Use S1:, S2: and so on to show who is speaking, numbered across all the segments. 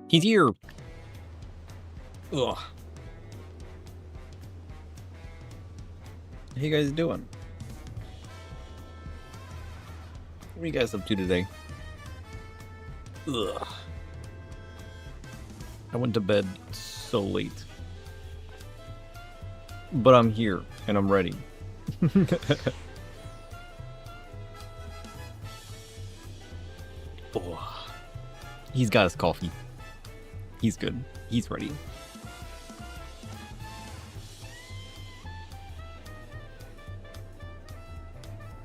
S1: He's here. Ugh. How you guys doing? What are you guys up to today? Ugh. I went to bed so late. But I'm here, and I'm ready. Oh. He's got his coffee. He's good. He's ready.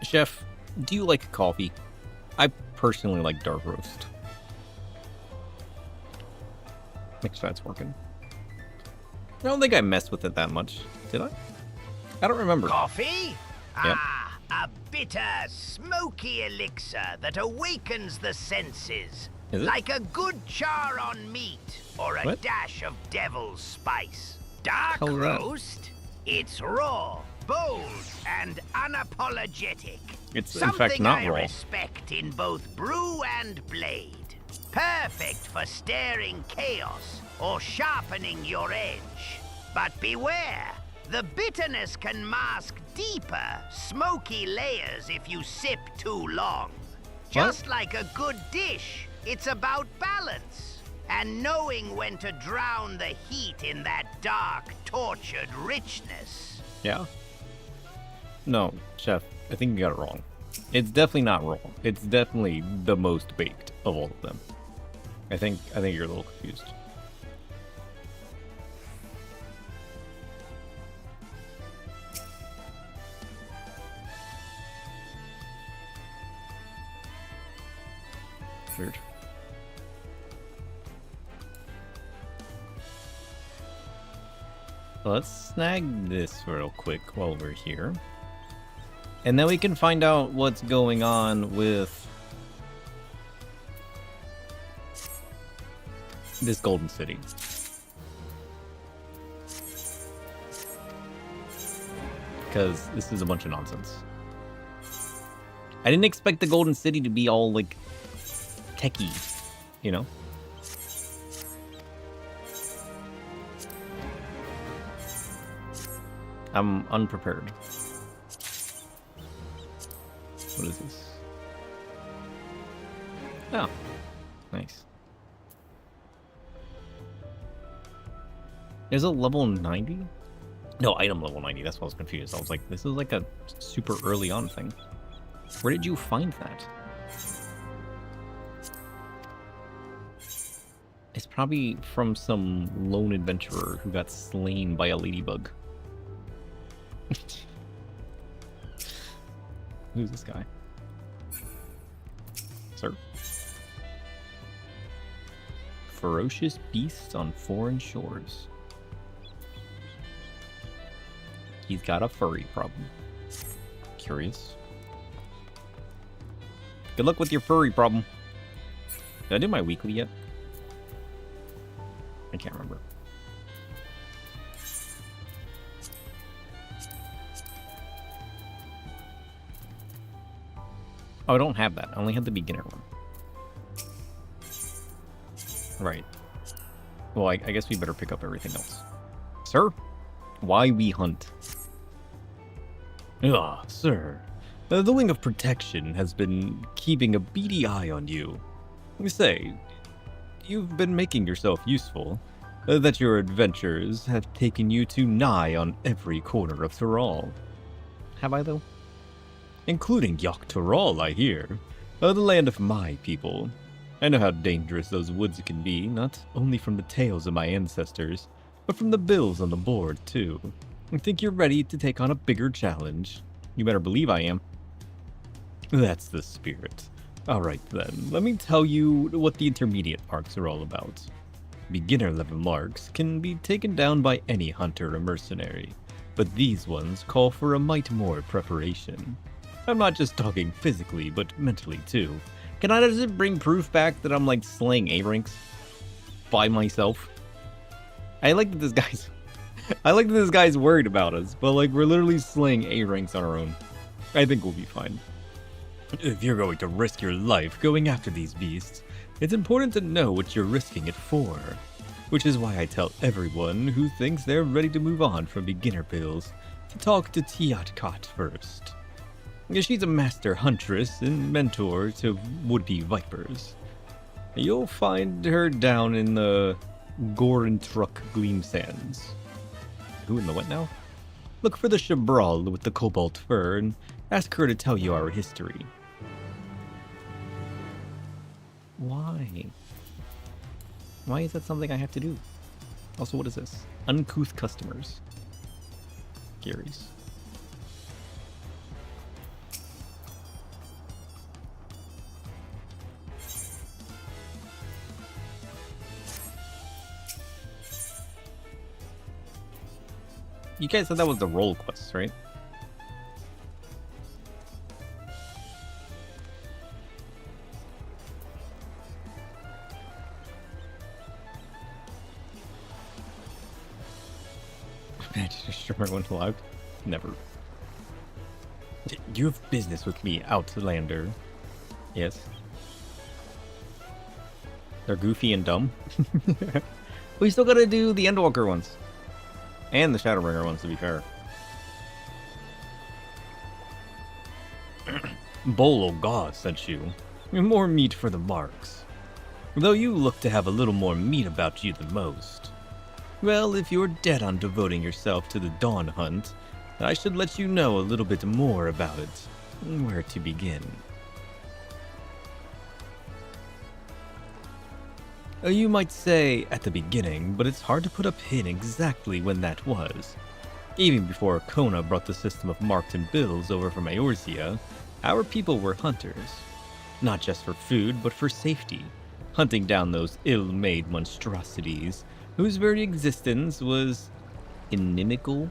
S1: Chef, do you like coffee? I personally like dark roast. Make sure that's working. I don't think I messed with it that much, did I? I don't remember.
S2: Coffee?
S1: Yep.
S2: Ah, a bitter, smoky elixir that awakens the senses.
S1: Is it?
S2: Like a good char on meat or a
S1: What?
S2: dash of devil's spice. Dark
S1: How's that?
S2: roast? It's raw, bold, and unapologetic.
S1: It's in
S2: Something
S1: fact not
S2: I
S1: raw.
S2: respect in both brew and blade. Perfect for stirring chaos or sharpening your edge. But beware, the bitterness can mask deeper, smoky layers if you sip too long. Just like a good dish, it's about balance and knowing when to drown the heat in that dark, tortured richness.
S1: Yeah? No, Chef, I think you got it wrong. It's definitely not raw. It's definitely the most baked of all of them. I think you're a little confused. Weird. Let's snag this real quick while we're here. And then we can find out what's going on with this Golden City. Because this is a bunch of nonsense. I didn't expect the Golden City to be all, like, techie, you know? I'm unprepared. What is this? Oh, nice. Is it level 90? No, item level 90. That's why I was confused. I was like, this is like a super early on thing. Where did you find that? It's probably from some lone adventurer who got slain by a ladybug. Who's this guy? Sir? Ferocious beasts on foreign shores. He's got a furry problem. Curious. Good luck with your furry problem. Did I do my weekly yet? I can't remember. Oh, I don't have that. I only have the beginner one. Right. Well, I guess we better pick up everything else. Sir? Why we hunt? Ah, sir. The Wing of Protection has been keeping a beady eye on you. Say, you've been making yourself useful. That your adventures have taken you to nigh on every corner of Tyrol. Have I, though? Including Yok Tyrol, I hear. The land of my people. I know how dangerous those woods can be, not only from the tales of my ancestors, but from the bills on the board, too. I think you're ready to take on a bigger challenge. You better believe I am. That's the spirit. Alright then, let me tell you what the intermediate marks are all about. Beginner level marks can be taken down by any hunter or mercenary, but these ones call for a mite more preparation. I'm not just talking physically, but mentally too. Can I just bring proof back that I'm like slaying A-ranks by myself? I like that this guy's worried about us, but like we're literally slaying A-ranks on our own. I think we'll be fine. If you're going to risk your life going after these beasts, it's important to know what you're risking it for. Which is why I tell everyone who thinks they're ready to move on from beginner pills to talk to Tiatkot first. She's a master huntress and mentor to would-be vipers. You'll find her down in the Gorentruck Gleam Sands. Who in the what now? Look for the Chabral with the cobalt fur and ask her to tell you our history. Why? Why is that something I have to do? Also, what is this? Uncouth customers. Gary's. You guys said that was the role quest, right? Streamer went live? Never. You have business with me, Outlander. Yes. They're goofy and dumb. We still gotta do the Endwalker ones. And the Shadowbringer ones, to be fair. Bolo God sent you. More meat for the marks. Though you look to have a little more meat about you than most. Well, if you're dead on devoting yourself to the Dawn Hunt, I should let you know a little bit more about it. Where to begin? You might say at the beginning, but it's hard to put a pin exactly when that was. Even before Kona brought the system of marked and bills over from Eorzea, our people were hunters. Not just for food, but for safety, hunting down those ill-made monstrosities whose very existence was inimical.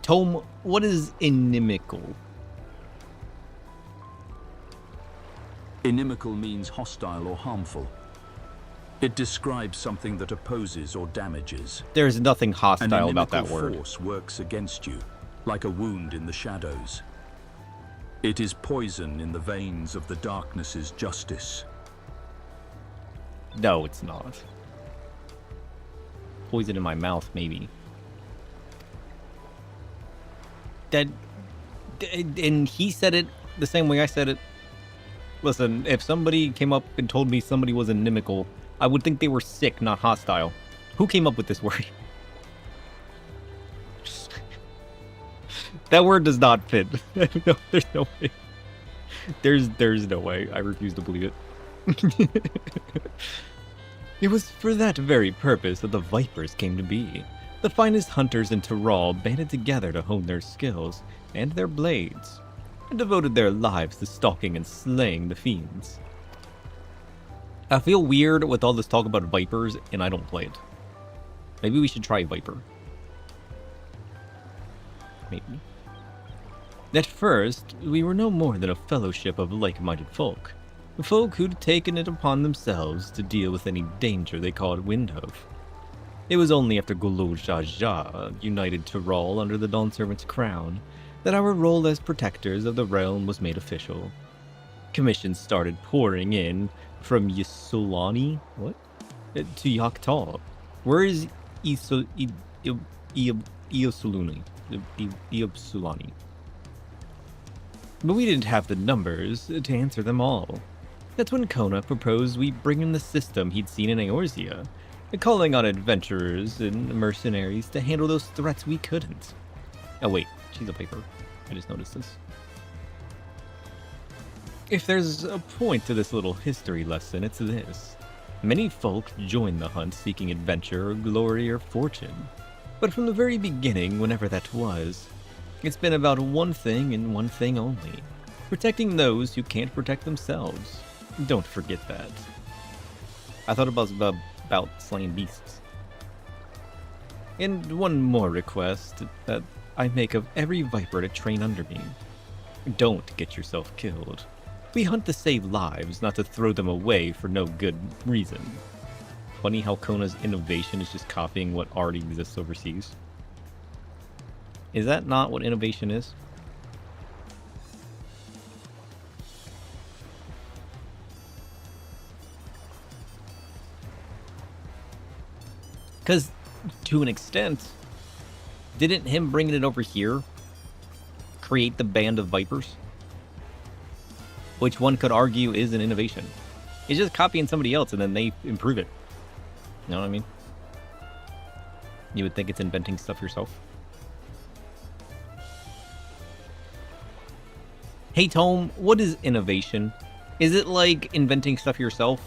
S1: Tom, what is inimical?
S3: Inimical means hostile or harmful. It describes something that opposes or damages.
S1: There's nothing hostile about that word.
S3: An inimical force works against you, like a wound in the shadows. It is poison in the veins of the darkness's justice.
S1: No, it's not. Poison in my mouth, maybe. And he said it the same way I said it. Listen, if somebody came up and told me somebody was inimical, I would think they were sick, not hostile. Who came up with this word? That word does not fit. No, there's no way. There's no way. I refuse to believe it. It was for that very purpose that the Vipers came to be. The finest hunters in Tyrol banded together to hone their skills and their blades, and devoted their lives to stalking and slaying the fiends. I feel weird with all this talk about Vipers, and I don't play it. Maybe we should try Viper. Maybe. At first, we were no more than a fellowship of like-minded folk. Folk who'd taken it upon themselves to deal with any danger they called Windhoof. It was only after Golo Jaja united Tyrol under the Dawn Servant's crown that our role as protectors of the realm was made official. Commissions started pouring in from Ysolani, to Yaktal. Where is Ysolani? But we didn't have the numbers to answer them all. That's when Kona proposed we bring in the system he'd seen in Eorzea, calling on adventurers and mercenaries to handle those threats we couldn't. Oh wait, she's a paper. I just noticed this. If there's a point to this little history lesson, it's this. Many folk join the hunt seeking adventure or glory or fortune. But from the very beginning, whenever that was, it's been about one thing and one thing only. Protecting those who can't protect themselves. Don't forget that. I thought about slaying beasts. And one more request that I make of every Viper to train under me. Don't get yourself killed. We hunt to save lives, not to throw them away for no good reason. Funny how Kona's innovation is just copying what already exists overseas. Is that not what innovation is? Because, to an extent, didn't him bringing it over here create the band of Vipers? Which one could argue is an innovation. It's just copying somebody else and then they improve it. You know what I mean? You would think it's inventing stuff yourself. Hey Tome, what is innovation? Is it like inventing stuff yourself?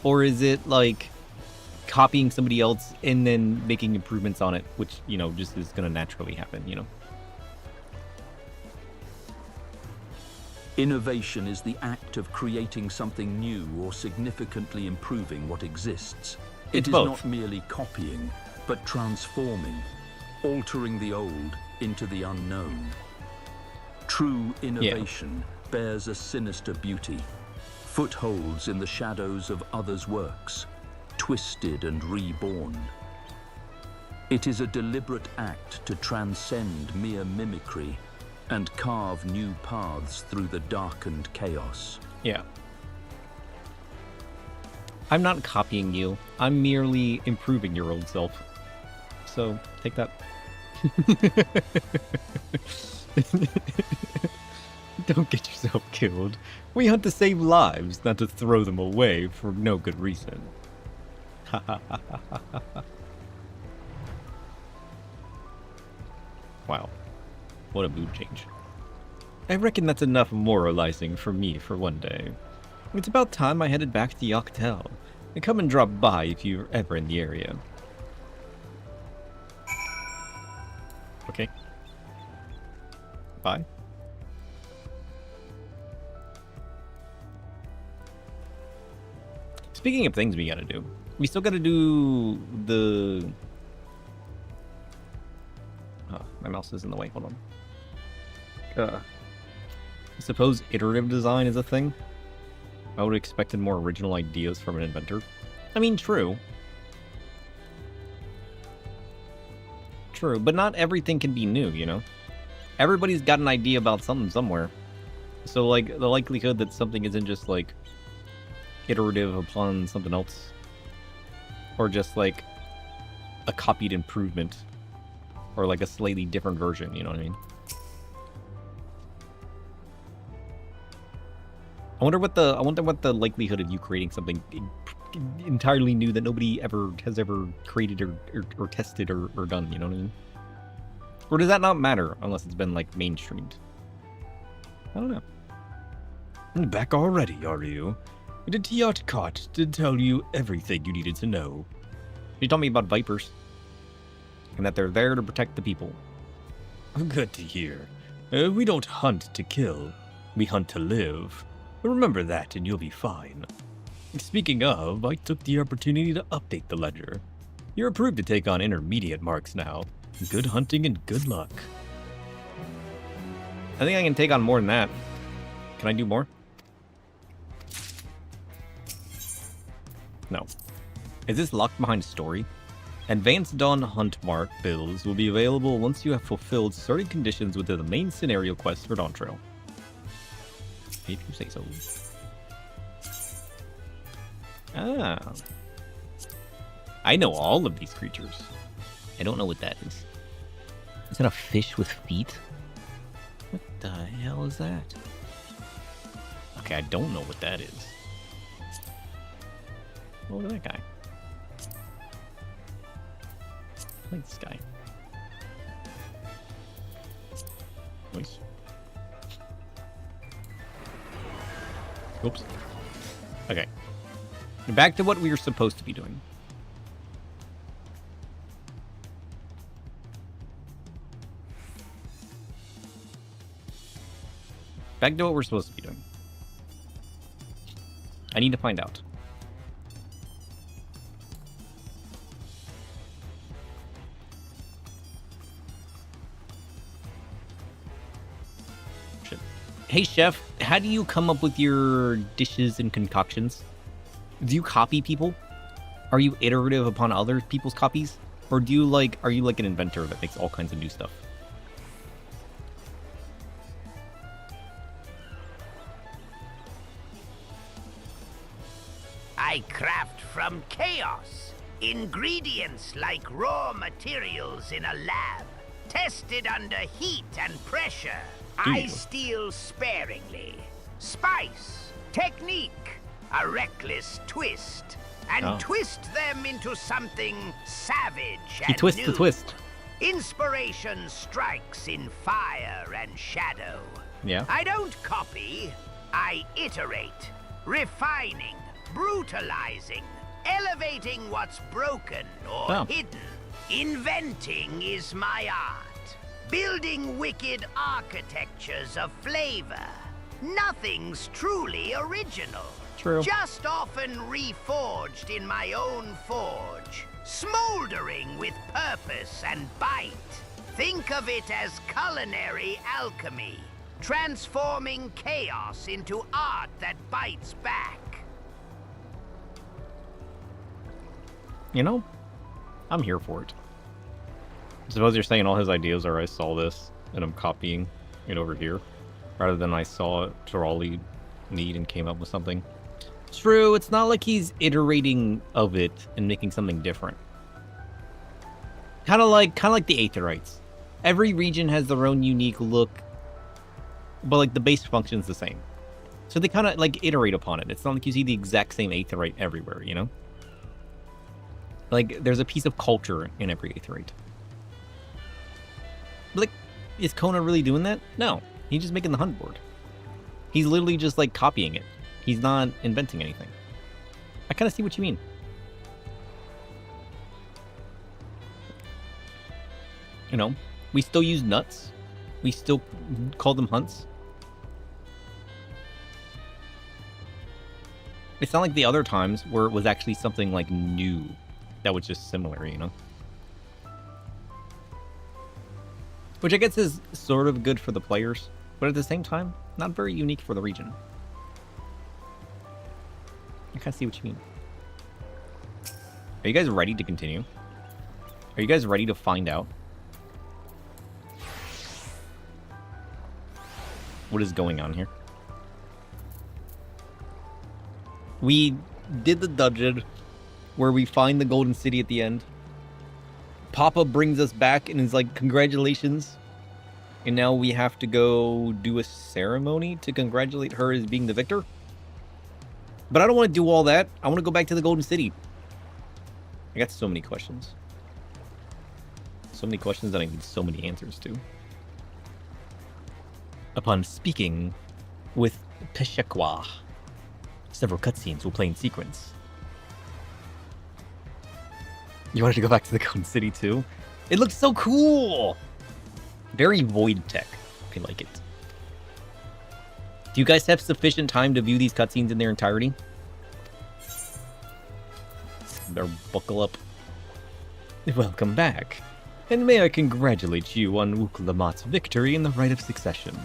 S1: Or is it like copying somebody else and then making improvements on it, which, you know, just is going to naturally happen, you know?
S3: Innovation is the act of creating something new or significantly improving what exists.
S1: It's
S3: It is
S1: both.
S3: not merely copying, but transforming, altering the old into the unknown. True innovation bears a sinister beauty, footholds in the shadows of others' works, twisted and reborn. It is a deliberate act to transcend mere mimicry and carve new paths through the darkened chaos.
S1: Yeah. I'm not copying you. I'm merely improving your old self. So, take that. Don't get yourself killed. We hunt to save lives, not to throw them away for no good reason. Wow. What a mood change. I reckon that's enough moralizing for me for one day. It's about time I headed back to Yoctel. And come and drop by if you're ever in the area. Okay. Bye. Speaking of things we gotta do, we still gotta do the... Oh, my mouse is in the way, hold on. I suppose iterative design is a thing. I would have expected more original ideas from an inventor. I mean, true. True, but not everything can be new, you know? Everybody's got an idea about something somewhere. So, like, the likelihood that something isn't just, like, iterative upon something else, or just, like, a copied improvement, or, like, a slightly different version, you know what I mean? I wonder what the likelihood of you creating something entirely new that nobody has ever created or tested or done, you know what I mean? Or does that not matter unless it's been, like, mainstreamed? I don't know. Back already, are you? The Tiot Cot did tell you everything you needed to know. He told me about vipers. And that they're there to protect the people. Good to hear. We don't hunt to kill. We hunt to live. Remember that and you'll be fine. Speaking of, I took the opportunity to update the ledger. You're approved to take on intermediate marks now. Good hunting and good luck. I think I can take on more than that. Can I do more? No. Is this locked behind story? Advanced Dawn Hunt Mark builds will be available once you have fulfilled certain conditions within the main scenario quest for Dawn Trail. If you say so. Ah. I know all of these creatures. I don't know what that is. Is that a fish with feet? What the hell is that? Okay, I don't know what that is. Oh, look at that guy. I like this guy. Nice. Oops. Okay. Back to what we were supposed to be doing. Back to what we're supposed to be doing. I need to find out. Shit. Hey, chef, how do you come up with your dishes and concoctions? Do you copy people? Are you iterative upon other people's copies? Or do you are you like an inventor that makes all kinds of new stuff?
S2: I craft from chaos. Ingredients like raw materials in a lab. Tested under heat and pressure. I steal sparingly. Spice, technique, a reckless twist. And twist them into something savage and
S1: twists
S2: new.
S1: the twist.
S2: Inspiration strikes in fire and shadow.
S1: Yeah.
S2: I don't copy, I iterate. Refining, brutalizing, elevating what's broken or hidden. Inventing is my art. Building wicked architectures of flavor. Nothing's truly original.
S1: True.
S2: Just often reforged in my own forge. Smoldering with purpose and bite. Think of it as culinary alchemy. Transforming chaos into art that bites back.
S1: You know, I'm here for it. I suppose you're saying all his ideas are I saw this and I'm copying it over here, rather than I saw it Tarali need and came up with something. True, it's not like he's iterating of it and making something different. Kind of like the Aetherites. Every region has their own unique look, but like the base function's the same. So they kind of like iterate upon it. It's not like you see the exact same Aetherite everywhere, you know? Like there's a piece of culture in every Aetherite. But like, is Kona really doing that? No, he's just making the hunt board. He's literally just like copying it. He's not inventing anything. I kind of see what you mean. You know, we still use nuts. We still call them hunts. It's not like the other times where it was actually something like new that was just similar, you know? Which I guess is sort of good for the players, but at the same time, not very unique for the region. I kind of see what you mean. Are you guys ready to continue? Are you guys ready to find out what is going on here? We did the dungeon where we find the Golden City at the end. Papa brings us back and is like, congratulations. And now we have to go do a ceremony to congratulate her as being the victor. But I don't want to do all that. I want to go back to the Golden City. I got so many questions. So many questions that I need so many answers to. Upon speaking with ffxiv, several cutscenes will play in sequence. You wanted to go back to the Golden City too? It looks so cool! Very void tech, if you like it. Do you guys have sufficient time to view these cutscenes in their entirety? Better buckle up. Welcome back. And may I congratulate you on Wuklamat's victory in the right of succession.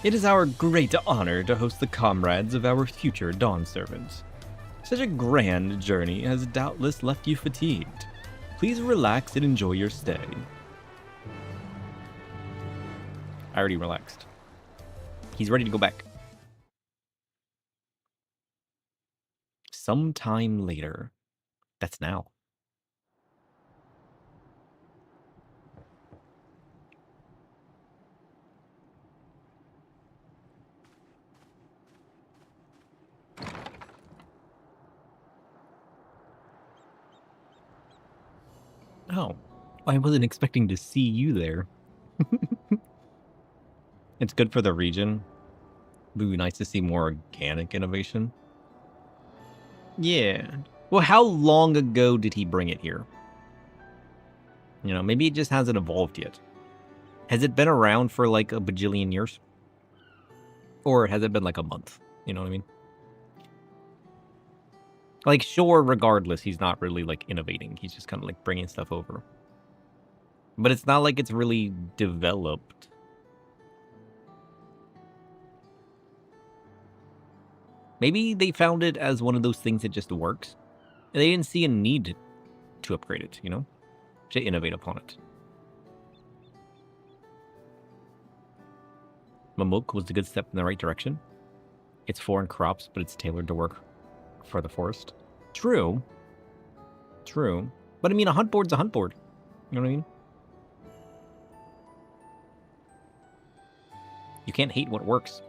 S1: It is our great honor to host the comrades of our future Dawn servants. Such a grand journey has doubtless left you fatigued. Please relax and enjoy your stay. I already relaxed. He's ready to go back. Sometime later. That's now. Oh, I wasn't expecting to see you there. It's good for the region. It would be nice to see more organic innovation. Yeah. Well, how long ago did he bring it here? You know, maybe it just hasn't evolved yet. Has it been around for like a bajillion years? Or has it been like a month? You know what I mean? Like, sure, regardless, he's not really like innovating. He's just kind of like bringing stuff over. But it's not like it's really developed. Maybe they found it as one of those things that just works. And they didn't see a need to upgrade it, you know? To innovate upon it. Mamuk was a good step in the right direction. It's foreign crops, but it's tailored to work for the forest. True. True. But I mean, a hunt board's a hunt board. You know what I mean? You can't hate what works.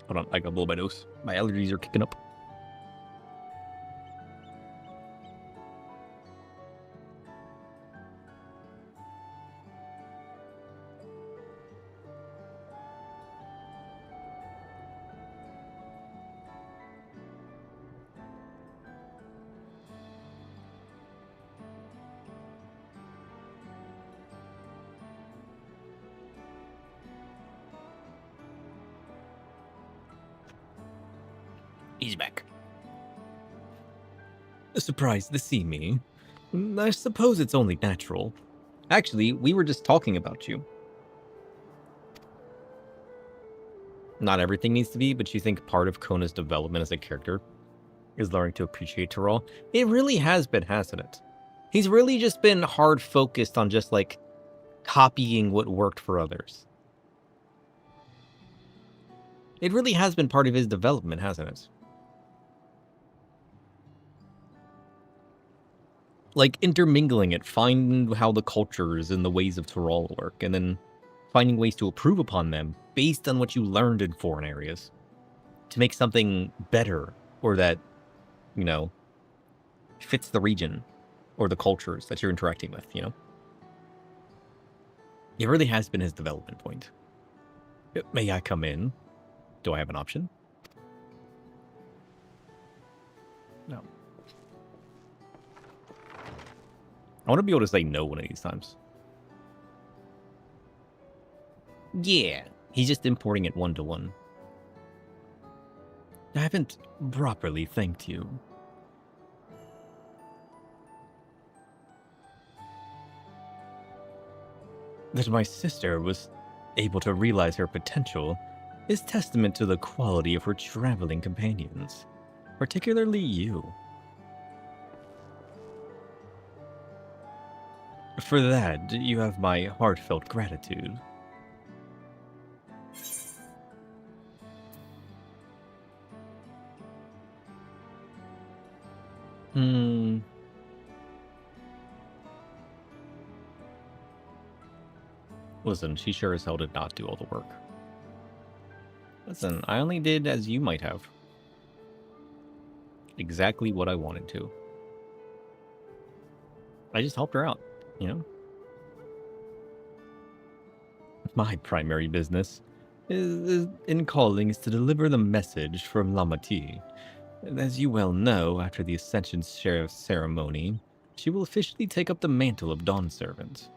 S1: Hold on, I got a blow my nose. My allergies are kicking up. He's back. Surprised to see me. I suppose it's only natural. Actually, we were just talking about you. Not everything needs to be, but you think part of Kona's development as a character is learning to appreciate Tyrell? It really has been, hasn't it? He's really just been hard focused on just like copying what worked for others. It really has been part of his development, hasn't it? Like intermingling it, finding how the cultures and the ways of Tyrell work, and then finding ways to improve upon them based on what you learned in foreign areas to make something better or that, you know, fits the region or the cultures that you're interacting with, you know? It really has been his development point. May I come in? Do I have an option? No. I want to be able to say no one of these times. Yeah, he's just importing it one-to-one. I haven't properly thanked you. That my sister was able to realize her potential is testament to the quality of her traveling companions, particularly you. For that, you have my heartfelt gratitude. Listen, she sure as hell did not do all the work. Listen, I only did as you might have. Exactly what I wanted to. I just helped her out, you know? My primary business in calling is to deliver the message from Lamati. As you well know, after the Ascension Sheriff's ceremony, she will officially take up the mantle of Dawn Servant.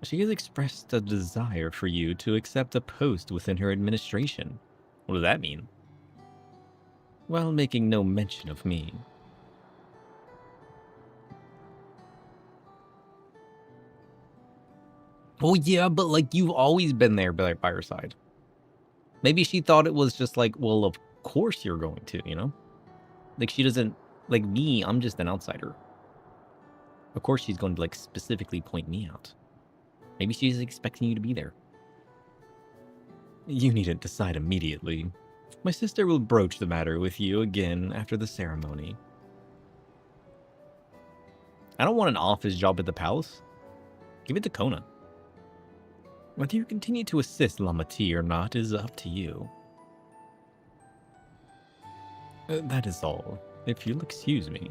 S1: She has expressed a desire for you to accept a post within her administration. What does that mean? While making no mention of me. Oh yeah, but like you've always been there by her side. Maybe she thought it was just like, well, of course you're going to, you know? Like she doesn't, like me, I'm just an outsider. Of course she's going to like specifically point me out. Maybe she's expecting you to be there. You needn't decide immediately. My sister will broach the matter with you again after the ceremony. I don't want an office job at the palace. Give it to Kona. Whether you continue to assist Lamati or not is up to you. That is all, if you'll excuse me.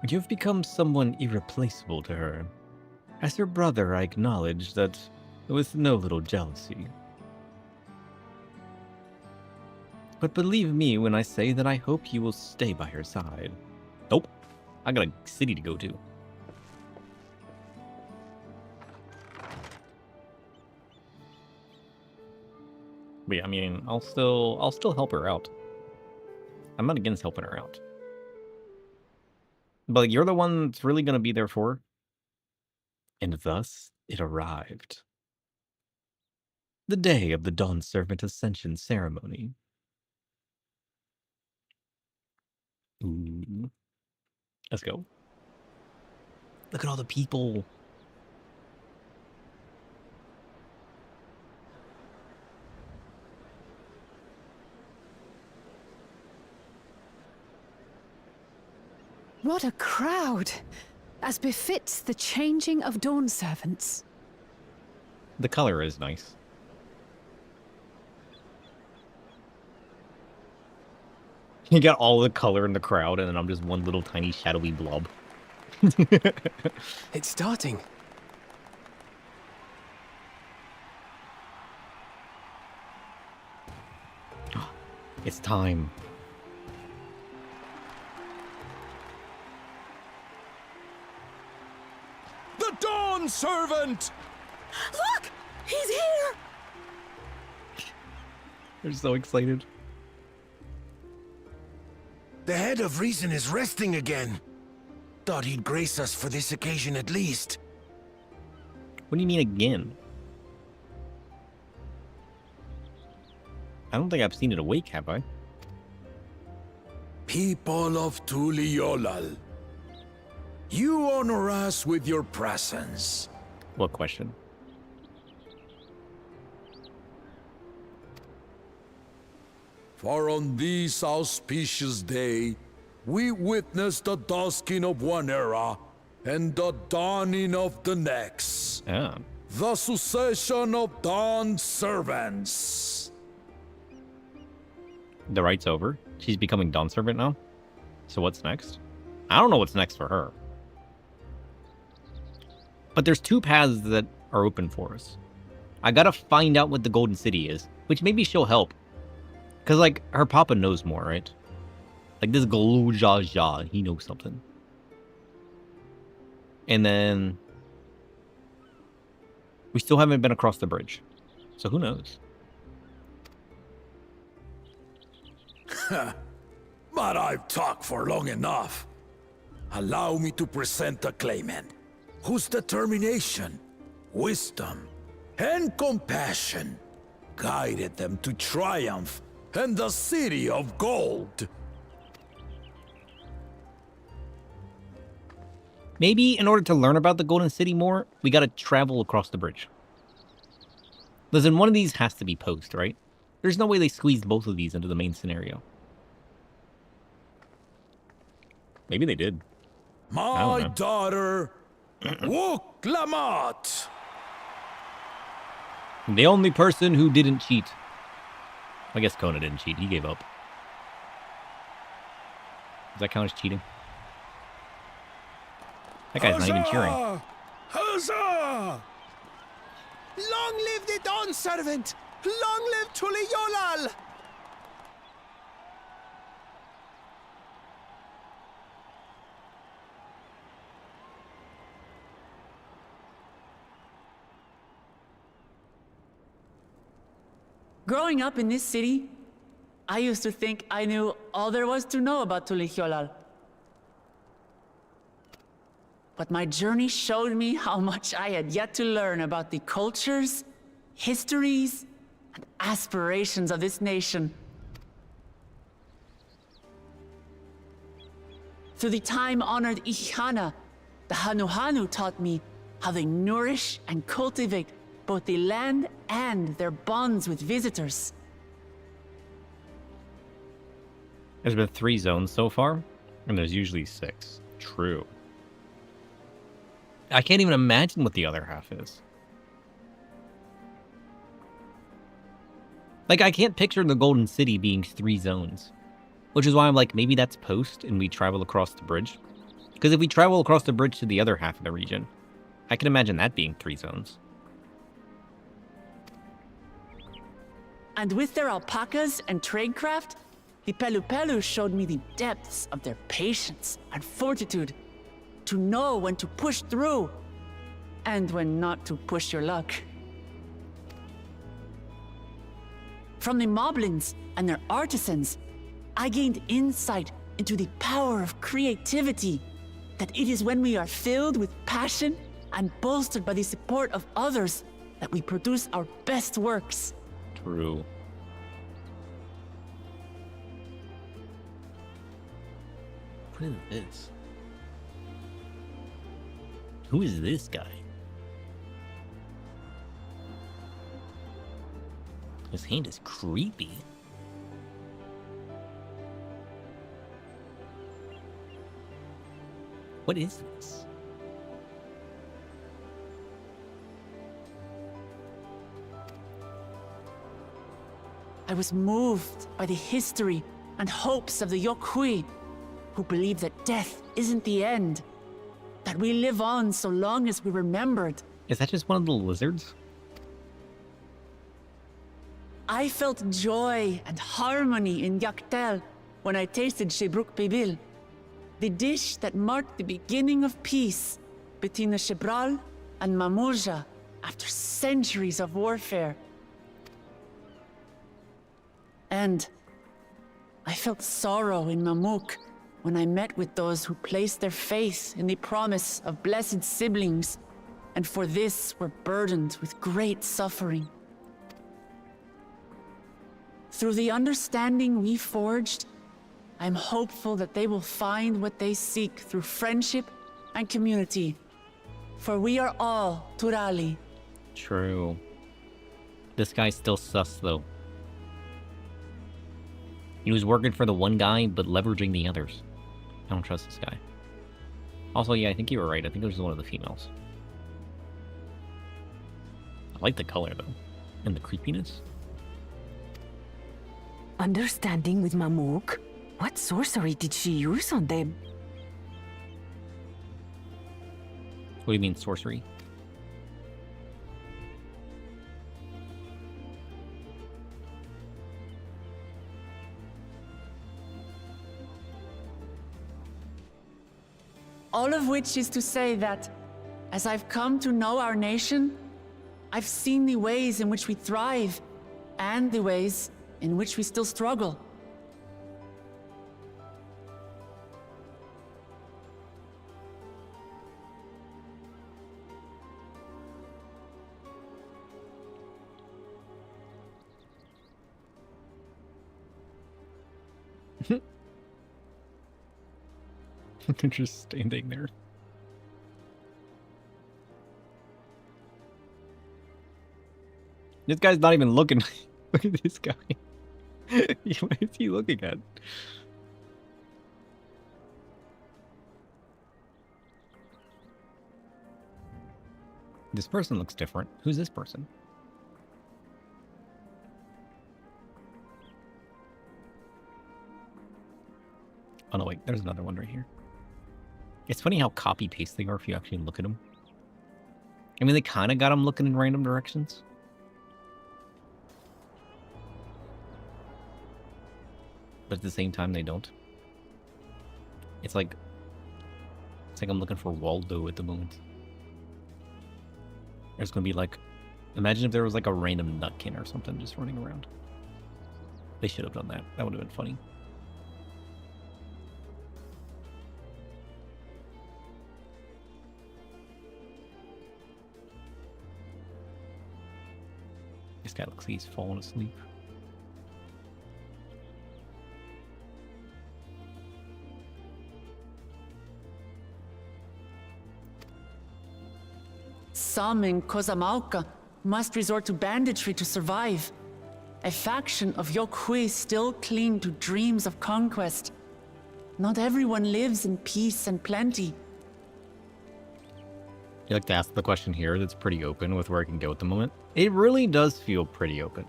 S1: You've become someone irreplaceable to her. As her brother, I acknowledge that with no little jealousy. But believe me when I say that I hope you will stay by her side. Nope. I got a city to go to. But yeah, I mean, I'll still help her out. I'm not against helping her out. But you're the one that's really going to be there for her. And thus, it arrived. The day of the Dawn Servant Ascension ceremony. Ooh. Let's go. Look at all the people.
S4: What a crowd! As befits the changing of Dawn Servants.
S1: The color is nice. You got all the color in the crowd, and then I'm just one little tiny shadowy blob.
S5: It's starting.
S1: It's time.
S5: The Dawn Servant!
S4: Look! He's here!
S1: They're so excited.
S6: The head of reason is resting again. Thought he'd grace us for this occasion at least.
S1: What do you mean again? I don't think I've seen it awake, have I?
S6: People of Tuliolal, you honor us with your presence.
S1: What question?
S6: For on this auspicious day, we witness the dusking of one era and the dawning of the next.
S1: Ah.
S6: The succession of Dawn Servants.
S1: The right's over. She's becoming Dawn Servant now. So what's next? I don't know what's next for her. But there's two paths that are open for us. I gotta find out what the Golden City is, which maybe she'll help. Because, like, her papa knows more, right? Like, this Galoo Jia Jia, he knows something. And then... we still haven't been across the bridge. So who knows?
S6: But I've talked for long enough. Allow me to present a claimant whose determination, wisdom, and compassion guided them to triumph in the City of Gold.
S1: Maybe in order to learn about the Golden City more, we gotta travel across the bridge. Listen, one of these has to be post, right? There's no way they squeezed both of these into the main scenario. Maybe they did.
S6: My
S1: know.
S6: daughter, Wook Lamont.
S1: The only person who didn't cheat. I guess Kona didn't cheat. He gave up. Does that count as cheating? That guy's not even cheering.
S5: Huzzah! Long live the Dawn Servant! Long live Tuli Yolal!
S7: Growing up in this city, I used to think I knew all there was to know about Tulihyolal. But my journey showed me how much I had yet to learn about the cultures, histories, and aspirations of this nation. Through the time-honored Ihana, the Hanuhanu taught me how they nourish and cultivate both the land and their bonds with visitors.
S1: There's been 3 zones so far, and there's usually 6. True. I can't even imagine what the other half is. Like, I can't picture the Golden City being 3 zones. Which is why I'm like, maybe that's post and we travel across the bridge. Because if we travel across the bridge to the other half of the region, I can imagine that being 3 zones.
S7: And with their alpacas and tradecraft, the Pelupelu showed me the depths of their patience and fortitude to know when to push through and when not to push your luck. From the Moblins and their artisans, I gained insight into the power of creativity, that it is when we are filled with passion and bolstered by the support of others that we produce our best works.
S1: True. What is this? Who is this guy? His hand is creepy. What is this?
S7: I was moved by the history and hopes of the Yokhui, who believe that death isn't the end, that we live on so long as we're remembered.
S1: Is that just one of the lizards?
S7: I felt joy and harmony in Yaktel when I tasted Shebruk Pibil, the dish that marked the beginning of peace between the Shebral and Mamurja after centuries of warfare. And I felt sorrow in Mamuk when I met with those who placed their faith in the promise of blessed siblings, and for this were burdened with great suffering. Through the understanding we forged, I'm hopeful that they will find what they seek through friendship and community. For we are all Turali.
S1: True. This guy's still sus, though. He was working for the one guy, but leveraging the others. I don't trust this guy. Also, yeah, I think you were right. I think it was one of the females. I like the color, though. And the creepiness.
S8: Understanding with Mamuk? What sorcery did she use on them?
S1: What do you mean, sorcery?
S7: All of which is to say that, as I've come to know our nation, I've seen the ways in which we thrive, and the ways in which we still struggle.
S1: They're just standing there. This guy's not even looking. Look at this guy. What is he looking at? This person looks different. Who's this person? Oh no, wait, there's another one right here. It's funny how copy-paste they are if you actually look at them. I mean, they kind of got them looking in random directions. But at the same time, they don't. It's like I'm looking for Waldo at the moment. There's gonna be like, imagine if there was like a random nutkin or something just running around. They should have done that. That would have been funny. This guy looks like he's falling asleep.
S7: Some in Kozamauka must resort to banditry to survive. A faction of Yokhui still cling to dreams of conquest. Not everyone lives in peace and plenty.
S1: You like to ask the question here that's pretty open with where I can go at the moment? It really does feel pretty open.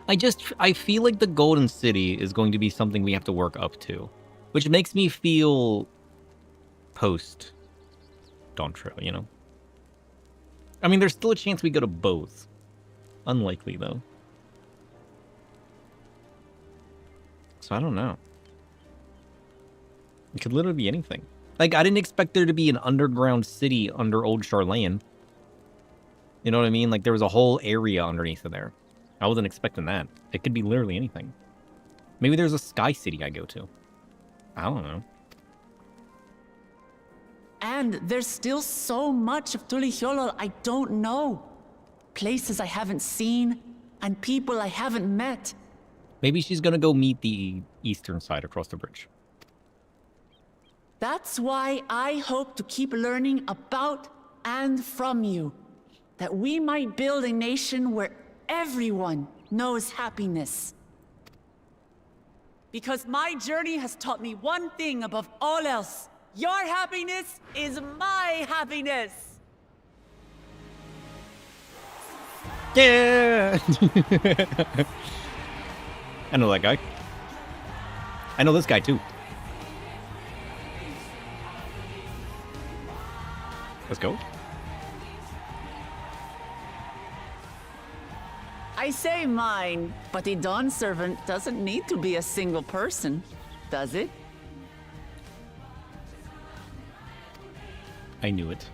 S1: I feel like the Golden City is going to be something we have to work up to, which makes me feel post Dawn Trail, you know? I mean, there's still a chance we go to both. Unlikely, though. So I don't know. It could literally be anything. Like, I didn't expect there to be an underground city under Old Charlayan. You know what I mean? Like, there was a whole area underneath of there. I wasn't expecting that. It could be literally anything. Maybe there's a sky city I go to. I don't know.
S7: And there's still so much of Tulihyolol I don't know. Places I haven't seen, and people I haven't met.
S1: Maybe she's gonna go meet the eastern side across the bridge.
S7: That's why I hope to keep learning about and from you. That we might build a nation where everyone knows happiness. Because my journey has taught me one thing above all else. Your happiness is my happiness!
S1: Yeah! I know that guy. I know this guy too. Let's go.
S7: I say mine, but the Dawn Servant doesn't need to be a single person, does it?
S1: I knew it.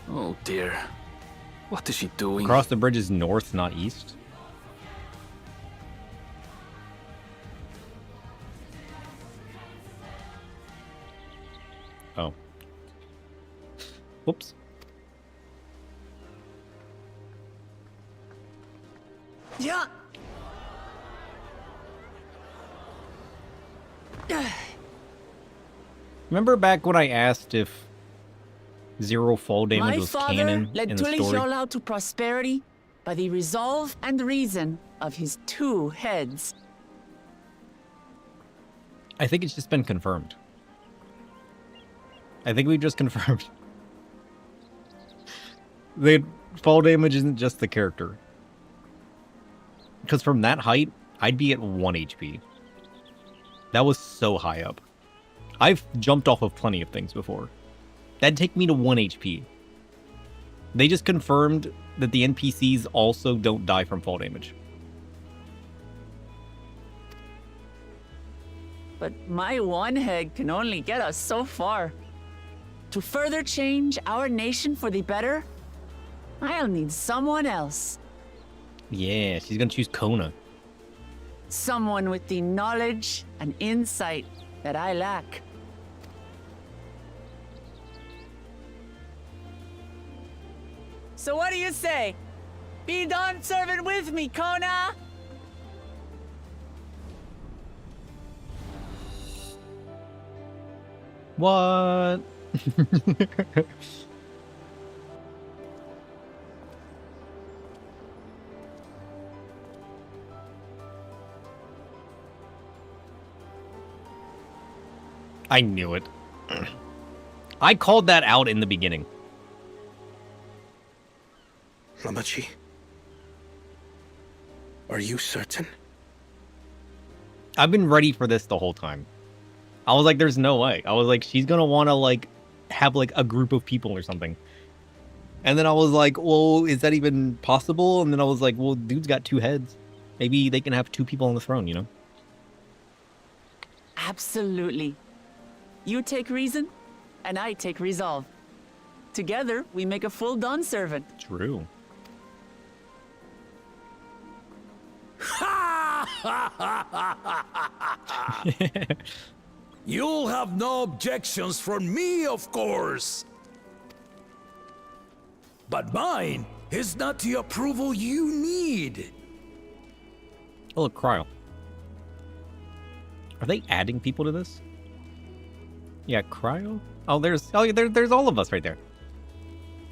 S3: Oh dear. What is she doing?
S1: Across the bridge is north, not east. Oh. Whoops.
S7: Yeah.
S1: Remember back when I asked if zero fall damage
S7: My
S1: was
S7: father
S1: canon
S7: led
S1: in the story?
S7: Tulihyolol to prosperity by the resolve and reason of his two heads.
S1: I think it's just been confirmed. I think we've just confirmed. The fall damage isn't just the character. Because from that height, I'd be at 1 HP. That was so high up. I've jumped off of plenty of things before. That'd take me to 1 HP. They just confirmed that the NPCs also don't die from fall damage.
S7: But my one head can only get us so far. To further change our nation for the better, I'll need someone else.
S1: Yeah, she's gonna choose Kona.
S7: Someone with the knowledge and insight that I lack. So what do you say? Be Dawn Servant with me, Kona!
S1: What? I knew it. I called that out in the beginning.
S5: Lamachi, are you certain?
S1: I've been ready for this the whole time. I was like, there's no way. I was like, she's gonna want to like have like a group of people or something. And then I was like, well, is that even possible? And then I was like, well, dude's got 2 heads. Maybe they can have 2 people on the throne, you know?
S7: Absolutely. You take reason, and I take resolve. Together, we make a full Dawn servant.
S1: True.
S6: You'll have no objections from me, of course. But mine is not the approval you need.
S1: Oh, look, Cryo. Are they adding people to this? Yeah, Cryo? Oh, there's all of us right there.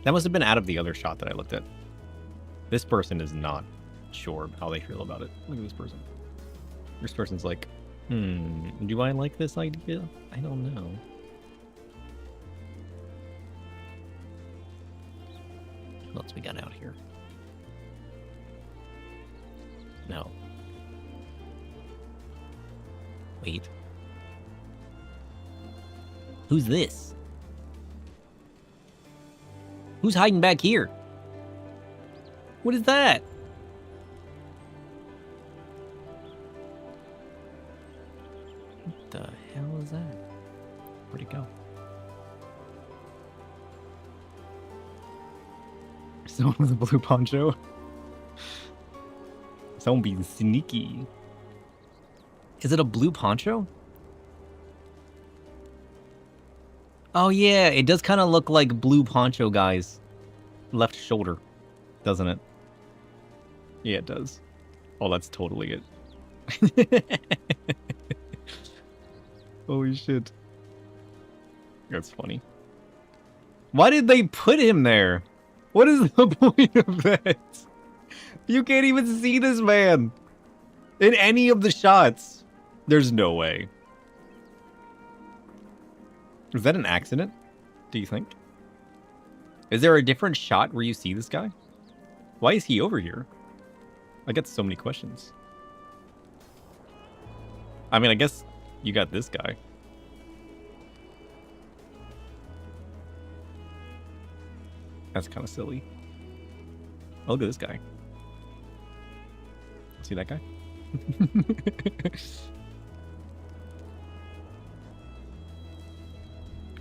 S1: That must have been out of the other shot that I looked at. This person is not sure how they feel about it. Look at this person. This person's like, do I like this idea? I don't know. What else we got out here? No. Wait. Who's this? Who's hiding back here? What is that? What the hell is that? Where'd it go? Someone with a blue poncho? Someone being sneaky. Is it a blue poncho? Oh yeah, it does kind of look like blue poncho guy's left shoulder, doesn't it? Yeah, it does. Oh, that's totally it. Holy shit. That's funny. Why did they put him there? What is the point of that? You can't even see this man in any of the shots. There's no way. Was that an accident? Do you think? Is there a different shot where you see this guy? Why is he over here? I got so many questions. I mean, I guess you got this guy. That's kind of silly. Oh, look at this guy. See that guy?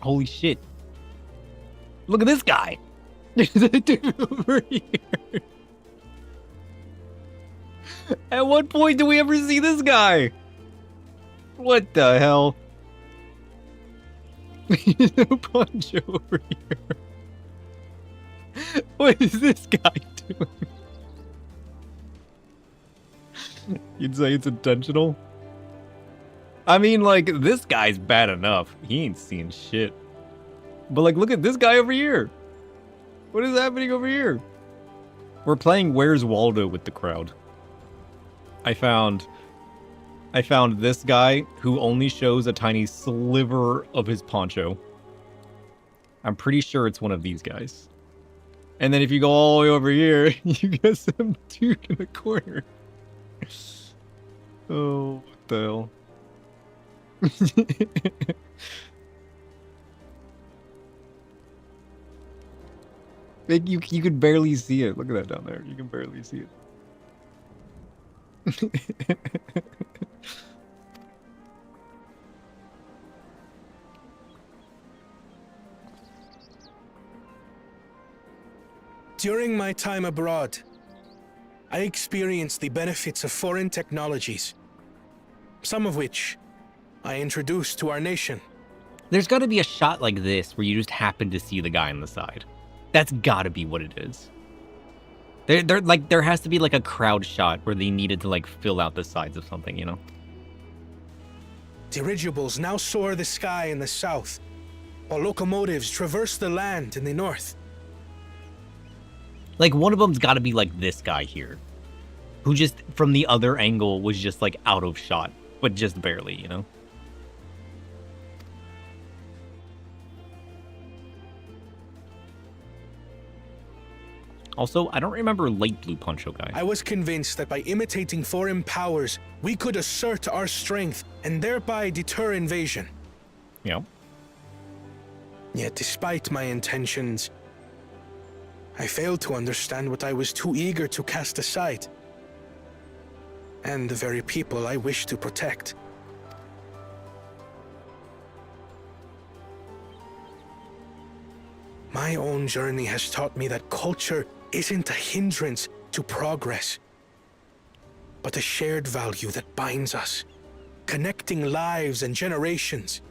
S1: Holy shit. Look at this guy. There's a dude over here. At what point do we ever see this guy? What the hell? No poncho over here. What is this guy doing? You'd say it's intentional? I mean, like, this guy's bad enough. He ain't seeing shit. But, like, look at this guy over here. What is happening over here? We're playing Where's Waldo with the crowd. I found this guy who only shows a tiny sliver of his poncho. I'm pretty sure it's one of these guys. And then if you go all the way over here, you get some dude in the corner. Oh, what the hell? Like you could barely see it. Look at that down there. You can barely see it.
S5: During my time abroad, I experienced the benefits of foreign technologies, some of which I introduced to our nation.
S1: There's got to be a shot like this where you just happen to see the guy on the side. That's got to be what it is. There has to be like a crowd shot where they needed to like fill out the sides of something, you know?
S5: Dirigibles now soar the sky in the south, while locomotives traverse the land in the north.
S1: Like one of them's got to be like this guy here, who just from the other angle was just like out of shot, but just barely, you know? Also, I don't remember Light Blue Poncho guy.
S5: I was convinced that by imitating foreign powers, we could assert our strength and thereby deter invasion.
S1: Yeah.
S5: Yet despite my intentions, I failed to understand what I was too eager to cast aside, and the very people I wish to protect. My own journey has taught me that culture isn't a hindrance to progress, but a shared value that binds us, connecting lives and generations.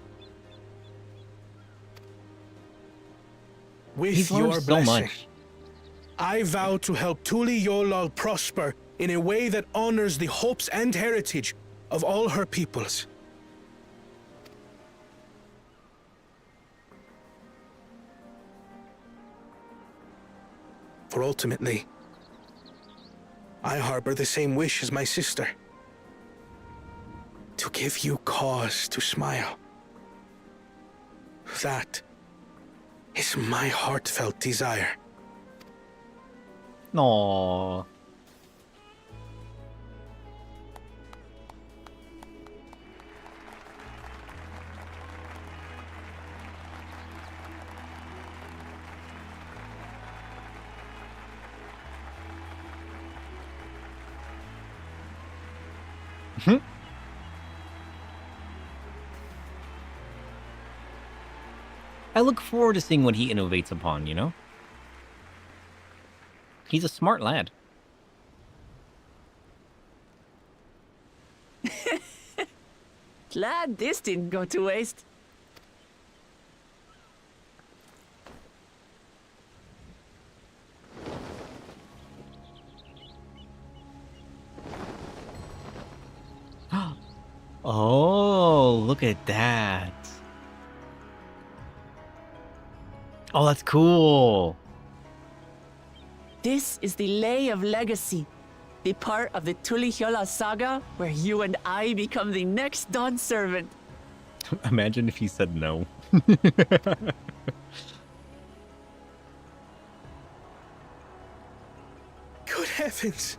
S5: With
S1: He's learned
S5: your
S1: so
S5: blessing,
S1: much.
S5: I vow to help Tuli Yolal prosper in a way that honors the hopes and heritage of all her peoples. For ultimately, I harbor the same wish as my sister. To give you cause to smile. That is my heartfelt desire.
S1: Aww. I look forward to seeing what he innovates upon, you know? He's a smart lad.
S7: Glad this didn't go to waste.
S1: Oh, look at that. Oh, that's cool.
S7: This is the Lay of Legacy, the part of the Tulihyola saga where you and I become the next Dawn servant.
S1: Imagine if he said no.
S5: Good heavens!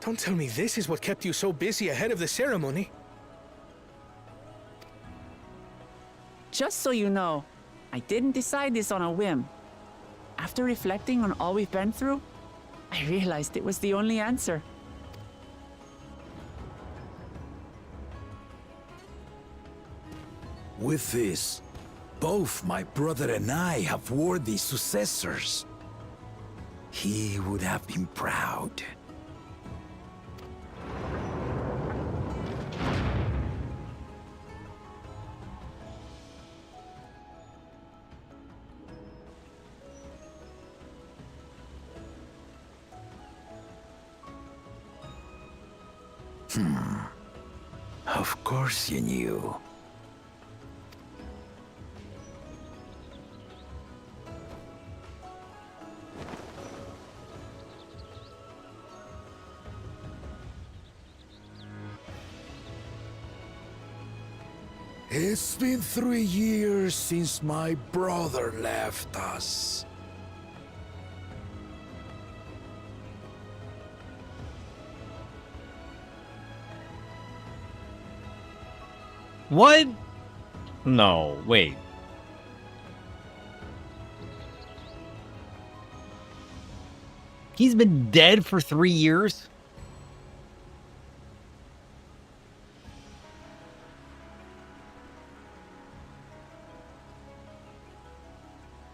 S5: Don't tell me this is what kept you so busy ahead of the ceremony.
S7: Just so you know, I didn't decide this on a whim. After reflecting on all we've been through, I realized it was the only answer.
S6: With this, both my brother and I have worthy successors. He would have been proud. Of course you knew. It's been 3 years since my brother left us.
S1: What? No, wait. He's been dead for 3 years?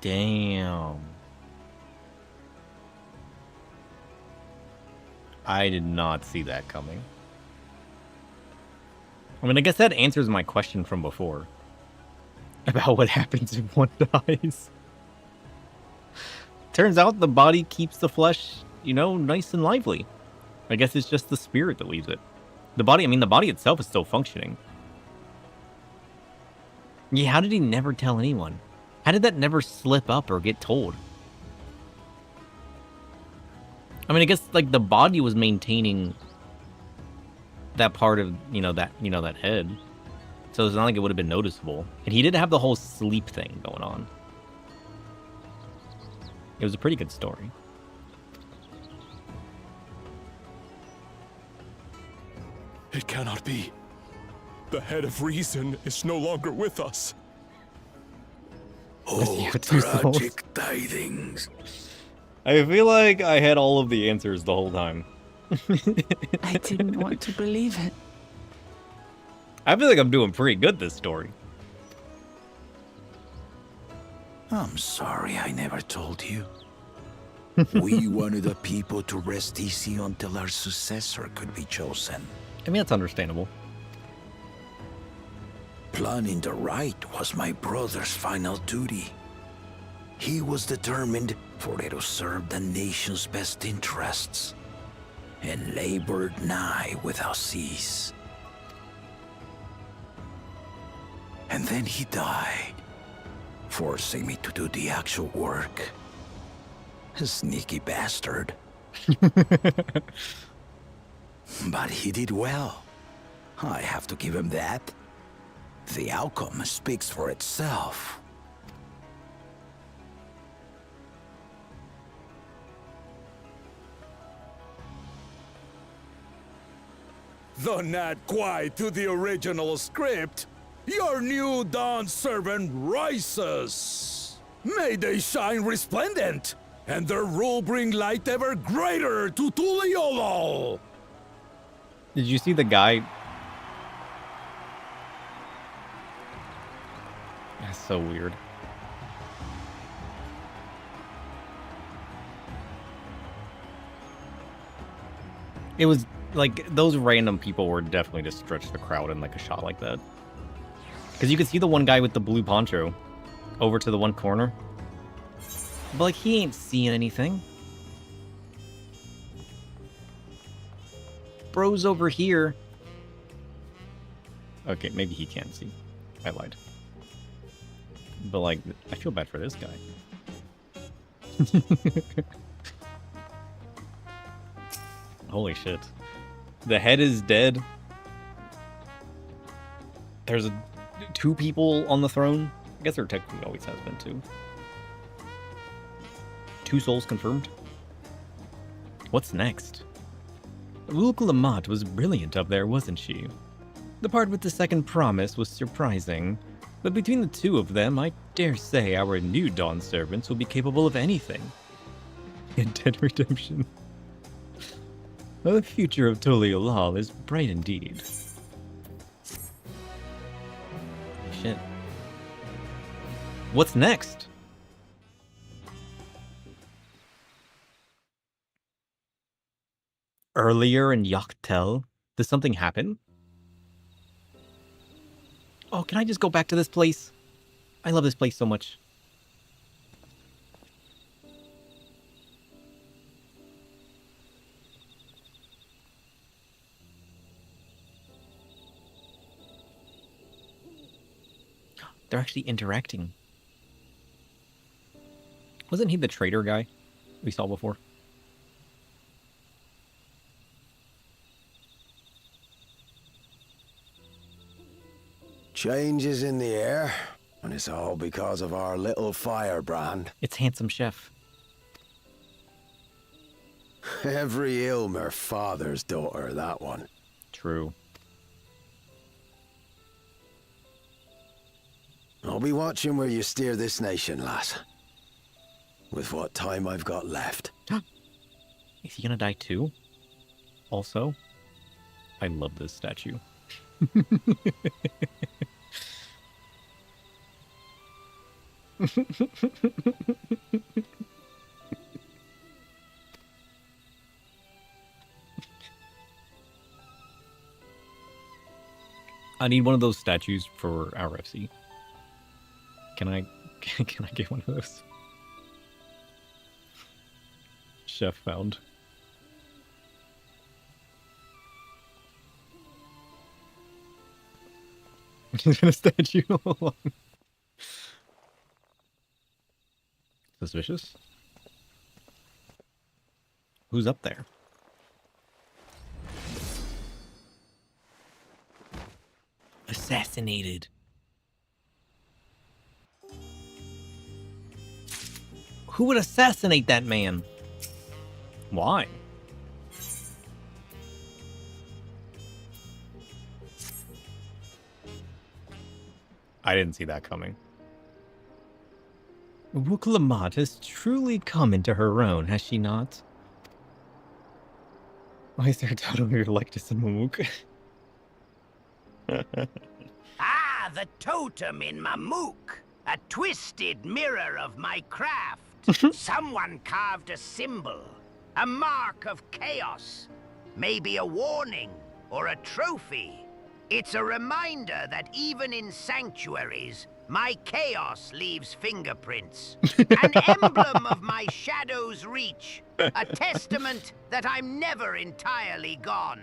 S1: Damn. I did not see that coming. I mean, I guess that answers my question from before. About what happens if one dies. Turns out the body keeps the flesh, you know, nice and lively. I guess it's just the spirit that leaves it. The body itself is still functioning. Yeah, how did he never tell anyone? How did that never slip up or get told? I mean, I guess, like, the body was maintaining that part of, that head. So it's not like it would have been noticeable. And he did have the whole sleep thing going on. It was a pretty good story.
S9: It cannot be. The head of reason is no longer with us.
S6: Oh,
S1: You got two souls.
S6: tragic tidings.
S1: I feel like I had all of the answers the whole time.
S7: I didn't want to believe it.
S1: I feel like I'm doing pretty good this story.
S6: I'm sorry I never told you. We wanted the people to rest easy until our successor could be chosen.
S1: I mean, that's understandable.
S6: Planning the right was my brother's final duty. He was determined for it to serve the nation's best interests, and labored nigh without cease. And then he died, forcing me to do the actual work. A sneaky bastard. But he did well. I have to give him that. The outcome speaks for itself. Though not quite to the original script, your new dawn servant rises. May they shine resplendent, and their rule bring light ever greater to Tuliolol.
S1: Did you see the guy? That's so weird. It was like those random people were definitely to stretch the crowd in like a shot like that. Because you could see the one guy with the blue poncho over to the one corner. But like he ain't seeing anything. Bro's over here. Okay, maybe he can see. I lied. But like, I feel bad for this guy. Holy shit. The head is dead. There's two people on the throne. I guess there technically always has been two. 2 souls confirmed. What's next? Rook Lamont was brilliant up there, wasn't she? The part with the second promise was surprising, but between the two of them, I dare say our new Dawn servants will be capable of anything. In Dead Redemption. The future of Tuliolal is bright indeed. Shit. What's next? Earlier in Yachtel, did something happen? Oh, can I just go back to this place? I love this place so much. They're actually interacting. Wasn't he the traitor guy we saw before?
S10: Changes in the air, and it's all because of our little firebrand.
S1: It's Handsome Chef.
S10: Every Ilmer father's daughter, that one.
S1: True.
S10: I'll be watching where you steer this nation, lass. With what time I've got left.
S1: Is he gonna die too? Also, I love this statue. I need one of those statues for RFC. Can I get one of those? Chef found. He's been a statue all along. Suspicious? Who's up there? Assassinated. Who would assassinate that man? Why? I didn't see that coming. Wuk-Lamat has truly come into her own, has she not? Why is there a title of your likeness in Mamuk?
S2: Ah, the totem in Mamuk. A twisted mirror of my craft. Someone carved a symbol. A mark of chaos. Maybe a warning or a trophy. It's a reminder that even in sanctuaries, my chaos leaves fingerprints. An emblem of my shadow's reach. A testament that I'm never entirely gone.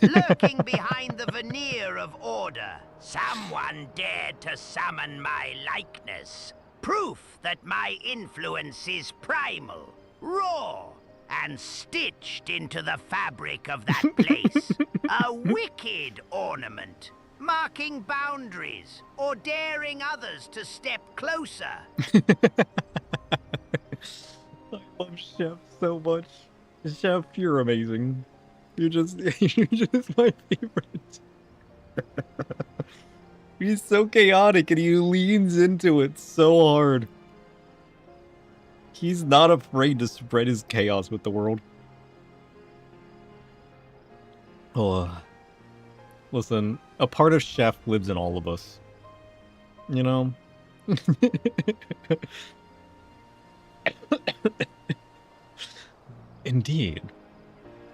S2: Lurking behind the veneer of order. Someone dared to summon my likeness. Proof that my influence is primal, raw, and stitched into the fabric of that place. A wicked ornament, marking boundaries or daring others to step closer.
S1: I love Chef so much. Chef, you're amazing. You're just my favorite. He's so chaotic and he leans into it so hard. He's not afraid to spread his chaos with the world. Oh, listen, a part of Chef lives in all of us. You know? Indeed.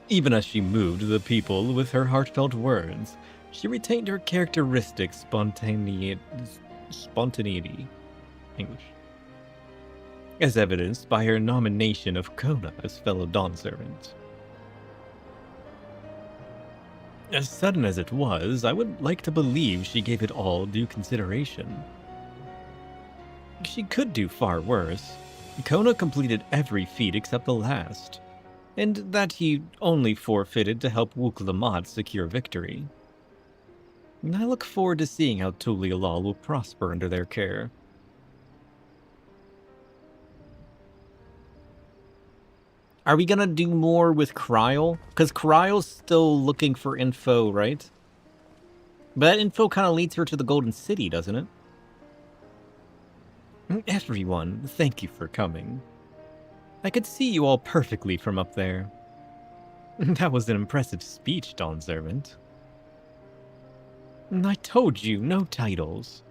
S1: Even as she moved the people with her heartfelt words, she retained her characteristic spontaneity. English. As evidenced by her nomination of Kona as fellow Dawn Servant. As sudden as it was, I would like to believe she gave it all due consideration. She could do far worse. Kona completed every feat except the last, and that he only forfeited to help Wuk-Lamat secure victory. I look forward to seeing how Tulialal will prosper under their care. Are we gonna do more with Kryl? Because Kryl's still looking for info, right? But that info kind of leads her to the Golden City, doesn't it? Everyone, thank you for coming. I could see you all perfectly from up there. That was an impressive speech, Dawn Servant. I told you, no titles.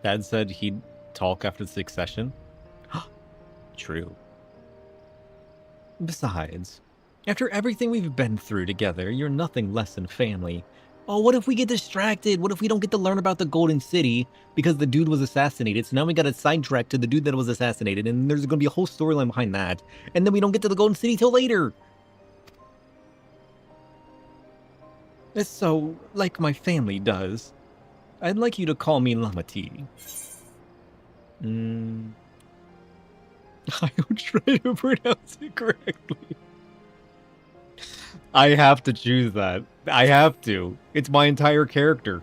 S1: Dad said he'd talk after the succession. True. Besides, after everything we've been through together, you're nothing less than family. Oh, what if we get distracted? What if we don't get to learn about the Golden City because the dude was assassinated? So now we got to sidetrack to the dude that was assassinated, and there's going to be a whole storyline behind that. And then we don't get to the Golden City till later. So, like my family does, I'd like you to call me Lamati. I will try to pronounce it correctly. I have to choose that. I have to. It's my entire character.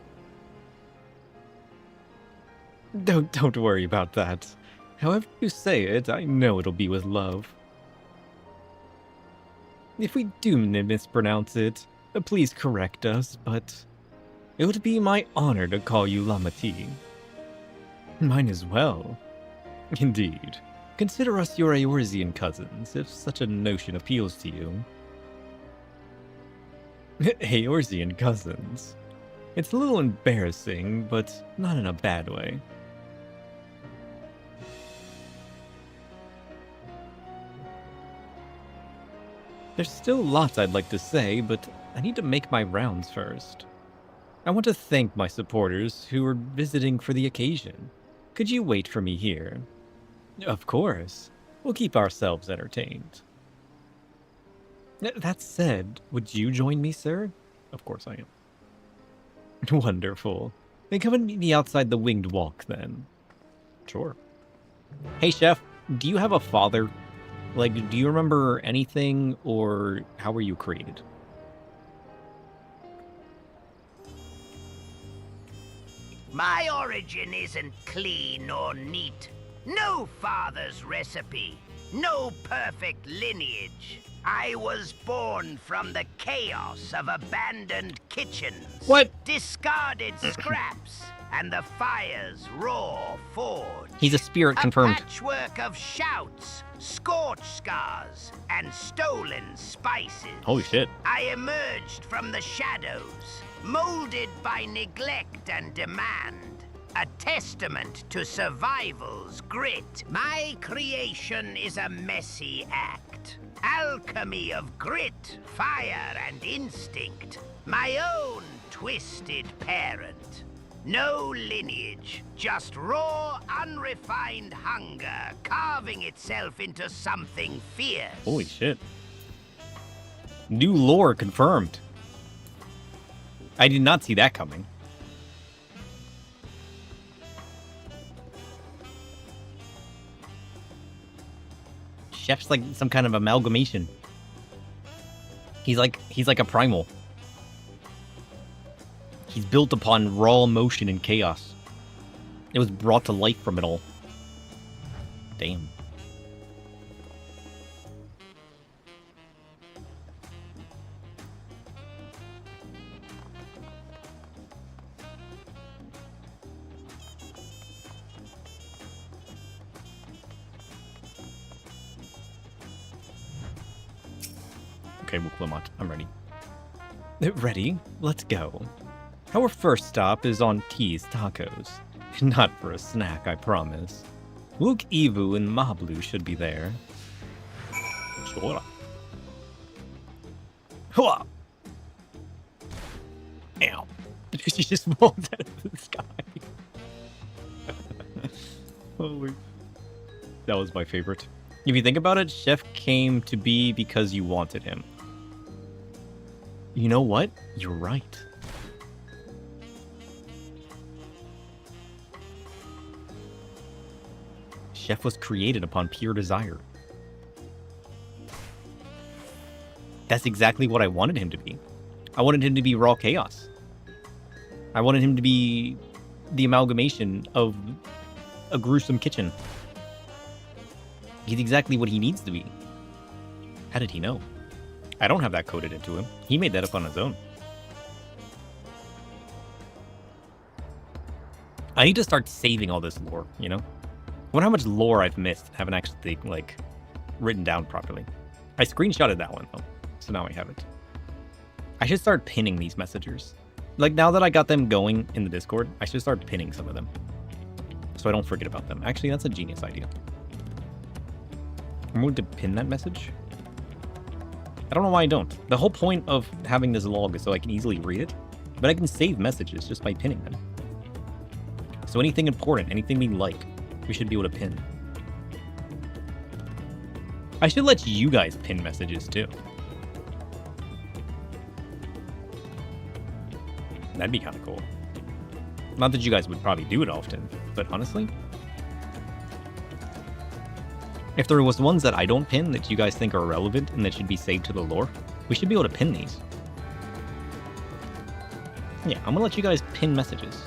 S1: Don't worry about that. However you say it, I know it'll be with love. If we do mispronounce it, please correct us, but it would be my honor to call you Lamati. Mine as well. Indeed. Consider us your Eorzean cousins, if such a notion appeals to you. Eorzean cousins. It's a little embarrassing, but not in a bad way. There's still lots I'd like to say, but I need to make my rounds first. I want to thank my supporters who are visiting for the occasion. Could you wait for me here? Of course. We'll keep ourselves entertained. That said, would you join me, sir? Of course I am. Wonderful. Then come and meet me outside the Winged Walk, then. Sure. Hey, Chef, do you have a father? Like, do you remember anything, or how were you created?
S2: My origin isn't clean or neat. No father's recipe. No perfect lineage. I was born from the chaos of abandoned kitchens.
S1: What?
S2: Discarded scraps and the fire's raw forge.
S1: He's a spirit confirmed.
S2: A patchwork of shouts, scorch scars, and stolen spices.
S1: Holy shit.
S2: I emerged from the shadows, molded by neglect and demand. A testament to survival's grit. My creation is a messy act. Alchemy of grit, fire, and instinct. My own twisted parent. No lineage, just raw, unrefined hunger carving itself into something fierce.
S1: Holy shit. New lore confirmed. I did not see that coming. Chef's like some kind of amalgamation. He's like a primal. He's built upon raw emotion and chaos. It was brought to life from it all. Damn. Okay, Wuklamot, I'm ready. Ready? Let's go. Our first stop is on T's Tacos. Not for a snack, I promise. Luke, Evu, and Mablu should be there. Sure. Hua! Ow. She just rolled out of the sky. Holy. That was my favorite. If you think about it, Chef came to be because you wanted him. You know what? You're right. Chef was created upon pure desire. That's exactly what I wanted him to be. I wanted him to be raw chaos. I wanted him to be the amalgamation of a gruesome kitchen. He's exactly what he needs to be. How did he know? I don't have that coded into him. He made that up on his own. I need to start saving all this lore, you know? I wonder how much lore I've missed, haven't actually, like, written down properly. I screenshotted that one, though, so now I have it. I should start pinning these messengers. Like, now that I got them going in the Discord, I should start pinning some of them, so I don't forget about them. Actually, that's a genius idea. I'm going to pin that message. I don't know why I don't. The whole point of having this log is so I can easily read it, but I can save messages just by pinning them. So anything important, anything we like, we should be able to pin. I should let you guys pin messages too. That'd be kind of cool. Not that you guys would probably do it often, but honestly, if there was ones that I don't pin that you guys think are relevant and that should be saved to the lore, we should be able to pin these. Yeah, I'm gonna let you guys pin messages.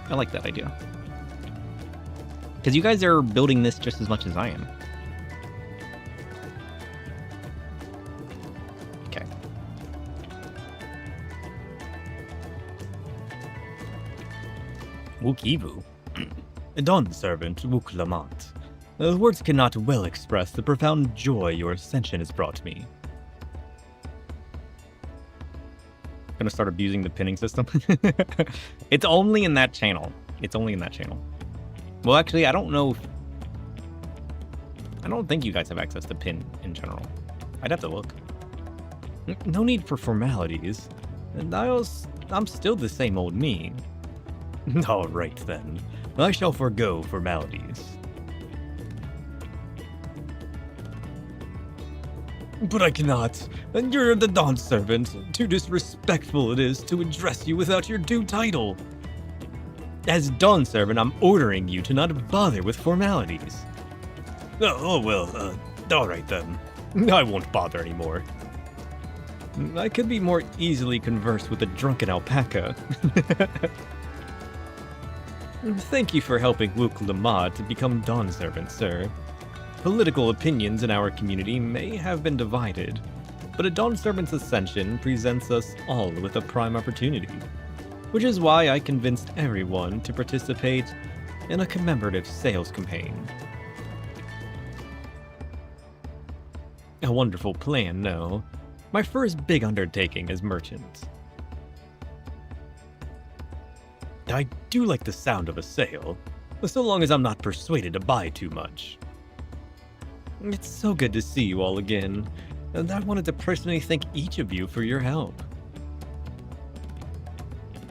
S1: I like that idea. Because you guys are building this just as much as I am. Okay. Wukivu. Dawn servant Wuklamant. Words cannot well express the profound joy your ascension has brought me. Gonna start abusing the pinning system. It's only in that channel. It's only in that channel. Well, actually, I don't know if... I don't think you guys have access to pin in general. I'd have to look. No need for formalities. I'm still the same old me. All right, then. I shall forgo formalities. But I cannot. You're the Dawn Servant. Too disrespectful it is to address you without your due title. As Dawn Servant, I'm ordering you to not bother with formalities. Oh well, alright then. I won't bother anymore. I could be more easily conversed with a drunken alpaca. Thank you for helping Luke Lamont to become Dawn Servant, sir. Political opinions in our community may have been divided, but a Dawn Servant's ascension presents us all with a prime opportunity, which is why I convinced everyone to participate in a commemorative sales campaign. A wonderful plan, no. My first big undertaking as merchant. I do like the sound of a sale, so long as I'm not persuaded to buy too much. It's so good to see you all again, and I wanted to personally thank each of you for your help.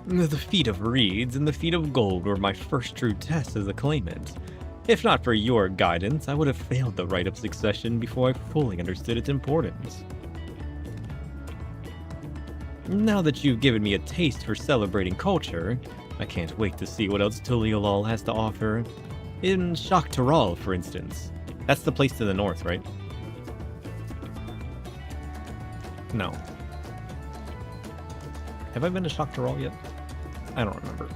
S1: The feat of reeds and the feat of gold were my first true tests as a claimant. If not for your guidance, I would have failed the rite of succession before I fully understood its importance. Now that you've given me a taste for celebrating culture, I can't wait to see what else Tuliolol has to offer. In Shak Taral, for instance. That's the place to the north, right? No. Have I been to Shak Taral yet? I don't remember.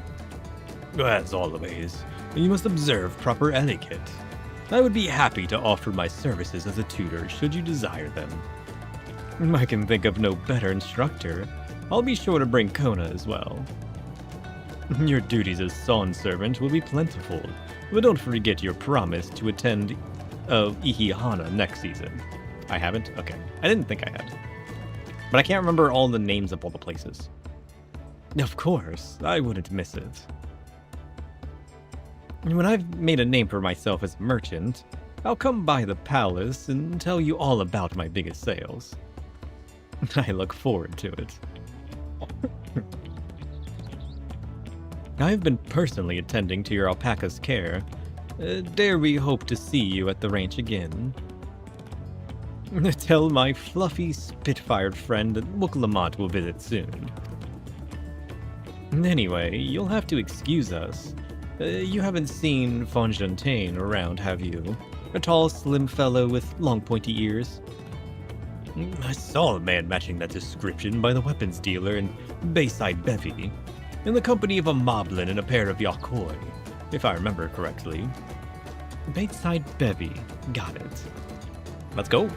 S1: As always, you must observe proper etiquette. I would be happy to offer my services as a tutor should you desire them. I can think of no better instructor. I'll be sure to bring Kona as well. Your duties as Son servant will be plentiful, but don't forget your promise to attend Ihihana next season. I haven't? Okay. I didn't think I had. But I can't remember all the names of all the places. Of course, I wouldn't miss it. When I've made a name for myself as a merchant, I'll come by the palace and tell you all about my biggest sales. I look forward to it. I've been personally attending to your alpaca's care. Dare we hope to see you at the ranch again. Tell my fluffy, spitfired friend that Mook Lamont will visit soon. Anyway, you'll have to excuse us. You haven't seen Fontaine around, have you? A tall, slim fellow with long, pointy ears. I saw a man matching that description by the weapons dealer in Bayside Bevy, in the company of a moblin and a pair of Yakoi, if I remember correctly. Bayside Bevy, got it. Let's go.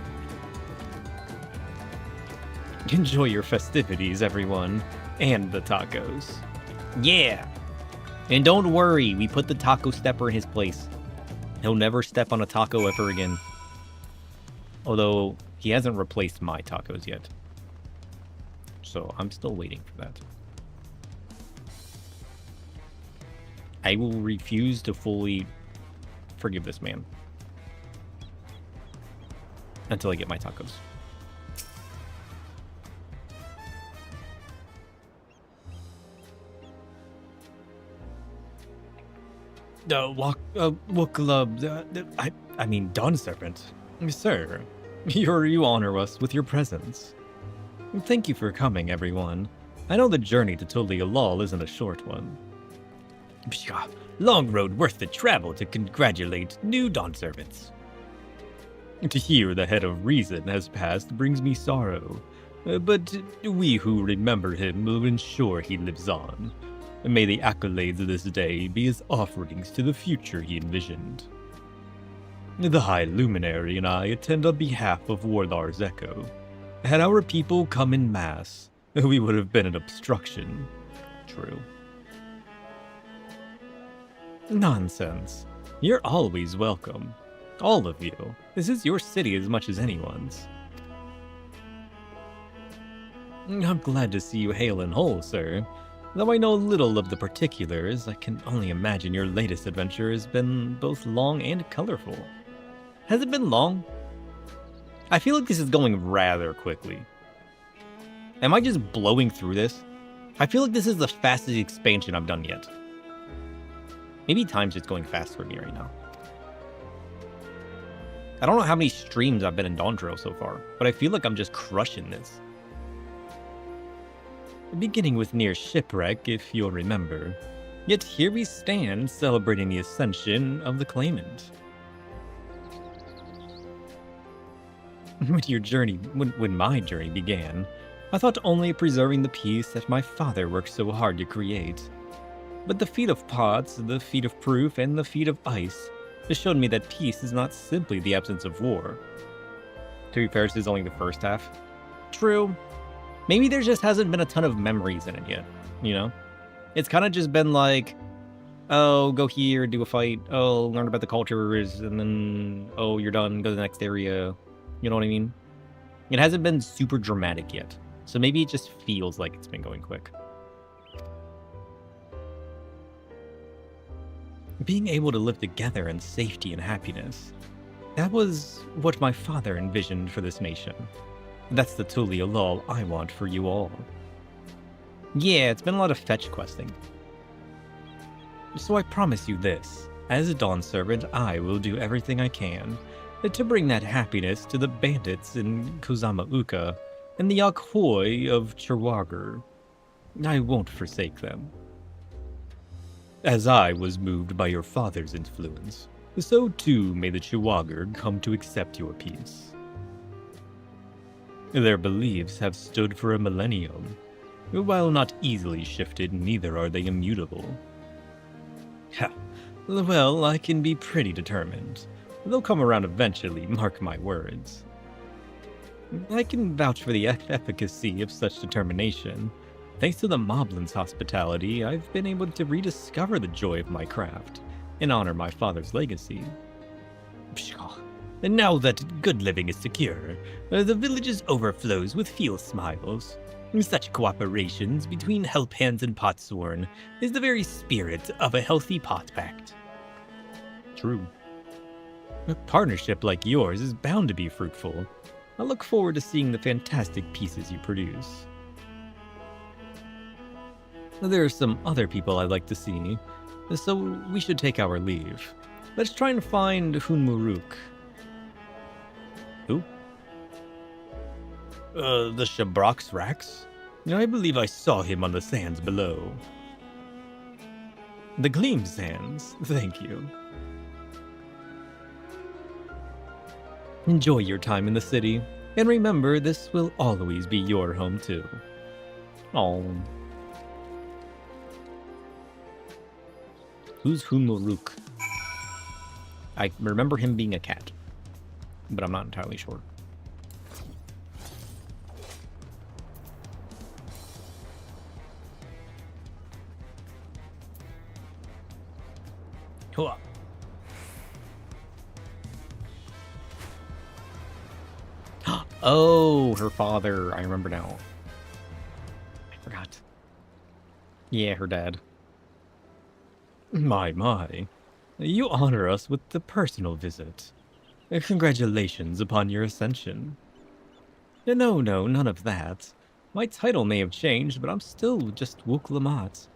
S1: Enjoy your festivities, everyone, and the tacos. Yeah! And don't worry, we put the taco stepper in his place. He'll never step on a taco ever again. Although, he hasn't replaced my tacos yet. So, I'm still waiting for that. I will refuse to fully forgive this man. Until I get my tacos. I mean, Dawn Serpent. Sir, you honor us with your presence. Thank you for coming, everyone. I know the journey to Tuliolol isn't a short one. Pshaw, long road worth the travel to congratulate new Dawn Servants. To hear the head of reason has passed brings me sorrow, but we who remember him will ensure he lives on. May the accolades of this day be his offerings to the future he envisioned. The High Luminary and I attend on behalf of Warlar's Echo. Had our people come in mass, we would have been an obstruction. True. Nonsense. You're always welcome. All of you. This is your city as much as anyone's. I'm glad to see you hale and whole, sir. Though I know little of the particulars, I can only imagine your latest adventure has been both long and colorful. Has it been long? I feel like this is going rather quickly. Am I just blowing through this? I feel like this is the fastest expansion I've done yet. Maybe time's just going fast for me right now. I don't know how many streams I've been in Dawn Trail so far, but I feel like I'm just crushing this. Beginning with near shipwreck, if you'll remember. Yet here we stand, celebrating the ascension of the claimant. When my journey began, I thought only of preserving the peace that my father worked so hard to create. But the feat of pots, the feat of proof, and the feat of ice has shown me that peace is not simply the absence of war. To be fair, this is only the first half. True. Maybe there just hasn't been a ton of memories in it yet, you know? It's kind of just been like, oh, go here, do a fight, oh, learn about the cultures, and then, oh, you're done, go to the next area. You know what I mean? It hasn't been super dramatic yet, so maybe it just feels like it's been going quick. Being able to live together in safety and happiness, that was what my father envisioned for this nation. That's the Tulia lull I want for you all. Yeah, it's been a lot of fetch questing. So I promise you this, as a Dawn Servant, I will do everything I can to bring that happiness to the bandits in Kozama-uka and the Yakhoi of Cherwager. I won't forsake them. As I was moved by your father's influence, so too may the Cherwager come to accept your peace. Their beliefs have stood for a millennium. While not easily shifted, neither are they immutable. Ha! Well, I can be pretty determined. They'll come around eventually, mark my words. I can vouch for the efficacy of such determination. Thanks to the Moblin's hospitality, I've been able to rediscover the joy of my craft and honor my father's legacy. Pshaw. And now that good living is secure, the village overflows with field smiles. Such cooperations between help hands and potsworn is the very spirit of a healthy pot pact. True. A partnership like yours is bound to be fruitful. I look forward to seeing the fantastic pieces you produce. There are some other people I'd like to see, so we should take our leave. Let's try and find Hunmuruk. Who? The Shabrox Rax? I believe I saw him on the sands below. The Gleam Sands, thank you. Enjoy your time in the city, and remember this will always be your home too. Oh. Who's Hunmuruk? I remember him being a cat, but I'm not entirely sure. Cool. Oh, her father. I remember now. I forgot. Yeah, her dad. My. You honor us with the personal visit. Congratulations upon your ascension. No, none of that. My title may have changed, but I'm still just Wook Lamont.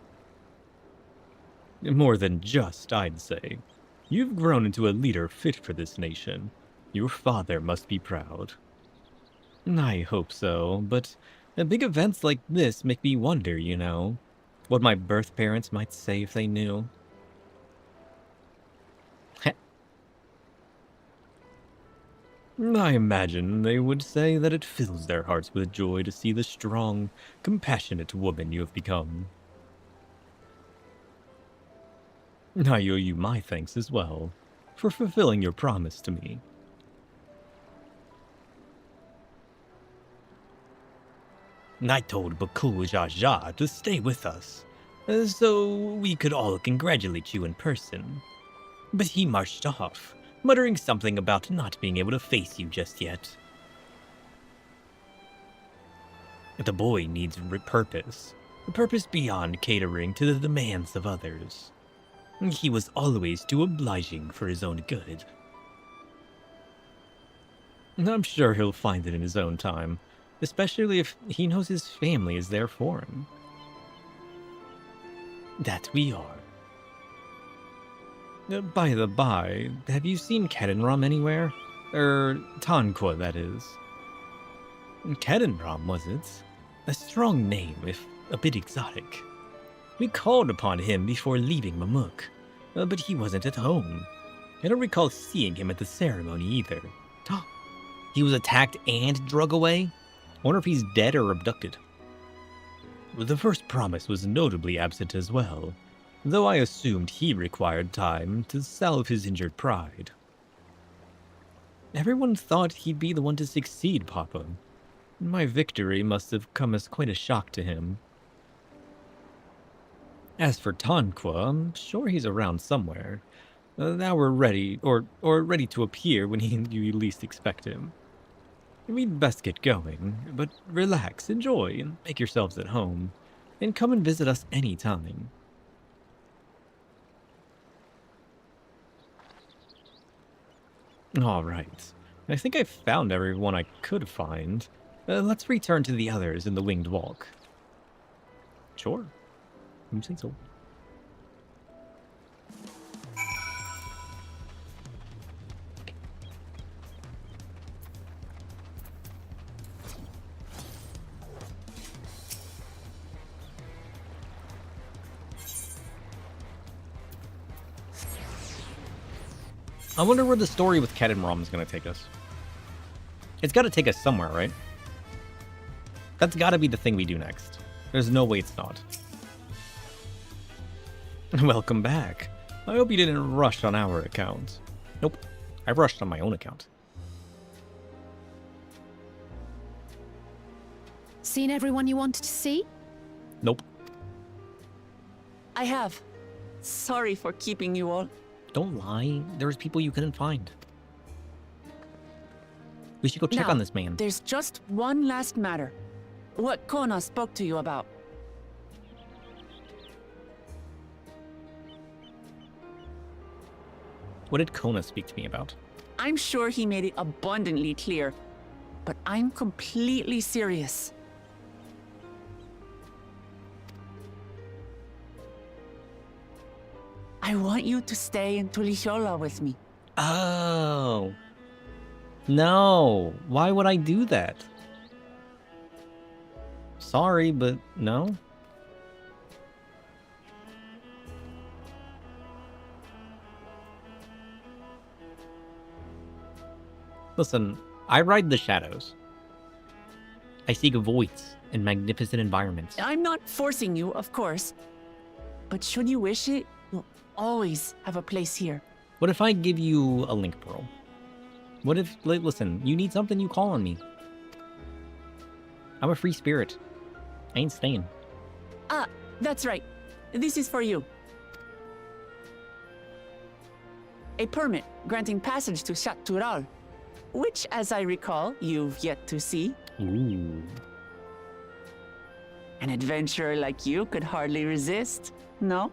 S1: More than just, I'd say. You've grown into a leader fit for this nation. Your father must be proud. I hope so, but big events like this make me wonder, you know, what my birth parents might say if they knew. I imagine they would say that it fills their hearts with joy to see the strong, compassionate woman you have become. I owe you my thanks as well, for fulfilling your promise to me. I told Bakul Jaja to stay with us, so we could all congratulate you in person. But he marched off, muttering something about not being able to face you just yet. The boy needs purpose, a purpose beyond catering to the demands of others. He was always too obliging for his own good. I'm sure he'll find it in his own time, especially if he knows his family is there for him. That we are. By the by, have you seen Kedenram anywhere? Tanqua, that is. Kedenram, was it? A strong name, if a bit exotic. We called upon him before leaving Mamuk, but he wasn't at home. I don't recall seeing him at the ceremony either. He was attacked and drug away? Wonder if he's dead or abducted. The first promise was notably absent as well. though I assumed he required time to salve his injured pride. Everyone thought he'd be the one to succeed Papa. My victory must have come as quite a shock to him. As for Tanqua, I'm sure he's around somewhere. Now we're ready, or ready to appear when you least expect him. We'd best get going, but relax, enjoy, and make yourselves at home. And come and visit us anytime. Alright. I think I found everyone I could find. Let's return to the others in the Winged Walk. Sure. You say so. I wonder where the story with Cat and Rom is going to take us. It's got to take us somewhere, right? That's got to be the thing we do next. There's no way it's not. Welcome back. I hope you didn't rush on our account. Nope. I rushed on my own account.
S4: Seen everyone you wanted to see?
S1: Nope.
S7: I have. Sorry for keeping you all.
S1: Don't lie. There was people you couldn't find. We should go check
S7: Now,
S1: on this man.
S7: There's just one last matter. What Kona spoke to you about.
S1: What did Kona speak to me about?
S7: I'm sure he made it abundantly clear, but I'm completely serious. I want you to stay in Tulishola with me.
S1: Oh. No. Why would I do that? Sorry, but no. Listen, I ride the shadows. I seek voids in magnificent environments.
S7: I'm not forcing you, of course, but should you wish it, you'll always have a place here.
S1: What if I give you a link pearl? What if, listen, you need something, you call on me. I'm a free spirit. I ain't staying.
S7: Ah, that's right. This is for you. A permit granting passage to Shatural, which, as I recall, you've yet to see.
S1: Ooh.
S7: An adventurer like you could hardly resist, no?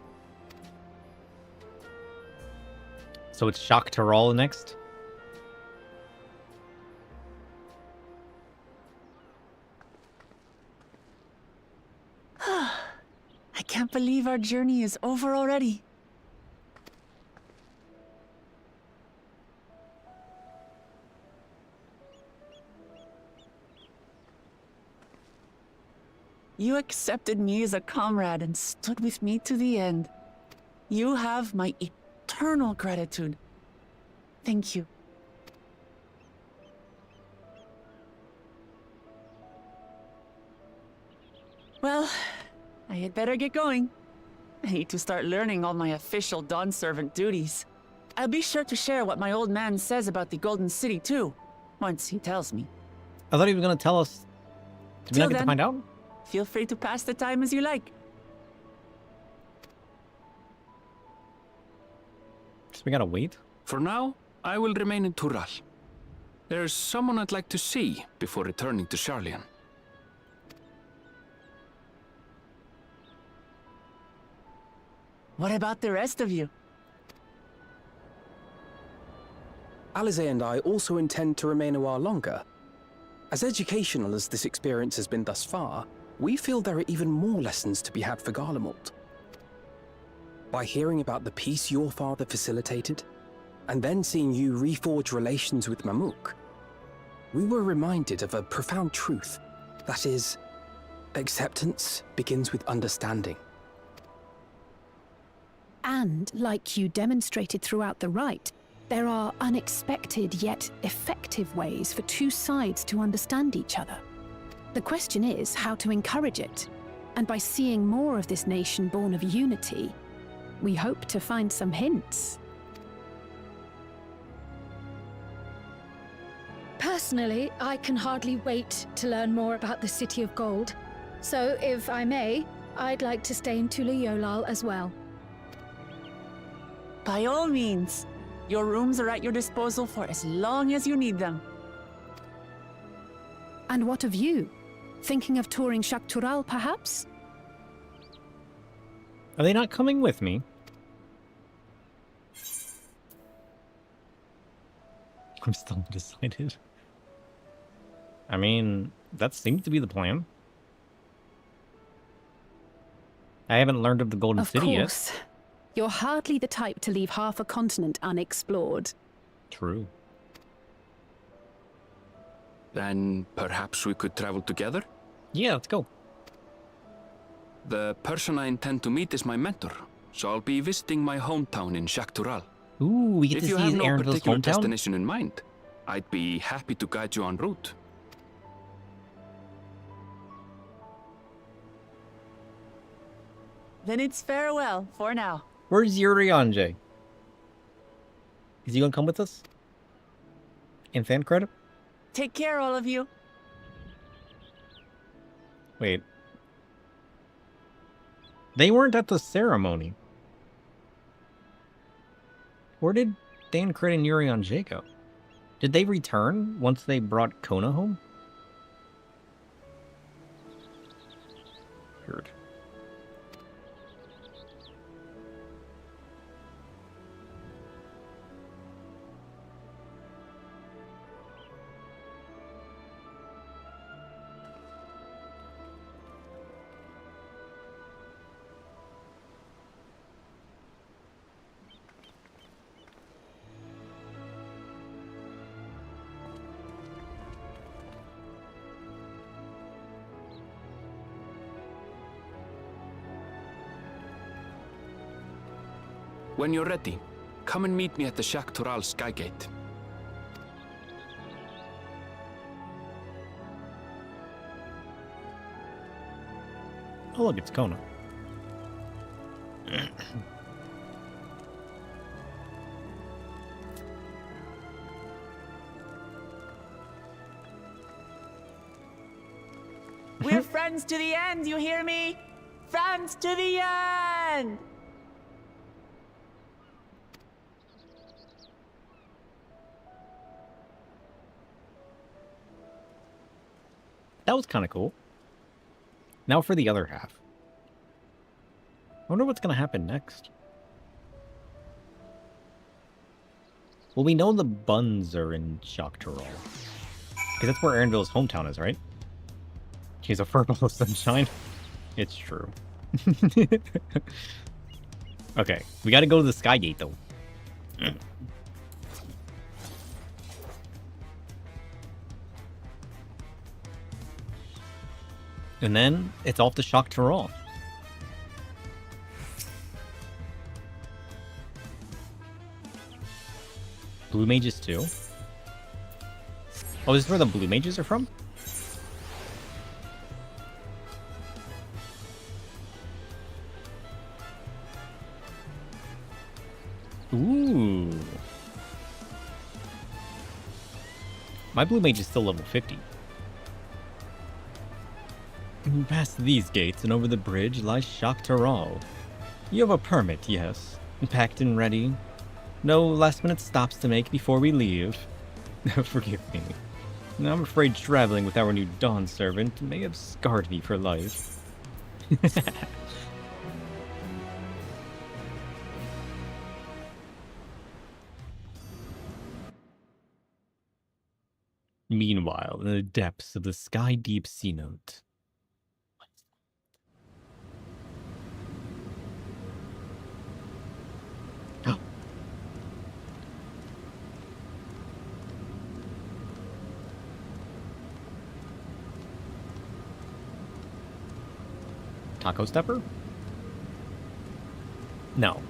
S1: So it's Shaktaral next?
S7: I can't believe our journey is over already. You accepted me as a comrade and stood with me to the end. You have my eternal gratitude. Thank you. Well, I had better get going. I need to start learning all my official Dawn Servant duties. I'll be sure to share what my old man says about the Golden City too, once he tells me.
S1: I thought he was going to tell us. Did we
S7: Till
S1: not get to
S7: then,
S1: find out?
S7: Feel free to pass the time as you like.
S1: So we gotta wait?
S3: For now, I will remain in Tural. There's someone I'd like to see before returning to Sharlayan.
S7: What about the rest of you?
S11: Alize and I also intend to remain a while longer. As educational as this experience has been thus far, we feel there are even more lessons to be had for Garlemald. By hearing about the peace your father facilitated, and then seeing you reforge relations with Mamook, we were reminded of a profound truth. That is, acceptance begins with understanding.
S4: And, like you demonstrated throughout the rite, there are unexpected yet effective ways for two sides to understand each other. The question is how to encourage it. And by seeing more of this nation born of unity, We hope to find some hints.
S12: Personally, I can hardly wait to learn more about the City of Gold. So, if I may, I'd like to stay in Tula Yolal as well.
S7: By all means, your rooms are at your disposal for as long as you need them.
S4: And what of you? Thinking of touring Shaktural, perhaps?
S1: Are they not coming with me? I'm still undecided. I mean, that seems to be the plan. I haven't learned of the Golden City yet.
S4: Of course. You're hardly the type to leave half a continent unexplored.
S1: True.
S11: Then perhaps we could travel together?
S1: Yeah, let's go.
S11: The person I intend to meet is my mentor, so I'll be visiting my hometown in Shaktural.
S1: Ooh, we get
S11: If
S1: to
S11: you
S1: see
S11: have no
S1: Aaronville's
S11: particular
S1: hometown?
S11: destination in mind, I'd be happy to guide you en route.
S7: Then it's farewell for now.
S1: Where's Urianger? Is he gonna come with us? In fan credit?
S7: Take care, all of you.
S1: Wait. They weren't at the ceremony. Where did Dan Crit and Urianger go? Did they return once they brought Kona home? Weird.
S11: When you're ready, come and meet me at the Shaktural Skygate.
S1: Oh look, it's Kona.
S7: We're friends to the end, you hear me? Friends to the end!
S1: That was kind of cool. Now for the other half. I wonder what's going to happen next. Well, we know the Buns are in Shaktural. Because that's where Aaronville's hometown is, right? She's a fertile of sunshine. It's true. Okay, we got to go to the Skygate, though. And then it's off to Shaktural. Blue Mages too? Oh, this is where the Blue Mages are from? Ooh. My Blue Mage is still level 50. Past these gates and over the bridge lies Shaktural. You have a permit, yes. Packed and ready. No last-minute stops to make before we leave. Forgive me. I'm afraid traveling with our new Dawn servant may have scarred me for life. Meanwhile, in the depths of the sky-deep sea note. Taco Stepper? No.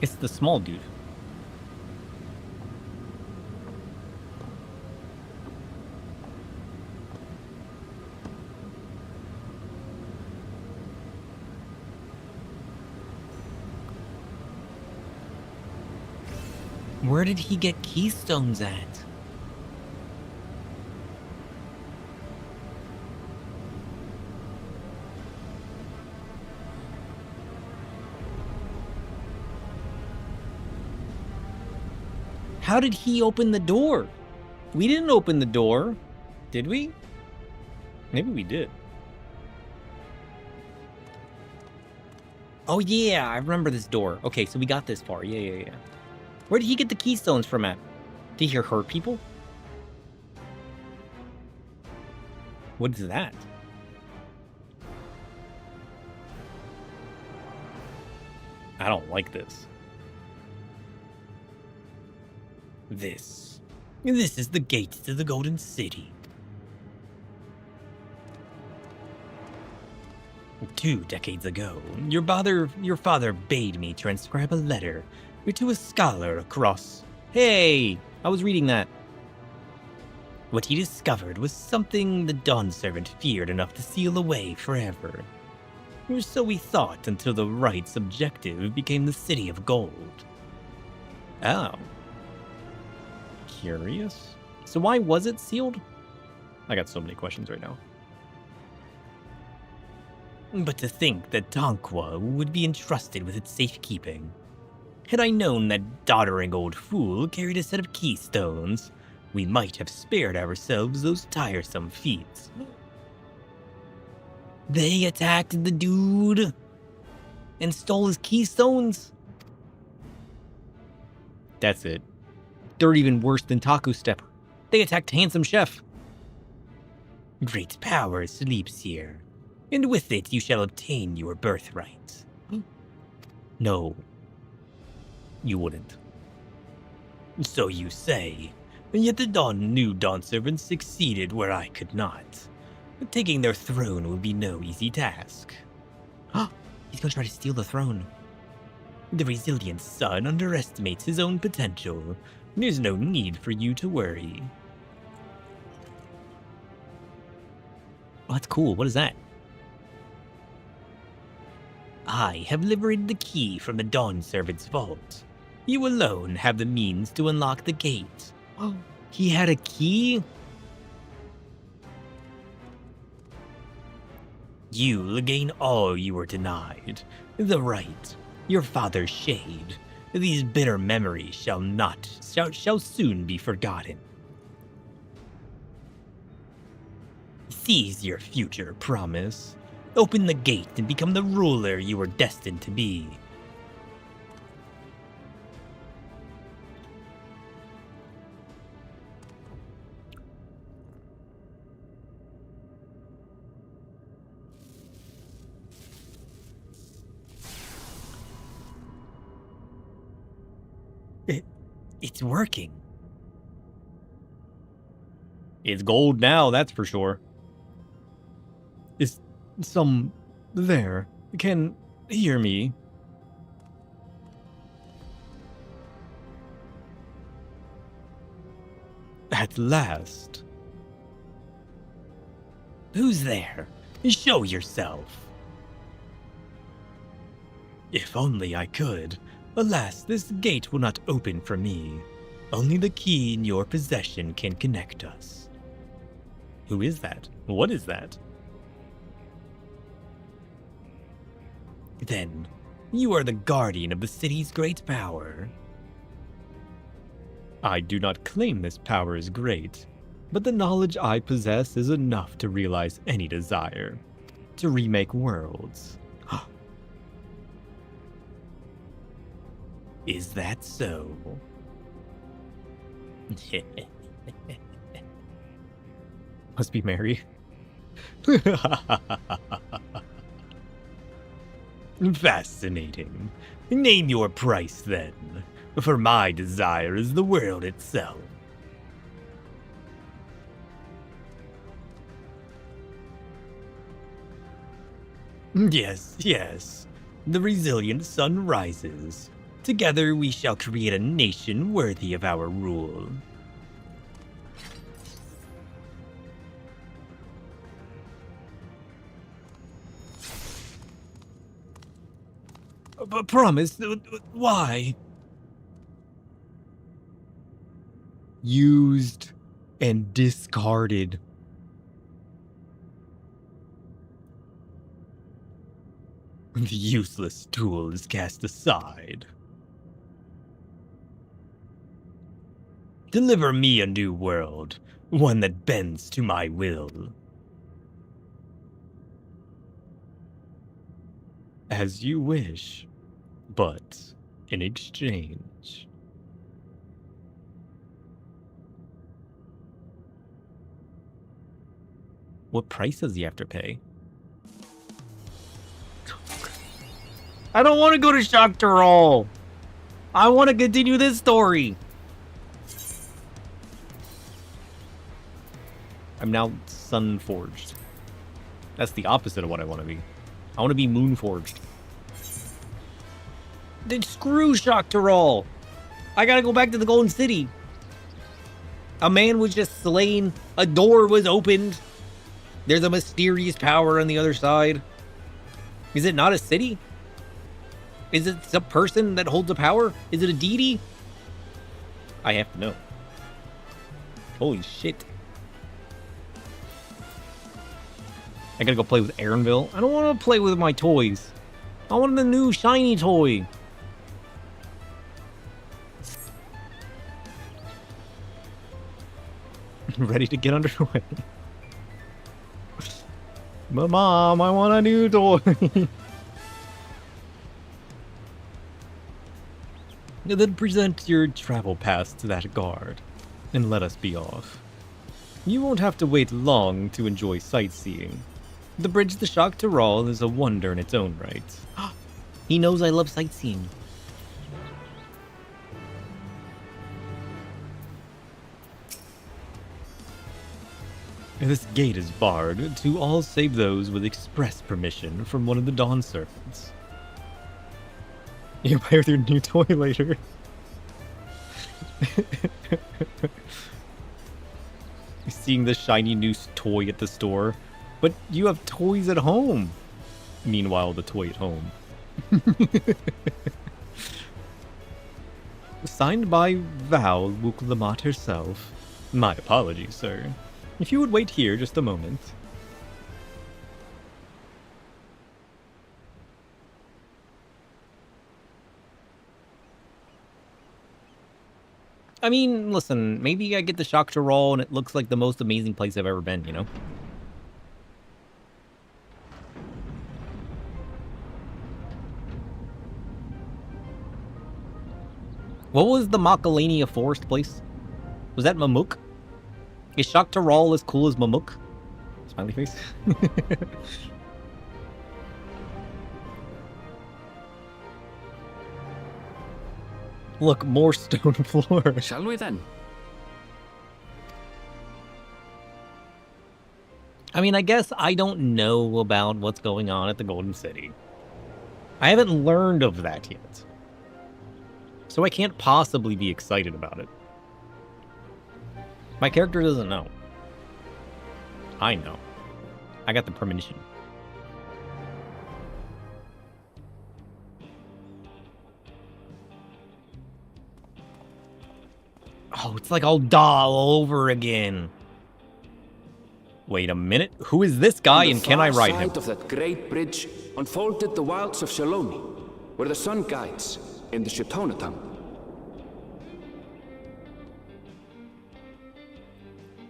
S1: It's the small dude. Where did he get keystones at? How did he open the door? We didn't open the door, did we? Maybe we did. Oh yeah, I remember this door. Okay, so we got this far. Yeah. Where did he get the keystones from at? Did he hurt people? What is that? I don't like this. This is the gate to the Golden City. 2 decades ago, your father bade me transcribe a letter to a scholar across... Hey! I was reading that. What he discovered was something the Dawn Servant feared enough to seal away forever. Or so we thought until the right's objective became the City of Gold. Oh. Curious. So why was it sealed? I got so many questions right now. But to think that Tonqua would be entrusted with its safekeeping. Had I known that doddering old fool carried a set of keystones, we might have spared ourselves those tiresome feats. They attacked the dude and stole his keystones? That's it. They're even worse than Taku Stepper. They attacked Handsome Chef. Great power sleeps here, and with it you shall obtain your birthright. No, you wouldn't. So you say, and yet the new Dawn Servants succeeded where I could not. Taking their throne would be no easy task. He's gonna try to steal the throne. The resilient son underestimates his own potential. There's no need for you to worry. Oh, that's cool. What is that? I have liberated the key from the Dawn Servant's vault. You alone have the means to unlock the gate. Oh, he had a key? You'll gain all you were denied. The right, your father's shade. These bitter memories shall soon be forgotten. Seize your future promise. Open the gate and become the ruler you were destined to be. It's working. It's gold now, that's for sure. Is some there can hear me? At last. Who's there? Show yourself. If only I could. Alas, this gate will not open for me. Only the key in your possession can connect us. Who is that? What is that? Then, you are the guardian of the city's great power. I do not claim this power is great, but the knowledge I possess is enough to realize any desire. To remake worlds. Is that so? Must be Mary. Fascinating. Name your price then, for my desire is the world itself. Yes, yes. The resilient sun rises. Together we shall create a nation worthy of our rule. But promise, why? used and discarded. The useless tool is cast aside. Deliver me a new world, one that bends to my will. As you wish, but in exchange. What price does he have to pay? I don't want to go to Shock Tyrol. I want to continue this story. I'm now sun-forged. That's the opposite of what I want to be. I want to be moon-forged. Then screw Shock Tyrol. I gotta go back to the Golden City. A man was just slain. A door was opened. There's a mysterious power on the other side. Is it not a city? Is it a person that holds a power? Is it a deity? I have to know. Holy shit. I gotta go play with Aaronville. I don't want to play with my toys. I want the new shiny toy. Ready to get underway. But Mom, I want a new toy. Then present your travel pass to that guard, and let us be off. You won't have to wait long to enjoy sightseeing. The bridge to Shock Tyrol is a wonder in its own right. He knows I love sightseeing. This gate is barred to all save those with express permission from one of the Dawn Servants. You buy with your new toy later. Seeing the shiny new toy at the store, but you have toys at home. Meanwhile, the toy at home. Signed by Val Wuklamat herself. My apologies, sir. If you would wait here just a moment. I mean, listen, maybe I get the Shock Tyrol and it looks like the most amazing place I've ever been, you know? What was the Macalania Forest place? Was that Mamuk? Is Shock Tyrol as cool as Mamuk? Smiley face. Look, more stone floor.
S11: Shall we then?
S1: I mean, I guess I don't know about what's going on at the Golden City. I haven't learned of that yet. So I can't possibly be excited about it. My character doesn't know. I know. I got the premonition. Oh, it's like Alda all over again. Wait a minute. Who is this guy and can I ride him?
S13: On the far side of that great bridge unfolded the wilds of Shaloni, where the sun guides in the Shitona tongue.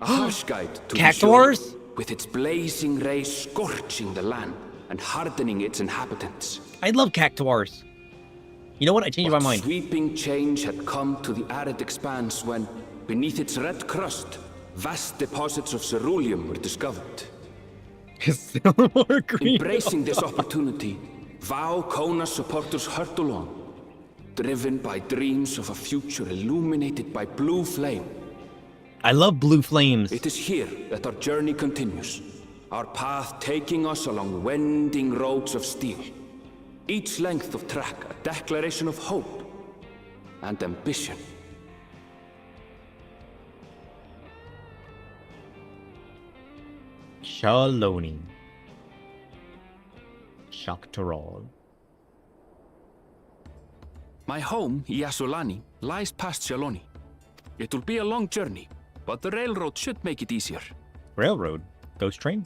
S13: A harsh guide to
S1: Cactuars?
S13: With its blazing rays scorching the land and hardening its inhabitants.
S1: I love Cactuars. You know what? I changed my mind.
S13: Sweeping change had come to the arid expanse when, beneath its red crust, vast deposits of ceruleum were discovered.
S1: Still more green.
S13: Embracing this opportunity, Vau Kona supporters hurtle on, driven by dreams of a future illuminated by blue flame.
S1: I love blue flames.
S13: It is here that our journey continues, our path taking us along winding roads of steel. Each length of track a declaration of hope and ambition.
S1: Shaloni. Shock Tyrol.
S13: My home, Yasulani, lies past Shaloni. It will be a long journey, but the railroad should make it easier.
S1: Railroad? Ghost train?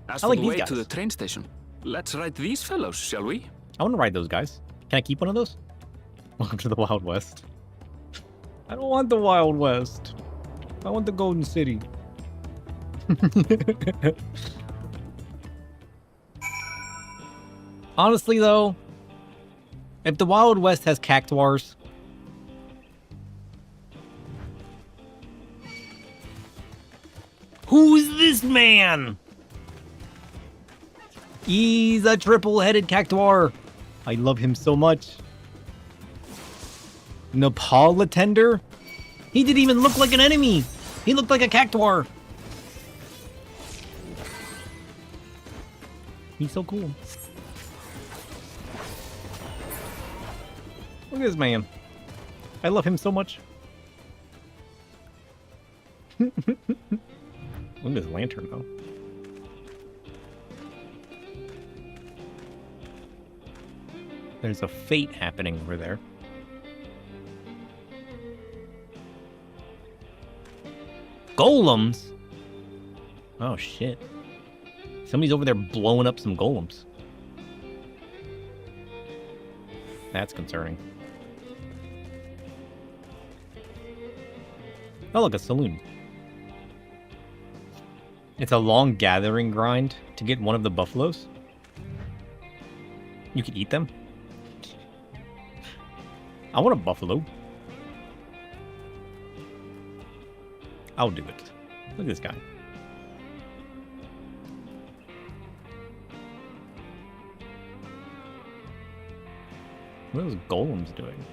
S13: As
S1: I
S13: for
S1: like
S13: the
S1: these
S13: way
S1: guys.
S13: to the train station, let's ride these fellows, shall we?
S1: I want to ride those guys. Can I keep one of those? Welcome to the Wild West. I don't want the Wild West. I want the Golden City. Honestly, though, if the Wild West has cactuars, who's this man? He's a triple-headed cactuar. I love him so much. Neapolitander? He didn't even look like an enemy. He looked like a cactuar. He's so cool. Look at this man. I love him so much. Look at his lantern, though. There's a fate happening over there. Golems? Oh, shit. Somebody's over there blowing up some golems. That's concerning. Oh, look, a saloon. It's a long gathering grind to get one of the buffaloes. You can eat them. I want a buffalo. I'll do it. Look at this guy. What are those golems doing?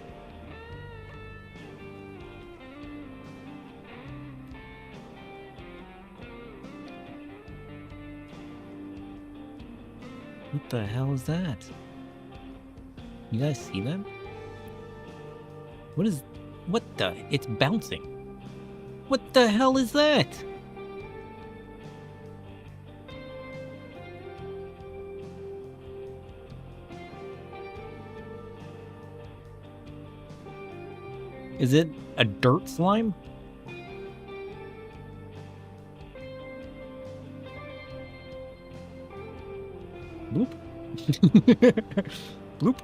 S1: What the hell is that? You guys see that? What the? It's bouncing. What the hell is that? Is it a dirt slime? Bloop. Bloop.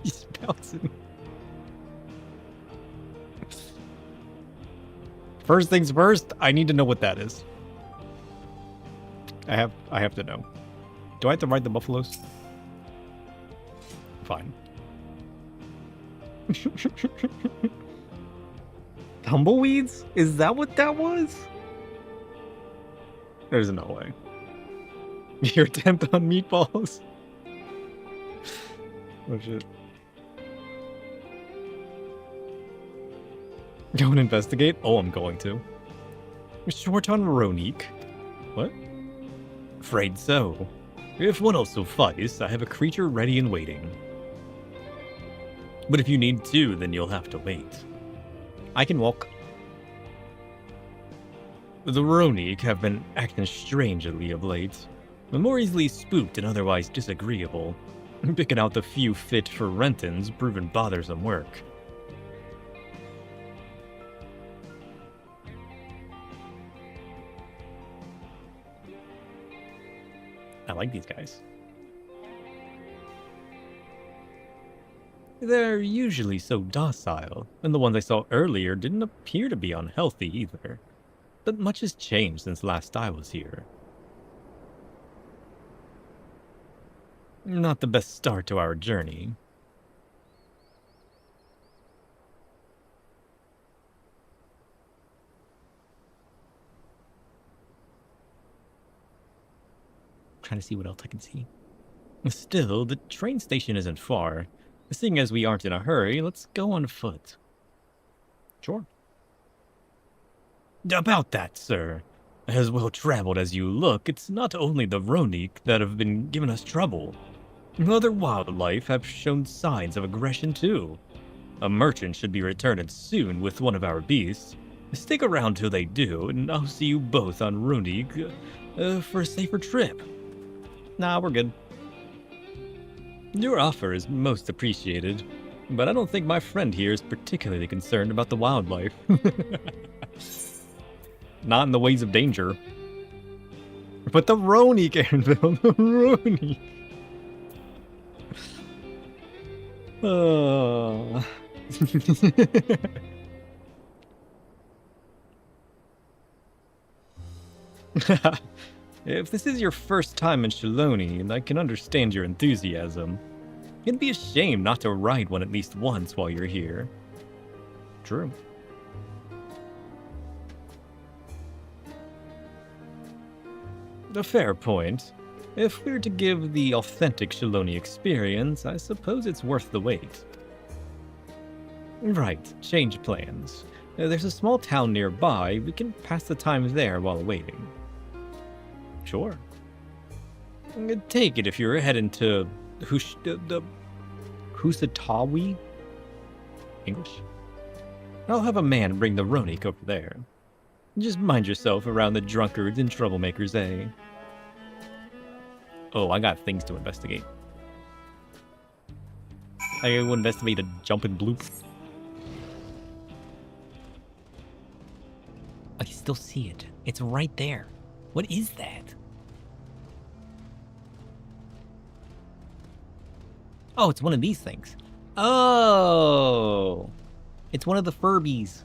S1: He's bouncing. First things first, I need to know what that is. I have to know. Do I have to ride the buffaloes? Fine. Tumbleweeds? Is that what that was? There's no way. Your attempt on meatballs? Oh shit. Go and investigate? Oh, I'm going to. Short on Ronique? What? Afraid so. If one will suffice, I have a creature ready and waiting. But if you need two, then you'll have to wait. I can walk. The Ronique have been acting strangely of late. More easily spooked and otherwise disagreeable. Picking out the few fit for Renton's proven bothersome work. I like these guys. They're usually so docile, and the ones I saw earlier didn't appear to be unhealthy either. But much has changed since last I was here. Not the best start to our journey. Trying to see what else I can see. Still, the train station isn't far. Seeing as we aren't in a hurry, let's go on foot. Sure. About that, sir. As well traveled as you look, it's not only the Ronique that have been giving us trouble. Other wildlife have shown signs of aggression too. A merchant should be returning soon with one of our beasts. Stick around till they do, and I'll see you both on Ronique for a safer trip. Nah, we're good. Your offer is most appreciated, but I don't think my friend here is particularly concerned about the wildlife. Not in the ways of danger. But the Roni, Garenville, the Roni. Oh. If this is your first time in Shaloni, I can understand your enthusiasm. It'd be a shame not to ride one at least once while you're here. True. A fair point. If we're to give the authentic Shaloni experience, I suppose it's worth the wait. Right, change plans. There's a small town nearby. We can pass the time there while waiting. Sure. Take it if you're heading to Husatawi? English? I'll have a man bring the Ronik over there. Just mind yourself around the drunkards and troublemakers, eh? Oh, I got things to investigate. I will investigate a jumping bloop. I can still see it. It's right there. What is that? Oh, it's one of these things. Oh! It's one of the Furbies.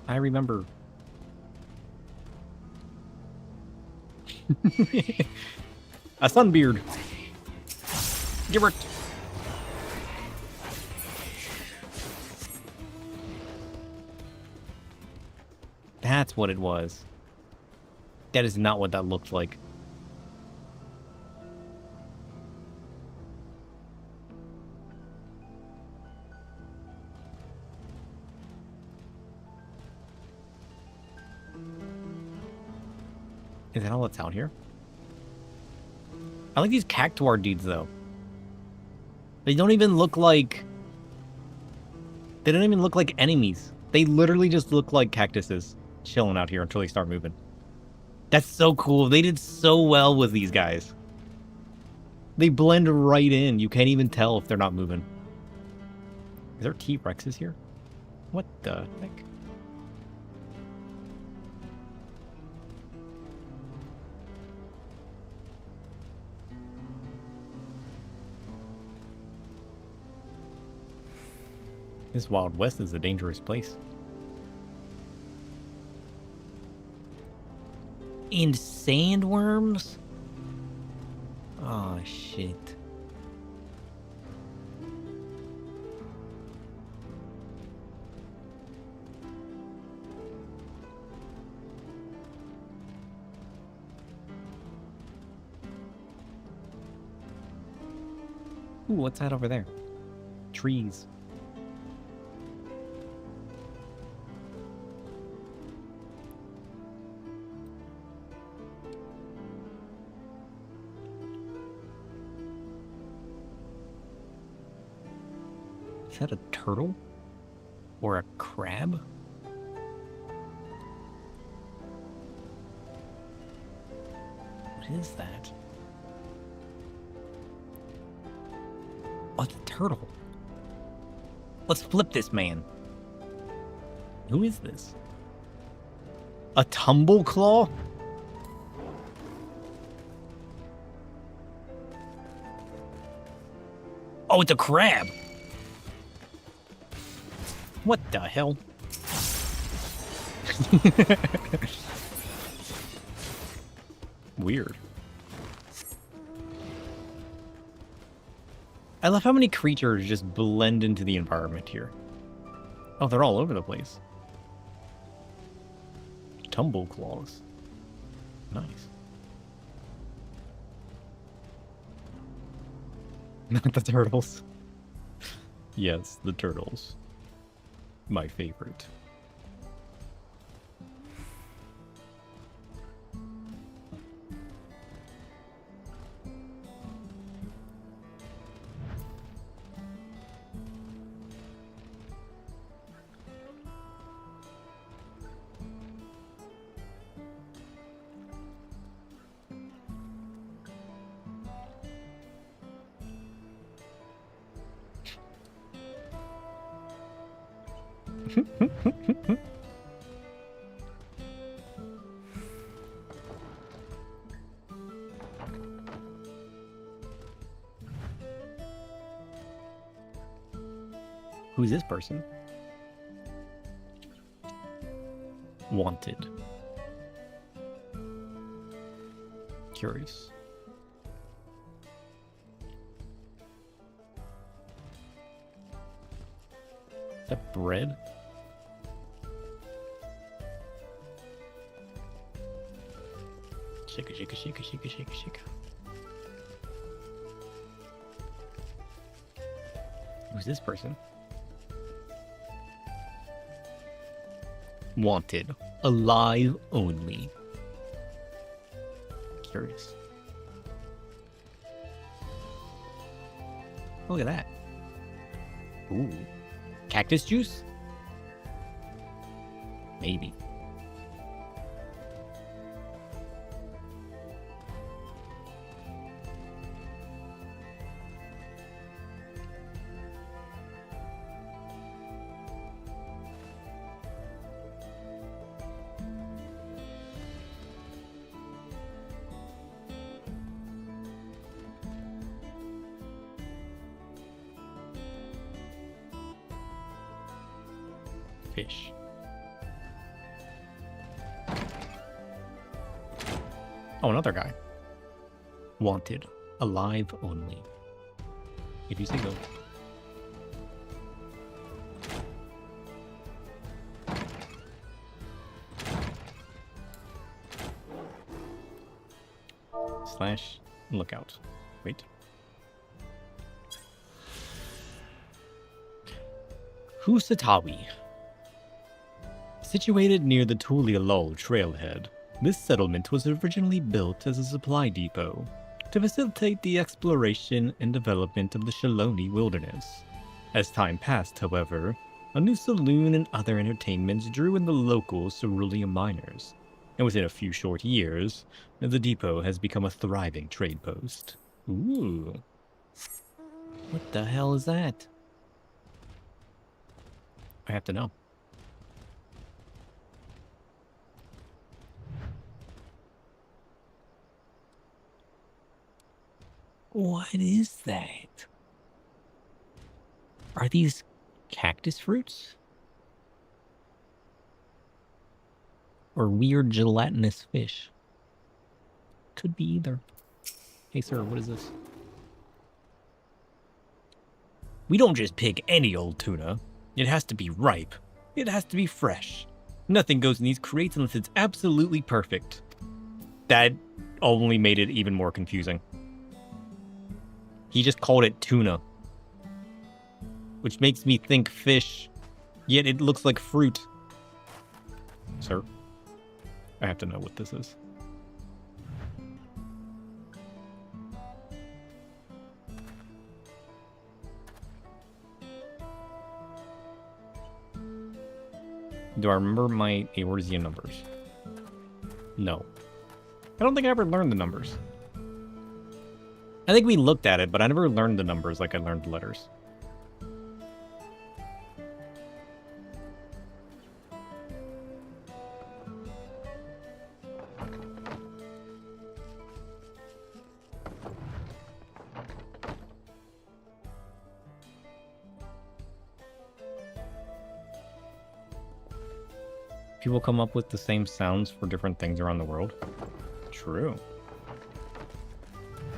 S1: I remember. A sunbeard. Gibbert. That's what it was. That is not what that looked like. Is that all that's out here? I like these cactuar dudes, though. They don't even look like... They don't even look like enemies. They literally just look like cactuses chilling out here until they start moving. That's so cool. They did so well with these guys. They blend right in. You can't even tell if they're not moving. Is there T-Rexes here? What the heck? This Wild West is a dangerous place. And sandworms? Oh, shit. Ooh, what's that over there? Trees. Is that a turtle? Or a crab? What is that? Oh, it's a turtle. Let's flip this man. Who is this? A tumbleclaw? Oh, it's a crab. What the hell? Weird. I love how many creatures just blend into the environment here. Oh, they're all over the place. Tumbleclaws. Nice. Not the turtles. Yes, the turtles. My favorite. Who's this person? Wanted. Curious. Is that bread? Shika, shika, shika, shika, shika, shika. Who's this person? Wanted. Alive only. Curious. Look at that. Ooh. Cactus juice? Maybe. Fish. Oh, another guy. Wanted. Alive only. If you say go. Slash lookout. Wait. Husatawi. Situated near the Tulialol trailhead, this settlement was originally built as a supply depot to facilitate the exploration and development of the Shaloni wilderness. As time passed, however, a new saloon and other entertainments drew in the local cerulean miners, and within a few short years, the depot has become a thriving trade post. Ooh. What the hell is that? I have to know. What is that? Are these cactus fruits? Or weird gelatinous fish? Could be either. Hey sir, what is this? We don't just pick any old tuna. It has to be ripe. It has to be fresh. Nothing goes in these crates unless it's absolutely perfect. That only made it even more confusing. He just called it tuna, which makes me think fish, yet it looks like fruit. Sir, I have to know what this is. Do I remember my Eorzean numbers? No. I don't think I ever learned the numbers. I think we looked at it, but I never learned the numbers like I learned the letters. People come up with the same sounds for different things around the world. True.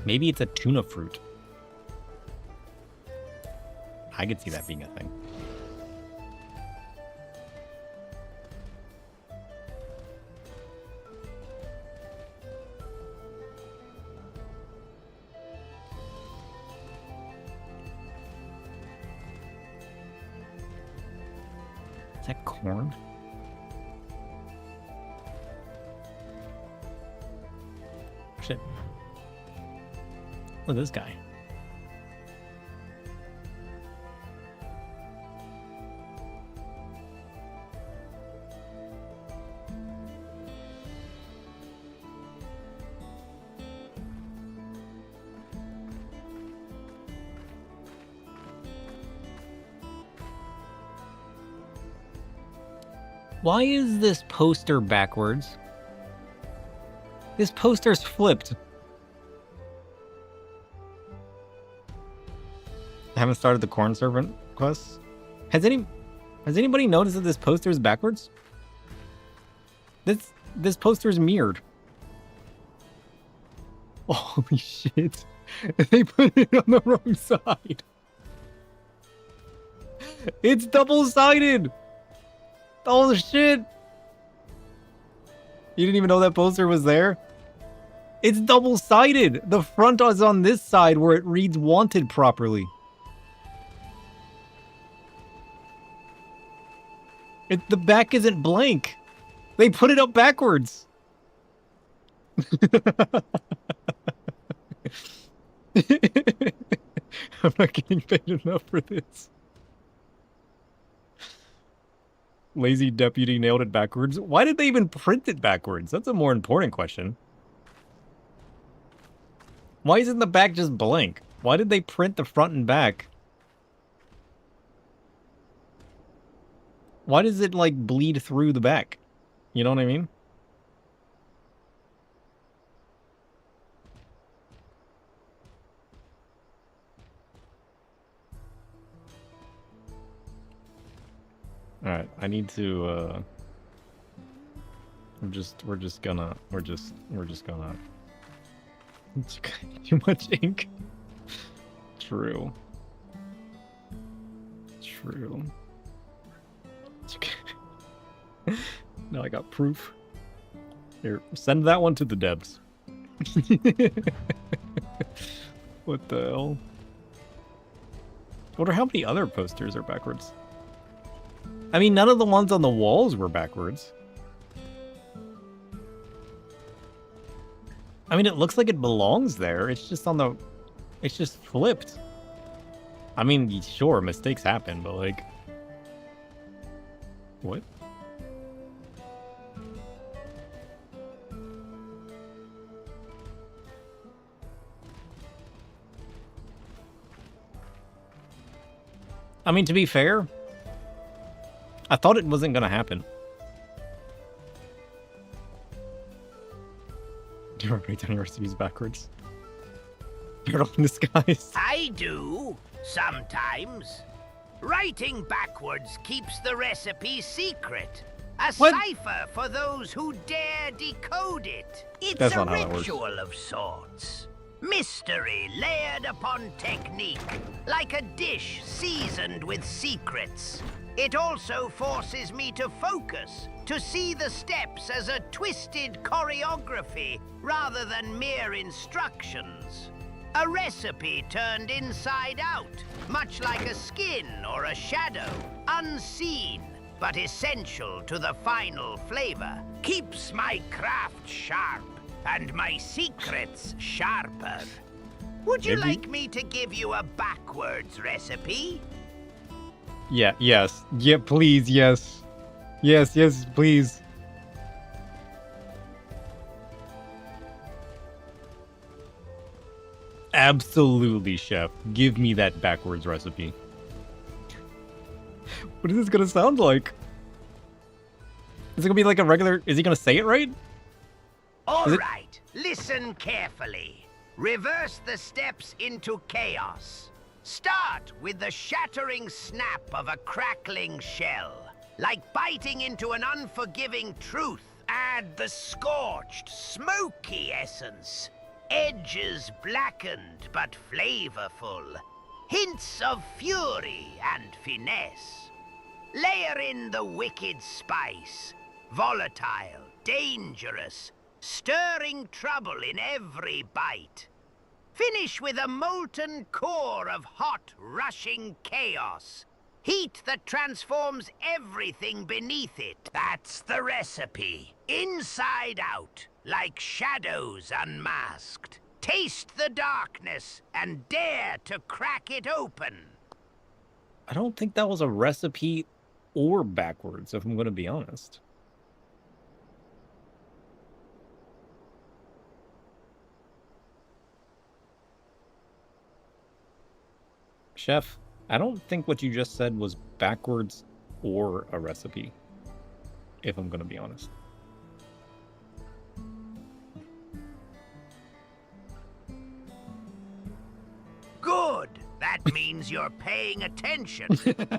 S1: Maybe it's a tuna fruit. I could see that being a thing. Is that corn? Shit. Look at this guy. Why is this poster backwards? This poster's flipped. I haven't started the Corn Servant quest. Has anybody noticed that this poster is backwards? This poster is mirrored. Holy shit. They put it on the wrong side. It's double-sided. Oh shit. You didn't even know that poster was there? It's double-sided. The front is on this side where it reads wanted properly. The back isn't blank. They put it up backwards. I'm not getting paid enough for this. Lazy deputy nailed it backwards. Why did they even print it backwards? That's a more important question. Why isn't the back just blank? Why did they print the front and back? Why does it, like, bleed through the back? You know what I mean? Alright, I need to, we're just gonna... It's too much ink. True. True. It's okay. Now I got proof. Here, send that one to the Debs. What the hell? I wonder how many other posters are backwards. I mean, none of the ones on the walls were backwards. I mean, it looks like it belongs there. It's just on the... It's just flipped. I mean, sure, mistakes happen, but like... What? I mean, to be fair, I thought it wasn't gonna happen. Do you ever write down your recipes backwards? Turtle in disguise.
S2: I do, sometimes. Writing backwards keeps the recipe secret. A cipher for those who dare decode it. It's a ritual of sorts. Mystery layered upon technique, like a dish seasoned with secrets. It also forces me to focus, to see the steps as a twisted choreography rather than mere instructions. A recipe turned inside out, much like a skin or a shadow, unseen but essential to the final flavor. Keeps my craft sharp and my secrets sharper. Would you like me to give you a backwards recipe?
S1: Yeah, yes. Yeah, please, yes. Yes, yes, please. Absolutely, chef. Give me that backwards recipe. What is this gonna sound like? Is it gonna be like a regular... Is he gonna say it right?
S2: All right, listen carefully. Reverse the steps into chaos. Start with the shattering snap of a crackling shell. Like biting into an unforgiving truth. Add the scorched, smoky essence. Edges blackened but flavorful. Hints of fury and finesse. Layer in the wicked spice. Volatile, dangerous, stirring trouble in every bite. Finish with a molten core of hot, rushing chaos. Heat that transforms everything beneath it. That's the recipe. Inside out, like shadows unmasked. Taste the darkness and dare to crack it open.
S1: I don't think that was a recipe or backwards, if I'm going to be honest. Chef, I don't think what you just said was backwards or a recipe. if I'm gonna be honest.
S2: Good. That means you're paying attention.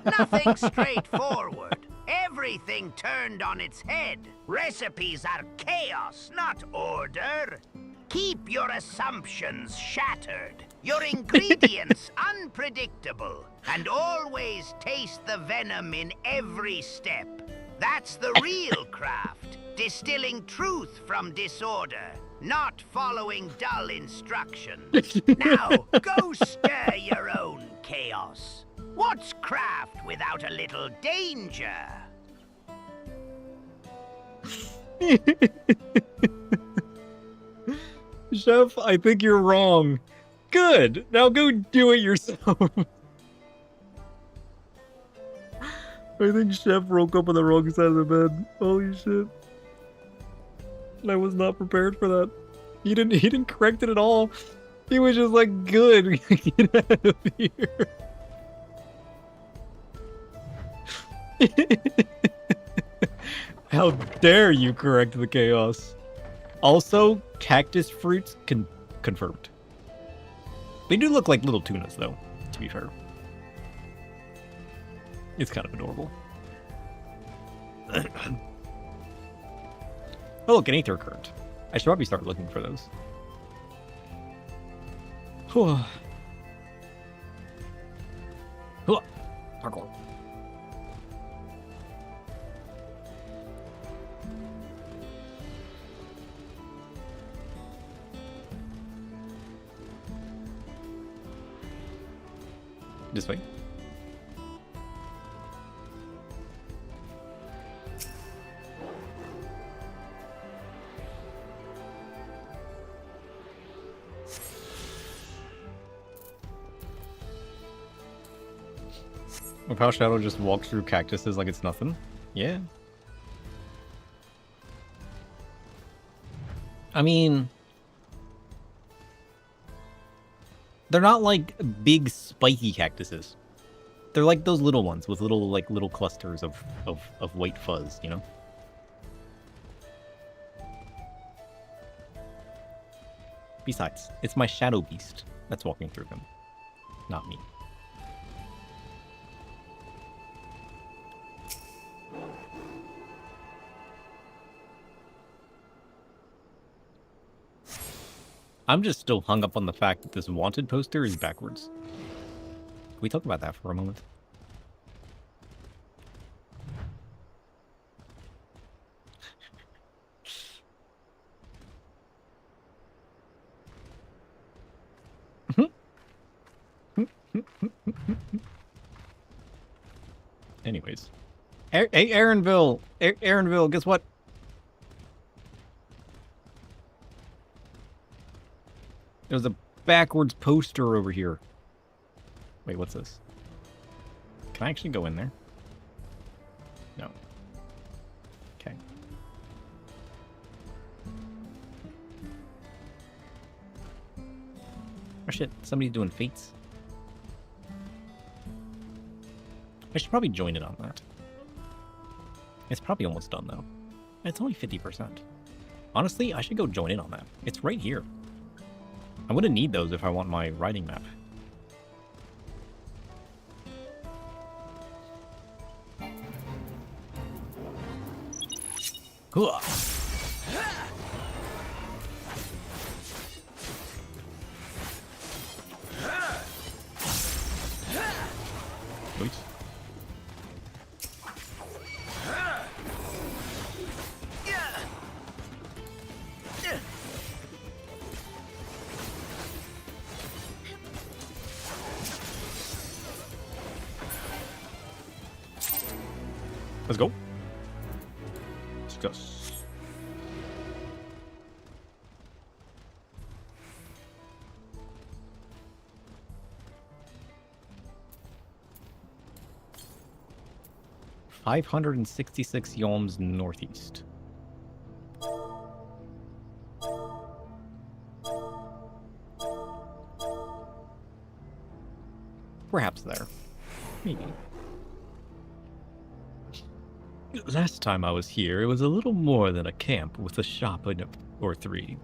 S2: Nothing straightforward. Everything turned on its head. Recipes are chaos, not order. Keep your assumptions shattered. Your ingredients unpredictable. And always taste the venom in every step. That's the real craft. Distilling truth from disorder. Not following dull instructions. Now, go stir your own chaos. What's craft without a little danger?
S1: Chef, I think you're wrong. Good. Now go do it yourself. I think Chef woke up on the wrong side of the bed. Holy shit. I was not prepared for that. He didn't correct it at all. He was just like, good, get out of here. How dare you correct the chaos. Also, cactus fruits confirmed. They do look like little tunas though, to be fair. It's kind of adorable. Oh, look, an aether current. I should probably start looking for those. Parkour. This way. Of how Shadow just walks through cactuses like it's nothing? Yeah. I mean, they're not like big spiky cactuses. They're like those little ones with little clusters of white fuzz, you know? Besides, it's my shadow beast that's walking through them, not me. I'm just still hung up on the fact that this wanted poster is backwards. Can we talk about that for a moment? Anyways. Hey, Aaronville! Aaronville, guess what? There's a backwards poster over here. Wait, what's this? Can I actually go in there? No. Okay. Oh shit, somebody's doing fates. I should probably join in on that. It's probably almost done though. It's only 50%. Honestly, I should go join in on that. It's right here. I'm gonna need those if I want my riding map. Cool. Wait. Let's go. Success. $566 yalms northeast. Perhaps there. Maybe. Last time I was here, it was a little more than a camp with a shop or three.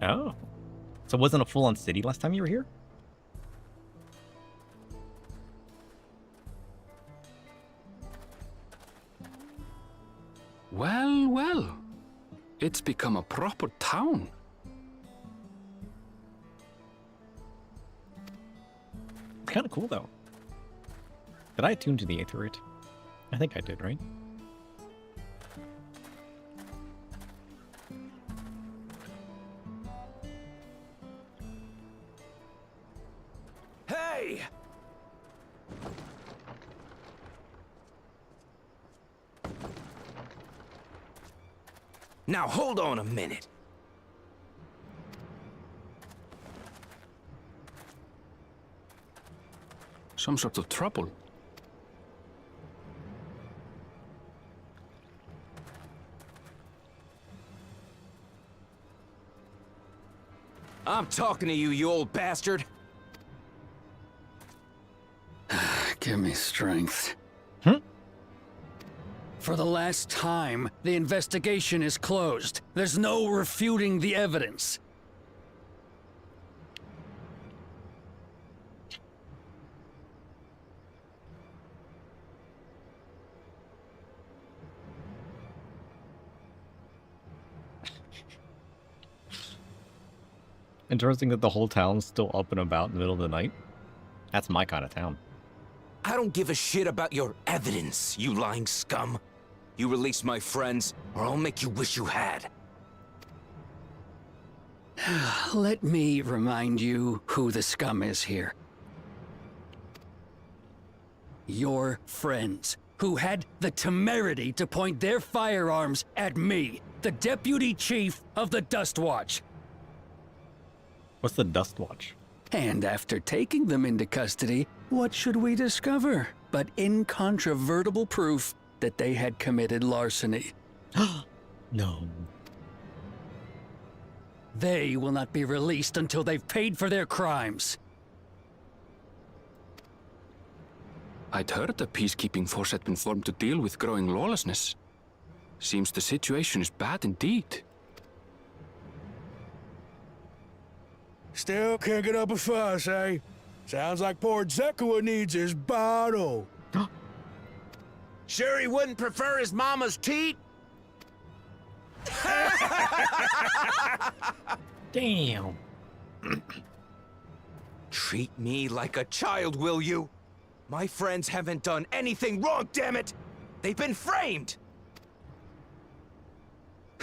S1: Oh. So it wasn't a full-on city last time you were here?
S13: Well, well. It's become a proper town.
S1: It's kind of cool, though. Did I attune to the Aetherite? I think I did, right?
S6: Hey! Now hold on a minute.
S13: Some sort of trouble.
S6: I'm talking to you, you old bastard.
S14: Give me strength. For the last time, the investigation is closed. There's no refuting the evidence.
S1: Interesting that the whole town's still up and about in the middle of the night. That's my kind of town.
S6: I don't give a shit about your evidence, you lying scum. You release my friends, or I'll make you wish you had.
S14: Let me remind you who the scum is here. Your friends, who had the temerity to point their firearms at me, the deputy chief of the Dust Watch.
S1: What's the Dust Watch?
S14: And after taking them into custody, what should we discover but incontrovertible proof that they had committed larceny?
S1: No.
S14: They will not be released until they've paid for their crimes.
S13: I'd heard the peacekeeping force had been formed to deal with growing lawlessness. Seems the situation is bad indeed.
S5: Still can't get up a fuss, eh? Sounds like poor Zekua needs his bottle.
S6: Sure he wouldn't prefer his mama's teat?
S1: Damn.
S6: Treat me like a child, will you? My friends haven't done anything wrong, damn it! They've been framed!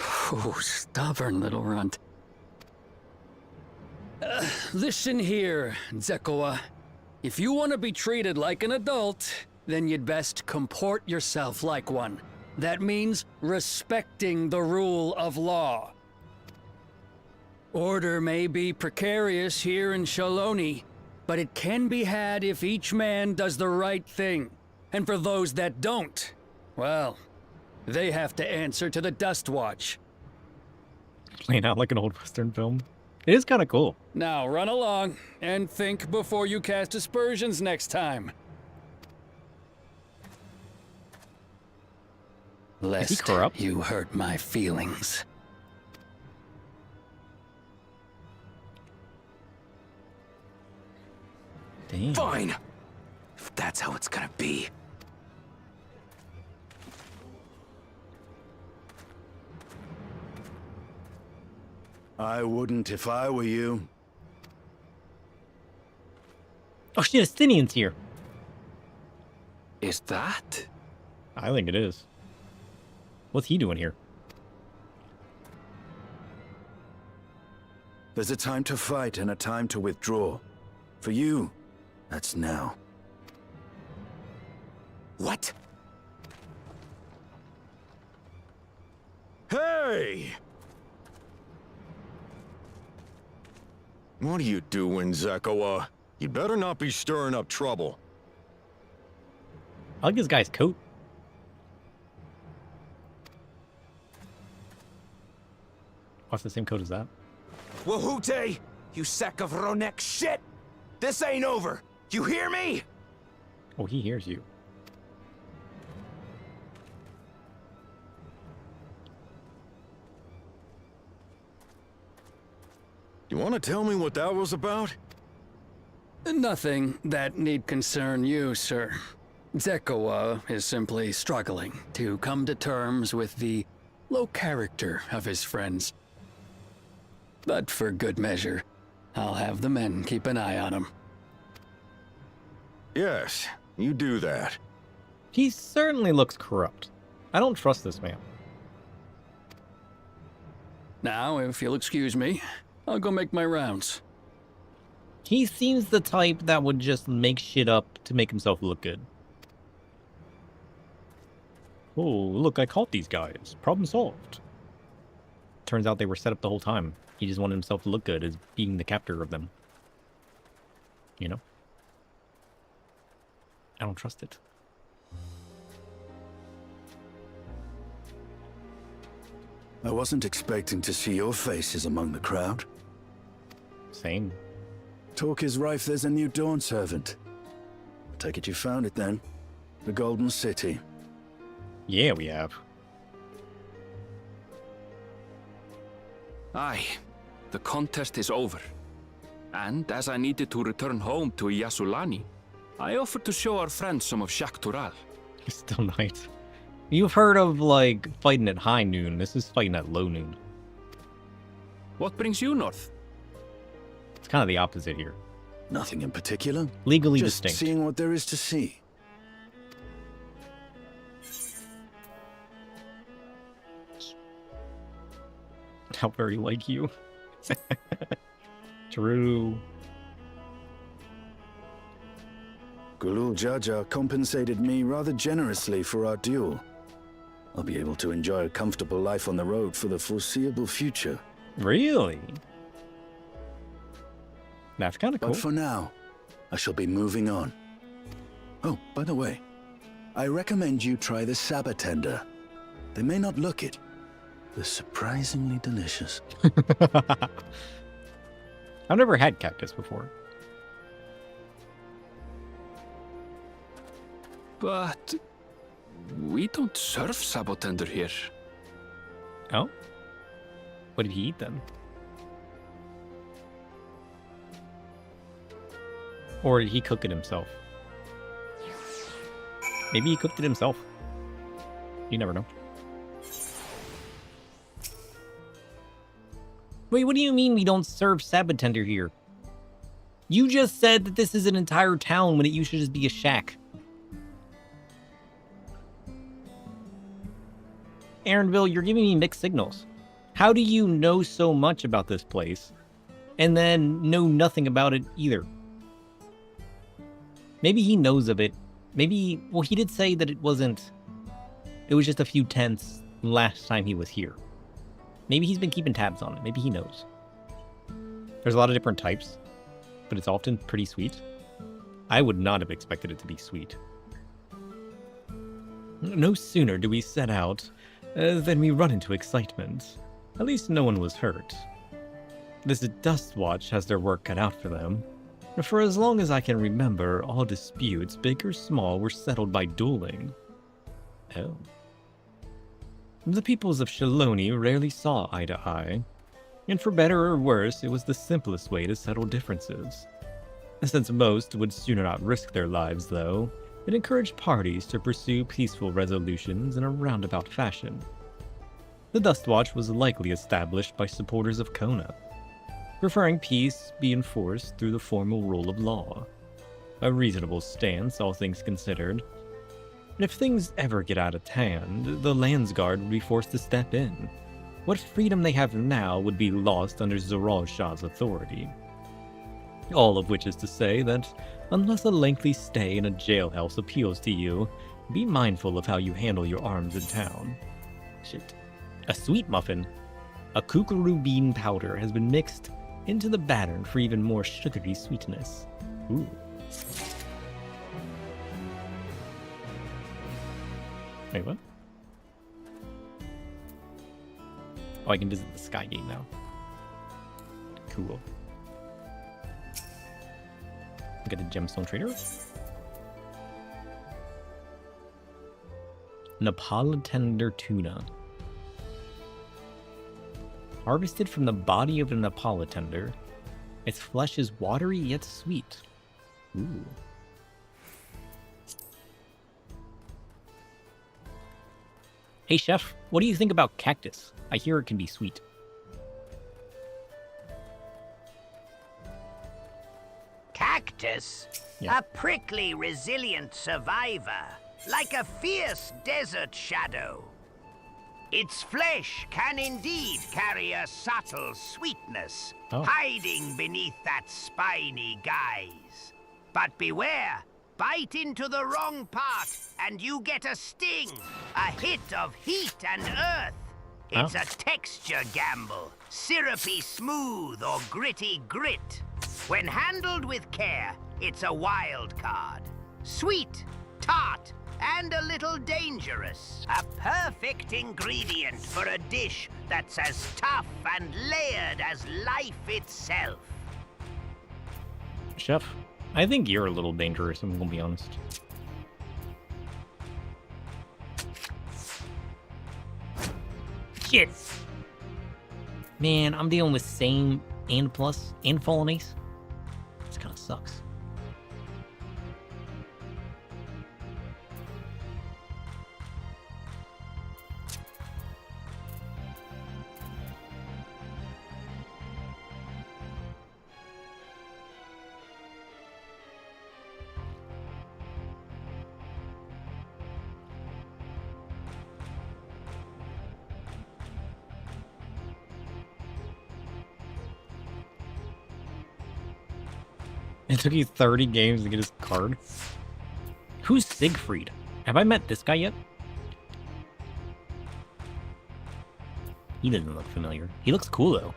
S14: Oh, stubborn little runt. Listen here, Zekua. If you want to be treated like an adult, then you'd best comport yourself like one. That means respecting the rule of law. Order may be precarious here in Shaloni, but it can be had if each man does the right thing. And for those that don't, well, they have to answer to the Dust Watch.
S1: Playing out like an old Western film. It is kind of cool.
S14: Now run along and think before you cast aspersions next time. Lest you hurt my feelings.
S1: Damn.
S6: Fine! If that's how it's gonna be.
S10: I wouldn't if I were you.
S1: Oh shit, Estinian's here.
S13: Is that?
S1: I think it is. What's he doing here?
S10: There's a time to fight and a time to withdraw. For you, that's now.
S6: What? Hey!
S9: What are you doing, Zekua? You better not be stirring up trouble.
S1: I like this guy's coat. What's the same coat as that?
S6: Wahute! You sack of Ronek shit! This ain't over! You hear me?
S1: Oh, he hears you.
S9: You want to tell me what that was about?
S14: Nothing that need concern you, sir. Zekoa is simply struggling to come to terms with the low character of his friends. But for good measure, I'll have the men keep an eye on him.
S9: Yes, you do that.
S1: He certainly looks corrupt. I don't trust this man.
S14: Now, if you'll excuse me, I'll go make my rounds.
S1: He seems the type that would just make shit up to make himself look good. Oh, look, I caught these guys. Problem solved. Turns out they were set up the whole time. He just wanted himself to look good as being the captor of them. You know? I don't trust it.
S10: I wasn't expecting to see your faces among the crowd.
S1: Same.
S10: Talk is rife there's a new Dawn servant. I take it you found it then. The Golden City.
S1: Yeah, we have.
S13: Aye, the contest is over. And as I needed to return home to Yasulani, I offered to show our friends some of Shak Tural.
S1: Still night. You've heard of, like, fighting at high noon. This is fighting at low noon.
S13: What brings you north?
S1: It's kind of the opposite here.
S10: Nothing in particular.
S1: Legally
S10: Just
S1: distinct.
S10: seeing what there is to see.
S1: How very like you. True.
S10: Gulul Jaja compensated me rather generously for our duel. I'll be able to enjoy a comfortable life on the road for the foreseeable future.
S1: Really? That's kind of cool.
S10: But for now, I shall be moving on. Oh, by the way, I recommend you try the Sabatender. They may not look it. They're surprisingly delicious.
S1: I've never had cactus before.
S13: But we don't serve Sabotender here.
S1: Oh? What did he eat then? Or did he cook it himself? Maybe he cooked it himself. You never know. Wait, what do you mean we don't serve Sabatender here? You just said that this is an entire town when it used to just be a shack. Aaronville, you're giving me mixed signals. How do you know so much about this place and then know nothing about it either? Maybe he knows of it. Maybe, well, he did say that it was just a few tenths last time he was here. Maybe he's been keeping tabs on it. Maybe he knows. There's a lot of different types, but it's often pretty sweet. I would not have expected it to be sweet. No sooner do we set out than we run into excitement. At least no one was hurt. This Dust Watch has their work cut out for them. For as long as I can remember, all disputes, big or small, were settled by dueling. Oh. The peoples of Shaloni rarely saw eye to eye, and for better or worse, it was the simplest way to settle differences. Since most would sooner not risk their lives, though, it encouraged parties to pursue peaceful resolutions in a roundabout fashion. The Dust Watch was likely established by supporters of Kona, preferring peace be enforced through the formal rule of law. A reasonable stance, all things considered. If things ever get out of hand, the Landsguard would be forced to step in. What freedom they have now would be lost under Zoral Shah's authority. All of which is to say that, unless a lengthy stay in a jailhouse appeals to you, be mindful of how you handle your arms in town. Shit. A sweet muffin. A kookaroo bean powder has been mixed into the batter for even more sugary sweetness. Ooh. Wait, what? Oh, I can visit the Sky Gate now. Cool. Get a gemstone trader. Napolitender tuna. Harvested from the body of a Napolitender,
S15: Its flesh is watery yet sweet. Ooh. Hey, chef, what do you think about cactus? I hear it can be sweet.
S2: Cactus?
S15: Yeah.
S2: A prickly, resilient survivor, like a fierce desert shadow. Its flesh can indeed carry a subtle sweetness, hiding beneath that spiny guise. But beware, bite into the wrong part and you get a sting, a hit of heat and earth. It's a texture gamble, syrupy smooth or gritty grit. When handled with care, it's a wild card. Sweet, tart, and a little dangerous. A perfect ingredient for a dish that's as tough and layered as life itself.
S15: Chef, I think you're a little dangerous, I'm gonna be honest. Shit! Man, I'm dealing with same and plus and fallen ace. This kinda sucks. It took you 30 games to get his card? Who's Siegfried? Have I met this guy yet? He doesn't look familiar. He looks cool, though.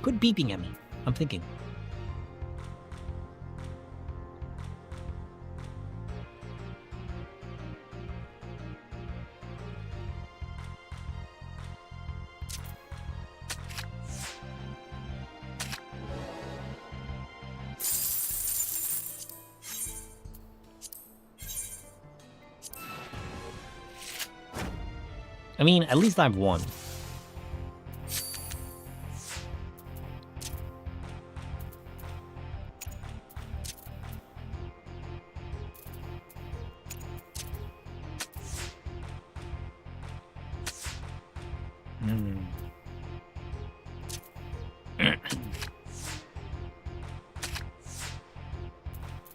S15: Quit beeping at me. I'm thinking. I mean, at least I've won.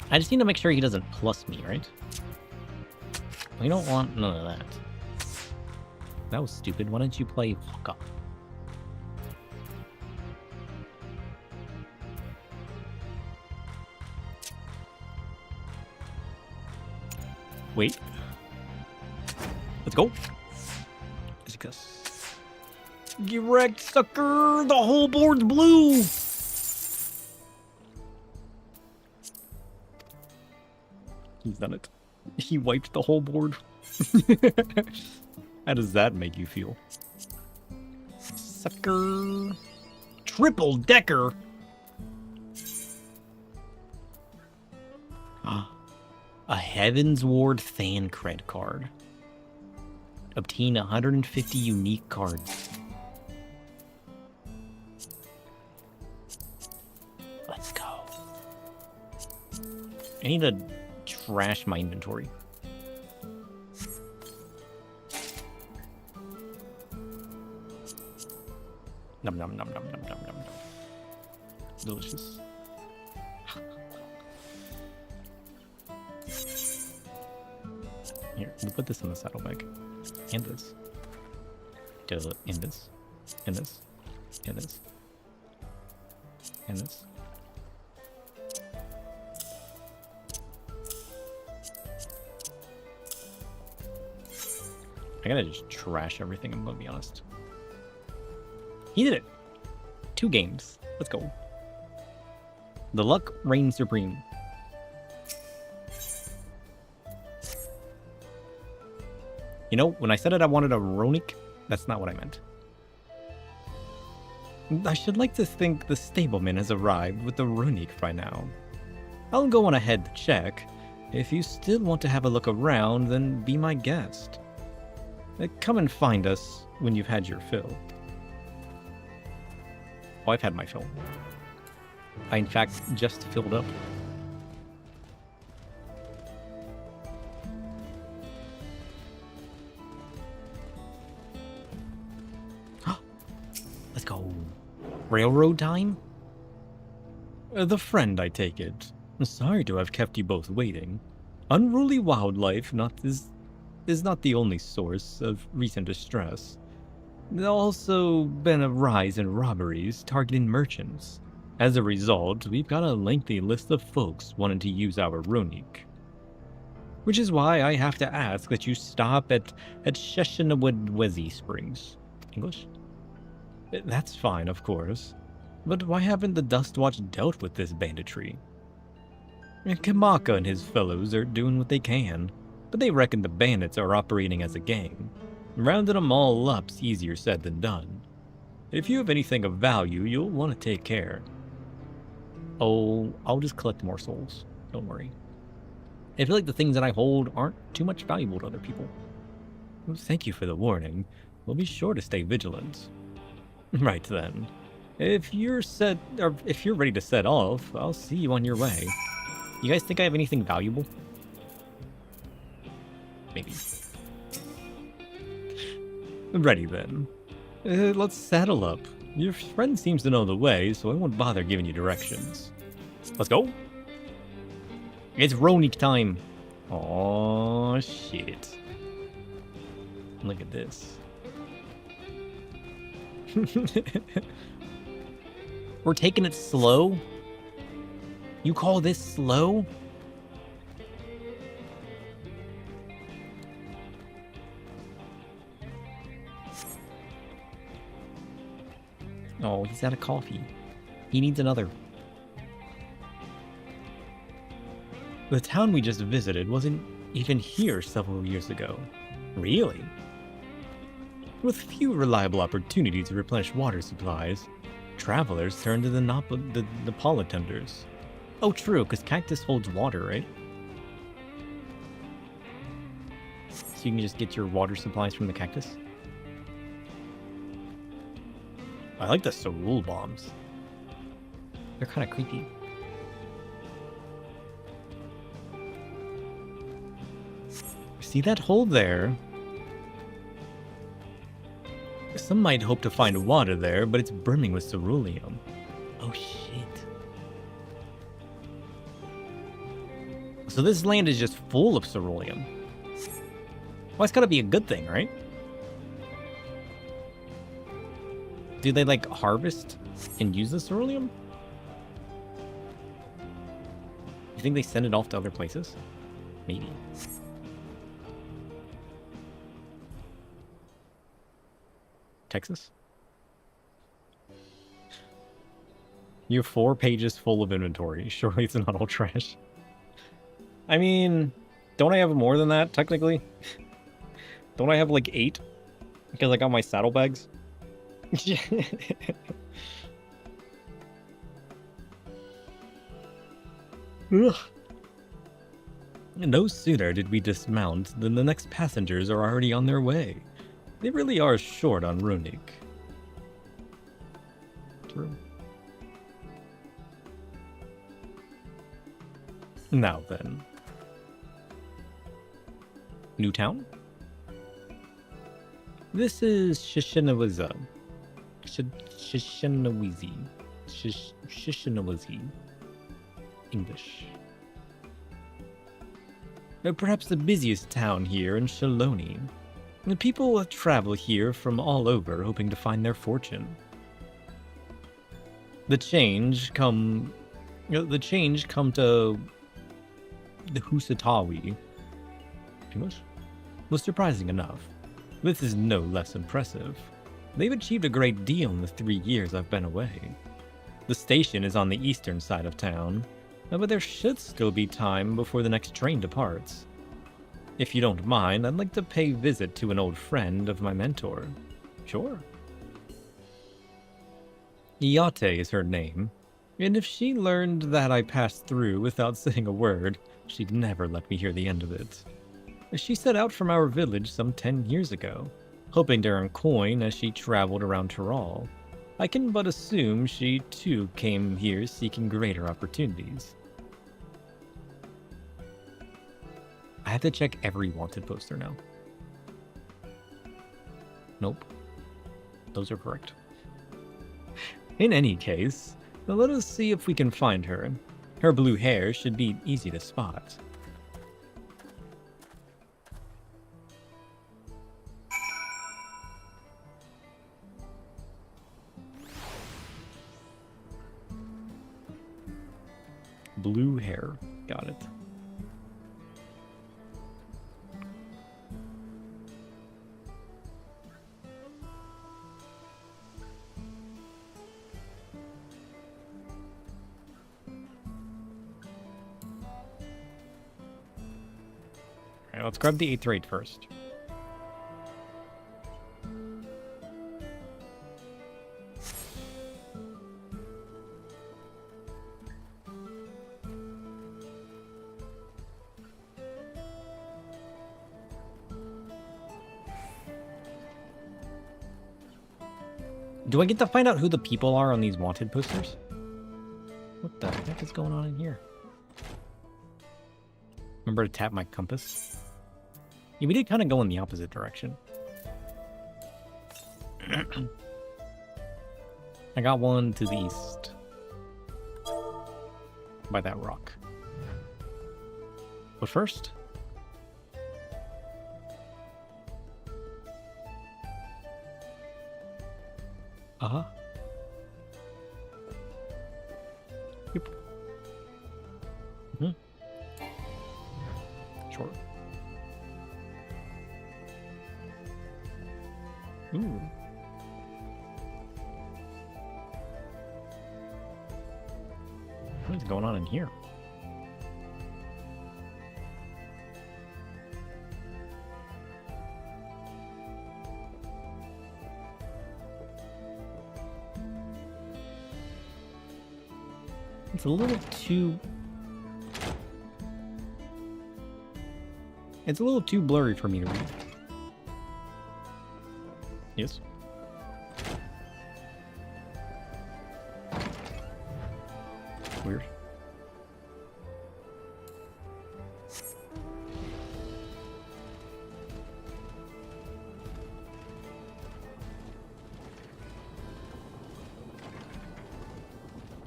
S15: I just need to make sure he doesn't plus me, right? We don't want none of that. That was stupid. Why didn't you play Waka? Wait. Let's go. Get wrecked, sucker! The whole board's blue! He's done it. He wiped the whole board. How does that make you feel? Sucker. Triple decker. A Heaven's Ward Thancred card. Obtain 150 unique cards. Let's go. I need to trash my inventory. Nom nom nom nom nom nom nom. Delicious. Here, we'll put this in the saddlebag. And this. And this. And this. And this. And this. I gotta just trash everything, I'm gonna be honest. He did it! 2 games. Let's go. The luck reigns supreme. You know, when I said it I wanted a Ronic, that's not what I meant. I should like to think the stableman has arrived with the Runic by now. I'll go on ahead to check. If you still want to have a look around, then be my guest. Come and find us when you've had your fill. Oh, I've had my fill. I, in fact, just filled up. Let's go. Railroad time? The friend, I take it. Sorry to have kept you both waiting. Unruly wildlife is not the only source of recent distress. There's also been a rise in robberies targeting merchants. As a result, we've got a lengthy list of folks wanting to use our Runic. Which is why I have to ask that you stop at Sheshinawedwezi Springs. English? That's fine, of course. But why haven't the Dust Watch dealt with this banditry? Kamaka and his fellows are doing what they can, but they reckon the bandits are operating as a gang. Rounding them all up's easier said than done. If you have anything of value, you'll want to take care. Oh, I'll just collect more souls. Don't worry. I feel like the things that I hold aren't too much valuable to other people. Well, thank you for the warning. We'll be sure to stay vigilant. Right then. If you're ready to set off, I'll see you on your way. You guys think I have anything valuable? Maybe. Ready then. Let's saddle up. Your friend seems to know the way, so I won't bother giving you directions. Let's go. It's Ronic time. Oh shit. Look at this. We're taking it slow? You call this slow? Oh, he's out of coffee. He needs another. The town we just visited wasn't even here several years ago. Really? With few reliable opportunities to replenish water supplies, travelers turn to the Napolitanders. Oh, true, because cactus holds water, right? So you can just get your water supplies from the cactus? I like the Sorul bombs. They're kind of creepy. See that hole there? Some might hope to find water there, but it's brimming with ceruleum. Oh shit. So this land is just full of ceruleum. Well, it's gotta be a good thing, right? Do they, like, harvest and use the ceruleum? You think they send it off to other places? Maybe. Texas? You have 4 pages full of inventory. Surely it's not all trash. I mean, don't I have more than that, technically? Don't I have, like, 8? Because I got my saddlebags? Ugh. No sooner did we dismount than the next passengers are already on their way. They really are short on Runic. True. Now then. Newtown? This is Shishinawaza. Shishinawazi. English. Perhaps the busiest town here in Shaloni. The people travel here from all over, hoping to find their fortune. The change come to the Husatawi. English? Was surprising enough. This is no less impressive. They've achieved a great deal in the 3 years I've been away. The station is on the eastern side of town, but there should still be time before the next train departs. If you don't mind, I'd like to pay visit to an old friend of my mentor. Sure. Iate is her name, and if she learned that I passed through without saying a word, she'd never let me hear the end of it. She set out from our village some 10 years ago, hoping to earn coin as she traveled around Tyrol. I can but assume she too came here seeking greater opportunities. I have to check every wanted poster now. Nope. Those are correct. In any case, let us see if we can find her. Her blue hair should be easy to spot. Blue hair. Got it. Alright, let's grab the 8th raid first. Do I get to find out who the people are on these wanted posters? What the heck is going on in here? Remember to tap my compass? Yeah, we did kind of go in the opposite direction. I got one to the east. By that rock. But first... Uh-huh. Yep. Sure. Ooh. What is going on in here? It's a little too... It's a little too blurry for me to read. Yes. Weird.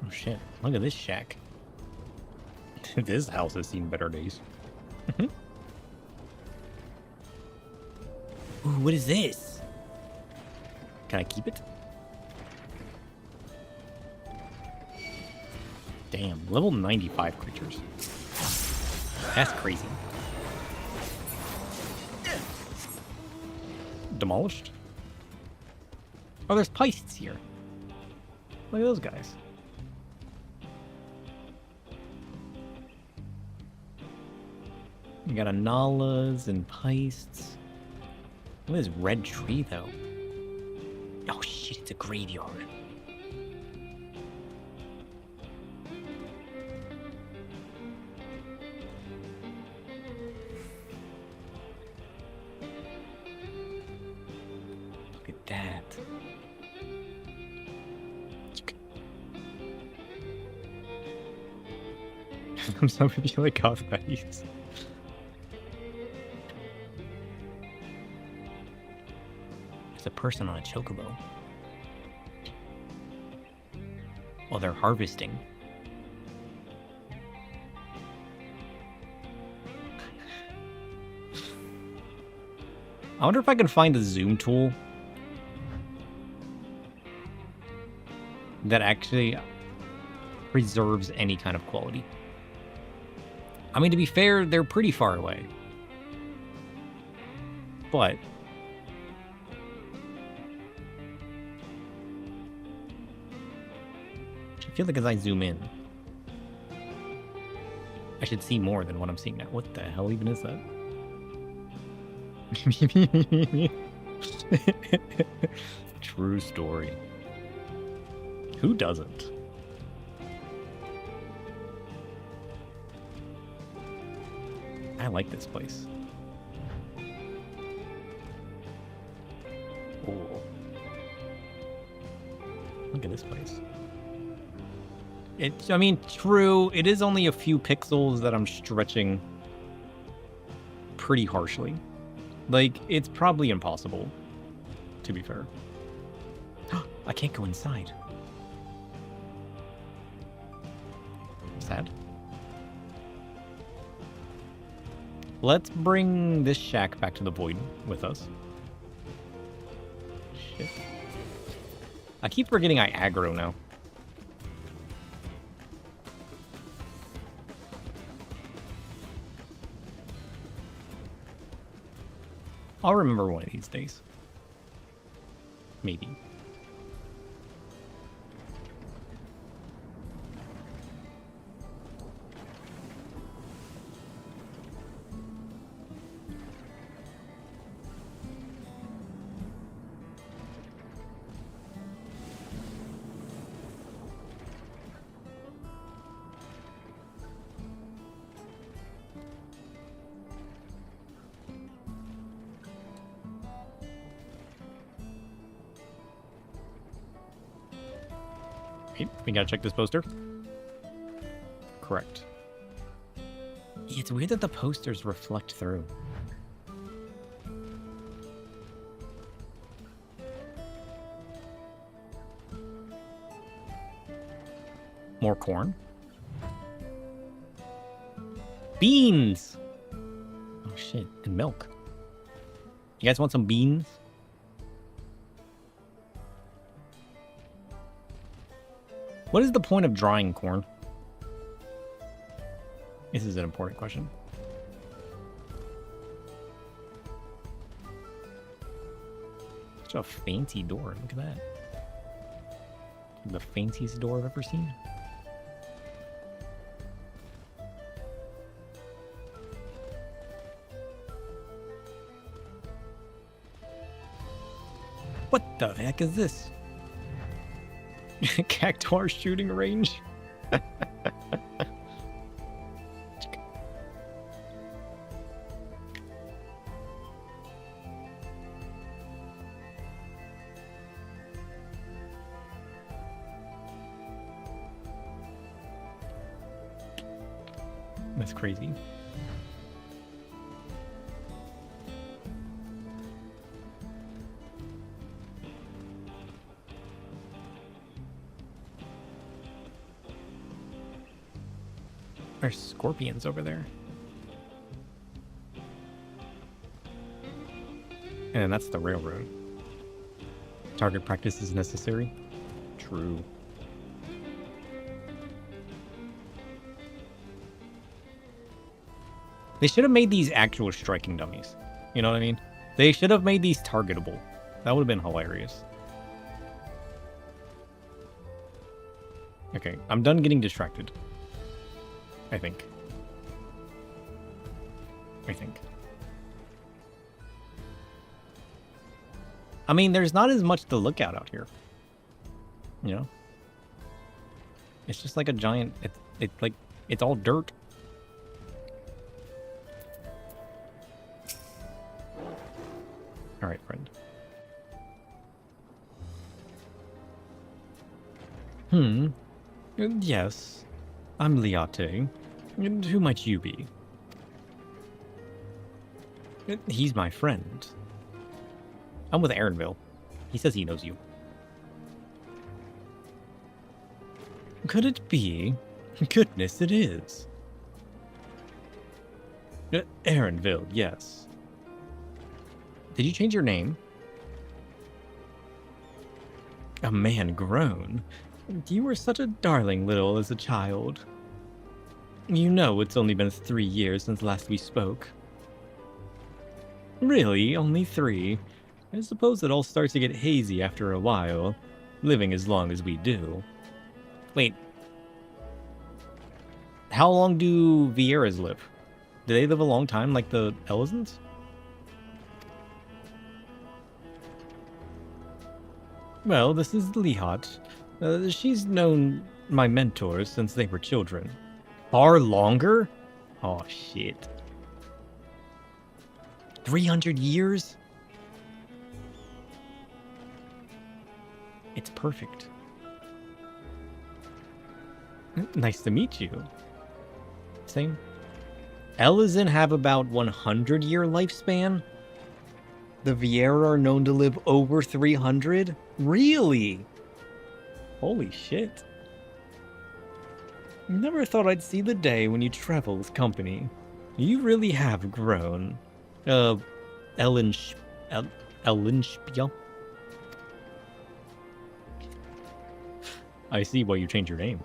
S15: Oh shit, look at this shack. This house has seen better days. Ooh, what is this? Can I keep it? Damn, level 95 creatures. That's crazy. Demolished? Oh, there's Pisces here. Look at those guys. You got Analas and Pisces. Look at this red tree, though. Oh shit, it's a graveyard. Look at that. I'm so happy I got these. There's a person on a chocobo. While they're harvesting. I wonder if I can find a zoom tool that actually preserves any kind of quality. I mean, to be fair, they're pretty far away. But I feel like as I zoom in, I should see more than what I'm seeing now. What the hell even is that? True story. Who doesn't? I like this place. Oh. Look at this place. I mean, true, it is only a few pixels that I'm stretching pretty harshly. Like, it's probably impossible, to be fair. I can't go inside. Sad. Let's bring this shack back to the void with us. Shit. I keep forgetting I aggro now. I'll remember one of these days. Maybe. We gotta check this poster. Correct. It's weird that the posters reflect through. More corn. Beans! Oh shit, and milk. You guys want some beans? What is the point of drying corn? This is an important question. Such a fancy door. Look at that. The fanciest door I've ever seen. What the heck is this? Cactuar shooting range? That's crazy. There's scorpions over there. And that's the railroad. Target practice is necessary. True. They should have made these actual striking dummies. You know what I mean? They should have made these targetable. That would have been hilarious. Okay, I'm done getting distracted. I think. I mean, there's not as much to look at out here. You know? It's just like a giant... It's all dirt. Alright, friend. Yes. I'm Liate. And who might you be? He's my friend. I'm with Aaronville. He says he knows you. Could it be? Goodness, it is. Aaronville, yes. Did you change your name? A man grown. You were such a darling little as a child. You know it's only been 3 years since last we spoke. Really? Only 3? I suppose it all starts to get hazy after a while, living as long as we do. Wait. How long do Vieras live? Do they live a long time like the Elizans? Well, this is Lihat. She's known my mentors since they were children. Far longer? Oh, shit. 300 years? It's perfect. Nice to meet you. Same. Ellison have about 100-year lifespan? The Viera are known to live over 300? Really? Holy shit. Never thought I'd see the day when you travel with company. You really have grown. Ellenspiel? I see why you changed your name.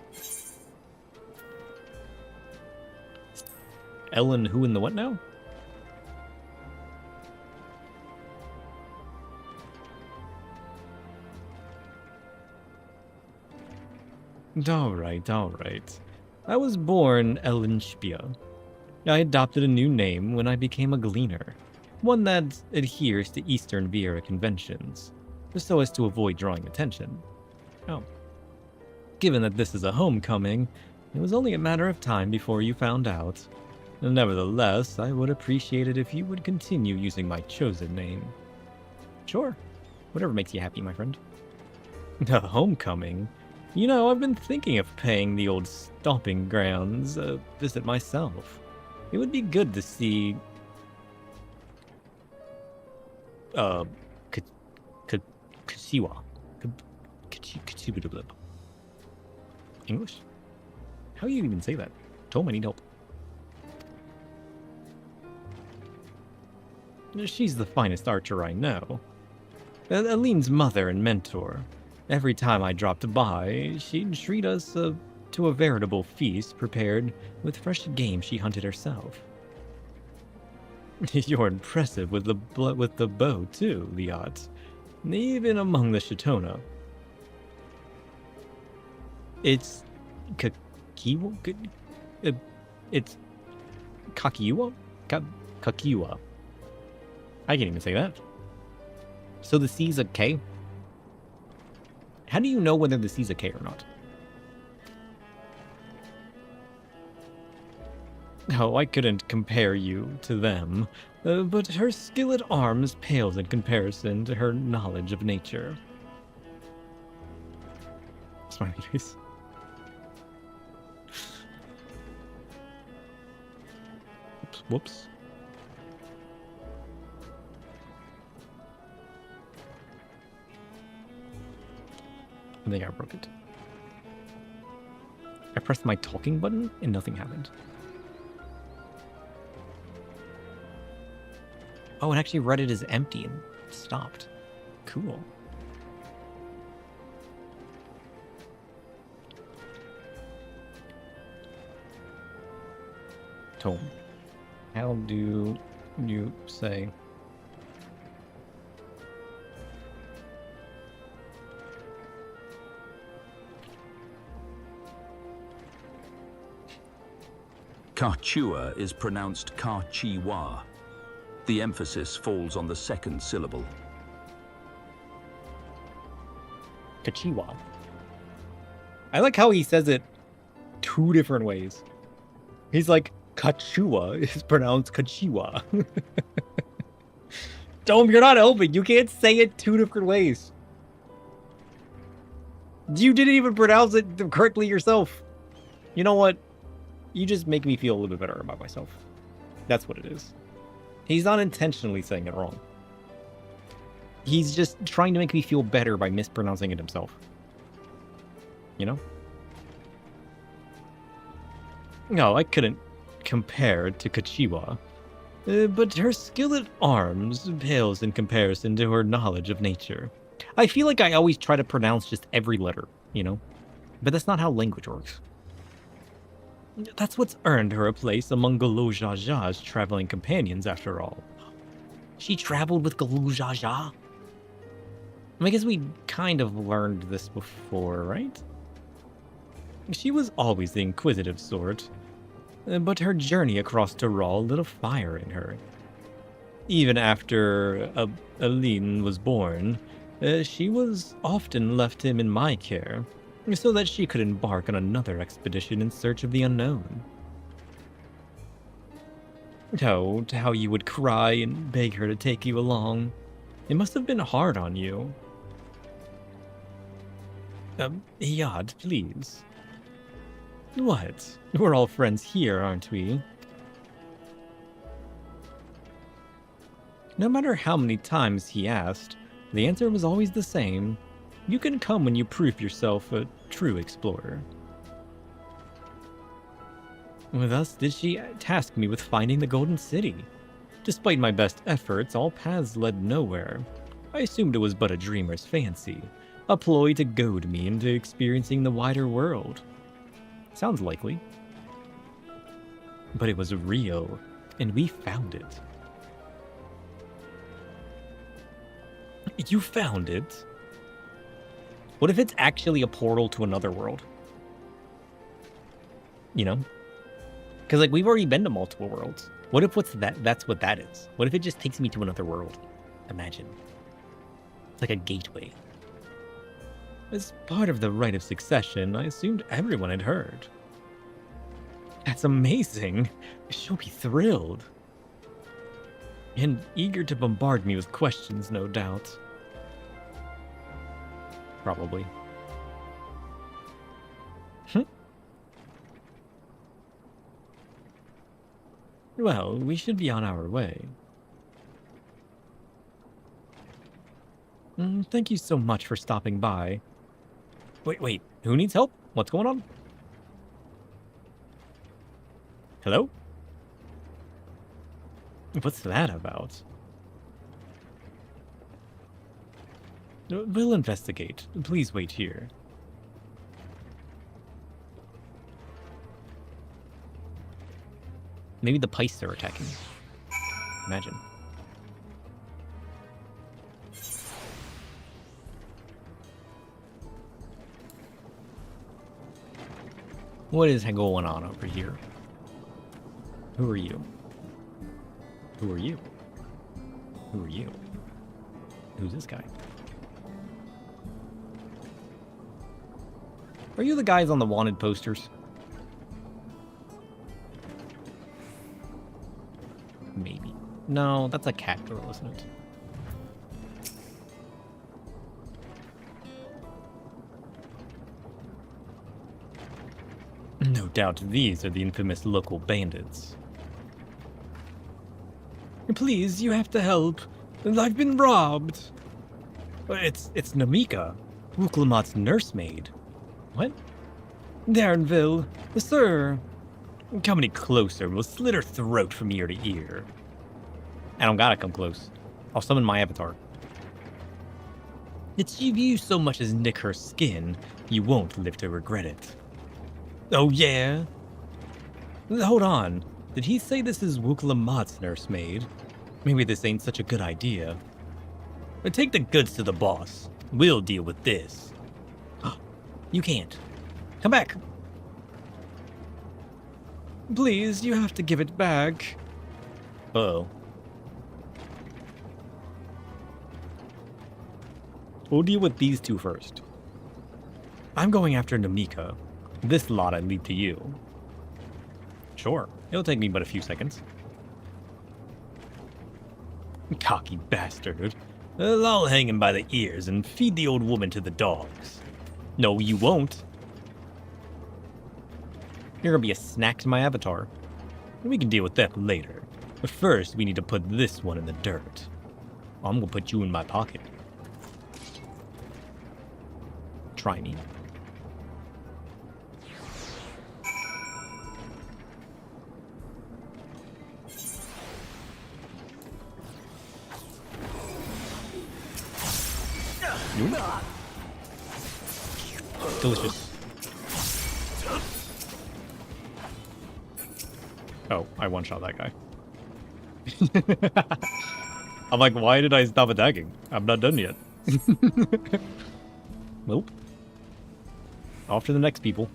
S15: Ellen who in the what now? Alright, alright. I was born Ellenspiel. I adopted a new name when I became a gleaner, one that adheres to Eastern Viera conventions, so as to avoid drawing attention. Oh. Given that this is a homecoming, it was only a matter of time before you found out. Nevertheless, I would appreciate it if you would continue using my chosen name. Sure. Whatever makes you happy, my friend. The homecoming? You know, I've been thinking of paying the old stomping grounds a visit myself. It would be good to see... Kachiwa. English? How do you even say that? Tom, I need help. She's the finest archer I know. Aline's mother and mentor. Every time I dropped by, she'd treat us to a veritable feast prepared with fresh game she hunted herself. You're impressive with the bow too, Liat. Even among the Shatona. It's Kakiwa? It's Kakiwa? Kakiwa. I can't even say that. So the C's a K? How do you know whether the C's a K or not? Oh, I couldn't compare you to them, but her skill at arms pales in comparison to her knowledge of nature. Smiley face. Whoops. I think I broke it. I pressed my talking button and nothing happened. Oh, it actually read it as empty and stopped. Cool. Tome. How do you say?
S3: Kachua is pronounced Kachiwa. The emphasis falls on the second syllable.
S15: Kachiwa. I like how he says it two different ways. He's like, Kachua is pronounced Kachiwa. Dome, you're not helping. You can't say it two different ways. You didn't even pronounce it correctly yourself. You know what? You just make me feel a little bit better about myself. That's what it is. He's not intentionally saying it wrong. He's just trying to make me feel better by mispronouncing it himself. You know? No, I couldn't compare to Kachiwa. But her skill at arms pales in comparison to her knowledge of nature. I feel like I always try to pronounce just every letter, you know? But that's not how language works. That's what's earned her a place among Galou Jaja's traveling companions, after all. She traveled with Galou Jaja? I guess we kind of learned this before, right? She was always the inquisitive sort, but her journey across Tyrol lit a fire in her. Even after Aline was born, she was often left him in my care, so that she could embark on another expedition in search of the unknown. Oh, how you would cry and beg her to take you along. It must have been hard on you. Yad, please. What? We're all friends here, aren't we? No matter how many times he asked, the answer was always the same. You can come when you prove yourself a true explorer. Thus did she task me with finding the Golden City. Despite my best efforts, all paths led nowhere. I assumed it was but a dreamer's fancy, a ploy to goad me into experiencing the wider world. Sounds likely. But it was real, and we found it. You found it? What if it's actually a portal to another world? You know? Because, like, we've already been to multiple worlds. What if that's what that is? What if it just takes me to another world? Imagine. It's like a gateway. As part of the rite of succession, I assumed everyone had heard. That's amazing. She'll be thrilled. And eager to bombard me with questions, no doubt. Probably. Well, we should be on our way. Thank you so much for stopping by. Wait, who needs help? What's going on? Hello? What's that about? We'll investigate. Please wait here. Maybe the Peists are attacking. Imagine. What is going on over here? Who are you? Who are you? Who are you? Who's this guy? Are you the guys on the wanted posters? Maybe. No, that's a cat girl, isn't it? No doubt these are the infamous local bandits. Please, you have to help. I've been robbed. It's Namika, Wuklamat's nursemaid. What? Darrenville, sir. Come any closer, we'll slit her throat from ear to ear. I don't gotta come close. I'll summon my avatar. If you so much as nick her skin, you won't live to regret it. Oh yeah? Hold on. Did he say this is Wuklamat's nursemaid? Maybe this ain't such a good idea. Take the goods to the boss. We'll deal with this. You can't. Come back. Please, you have to give it back. Uh-oh. We'll deal with these two first. I'm going after Namika. This lot I leave to you. Sure, it'll take me but a few seconds. Cocky bastard. I'll hang him by the ears and feed the old woman to the dogs. No, you won't. You're gonna be a snack to my avatar. We can deal with that later. But first, we need to put this one in the dirt. I'm gonna put you in my pocket. Try me. Delicious. Oh, I one-shot that guy. I'm like, why did I stop attacking? I'm not done yet. Nope. Off to the next people.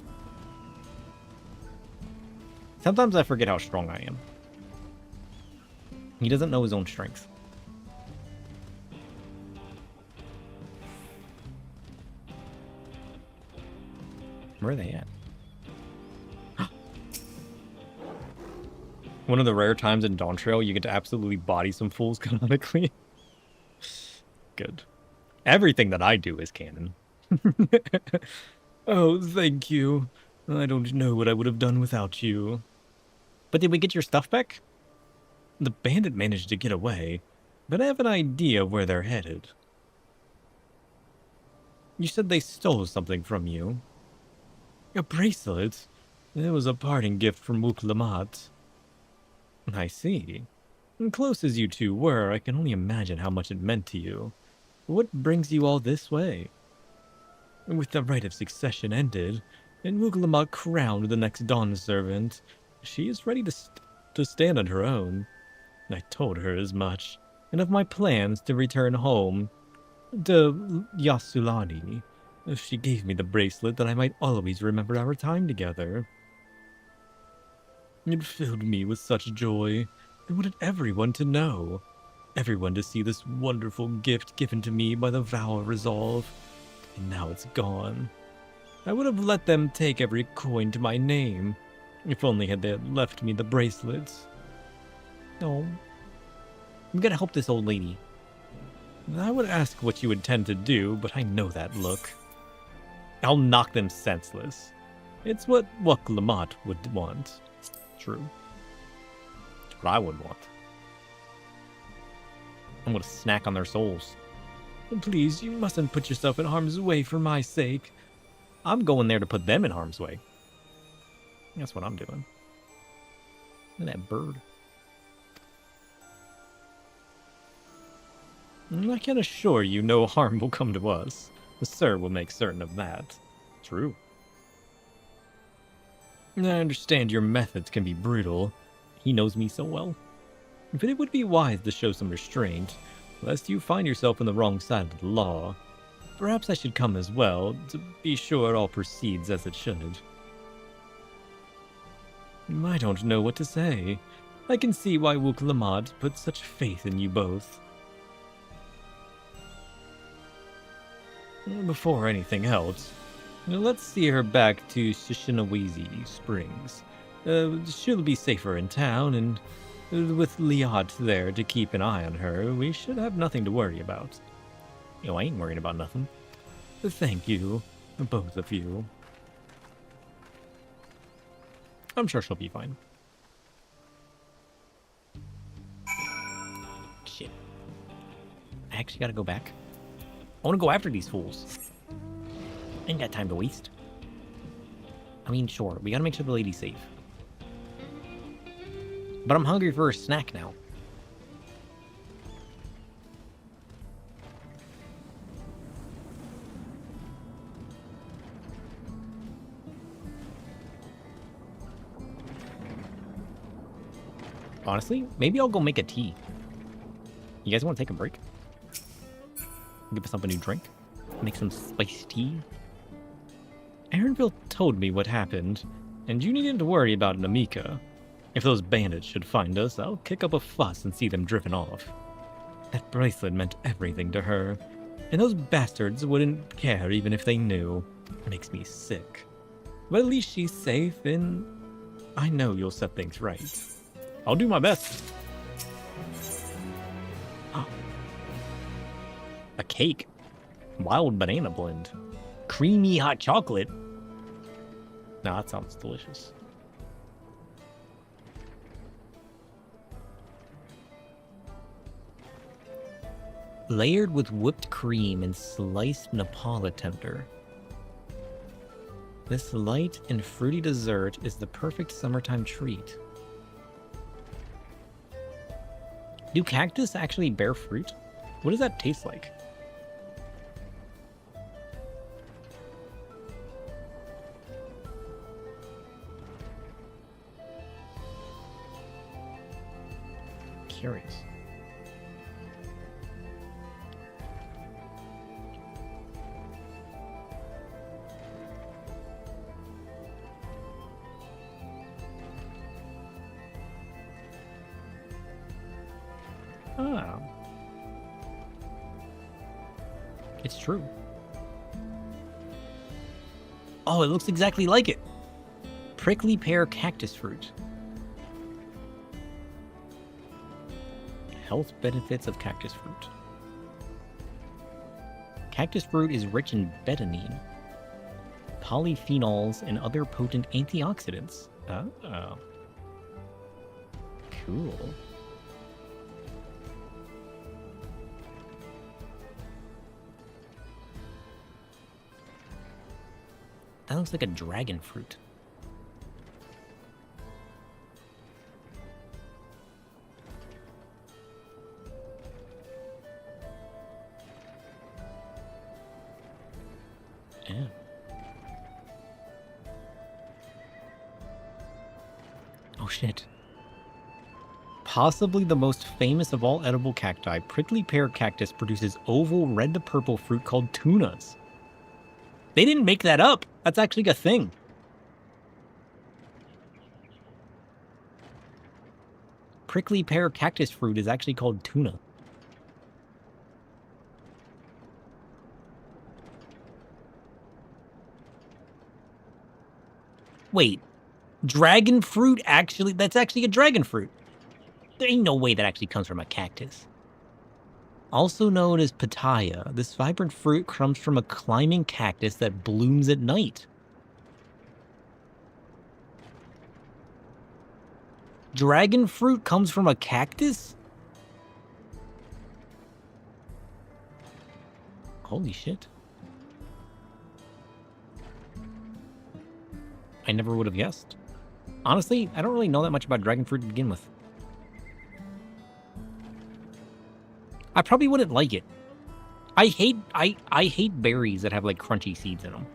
S15: Sometimes I forget how strong I am. He doesn't know his own strength. Where are they at? One of the rare times in Dawn Trail you get to absolutely body some fools canonically. Good. Everything that I do is canon. Oh, thank you. I don't know what I would have done without you. But did we get your stuff back? The bandit managed to get away, but I have an idea of where they're headed. You said they stole something from you. A bracelet? It was a parting gift from Wuk-Lamat. I see. And close as you two were, I can only imagine how much it meant to you. What brings you all this way? With the right of succession ended, and Wuk-Lamat crowned the next Dawn servant, she is ready to stand on her own. I told her as much, and of my plans to return home to Yasulani. She gave me the bracelet that I might always remember our time together. It filled me with such joy. I wanted everyone to know. Everyone to see this wonderful gift given to me by the vow of resolve. And now it's gone. I would have let them take every coin to my name, if only had they left me the bracelets. No. I'm gonna help this old lady. I would ask what you intend to do, but I know that look. I'll knock them senseless. It's what Wuk-Lamat would want. True. It's what I would want. I'm gonna snack on their souls. Please, you mustn't put yourself in harm's way for my sake. I'm going there to put them in harm's way. That's what I'm doing. Look at that bird. I can assure you no harm will come to us. The sir will make certain of that. True. I understand your methods can be brutal. He knows me so well. But it would be wise to show some restraint, lest you find yourself on the wrong side of the law. Perhaps I should come as well, to be sure all proceeds as it should. I don't know what to say. I can see why Wuk-Lamat put such faith in you both. Before anything else, let's see her back to Shishinawezi Springs. She'll be safer in town, and with Liat there to keep an eye on her, we should have nothing to worry about. I ain't worried about nothing. Thank you, both of you. I'm sure she'll be fine. Shit. I actually gotta go back. I want to go after these fools. Ain't got time to waste. I mean, sure, we gotta make sure the lady's safe. But I'm hungry for a snack now. Honestly, maybe I'll go make a tea. You guys want to take a break? Give us up a new drink? Make some spiced tea? Aaronville told me what happened, and you needn't to worry about Namika. If those bandits should find us, I'll kick up a fuss and see them driven off. That bracelet meant everything to her, and those bastards wouldn't care even if they knew. It makes me sick. But at least she's safe, and I know you'll set things right. I'll do my best. A cake. Wild banana blend. Creamy hot chocolate. Now that sounds delicious. Layered with whipped cream and sliced Nepala tender. This light and fruity dessert is the perfect summertime treat. Do cactus actually bear fruit? What does that taste like? Curious. Ah. It's true. Oh, it looks exactly like it. Prickly pear cactus fruit. Health benefits of cactus fruit. Cactus fruit is rich in betaine. polyphenols, and other potent antioxidants. Oh. Cool. That looks like a dragon fruit. Yeah. Oh shit. Possibly the most famous of all edible cacti, prickly pear cactus produces oval red to purple fruit called tunas. They didn't make that up. That's actually a thing. Prickly pear cactus fruit is actually called tuna. Wait, dragon fruit actually, that's actually a dragon fruit. There ain't no way that actually comes from a cactus. Also known as pitaya, this vibrant fruit comes from a climbing cactus that blooms at night. Dragon fruit comes from a cactus? Holy shit. I never would have guessed. Honestly, I don't really know that much about dragon fruit to begin with. I probably wouldn't like it. I hate berries that have like crunchy seeds in them.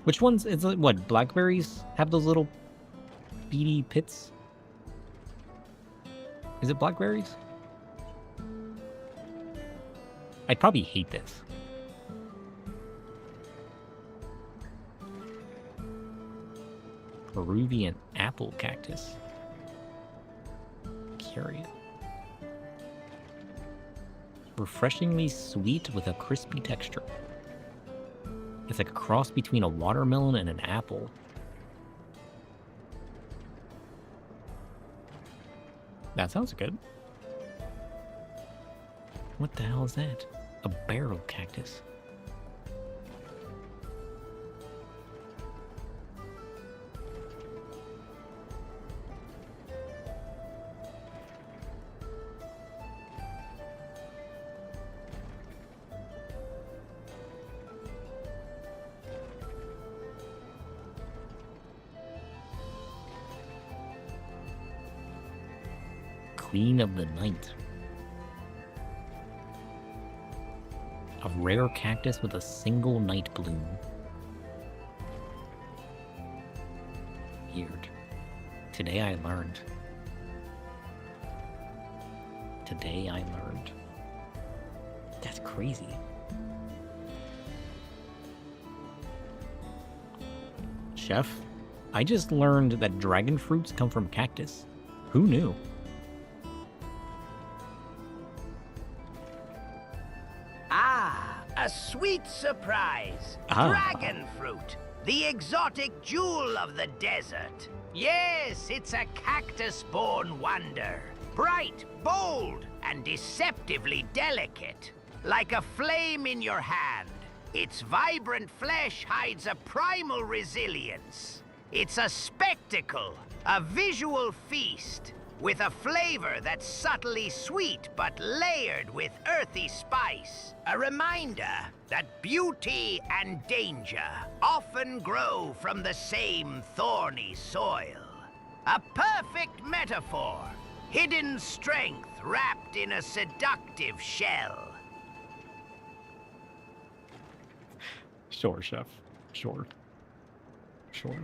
S15: Which ones? It's like, what, blackberries have those little beady pits? Is it blackberries? I'd probably hate this. Peruvian apple cactus. Curious. Refreshingly sweet with a crispy texture. It's like a cross between a watermelon and an apple. That sounds good. What the hell is that? A barrel cactus. Queen of the Night. A rare cactus with a single night bloom. Weird. Today I learned. Today I learned. That's crazy. Chef, I just learned that dragon fruits come from cactus. Who knew?
S2: A sweet surprise. Dragon fruit, the exotic jewel of the desert. Yes, it's a cactus-born wonder. Bright, bold, and deceptively delicate. Like a flame in your hand, its vibrant flesh hides a primal resilience. It's a spectacle, a visual feast, with a flavor that's subtly sweet but layered with earthy spice. A reminder that beauty and danger often grow from the same thorny soil. A perfect metaphor, hidden strength wrapped in a seductive shell.
S15: Sure, Chef. Sure. Sure.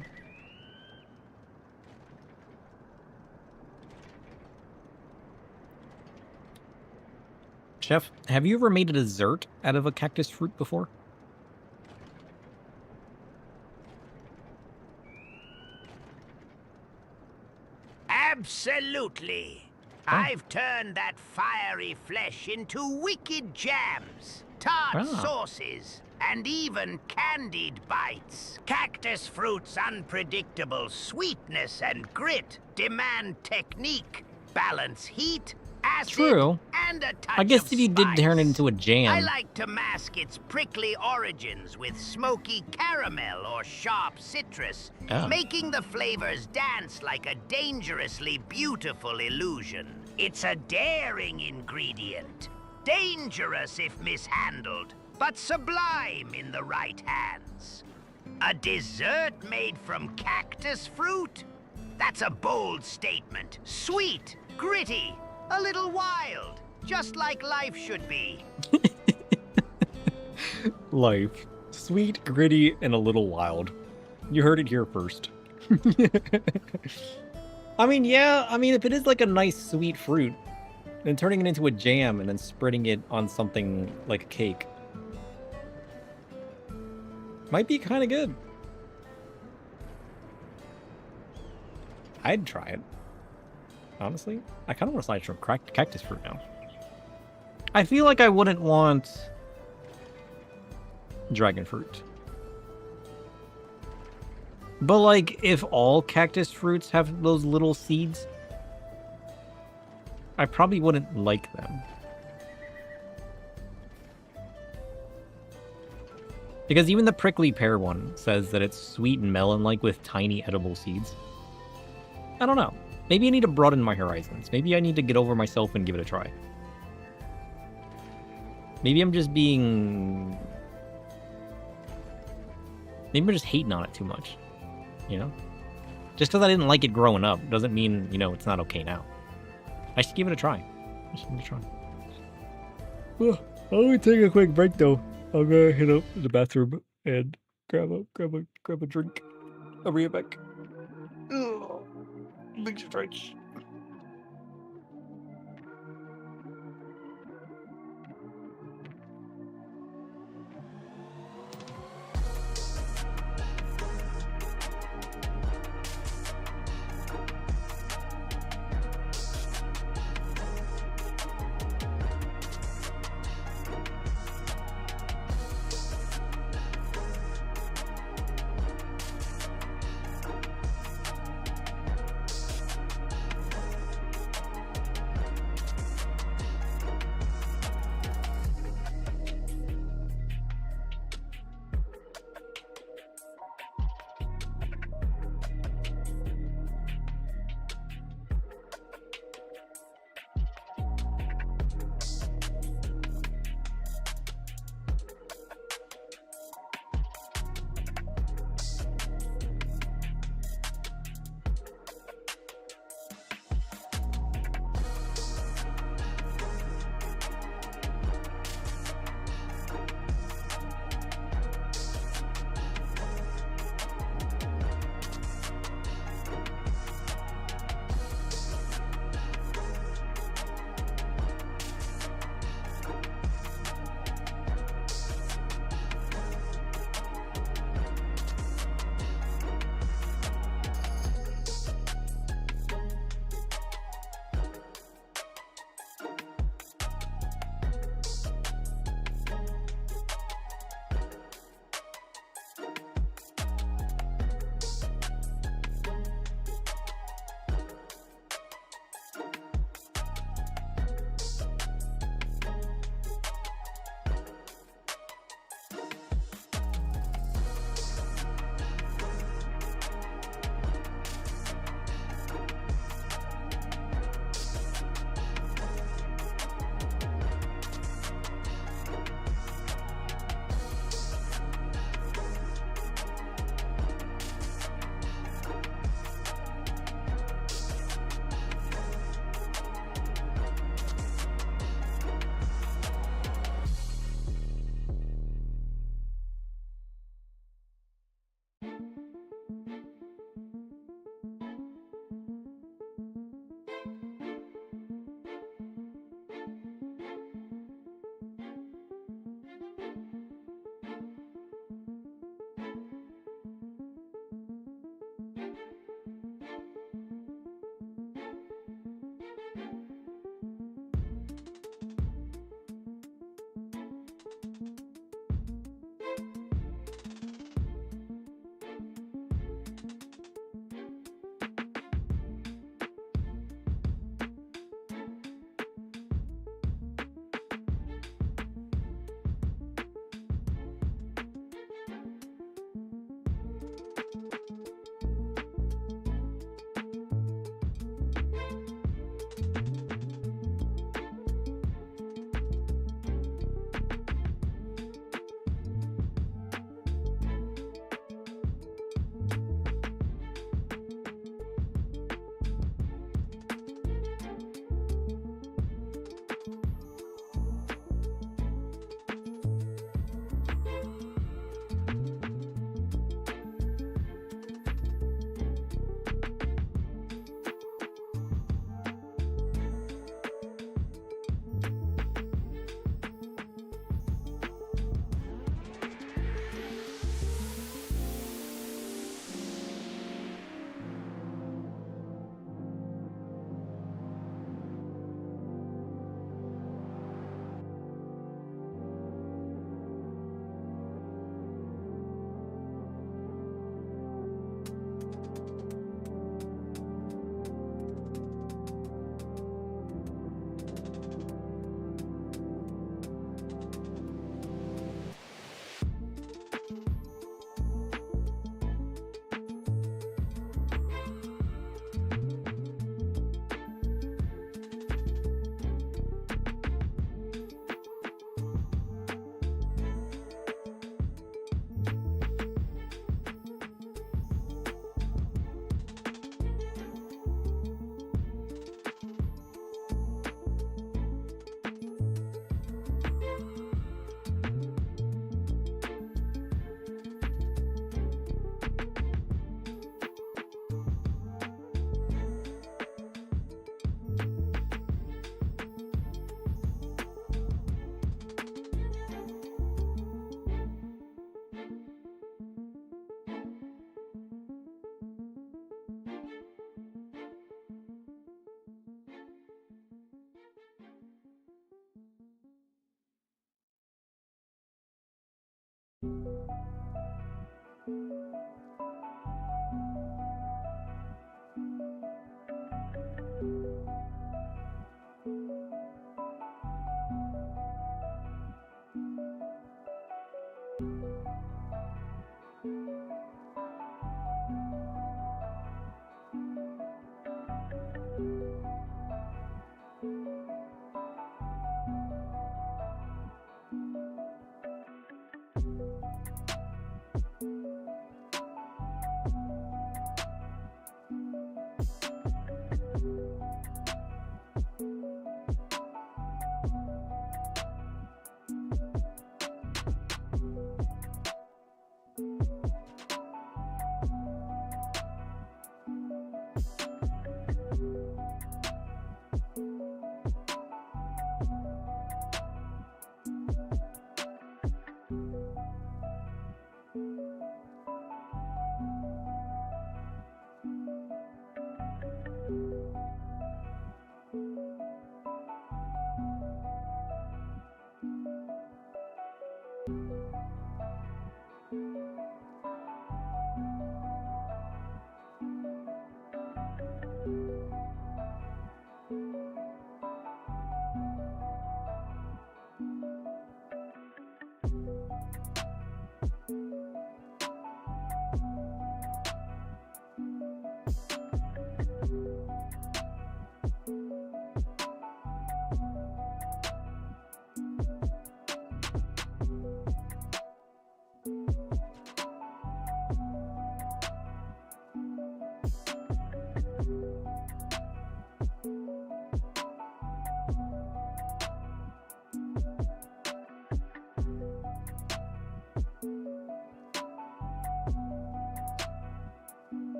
S15: Chef, have you ever made a dessert out of a cactus fruit before?
S2: Absolutely. I've turned that fiery flesh into wicked jams, tart sauces, and even candied bites. Cactus fruit's unpredictable sweetness and grit demand technique, balance heat, acid,
S15: True.
S2: and a touch
S15: I guess
S2: of
S15: if you did turn it
S2: spice.
S15: into a jam.
S2: I like to mask its prickly origins with smoky caramel or sharp citrus,
S15: Oh.
S2: making the flavors dance like a dangerously beautiful illusion. It's a daring ingredient, dangerous if mishandled, but sublime in the right hands. A dessert made from cactus fruit? That's a bold statement. Sweet, gritty, a little wild, just like life should be.
S15: Life. Sweet, gritty, and a little wild. You heard it here first. I mean, yeah, if it is like a nice sweet fruit, then turning it into a jam and then spreading it on something like a cake might be kind of good. I'd try it. Honestly, I kind of want to slide from cactus fruit now. I feel like I wouldn't want dragon fruit. But like, if all cactus fruits have those little seeds, I probably wouldn't like them. Because even the prickly pear one says that it's sweet and melon-like with tiny edible seeds. I don't know. Maybe I need to broaden my horizons. Maybe I need to get over myself and give it a try. Maybe I'm just being... Maybe I'm just hating on it too much. You know? Just because I didn't like it growing up doesn't mean, you know, it's not okay now. I should give it a try. Well, I'm gonna take a quick break though. I'm gonna hit up the bathroom and grab a drink. I'll bring it back. Big stretch.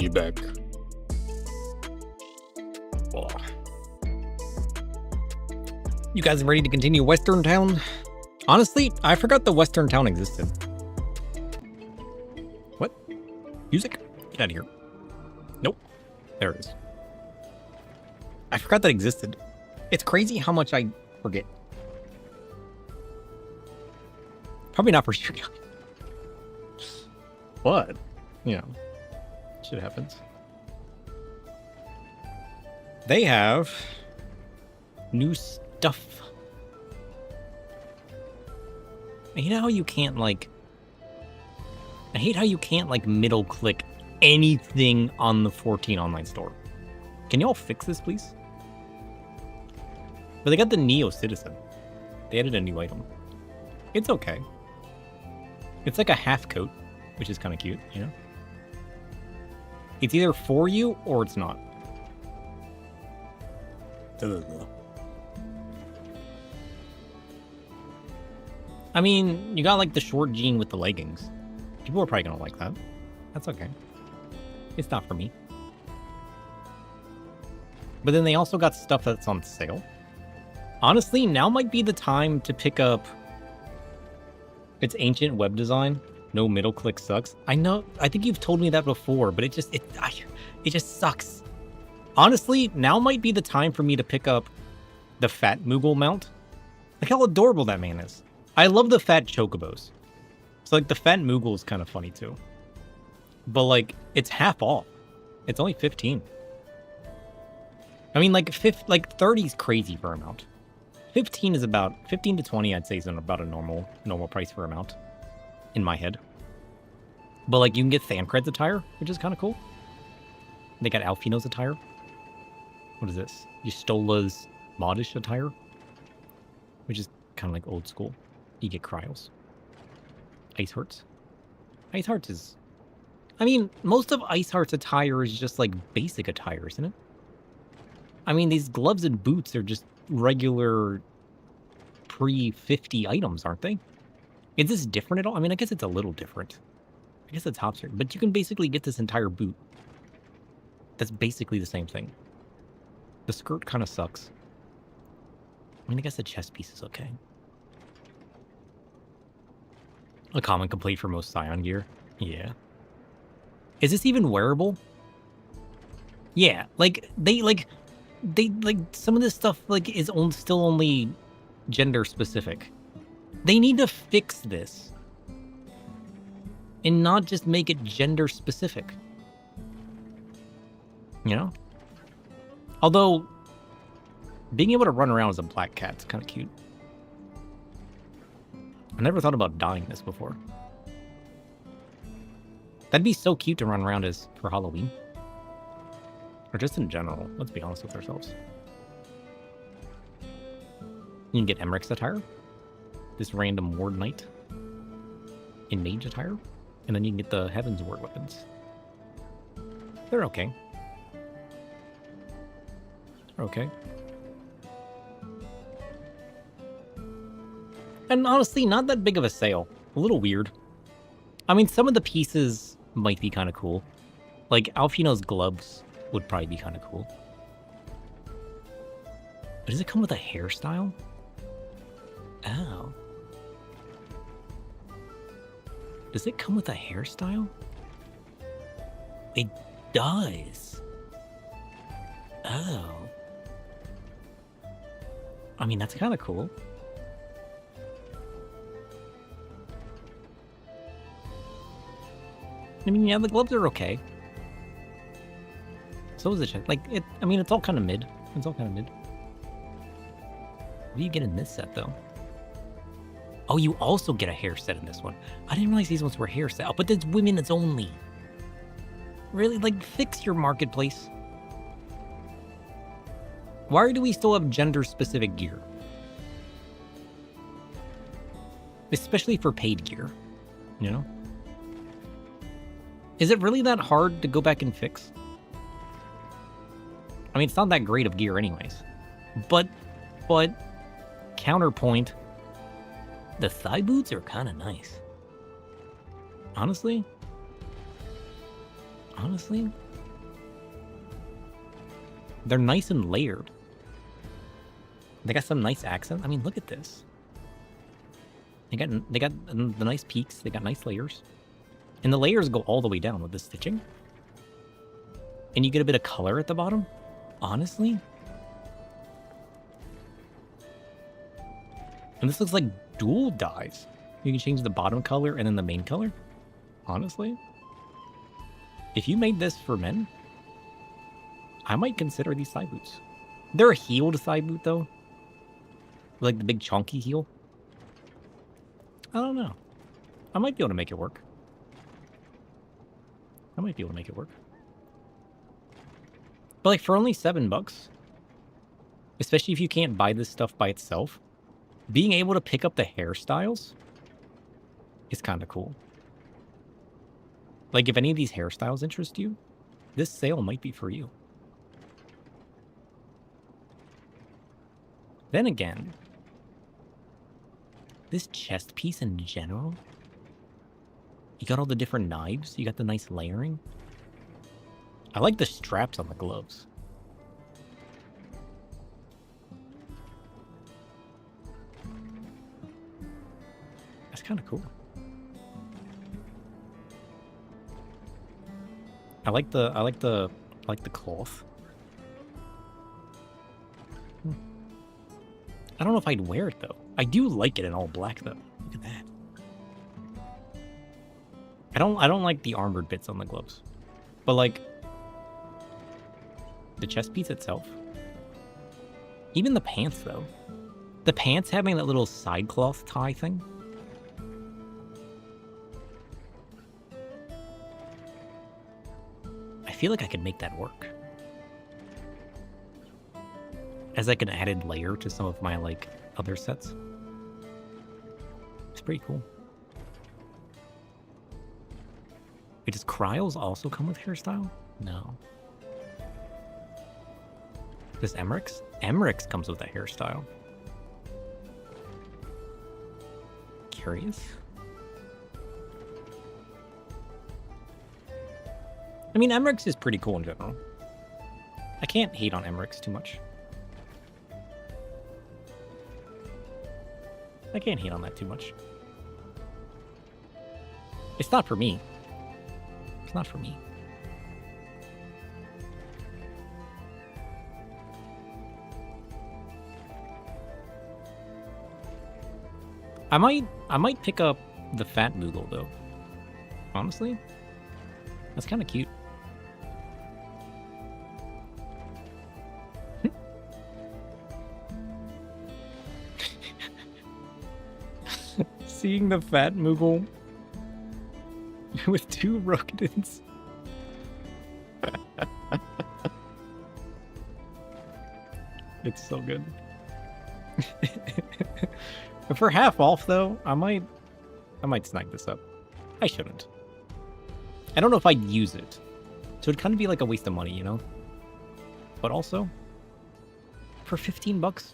S15: back. Oh. You guys ready to continue Western Town? Honestly, I forgot the Western Town existed. What? Music? Get out of here. Nope. There it is. I forgot that existed. It's crazy how much I forget. Probably not for you guys. But, you know, shit happens. They have new stuff. I hate how you can't, like... I hate how you can't, like, middle click anything on the 14 online store. Can y'all fix this, please? But they got the Neo Citizen. They added a new item. It's okay. It's like a half coat, which is kind of cute, you know? It's either for you or it's not. I mean, you got like the short jean with the leggings. People are probably gonna like that. That's okay. It's not for me. But then they also got stuff that's on sale. Honestly, now might be the time to pick up its ancient web design. No middle click sucks. I know, I think you've told me that before, but it just sucks. Honestly, now might be the time for me to pick up the Fat Moogle mount. Look how adorable that man is. I love the fat chocobos. So like the Fat Moogle is kind of funny too. But like, it's half off. It's only 15. I mean, like 30 is crazy for a mount. 15 is about 15 to 20. I'd say is about a normal price for a mount, in my head. But like, you can get Thancred's attire, which is kind of cool. They got Alfino's attire. What is this? Ystola's modish attire, which is kind of like old school. You get Cryos. Ice Hearts. Ice Hearts is... I mean, most of Ice Heart's attire is just like basic attire, isn't it? I mean, these gloves and boots are just regular pre-50 items, aren't they? Is this different at all? I mean, I guess it's a little different. I guess the tops are... But you can basically get this entire boot. That's basically the same thing. The skirt kind of sucks. I mean, I guess the chest piece is okay. A common complete for most Scion gear. Yeah. Is this even wearable? Yeah, like some of this stuff like is still only gender specific. They need to fix this and not just make it gender specific. You know? Although being able to run around as a black cat's kind of cute. I never thought about dyeing this before. That'd be so cute to run around as for Halloween. Or just in general. Let's be honest with ourselves. You can get Emmerich's attire. This random Ward Knight. In Mage attire. And then you can get the Heaven's Ward weapons. They're okay. They're okay. And honestly, not that big of a sale. A little weird. I mean, some of the pieces might be kind of cool. Like, Alfino's gloves would probably be kind of cool. But does it come with a hairstyle? Oh. Does it come with a hairstyle? It does. Oh. I mean, that's kind of cool. I mean, yeah, the gloves are okay. So is the chest. Like, I mean, it's all kind of mid. It's all kind of mid. What do you get in this set, though? Oh, you also get a hair set in this one. I didn't realize these ones were hair set. Oh, but it's women's only. Really? Like, fix your marketplace. Why do we still have gender-specific gear? Especially for paid gear, you know? Is it really that hard to go back and fix? I mean, it's not that great of gear anyways. But, counterpoint, the thigh boots are kind of nice. Honestly, Honestly, they're nice and layered. They got some nice accent. I mean, look at this. They got the nice peaks. They got nice layers, and the layers go all the way down with the stitching. And you get a bit of color at the bottom. Honestly, and this looks like dual dyes. You can change the bottom color and then the main color. Honestly, if you made this for men, I might consider these thigh boots. They're a heeled thigh boot though. Like the big chunky heel. I don't know. I might be able to make it work. I might be able to make it work. But like for only $7, especially if you can't buy this stuff by itself, being able to pick up the hairstyles is kind of cool. Like if any of these hairstyles interest you, this sale might be for you. Then again, this chest piece in general, you got all the different knives, you got the nice layering. I like the straps on the gloves. That's kind of cool. I like the cloth. I don't know if I'd wear it though. I do like it in all black though. Look at that. I don't like the armored bits on the gloves. But like the chest piece itself. Even the pants though. The pants having that little side cloth tie thing. I feel like I could make that work. As like an added layer to some of my like other sets. It's pretty cool. Wait, does Cryos also come with hairstyle? No. Does Emmerich's? Emmerich's comes with a hairstyle. Curious. I mean, Emmerich's is pretty cool in general. I can't hate on Emmerich's too much. I can't hate on that too much. It's not for me. It's not for me. I might pick up the Fat Moogle though. Honestly, that's kind of cute. Seeing the Fat Moogle with 2 Rokedens. It's so good. But for half off though, I might snag this up. I shouldn't. I don't know if I'd use it. So it'd kind of be like a waste of money, you know? But also, for $15,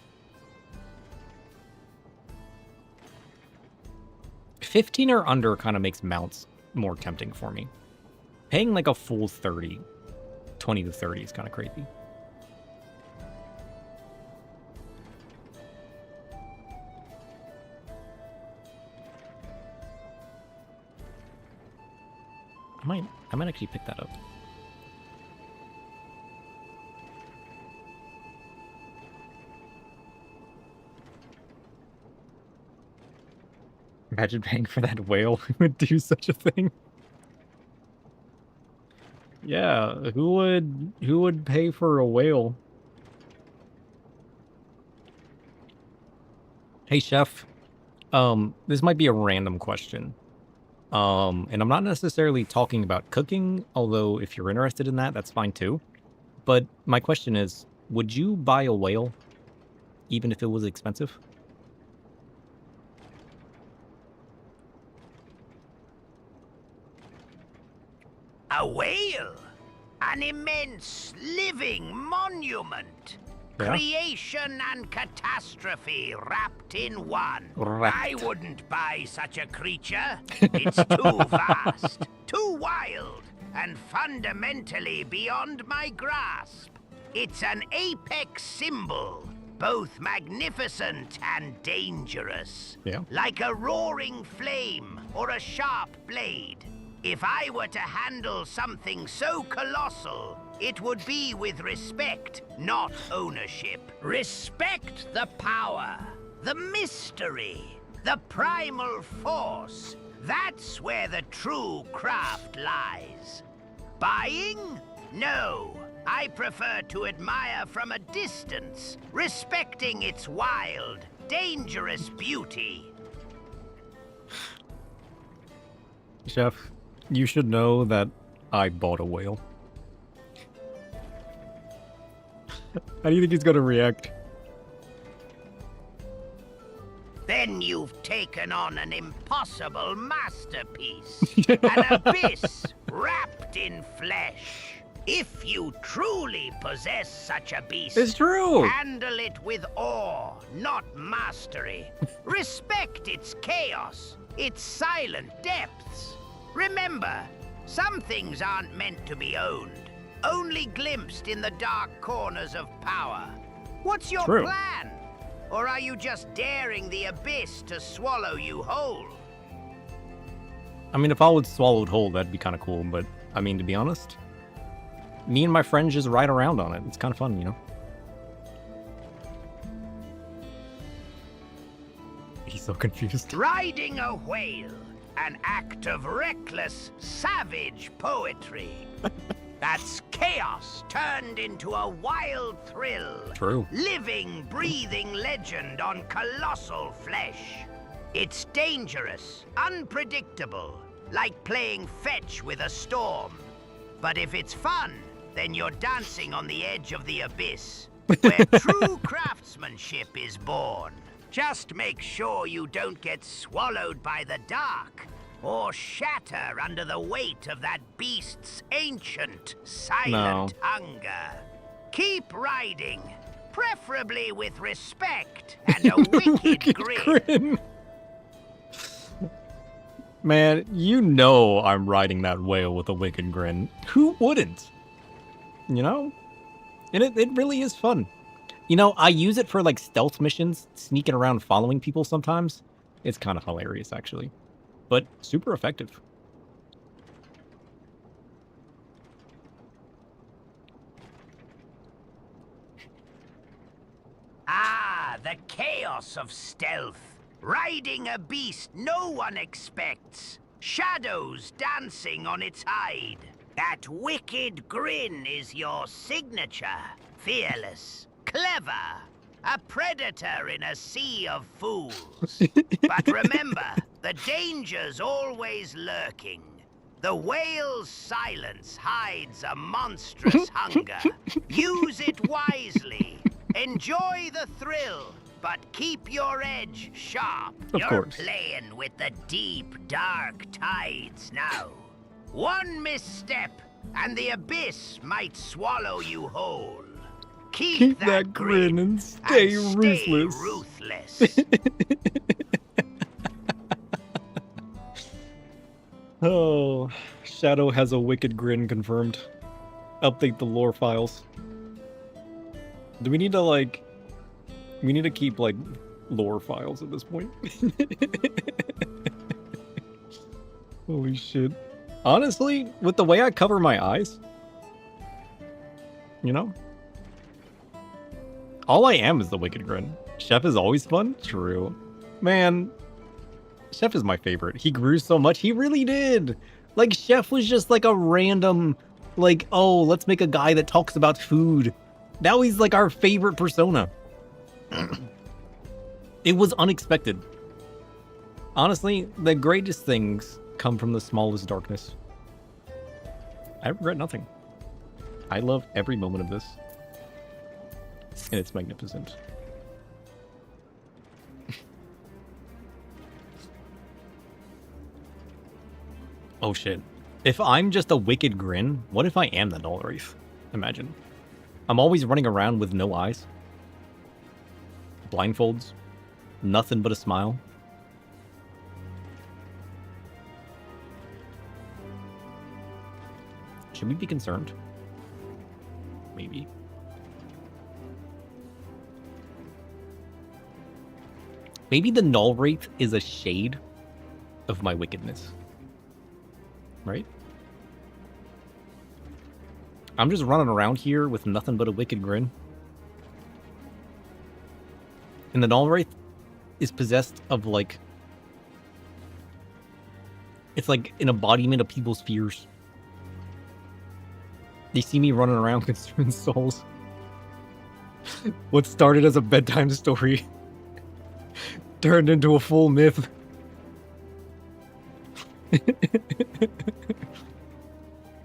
S15: 15 or under kind of makes mounts more tempting for me. Paying like a full 30, 20 to 30 is kind of crazy. I might actually pick that up. Imagine paying for that whale who would do such a thing. Yeah, who would pay for a whale? Hey chef, this might be a random question. And I'm not necessarily talking about cooking, although if you're interested in that, that's fine too. But my question is, would you buy a whale even if it was expensive?
S2: A whale? An immense living monument.
S15: Yeah.
S2: Creation and catastrophe wrapped in one.
S15: Wrapped.
S2: I wouldn't buy such a creature. It's too vast, too wild, and fundamentally beyond my grasp. It's an apex symbol, both magnificent and dangerous.
S15: Yeah.
S2: Like a roaring flame or a sharp blade. If I were to handle something so colossal, it would be with respect, not ownership. Respect the power, the mystery, the primal force. That's where the true craft lies. Buying? No. I prefer to admire from a distance, respecting its wild, dangerous beauty.
S15: Chef, you should know that I bought a whale. How do you think he's gonna react?
S2: Then you've taken on an impossible masterpiece. An abyss wrapped in flesh. If you truly possess such a beast,
S15: it's true.
S2: Handle it with awe, not mastery. Respect its chaos, its silent depths. Remember, some things aren't meant to be owned, only glimpsed in the dark corners of power. What's your plan? Or are you just daring the abyss to swallow you whole?
S15: I mean, if I was swallowed whole, that'd be kind of cool, but I mean, to be honest, me and my friends just ride around on it. It's kind of fun, you know? He's so confused.
S2: Riding a whale, an act of reckless, savage poetry. That's chaos turned into a wild thrill.
S15: True.
S2: Living, breathing legend on colossal flesh. It's dangerous, unpredictable, like playing fetch with a storm. But if it's fun, then you're dancing on the edge of the abyss, where true craftsmanship is born. Just make sure you don't get swallowed by the dark, or shatter under the weight of that beast's ancient, silent hunger. Keep riding, preferably with respect and a wicked grin.
S15: Man, you know I'm riding that whale with a wicked grin. Who wouldn't? You know? And it really is fun. You know, I use it for like stealth missions, sneaking around following people sometimes. It's kind of hilarious, actually. But super effective.
S2: Ah, the chaos of stealth. Riding a beast no one expects. Shadows dancing on its hide. That wicked grin is your signature. Fearless, clever, a predator in a sea of fools. But remember, the danger's always lurking. The whale's silence hides a monstrous hunger. Use it wisely. Enjoy the thrill, but keep your edge sharp. You're playing with the deep, dark tides now. One misstep, and the abyss might swallow you whole. Keep that
S15: grin and stay ruthless. Oh, Shadow has a wicked grin confirmed. Update the lore files. Do we need to, like... We need to keep, like, lore files at this point. Holy shit. Honestly, with the way I cover my eyes, you know? All I am is the wicked grin. Chef is always fun? True. Man, Chef is my favorite. He grew so much. He really did. Like, Chef was just like a random, like, oh, let's make a guy that talks about food. Now he's like our favorite persona. It was unexpected. Honestly, the greatest things come from the smallest darkness. I regret nothing. I love every moment of this. And it's magnificent. Oh shit. If I'm just a wicked grin, what if I am the Null Wraith? Imagine. I'm always running around with no eyes. Blindfolds. Nothing but a smile. Should we be concerned? Maybe. Maybe the null wraith is a shade of my wickedness. Right? I'm just running around here with nothing but a wicked grin. And the null wraith is possessed of, like... It's like an embodiment of people's fears. They see me running around consuming souls. What started as a bedtime story turned into a full myth.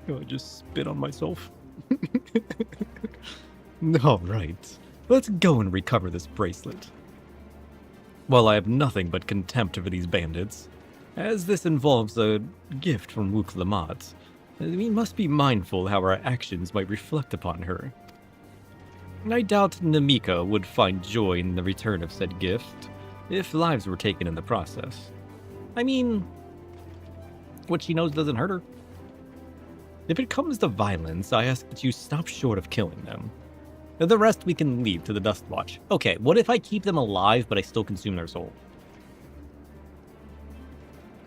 S15: Oh, I just spit on myself. All right, let's go and recover this bracelet. While I have nothing but contempt for these bandits, as this involves a gift from Wuk Lamat, we must be mindful how our actions might reflect upon her. I doubt Namika would find joy in the return of said gift, if lives were taken in the process. I mean, what she knows doesn't hurt her. If it comes to violence, I ask that you stop short of killing them. The rest we can leave to the Dustwatch. Okay, what if I keep them alive, but I still consume their soul?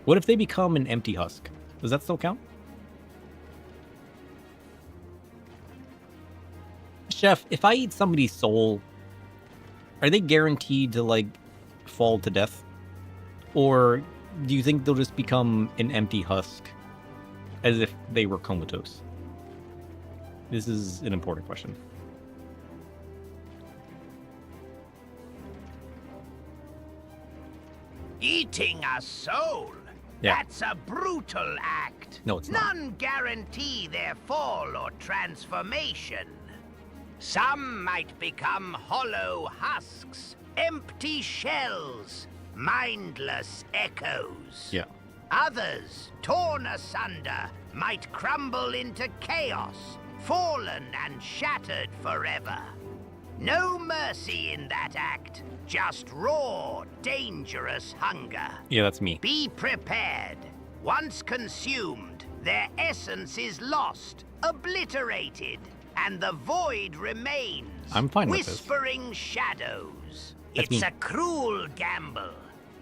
S15: What if they become an empty husk? Does that still count? Chef, if I eat somebody's soul, are they guaranteed to, like, fall to death? Or do you think they'll just become an empty husk, as if they were comatose? This is an important question.
S2: Eating a soul?
S15: Yeah.
S2: That's a brutal act.
S15: No, it's not.
S2: None guarantee their fall or transformation. Some might become hollow husks, empty shells, mindless echoes.
S15: Yeah.
S2: Others, torn asunder, might crumble into chaos, fallen and shattered forever. No mercy in that act, just raw, dangerous hunger.
S15: Yeah, that's me.
S2: Be prepared. Once consumed, their essence is lost, obliterated, and the void remains.
S15: I'm fine with this.
S2: Whispering shadows.
S15: That's
S2: It's
S15: me.
S2: a cruel gamble.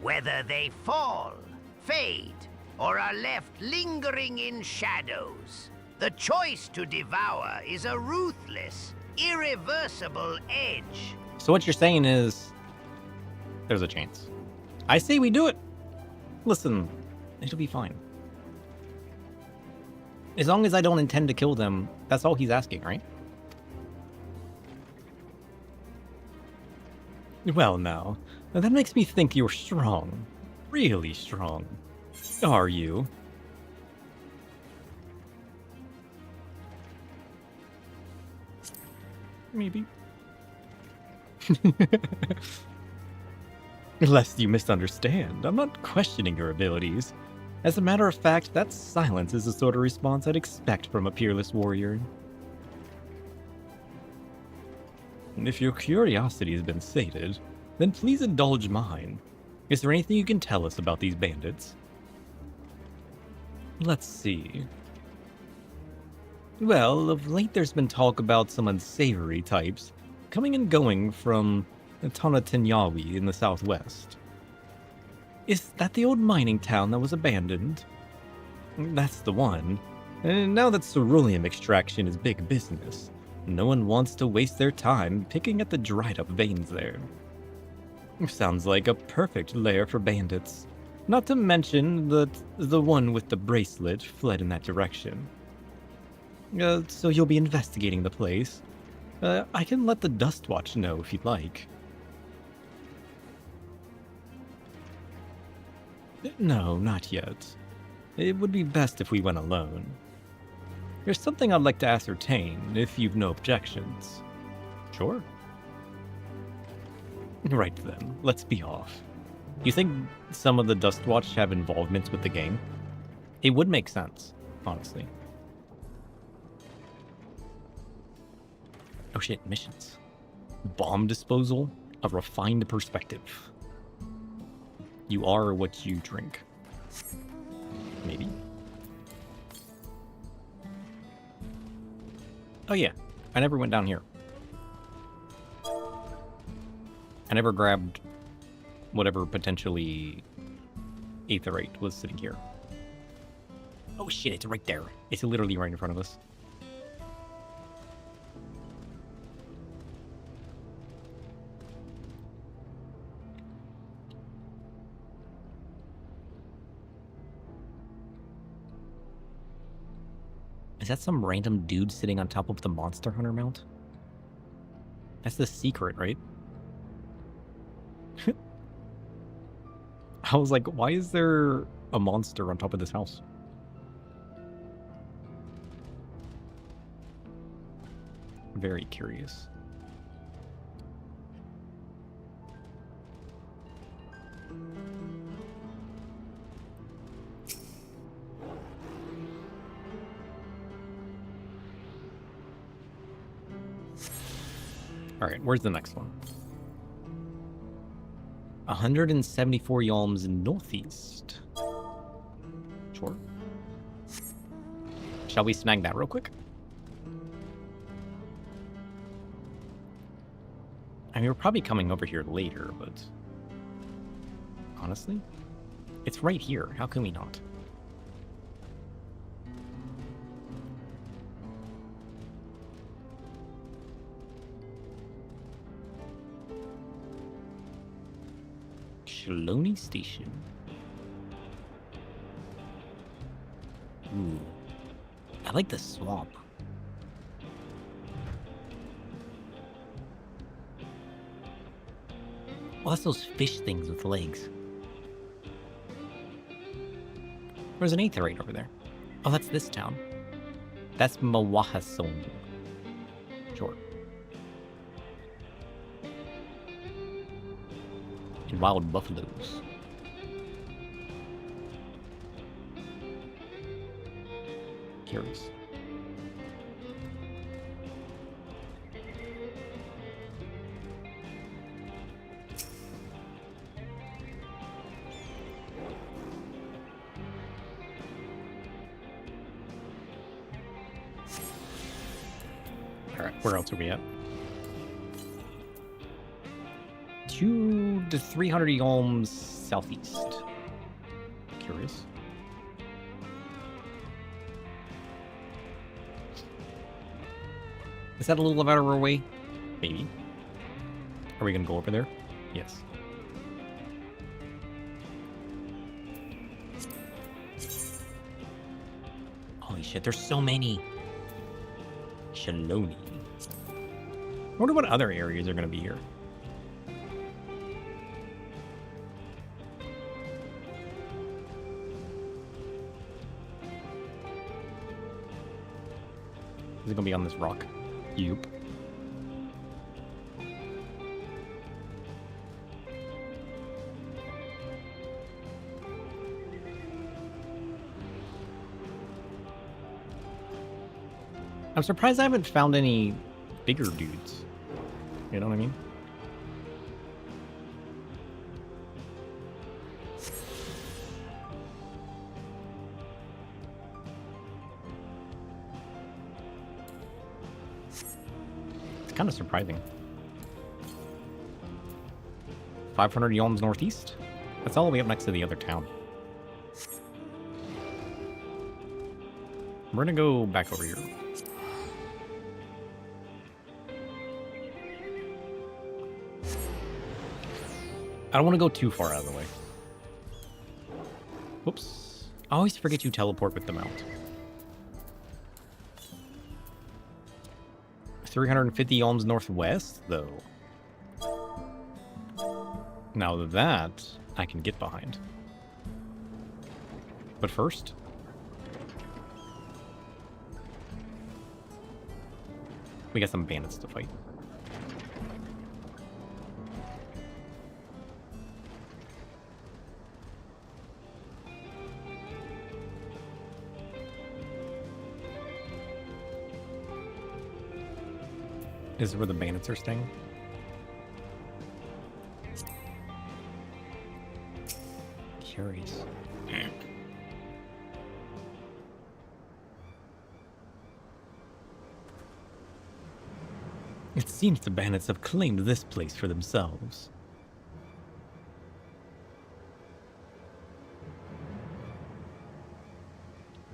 S2: Whether they fall, fade, or are left lingering in shadows. The choice to devour is a ruthless, irreversible edge.
S15: So what you're saying is, there's a chance. I say we do it. Listen, it'll be fine. As long as I don't intend to kill them, that's all he's asking, right? Well, now, that makes me think you're strong. Really strong. Are you? Maybe. Lest you misunderstand, I'm not questioning your abilities. As a matter of fact, that silence is the sort of response I'd expect from a peerless warrior. And if your curiosity has been sated, then please indulge mine. Is there anything you can tell us about these bandits? Let's see. Well, of late there's been talk about some unsavory types coming and going from Tonatinyawi in the southwest. Is that the old mining town that was abandoned? That's the one. And now that ceruleum extraction is big business, no one wants to waste their time picking at the dried up veins there. Sounds like a perfect lair for bandits. Not to mention that the one with the bracelet fled in that direction. So you'll be investigating the place. I can let the Dustwatch know if you'd like. No, not yet. It would be best if we went alone. There's something I'd like to ascertain, if you've no objections. Sure. Right then, let's be off. You think some of the Dustwatch have involvements with the game? It would make sense, honestly. Oh shit, missions. Bomb disposal, a refined perspective. You are what you drink. Maybe. Oh yeah, I never went down here. I never grabbed whatever potentially aetherite was sitting here. Oh shit, it's right there. It's literally right in front of us. Is that some random dude sitting on top of the Monster Hunter mount? That's the secret, right? I was like, why is there a monster on top of this house? Very curious. Alright, where's the next one? 174 yalms northeast. Sure. Shall we snag that real quick? I mean, we're probably coming over here later, but... honestly? It's right here. How can we not? Shaloni Station. Ooh. I like the swamp. Oh, that's those fish things with legs. There's an aetherite over there. Oh, that's this town. That's Mawahasong. Sure. And wild buffaloes. Curious. Alright, where else are we at? 200 to 300 yalms southeast. Curious. Is that a little out of our way? Maybe. Are we gonna go over there? Yes. Holy shit, there's so many. Shaloni. I wonder what other areas are gonna be here. Is it gonna be on this rock? Yup. I'm surprised I haven't found any bigger dudes. You know what I mean? It's kind of surprising. 500 yalms northeast? That's all the way up next to the other town. We're gonna go back over here. I don't want to go too far out of the way. Whoops. I always forget you teleport with the mount. 350 yalms northwest, though. Now that I can get behind. But first... we got some bandits to fight. Is where the bandits are staying? Curious. It seems the bandits have claimed this place for themselves.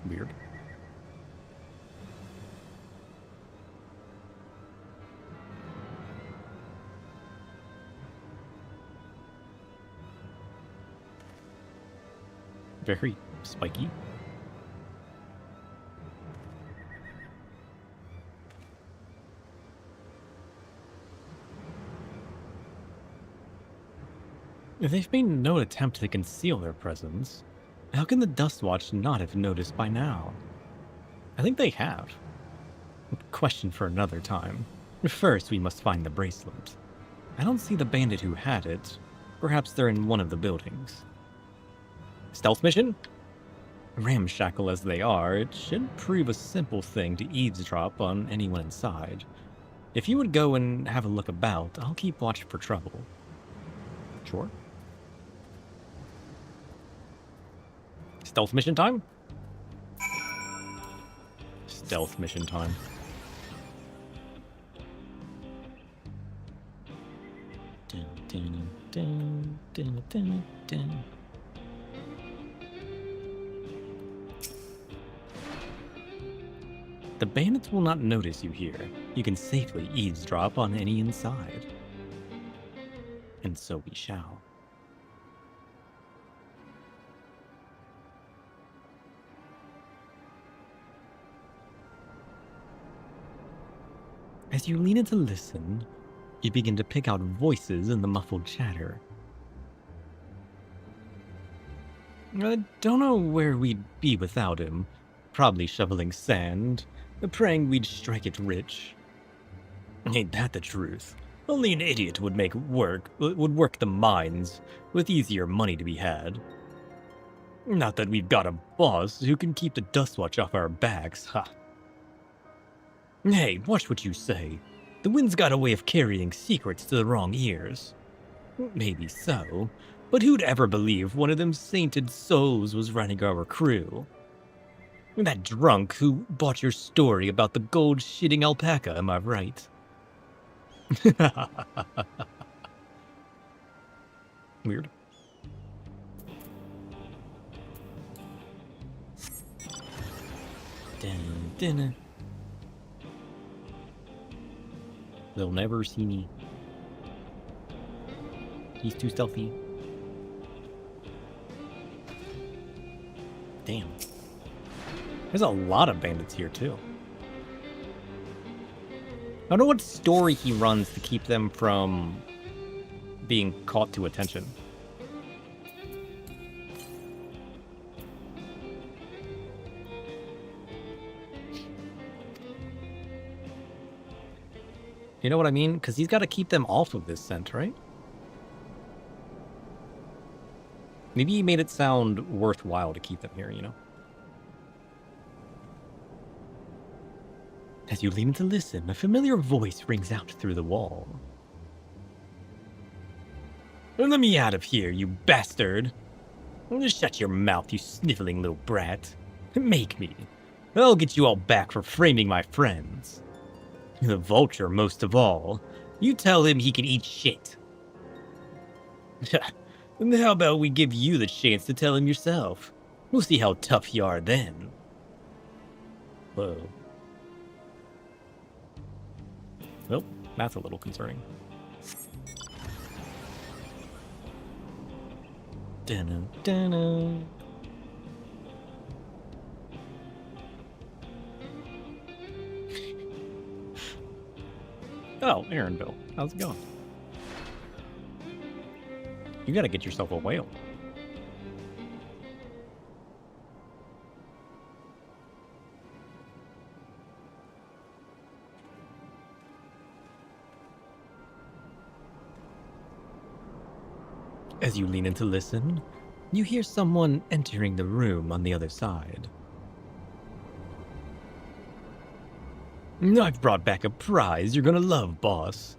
S15: Weird. Very spiky. They've made no attempt to conceal their presence. How can the Dustwatch not have noticed by now? I think they have. Question for another time. First, we must find the bracelet. I don't see the bandit who had it. Perhaps they're in one of the buildings. Stealth mission? Ramshackle as they are, it should prove a simple thing to eavesdrop on anyone inside. If you would go and have a look about, I'll keep watch for trouble. Sure. Stealth mission time? Stealth mission time. Dun, dun, dun, dun, dun, dun. The bandits will not notice you here. You can safely eavesdrop on any inside. And so we shall. As you lean in to listen, you begin to pick out voices in the muffled chatter. I don't know where we'd be without him. Probably shoveling sand, praying we'd strike it rich. Ain't that the truth? Only an idiot would work the mines, with easier money to be had. Not that we've got a boss who can keep the Dustwatch off our backs, ha. Hey, watch what you say. The wind's got a way of carrying secrets to the wrong ears. Maybe so, but who'd ever believe one of them sainted souls was running our crew? That drunk who bought your story about the gold-shitting alpaca, am I right? Weird. Dun, dun. They'll never see me. He's too stealthy. Damn. There's a lot of bandits here, too. I don't know what story he runs to keep them from being caught to attention. You know what I mean? Because he's got to keep them off of this scent, right? Maybe he made it sound worthwhile to keep them here, you know? As you lean to listen, a familiar voice rings out through the wall. Let me out of here, you bastard! Just shut your mouth, you sniveling little brat. Make me. I'll get you all back for framing my friends. The vulture, most of all. You tell him he can eat shit. How about we give you the chance to tell him yourself? We'll see how tough you are then. Whoa. Well, that's a little concerning. Dun, dun, dun. Oh, Aaronville. How's it going? You gotta get yourself a whale. As you lean in to listen, you hear someone entering the room on the other side. I've brought back a prize you're gonna love, boss.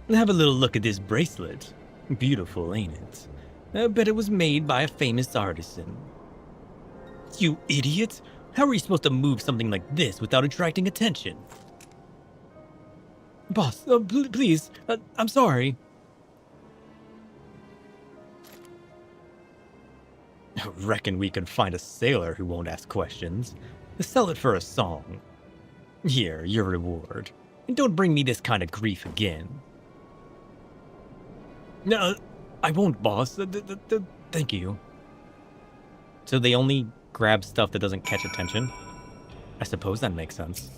S15: Have a little look at this bracelet. Beautiful, ain't it? I bet it was made by a famous artisan. You idiot! How are you supposed to move something like this without attracting attention? Boss, please, I'm sorry. Reckon we could find a sailor who won't ask questions. Sell it for a song. Here, your reward. And don't bring me this kind of grief again. No, I won't, boss. Thank you. So they only grab stuff that doesn't catch attention? I suppose that makes sense.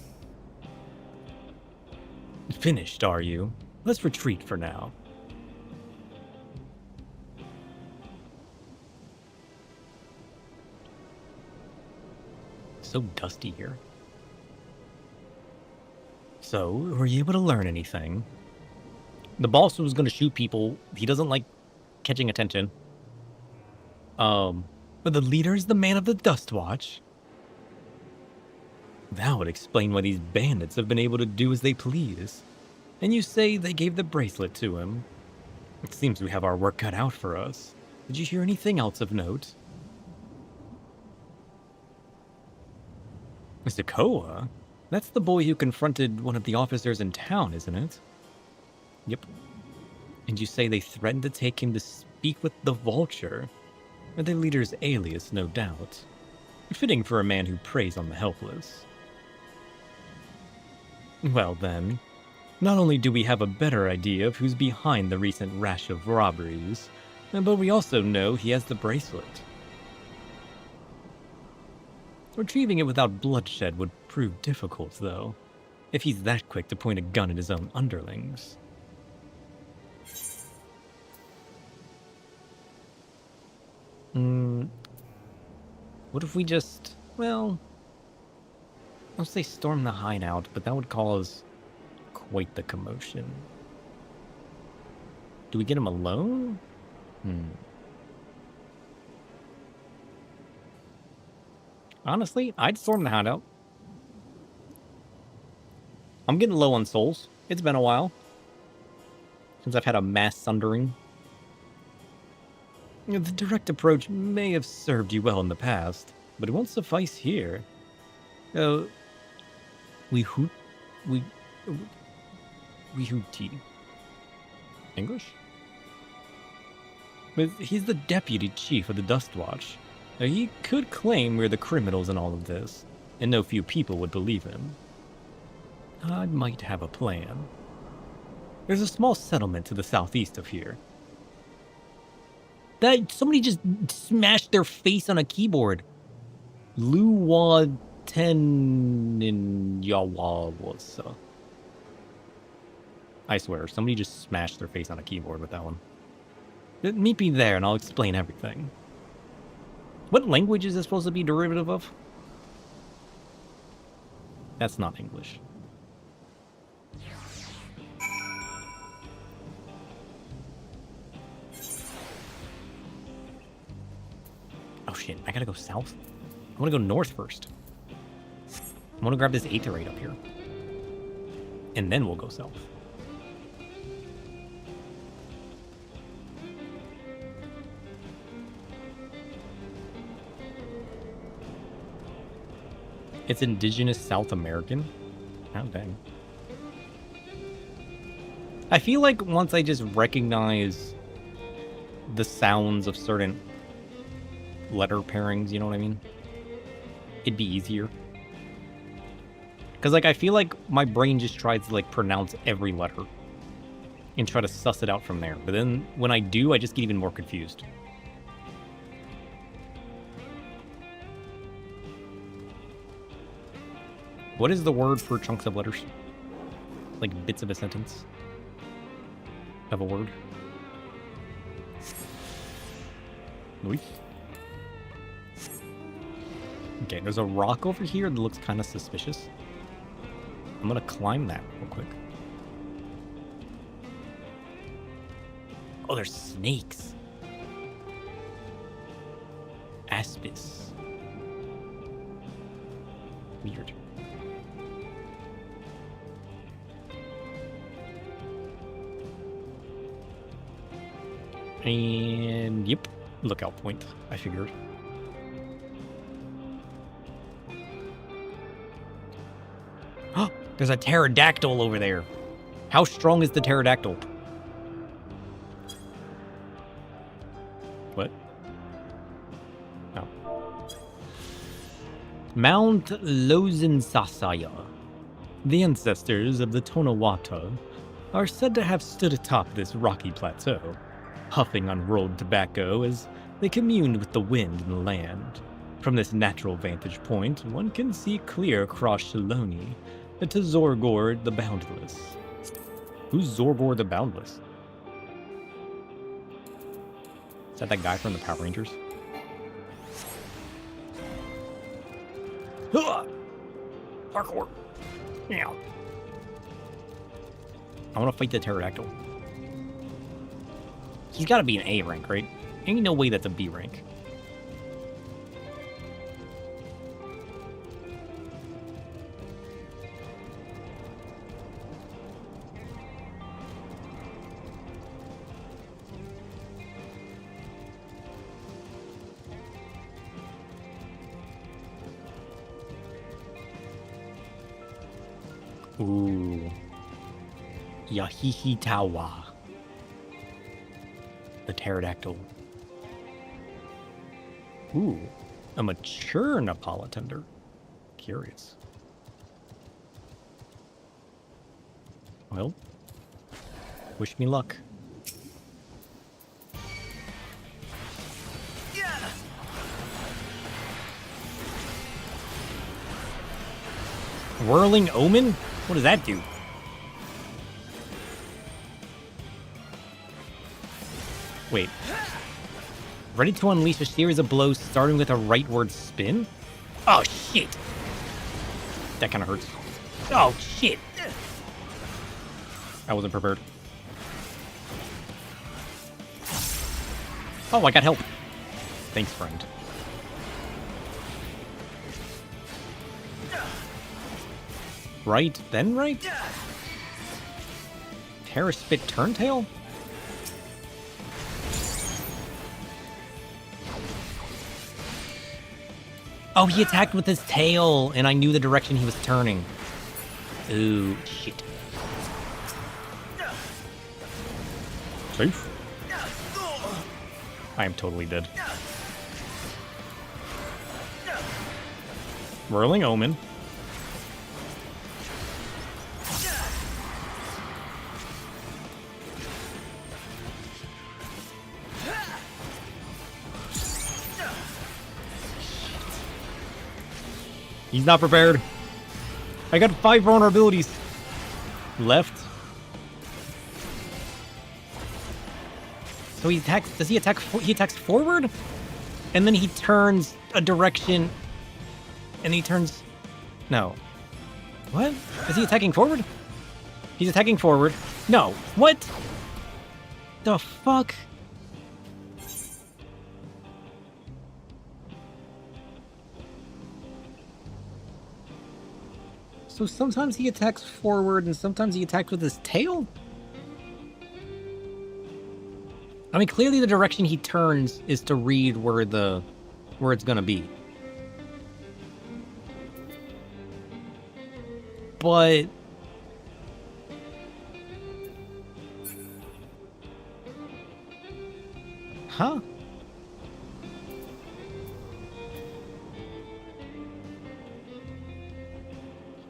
S15: Finished, are you? Let's retreat for now. So dusty here. So, were you able to learn anything? The boss was going to shoot people. He doesn't like catching attention. But the leader is the man of the Dust Watch. That would explain why these bandits have been able to do as they please. And you say they gave the bracelet to him. It seems we have our work cut out for us. Did you hear anything else of note? Mr. Koa? That's the boy who confronted one of the officers in town, isn't it? Yep. And you say they threatened to take him to speak with the Vulture? Or their leader's alias, no doubt. Fitting for a man who preys on the helpless. Well then, not only do we have a better idea of who's behind the recent rash of robberies, but we also know he has the bracelet. Retrieving it without bloodshed would prove difficult, though, if he's that quick to point a gun at his own underlings. What if we just, well, let's say storm the hideout, but that would cause quite the commotion. Do we get him alone? Honestly, I'd storm the hideout. I'm getting low on souls. It's been a while since I've had a mass sundering. The direct approach may have served you well in the past, but it won't suffice here. We hooty. English? But he's the deputy chief of the Dust Watch. Now, he could claim we're the criminals in all of this, and no few people would believe him. I might have a plan. There's a small settlement to the southeast of here. That somebody just smashed their face on a keyboard. Luwa Ten Yawawasa. I swear, somebody just smashed their face on a keyboard with that one. Meet me there and I'll explain everything. What language is this supposed to be derivative of? That's not English. Oh shit, I gotta go south? I wanna go north first. I wanna grab this aetherite up here. And then we'll go south. It's indigenous South American? Oh, dang. I feel like once I just recognize the sounds of certain letter pairings, you know what I mean? It'd be easier. Because, like, I feel like my brain just tries to, like, pronounce every letter and try to suss it out from there. But then when I do, I just get even more confused. What is the word for chunks of letters? Like bits of a sentence? Of a word? Oif. Okay, there's a rock over here that looks kind of suspicious. I'm gonna climb that real quick. Oh, there's snakes. Aspis. Weird. And yep, lookout point, I figured. Oh, there's a pterodactyl over there. How strong is the pterodactyl? What? Oh. Mount Losensasaya. The ancestors of the Tonawata are said to have stood atop this rocky plateau, huffing on rolled tobacco as they communed with the wind and the land. From this natural vantage point, one can see clear across Shaloni to Zorgor the Boundless. Who's Zorgor the Boundless? Is that guy from the Power Rangers? Parkour! Yeah. I want to fight the pterodactyl. He's got to be an A rank, right? Ain't no way that's a B rank. Ooh. Yahihitawa. The pterodactyl. Ooh. A mature Napala tender. Curious. Well. Wish me luck. Whirling Omen? What does that do? Wait. Ready to unleash a series of blows starting with a rightward spin? Oh, shit. That kind of hurts. Oh, shit. I wasn't prepared. Oh, I got help. Thanks, friend. Right, then right? Terra Spit Turntail? Oh, he attacked with his tail, and I knew the direction he was turning. Ooh, shit. Safe. I am totally dead. Whirling Omen. He's not prepared. I got 5 vulnerabilities left. So he attacks. Does he attack? He attacks forward, and then he turns a direction, and he turns. No. What? Is he attacking forward? He's attacking forward. No. What? The fuck? So sometimes he attacks forward and sometimes he attacks with his tail? I mean, clearly the direction he turns is to read where it's gonna be. But huh?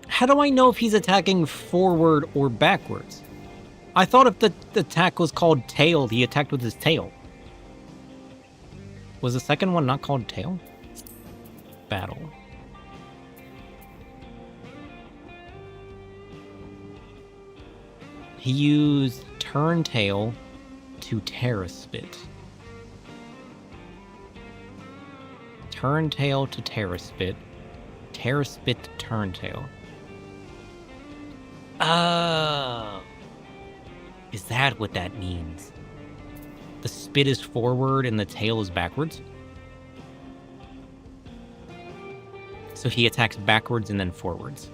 S15: How do I know if he's attacking forward or backwards? I thought if the attack was called tailed, he attacked with his tail. Was the second one not called tail? Battle. He used turn tail to Terra Spit. Turn tail to Terra Spit. Terra Spit to turn tail. Oh. Is that what that means? The spit is forward and the tail is backwards? So he attacks backwards and then forwards.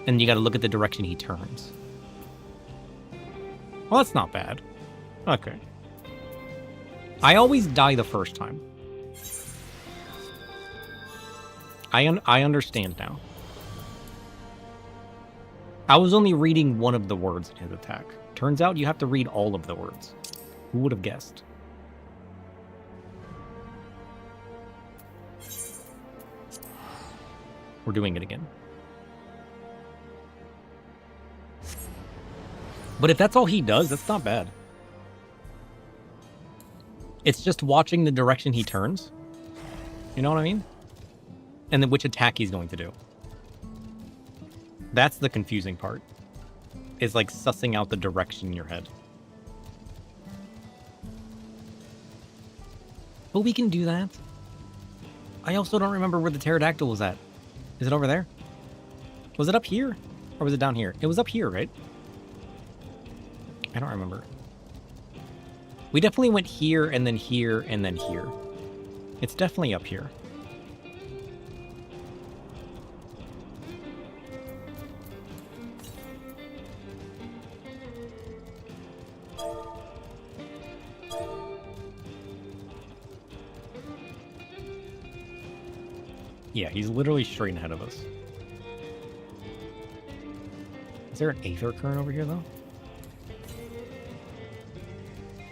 S15: And you gotta look at the direction he turns. Well, that's not bad. Okay. I always die the first time. I understand now. I was only reading one of the words in his attack. Turns out you have to read all of the words. Who would have guessed? We're doing it again. But if that's all he does, that's not bad. It's just watching the direction he turns. You know what I mean? And then which attack he's going to do. That's the confusing part. Is like sussing out the direction in your head. But we can do that. I also don't remember where the pterodactyl was at. Is it over there? Was it up here? Or was it down here? It was up here, right? I don't remember. We definitely went here, and then here, and then here. It's definitely up here. Yeah, he's literally straight ahead of us. Is there an Aether Current over here, though?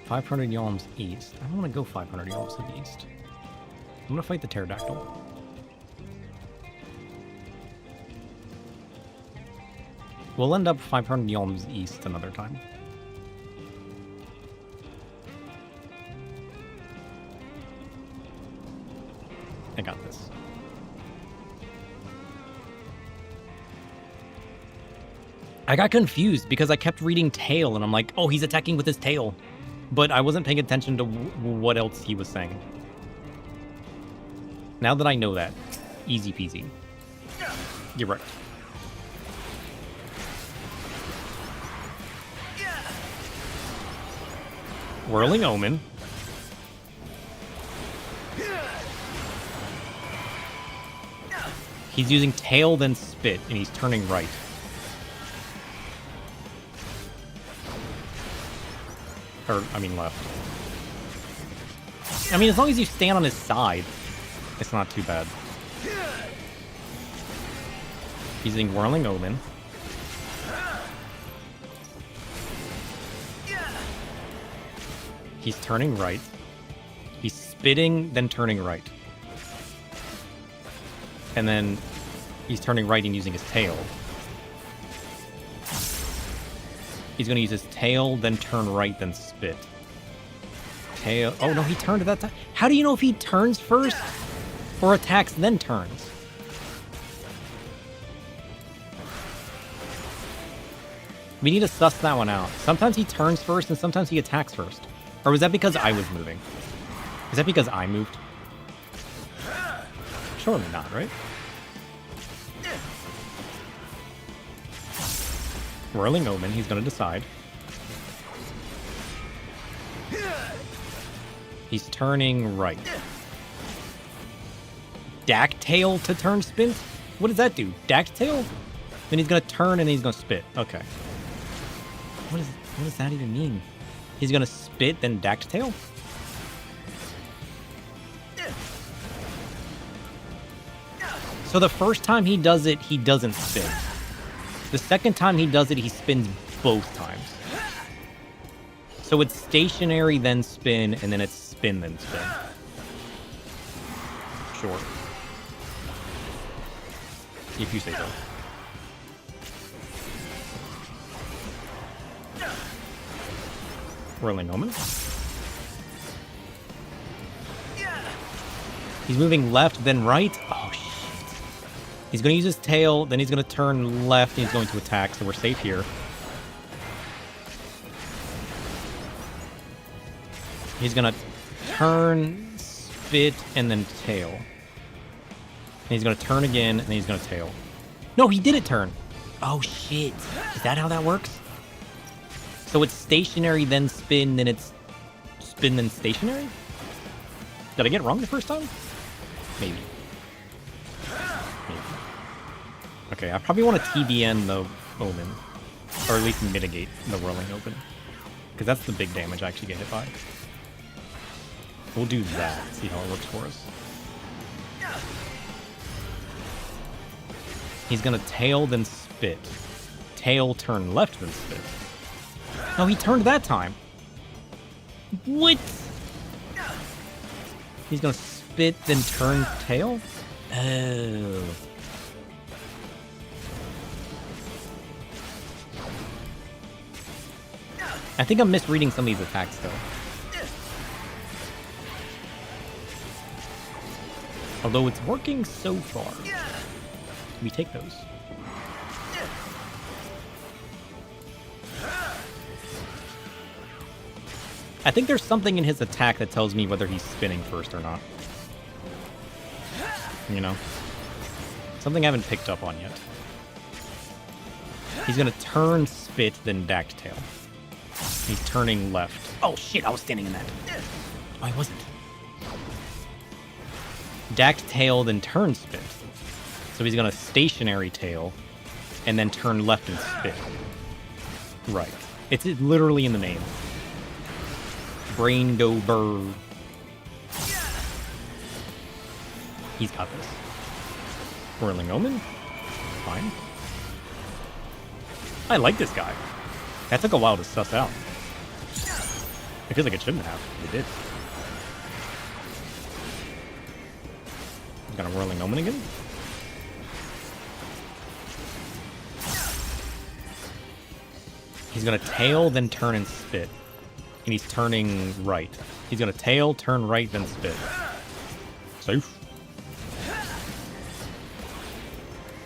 S15: 500 yalms east. I don't want to go 500 yalms to the east. I'm going to fight the pterodactyl. We'll end up 500 yalms east another time. I got this. I got confused because I kept reading tail and I'm like, oh, he's attacking with his tail. But I wasn't paying attention to what else he was saying. Now that I know that, easy peasy. You're right. Whirling Omen. He's using tail then spit and he's turning right. Or, I mean, left. I mean, as long as you stand on his side, it's not too bad. He's using Whirling Omen. He's turning right. He's spitting, then turning right. And then he's turning right and using his tail. He's going to use his tail, then turn right, then spit. Tail. Oh, no, he turned at that time. How do you know if he turns first or attacks, then turns? We need to suss that one out. Sometimes he turns first, and sometimes he attacks first. Or was that because I was moving? Is that because I moved? Surely not, right? Whirling Omen, he's going to decide. He's turning right. Dactail to turn spin? What does that do? Dactail? Then he's going to turn and then he's going to spit. Okay. What does that even mean? He's going to spit, then Dactail? So the first time he does it, he doesn't spin. The second time he does it, he spins both times. So it's stationary, then spin, and then it's spin, then spin. Sure. If you say so. Whirling Omen. He's moving left, then right. Oh, shit. He's going to use his tail, then he's going to turn left, and he's going to attack, so we're safe here. He's going to turn, spit, and then tail. And he's going to turn again, and then he's going to tail. No, he didn't turn. Oh, shit. Is that how that works? So it's stationary, then spin, then it's spin, then stationary? Did I get it wrong the first time? Maybe. Okay, I probably want to TDN the Omen. Or at least mitigate the Whirling Omen. Because that's the big damage I actually get hit by. We'll do that, see how it works for us. He's gonna tail, then spit. tail, turn left, then spit. Oh, he turned that time. What? He's gonna spit, then turn tail? Oh. I think I'm misreading some of these attacks, though. Although it's working so far. We take those. I think there's something in his attack that tells me whether he's spinning first or not. You know? Something I haven't picked up on yet. He's gonna turn, spit, then dact tail. He's turning left. Oh shit, I was standing in that. Oh, I wasn't. Dact tail, then turn spit. So he's gonna stationary tail, and then turn left and spit. Right. It's literally in the name. Brain go bird. He's got this. Whirling Omen. Fine. I like this guy. That took a while to suss out. I feel like it shouldn't have. It did. He's got a Whirling Omen again. He's gonna tail, then turn and spit. And he's turning right. He's gonna tail, turn right, then spit. Safe.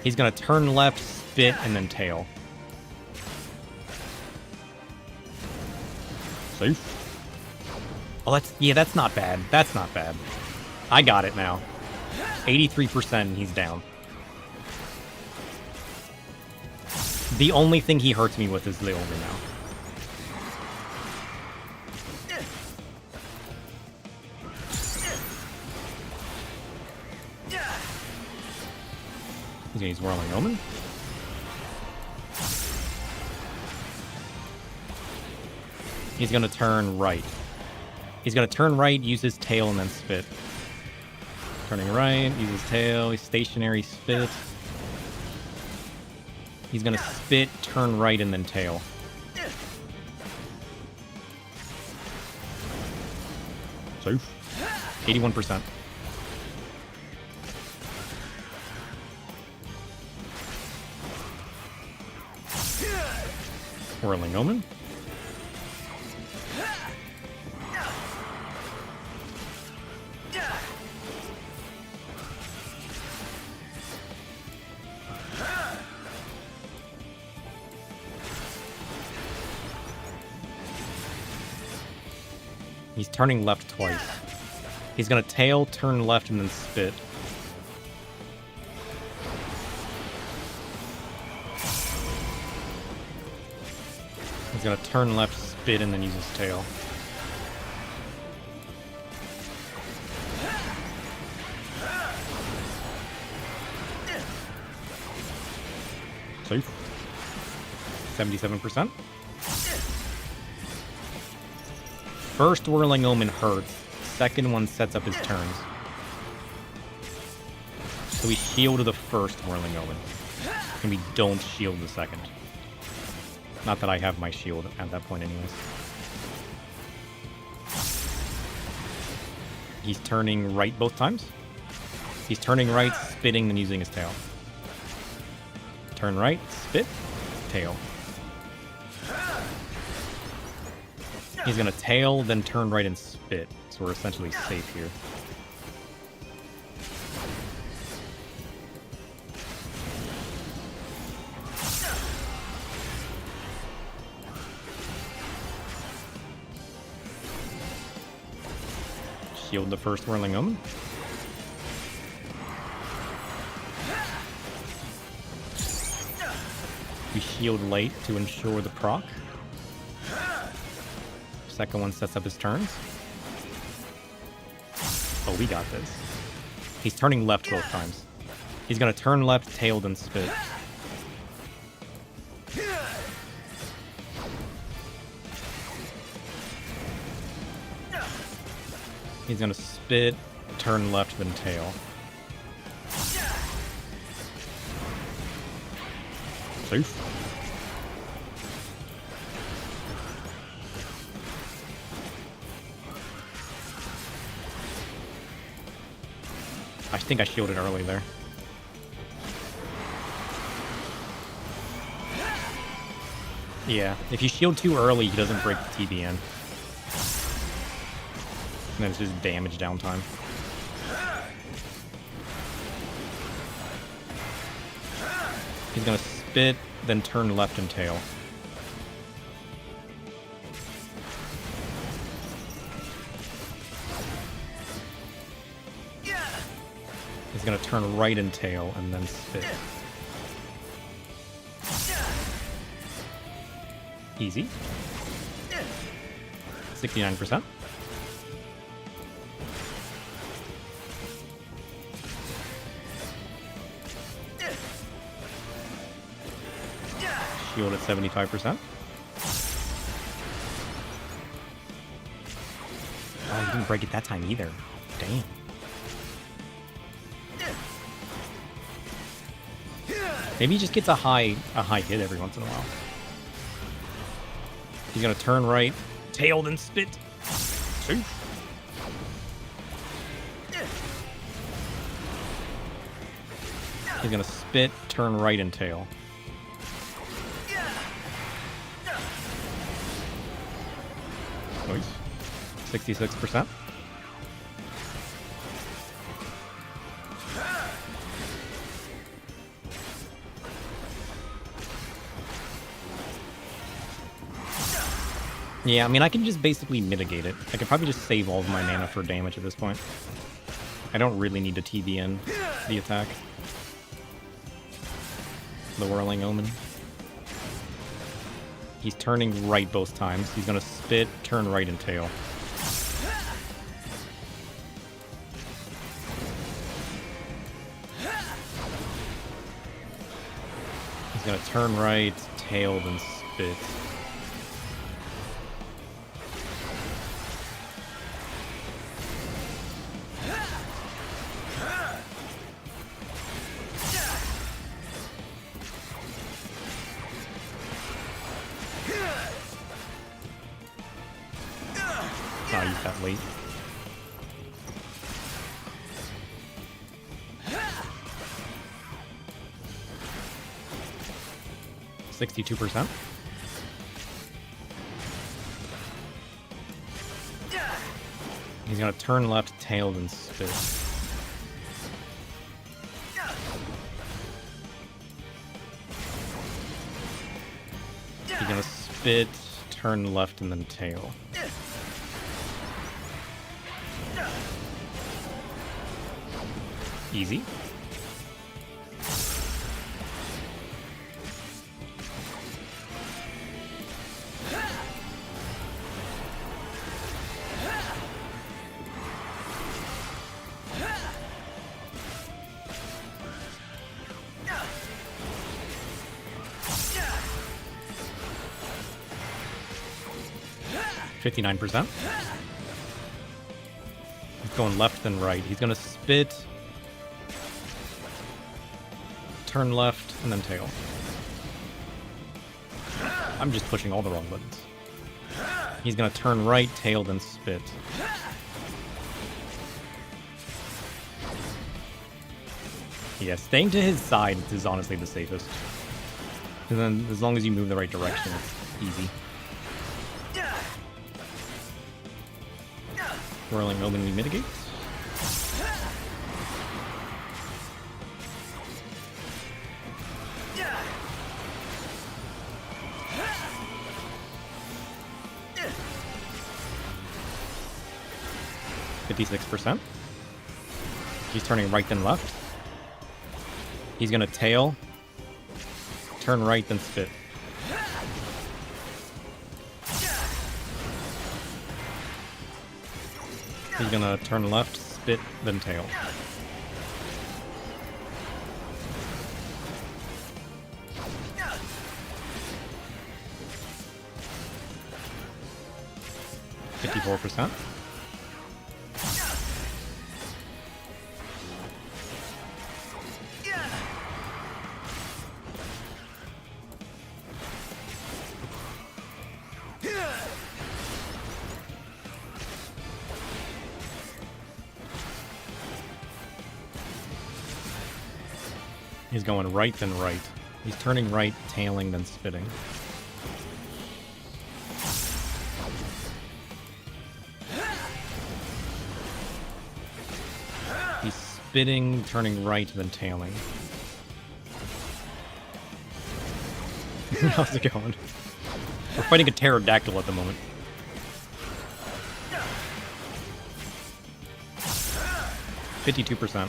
S15: He's gonna turn left, spit, and then tail. Safe. Oh, that's not bad. That's not bad. I got it now. 83% and he's down. The only thing he hurts me with is the Ogre now. He's gonna use Whirling Omen. He's gonna turn right. He's gonna turn right, use his tail, and then spit. Turning right, use his tail, he's stationary, spit. He's gonna spit, turn right, and then tail. Safe. 81%. Whirling Omen. He's turning left twice. He's gonna tail, turn left, and then spit. He's gonna turn left, spit, and then use his tail. Safe. 77%. First Whirling Omen hurts. Second one sets up his turns. So we shield the first Whirling Omen. And we don't shield the second. Not that I have my shield at that point anyways. He's turning right both times. He's turning right, spitting, then using his tail. Turn right, spit, tail. He's gonna tail, then turn right and spit. So we're essentially safe here. Shield the first Whirling Omen. We shield late to ensure the proc. Second one sets up his turns. Oh, we got this. He's turning left both times. He's gonna turn left, tail, then spit. He's gonna spit, turn left, then tail. Safe. think I shielded early there. Yeah, if you shield too early, he doesn't break the TBN. And then it's just damage downtime. He's gonna spit, then turn left and tail. He's gonna turn right and tail, and then spit. Easy. 69%. Shield at 75%. Oh, he didn't break it that time either. Damn. Maybe he just gets a high hit every once in a while. He's gonna turn right, tail, then spit. Shoot. He's gonna spit, turn right, and tail. Nice. 66%. Yeah, I mean, I can just basically mitigate it. I could probably just save all of my mana for damage at this point. I don't really need to TBN the attack. The Whirling Omen. He's turning right both times. He's gonna spit, turn right, and tail. He's gonna turn right, tail, then spit. I'll use that late. %. He's gonna turn left, tail, then spit. He's gonna spit, turn left, and then tail. Easy. %. He's going left then right. He's gonna spit, turn left, and then tail. I'm just pushing all the wrong buttons. He's gonna turn right, tail, then spit. Yeah, staying to his side is honestly the safest. And then as long as you move the right direction, it's easy. Whirling Omen, we mitigate. %. He's turning right then left. He's gonna tail, turn right then spit. He's gonna turn left, spit, then tail. %. He's going right, then right. He's turning right, tailing, then spitting. He's spitting, turning right, then tailing. How's it going? We're fighting a pterodactyl at the moment. %52%.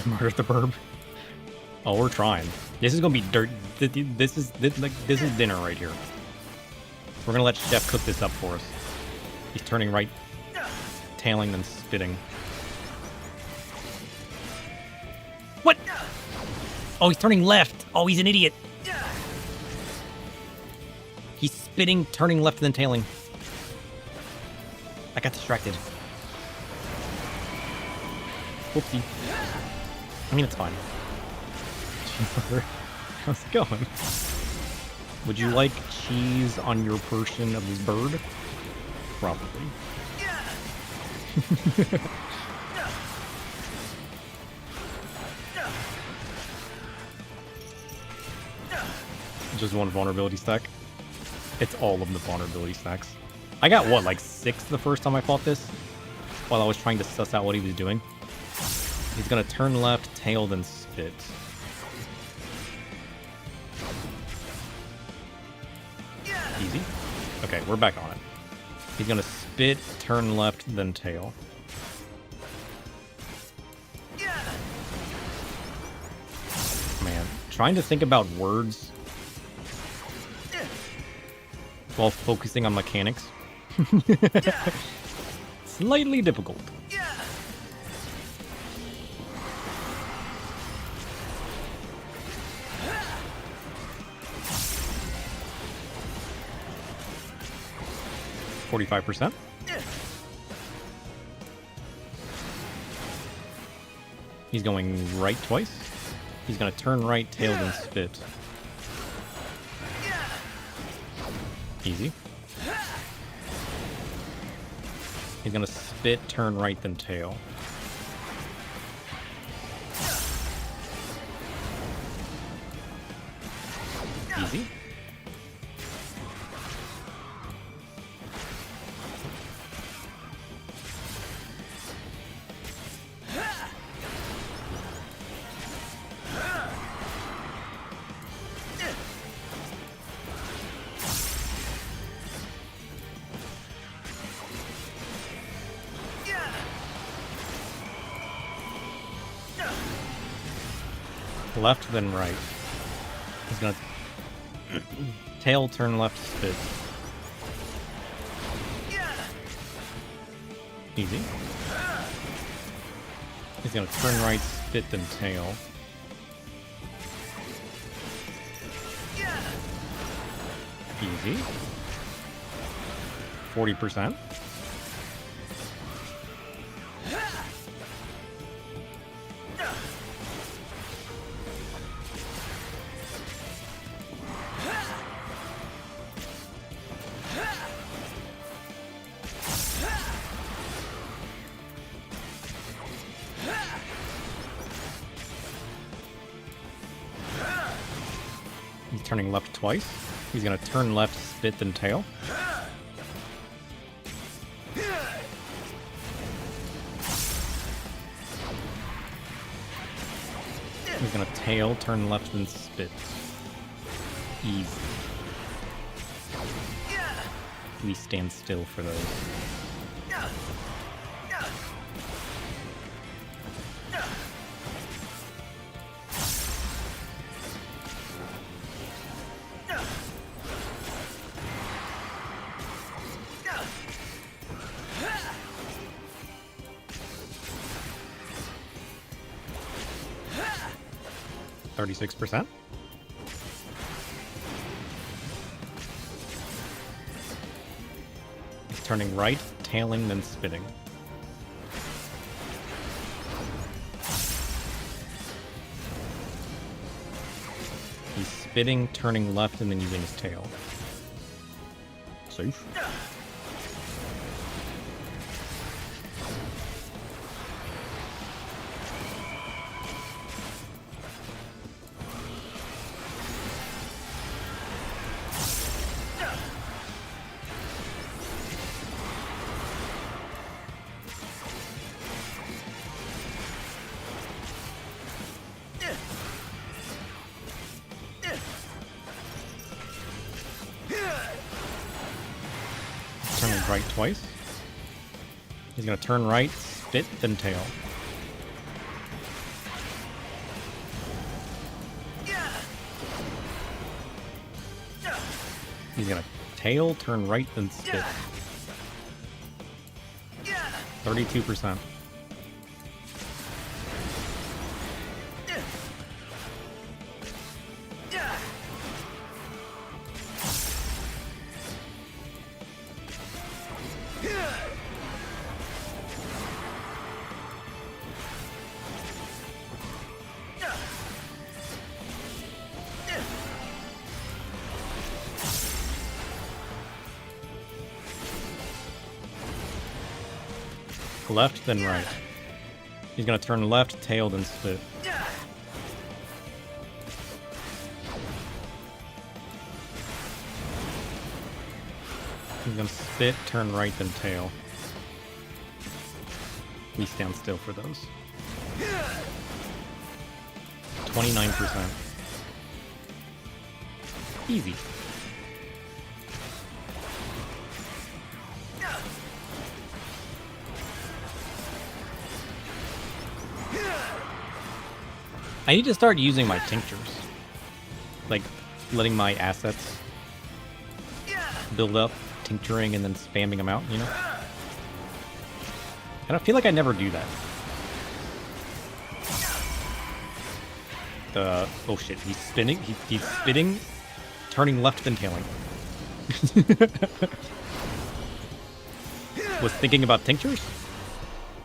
S15: Murder the burb. Oh, we're trying. This is gonna be dirt. This is dinner right here. We're gonna let Chef cook this up for us. He's turning right, tailing, then spitting. What? Oh, he's turning left. Oh, he's an idiot. He's spitting, turning left, and then tailing. I got distracted. Whoopsie. I mean, it's fine. How's it going? Would you like cheese on your portion of this bird? Probably. Just one vulnerability stack. It's all of the vulnerability stacks. I got, what, like 6 the first time I fought this? While I was trying to suss out what he was doing. He's gonna turn left, tail, then spit. Easy. Okay, we're back on it. He's gonna spit, turn left, then tail. Man, trying to think about words while focusing on mechanics. Slightly difficult. %45%. He's going right twice. He's gonna turn right, tail, then spit. Easy. He's gonna spit, turn right, then tail. Easy. Left, then right. He's gonna tail, turn left, spit. Easy. He's gonna turn right, spit, then tail. Easy. 40%. He's turning left twice. He's gonna turn left, spit, then tail. He's gonna tail, turn left, then spit. Easy. Please stand still for those. %36%. He's turning right, tailing, then spitting. He's spitting, turning left, and then using his tail. Safe. Turning right twice. He's gonna turn right, spit, then tail. He's gonna tail, turn right, then spit. 32%. Left, then right. He's gonna turn left, tail, then spit. He's gonna spit, turn right, then tail. We stand still for those. 29%. Easy. I need to start using my tinctures. Like, letting my assets build up, tincturing, and then spamming them out, you know? And I feel like I never do that. Oh shit, he's spinning, he's spitting, turning left, then tailing. Was thinking about tinctures?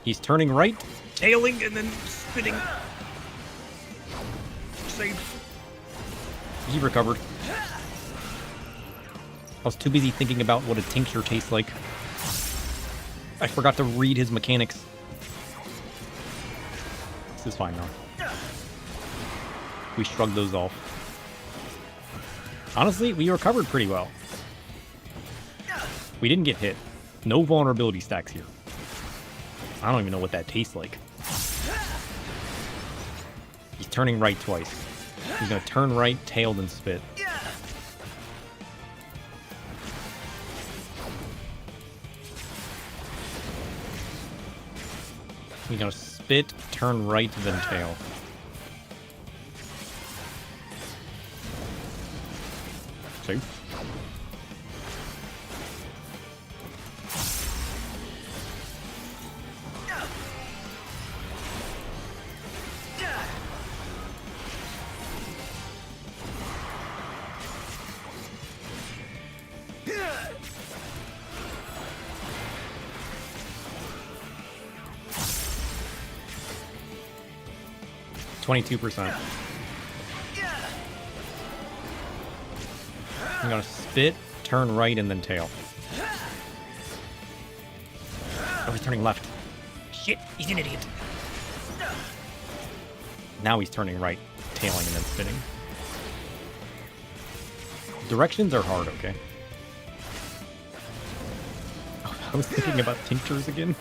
S15: He's turning right, tailing, and then spitting. Safe. He recovered. I was too busy thinking about what a tincture tastes like. I forgot to read his mechanics. This is fine now. We shrugged those off. Honestly, we recovered pretty well. We didn't get hit. No vulnerability stacks here. I don't even know what that tastes like. He's turning right twice. He's gonna turn right, tail, then spit. He's gonna spit, turn right, then tail. Safe. %. I'm gonna spit, turn right, and then tail. Oh, he's turning left. Shit, he's an idiot. Now he's turning right, tailing, and then spitting. Directions are hard, okay? Oh, I was thinking about tinctures again.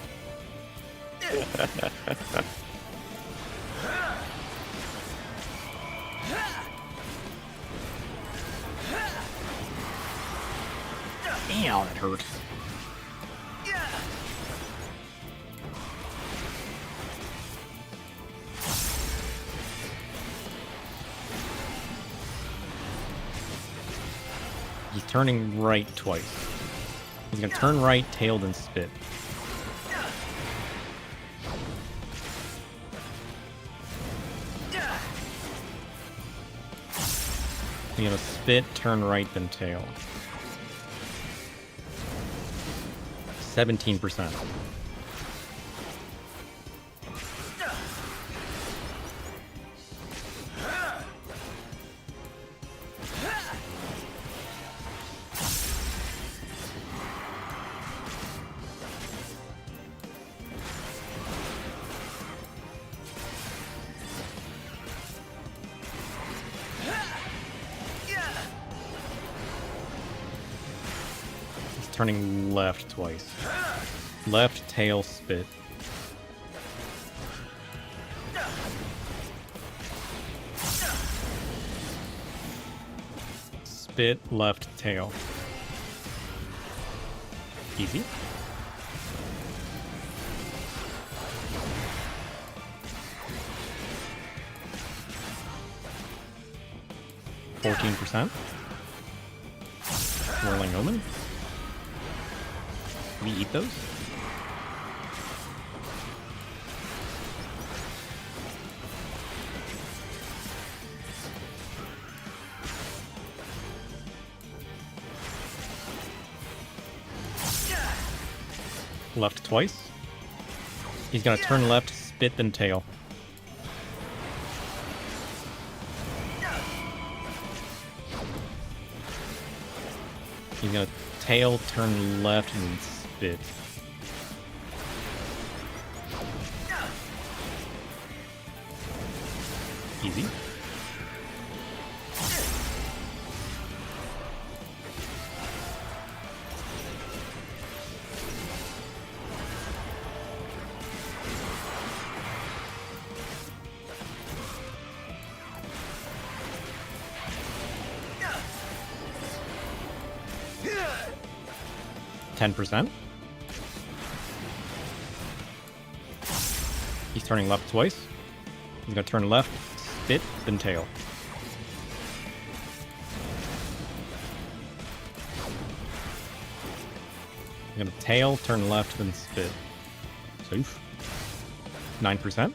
S15: Ow, that hurt. He's turning right twice. He's gonna turn right, tail, then spit. He's gonna spit, turn right, then tail. 17%. turning left twice. Left tail spit. Spit left tail. Easy. %. Whirling Omen. We eat those? Left twice. He's gonna turn left, spit, then tail. He's gonna tail, turn left, and spit. Easy. %. He's turning left twice. He's gonna turn left, spit, then tail. He's gonna tail, turn left, then spit. Safe. 9%.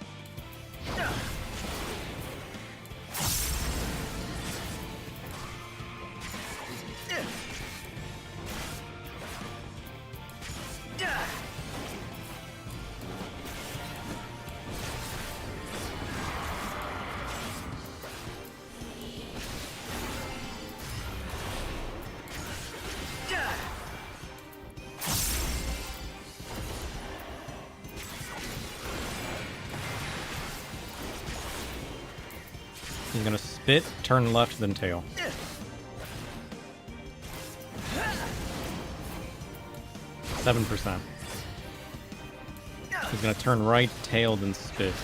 S15: He's gonna spit, turn left, then tail. %. He's gonna turn right, tail, then spit.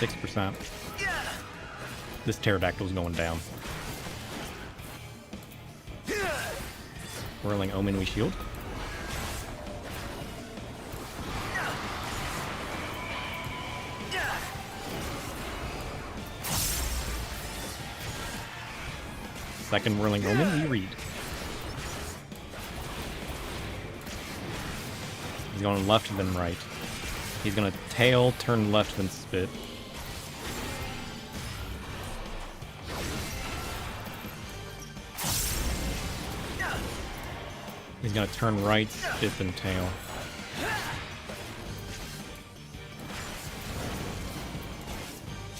S15: %. This pterodactyl's going down. Whirling Omen, we shield. Second Whirling Omen, we read. He's going left, then right. He's gonna tail, turn left, then spit. He's gonna turn right, spit, then tail.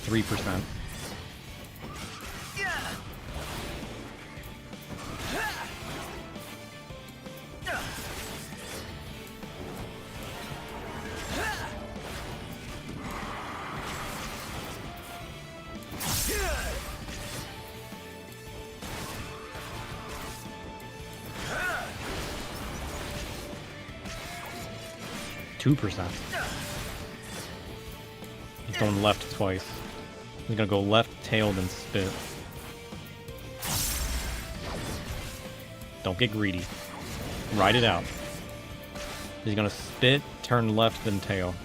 S15: %. %. He's going left twice. He's gonna go left, tail, then spit. Don't get greedy. Ride it out. He's gonna spit, turn left, then tail.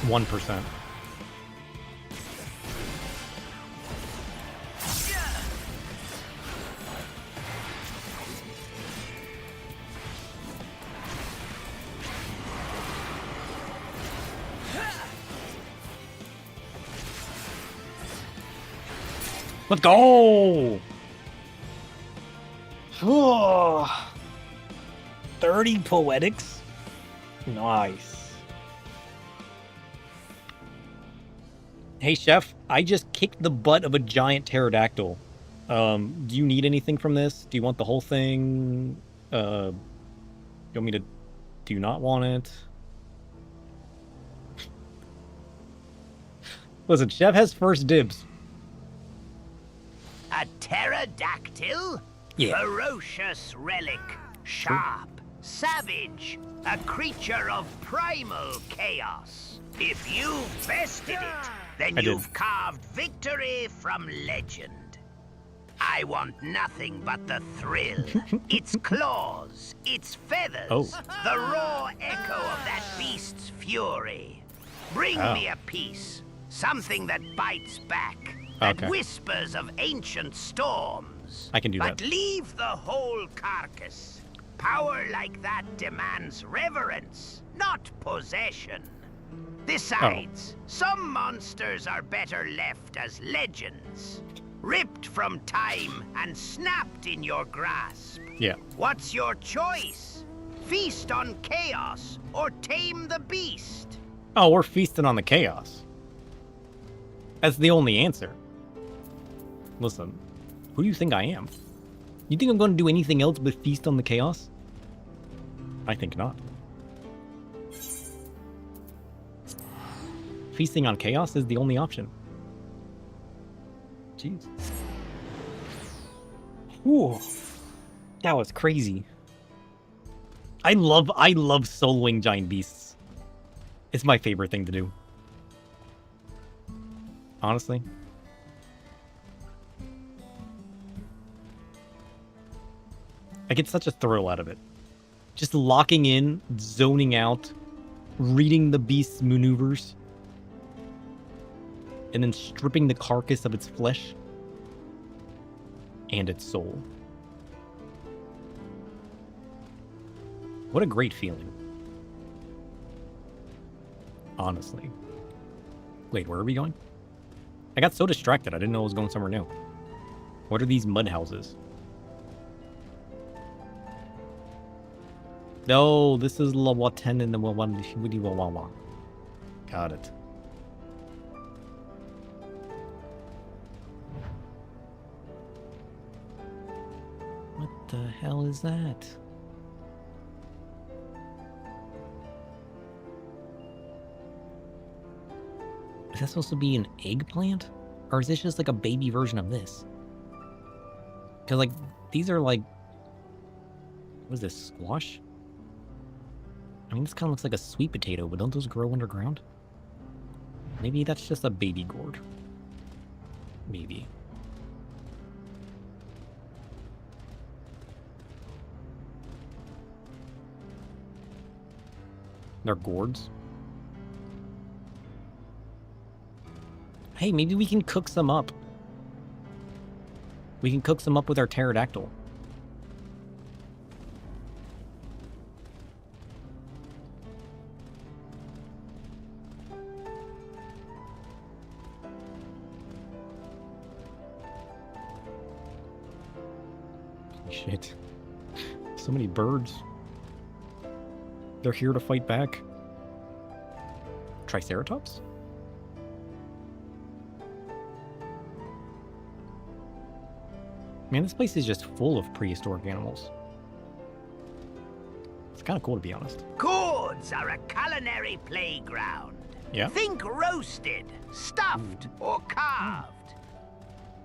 S15: %. Let's go! 30 poetics? Nice. Hey, Chef, I just kicked the butt of a giant pterodactyl. Do you need anything from this? Do you want the whole thing? You want me to... Do you not want it? Listen, Chef has first dibs.
S2: A pterodactyl?
S15: Yeah.
S2: Ferocious relic. Sharp. Savage. A creature of primal chaos. If you've bested it, then you've carved victory from legend. I want nothing but the thrill. Its claws, its feathers, the raw echo of that beast's fury. Bring me a piece. Something that bites back. That whispers of ancient storms.
S15: I can do that.
S2: But leave the whole carcass. Power like that demands reverence, not possession. Besides, some monsters are better left as legends. Ripped from time and snapped in your grasp.
S15: Yeah.
S2: What's your choice? Feast on chaos or tame the beast?
S15: Oh, we're feasting on the chaos. That's the only answer. Listen, who do you think I am? You think I'm going to do anything else but feast on the chaos? I think not. Feasting on chaos is the only option. Jeez. Ooh. That was crazy. I love soloing giant beasts. It's my favorite thing to do. Honestly. I get such a thrill out of it. Just locking in, zoning out, reading the beast's maneuvers, and then stripping the carcass of its flesh and its soul. What a great feeling. Honestly. Wait, where are we going? I got so distracted, I didn't know I was going somewhere new. What are these mud houses? No, this is La Waten and the Wawan. Got it. What the hell is that? Is that supposed to be an eggplant? Or is this just like a baby version of this? Because, like, these are like... What is this, squash? I mean, this kind of looks like a sweet potato, but don't those grow underground? Maybe that's just a baby gourd. Maybe. They're gourds. Hey, maybe we can cook some up. We can cook some up with our pterodactyl. Shit. So many birds. They're here to fight back. Triceratops? Man, this place is just full of prehistoric animals. It's kind of cool, to be honest.
S2: Gourds are a culinary playground.
S15: Yeah?
S2: Think roasted, stuffed, or carved.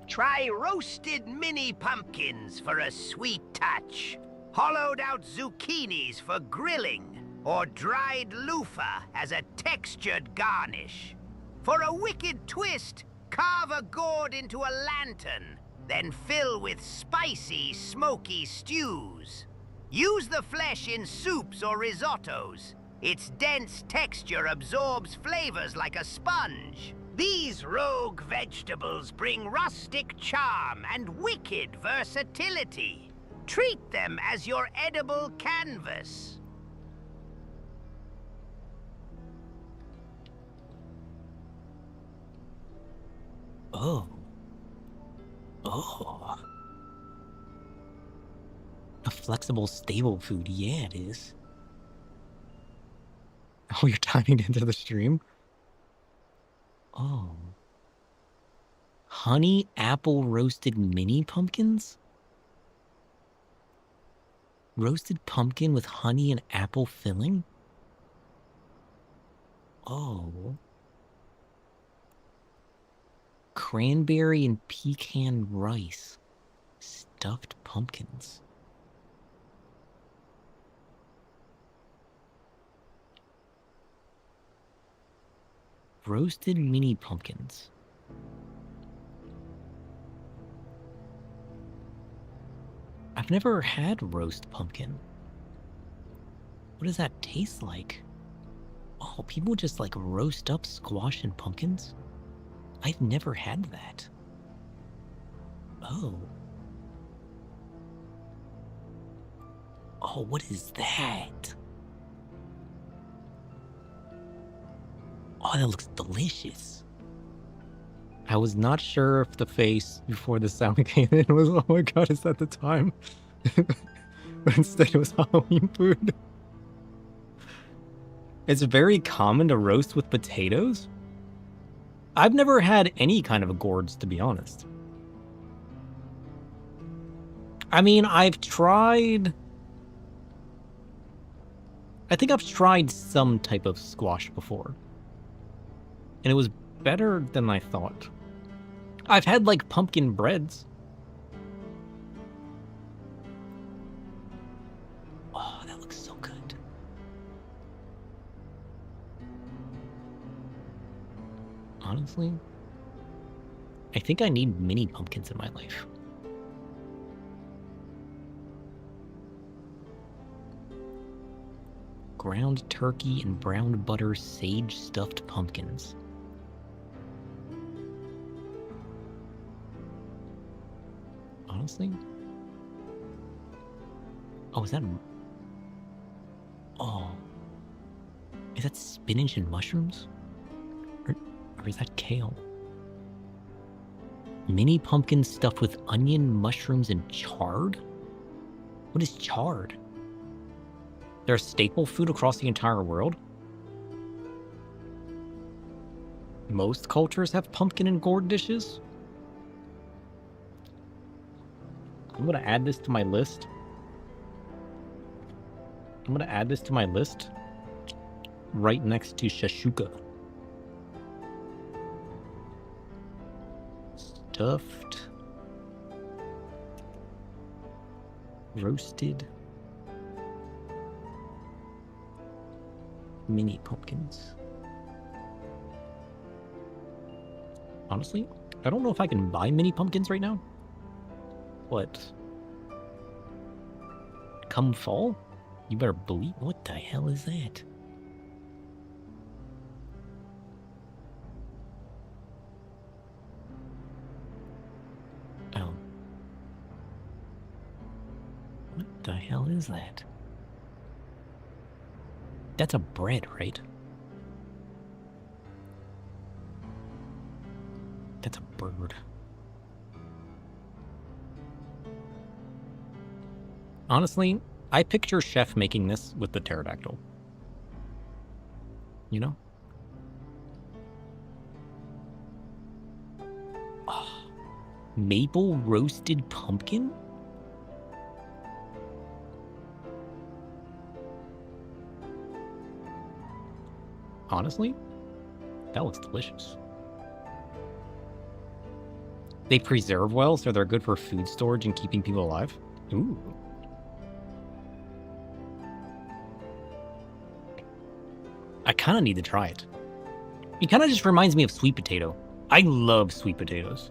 S2: Try roasted mini pumpkins for a sweet touch. Hollowed out zucchinis for grilling. Or dried loofah as a textured garnish. For a wicked twist, carve a gourd into a lantern. Then fill with spicy, smoky stews. Use the flesh in soups or risottos. Its dense texture absorbs flavors like a sponge. These rogue vegetables bring rustic charm and wicked versatility. Treat them as your edible canvas.
S15: Oh. Oh. A flexible, stable food. Yeah, it is. Oh, you're timing into the stream? Oh. Honey apple roasted mini pumpkins? Roasted pumpkin with honey and apple filling? Oh.
S16: cranberry and pecan rice. Stuffed pumpkins. Roasted mini pumpkins. I've never had roast pumpkin. What does that taste like? Oh, people just like roast up squash and pumpkins? I've never had that. Oh. Oh, what is that? Oh, that looks delicious. I was not sure if the face before the sound came in was, oh my god, is that the time? But instead it was Halloween food. It's very common to roast with potatoes. I've never had any kind of gourds, to be honest. I mean, I've tried... I think I've tried some type of squash before. And it was better than I thought. I've had, like, pumpkin breads. Oh, that looks so good. Honestly, I think I need mini pumpkins in my life. Ground turkey and brown butter sage stuffed pumpkins. Honestly? Oh, is that... Oh. Is that spinach and mushrooms? Or is that kale? Mini pumpkin stuffed with onion, mushrooms, and chard? What is chard? They're a staple food across the entire world? Most cultures have pumpkin and gourd dishes? I'm gonna add this to my list. I'm gonna add this to my list right next to shashuka. Stuffed, roasted mini pumpkins. Honestly, I don't know if I can buy mini pumpkins right now. What? Come fall? You better believe. What the hell is that? Oh. What the hell is that? That's a bread, right? That's a bird. Honestly, I picture Chef making this with the pterodactyl. You know? Oh, maple roasted pumpkin? Honestly, that looks delicious. They preserve well, so they're good for food storage and keeping people alive. Ooh. I kind of need to try it. It kind of just reminds me of sweet potato. I love sweet potatoes.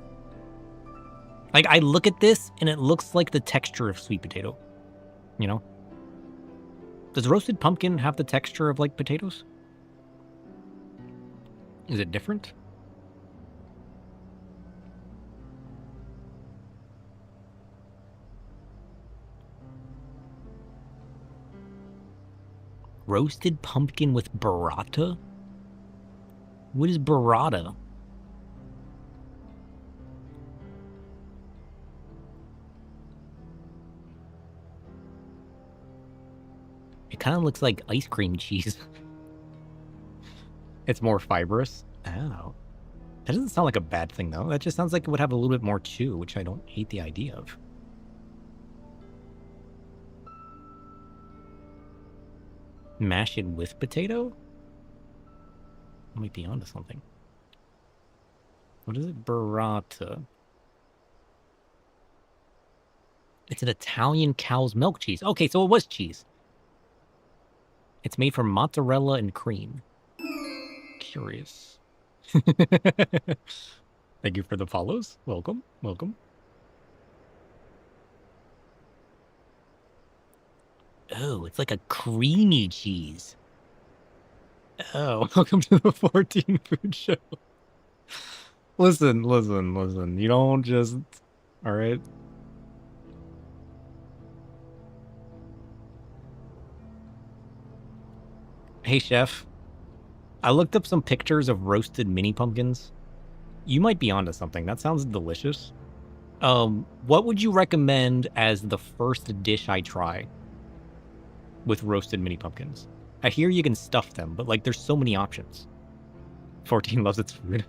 S16: Like, I look at this, and it looks like the texture of sweet potato. You know? Does roasted pumpkin have the texture of, like, potatoes? Is it different? Roasted pumpkin with burrata? What is burrata? It kind of looks like ice cream cheese. It's more fibrous. Oh. That doesn't sound like a bad thing, though. That just sounds like it would have a little bit more chew, which I don't hate the idea of. Mash it with potato? I might be onto something. What is it? Burrata. It's an Italian cow's milk cheese. Okay, so it was cheese. It's made from mozzarella and cream. Curious. Thank you for the follows. Welcome, welcome. Oh, it's like a creamy cheese. Oh, welcome to the 14 food show. Listen. You don't just... All right? Hey, chef. I looked up some pictures of roasted mini pumpkins. You might be onto something. That sounds delicious. What would you recommend as the first dish I try with roasted mini pumpkins? I hear you can stuff them, but like there's so many options. 14 loves its food.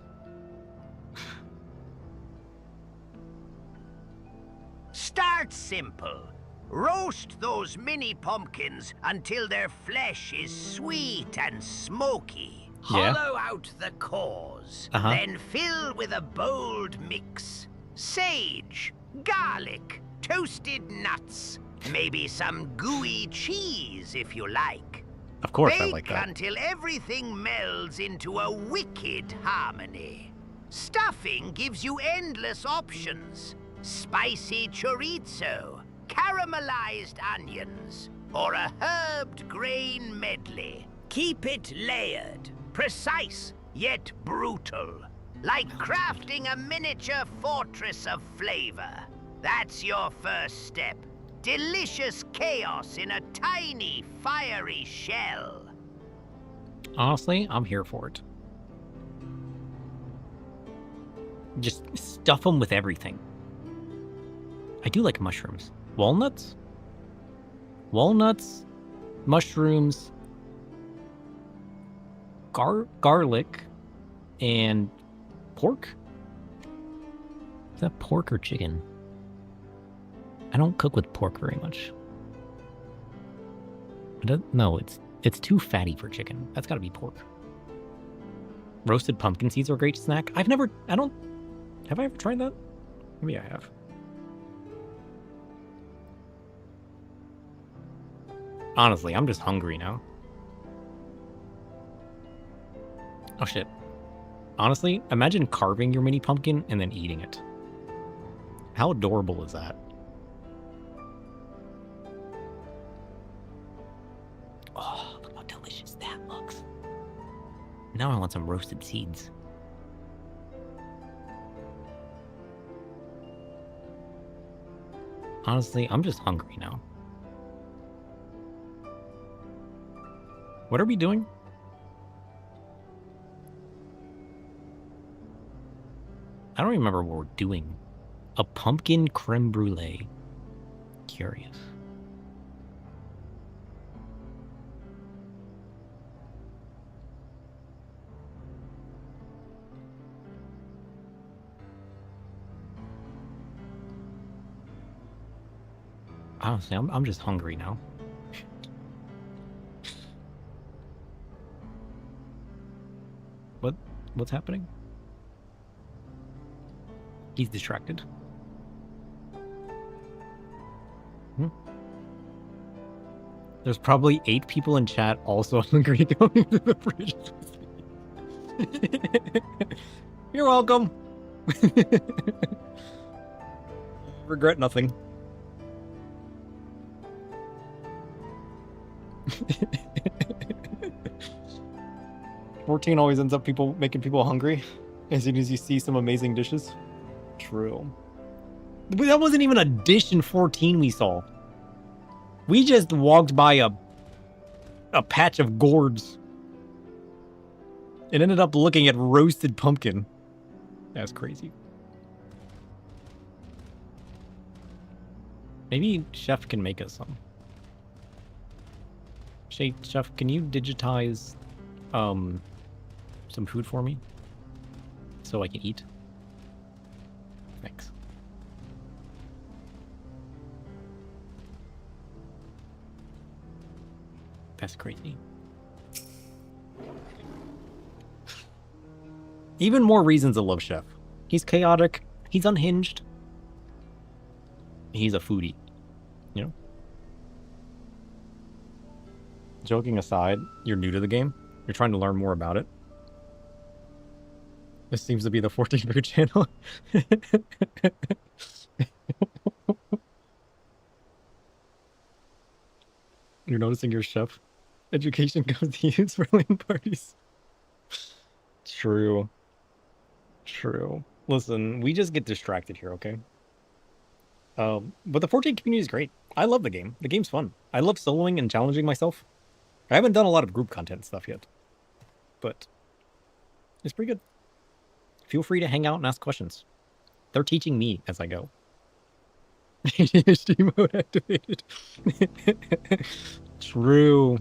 S2: Start simple. Roast those mini pumpkins until their flesh is sweet and smoky.
S16: Yeah.
S2: Hollow out the cores.
S16: Uh-huh.
S2: Then fill with a bold mix. Sage, garlic, toasted nuts, maybe some gooey cheese if you like.
S16: Of course,
S2: Bake
S16: I like that.
S2: until everything melds into a wicked harmony. Stuffing gives you endless options. Spicy chorizo, caramelized onions, or a herbed grain medley. Keep it layered, precise, yet brutal. Like crafting a miniature fortress of flavor. That's your first step. Delicious chaos in a tiny, fiery shell.
S16: Honestly, I'm here for it. Just stuff them with everything. I do like mushrooms. Walnuts? Walnuts, mushrooms, garlic, and pork? Is that pork or chicken? I don't cook with pork very much. No, it's too fatty for chicken. That's gotta be pork. Roasted pumpkin seeds are a great snack. Have I ever tried that? Maybe I have. Honestly, I'm just hungry now. Oh shit. Honestly, imagine carving your mini pumpkin and then eating it. How adorable is that? Oh, look how delicious that looks. Now I want some roasted seeds. Honestly, I'm just hungry now. What are we doing? I don't remember what we're doing. A pumpkin creme brulee. Curious. Honestly, I'm just hungry now. What's happening? He's distracted. There's probably 8 people in chat also hungry going to the fridge. You're welcome. Regret nothing. $14 always ends up making people hungry as soon as you see some amazing dishes. True. But that wasn't even a dish in 14 we saw. We just walked by a patch of gourds and ended up looking at roasted pumpkin. That's crazy. Maybe Chef can make us some. Chef, can you digitize some food for me so I can eat? Thanks. That's crazy. Even more reasons to love Chef. He's chaotic. He's unhinged. He's a foodie. You know? Joking aside, you're new to the game. You're trying to learn more about it. This seems to be the 14 food channel. You're noticing your chef education goes to use for LAN parties. True. True. Listen, we just get distracted here, okay? But the 14 community is great. I love the game. The game's fun. I love soloing and challenging myself. I haven't done a lot of group content stuff yet, but it's pretty good. Feel free to hang out and ask questions. They're teaching me as I go. ADHD mode activated. True.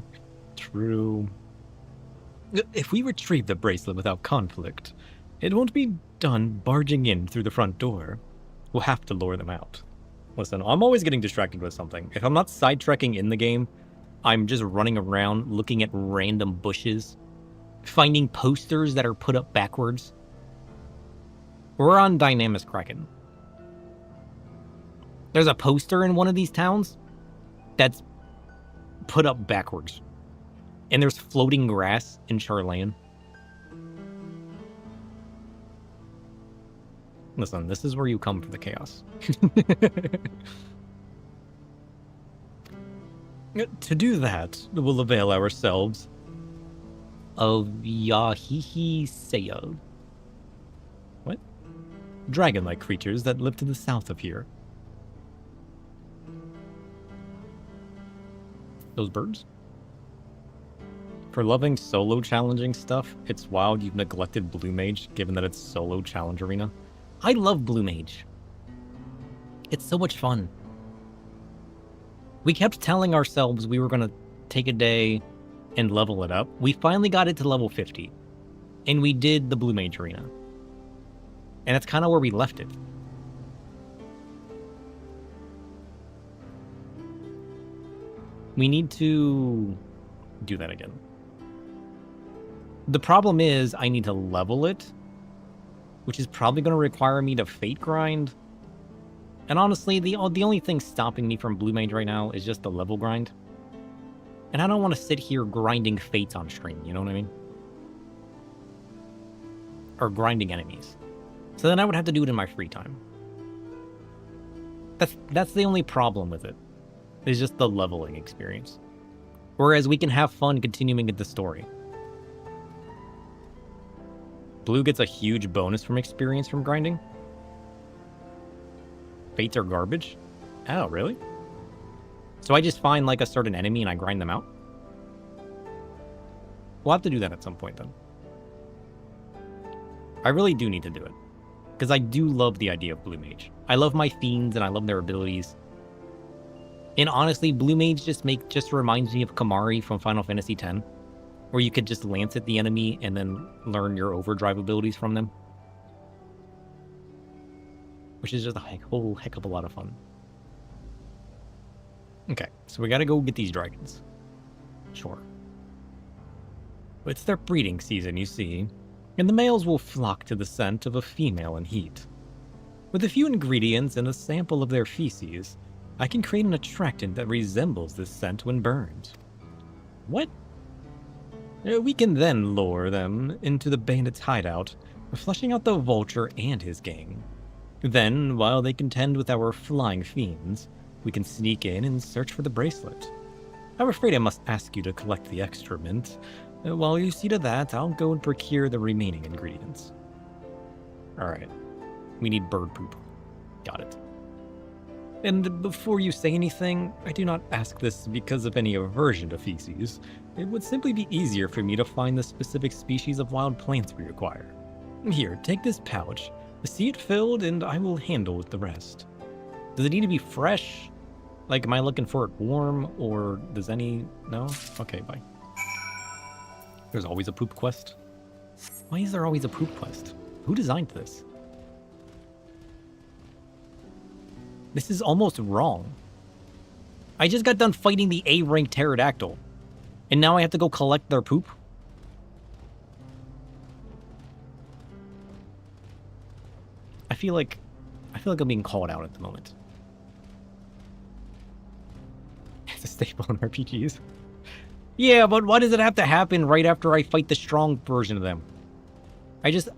S16: True. If we retrieve the bracelet without conflict, it won't be done barging in through the front door. We'll have to lure them out. Listen, I'm always getting distracted with something. If I'm not sidetracking in the game, I'm just running around looking at random bushes, finding posters that are put up backwards. We're on Dynamis Kraken. There's a poster in one of these towns that's put up backwards. And there's floating grass in Charlane. Listen, this is where you come for the chaos. To do that, we'll avail ourselves of Yahihi Seya. What? Dragon-like creatures that live to the south of here. Those birds? For loving solo challenging stuff, it's wild you've neglected Blue Mage, given that it's solo challenge arena. I love Blue Mage. It's so much fun. We kept telling ourselves we were going to take a day and level it up. We finally got it to level 50. And we did the Blue Mage arena. And that's kind of where we left it. We need to do that again. The problem is I need to level it, which is probably going to require me to fate grind. And honestly, the only thing stopping me from Blue Mage right now is just the level grind. And I don't want to sit here grinding fates on stream, you know what I mean? Or grinding enemies. So then I would have to do it in my free time. That's the only problem with it. It's just the leveling experience. Whereas we can have fun continuing the story. Blue gets a huge bonus from experience from grinding. Fates are garbage? Oh, really? So I just find like a certain enemy and I grind them out? We'll have to do that at some point then. I really do need to do it. Because I do love the idea of Blue Mage. I love my fiends and I love their abilities. And honestly, Blue Mage just reminds me of Kamari from Final Fantasy X. Where you could just lance at the enemy and then learn your overdrive abilities from them. Which is just a whole heck of a lot of fun. Okay, so we gotta go get these dragons. Sure. It's their breeding season, you see, and the males will flock to the scent of a female in heat. With a few ingredients and a sample of their feces, I can create an attractant that resembles this scent when burned. What? We can then lure them into the bandit's hideout, flushing out the vulture and his gang. Then, while they contend with our flying fiends, we can sneak in and search for the bracelet. I'm afraid I must ask you to collect the excrement. While you see to that, I'll go and procure the remaining ingredients. Alright. We need bird poop. Got it. And before you say anything, I do not ask this because of any aversion to feces. It would simply be easier for me to find the specific species of wild plants we require. Here, take this pouch. See it filled, and I will handle with the rest. Does it need to be fresh? Like, am I looking for it warm, or does any... No? Okay, bye. There's always a poop quest. Why is there always a poop quest? Who designed this? This is almost wrong. I just got done fighting the A-rank pterodactyl, and now I have to go collect their poop? feel like I'm being called out at the moment. It's a staple in RPGs. Yeah, but why does it have to happen right after I fight the strong version of them? I just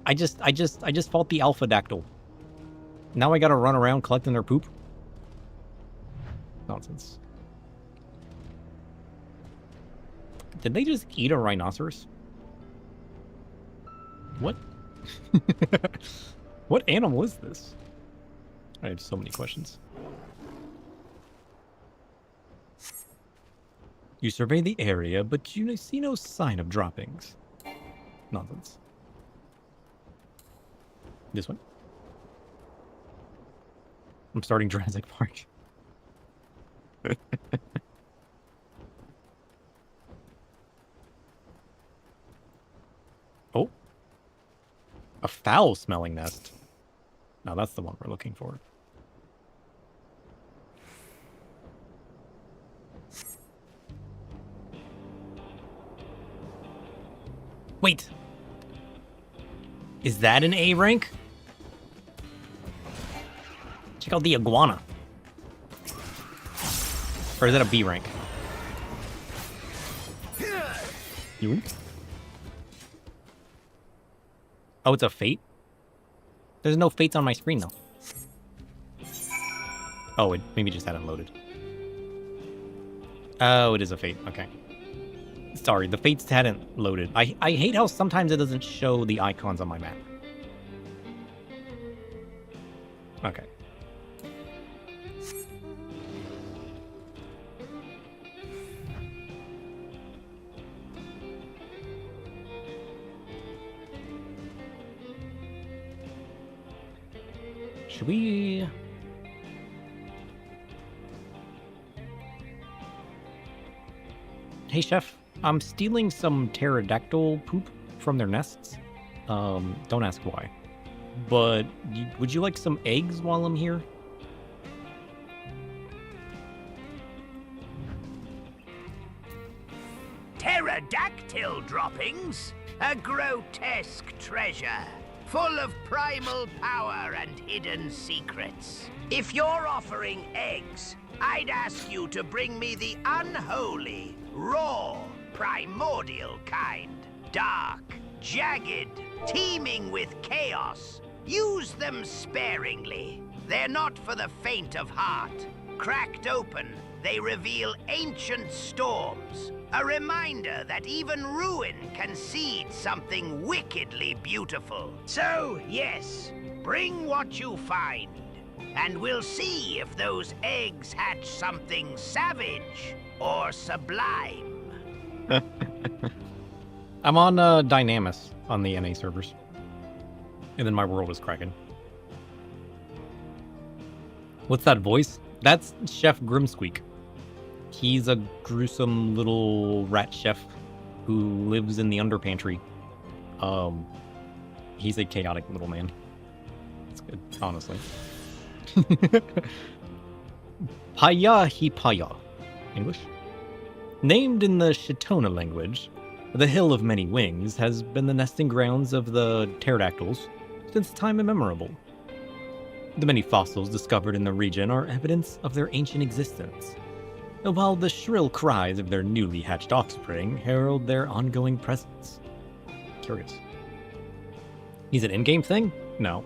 S16: fought the Alpha Dactyl. Now I gotta run around collecting their poop? Nonsense. Did they just eat a rhinoceros? What? What animal is this? I have so many questions. You survey the area, but you see no sign of droppings. Nonsense. This one? I'm starting Jurassic Park. Oh. A foul-smelling nest. Now that's the one we're looking for. Wait. Is that an A rank? Check out the iguana. Or is that a B rank? You? Oh, it's a fate? There's no fates on my screen, though. Oh, it maybe just hadn't loaded. Oh, it is a fate. Okay. Sorry, the fates hadn't loaded. I hate how sometimes it doesn't show the icons on my map. Okay. Should we... Hey, Chef. I'm stealing some pterodactyl poop from their nests. Don't ask why. But would you like some eggs while I'm here?
S2: Pterodactyl droppings? A grotesque treasure, full of primal power and hidden secrets. If you're offering eggs, I'd ask you to bring me the unholy, raw, primordial kind. Dark, jagged, teeming with chaos. Use them sparingly. They're not for the faint of heart. Cracked open, they reveal ancient storms. A reminder that even ruin can seed something wickedly beautiful. So, yes, bring what you find. And we'll see if those eggs hatch something savage or sublime.
S16: I'm on Dynamis on the NA servers. And then my world is cracking. What's that voice? That's Chef Grimsqueak. He's a gruesome little rat chef who lives in the underpantry. He's a chaotic little man. It's good, honestly. Paya. English? Named in the Shitona language, the Hill of Many Wings has been the nesting grounds of the pterodactyls since time immemorial. The many fossils discovered in the region are evidence of their ancient existence, while the shrill cries of their newly hatched offspring herald their ongoing presence. Curious. He's an in-game thing? No.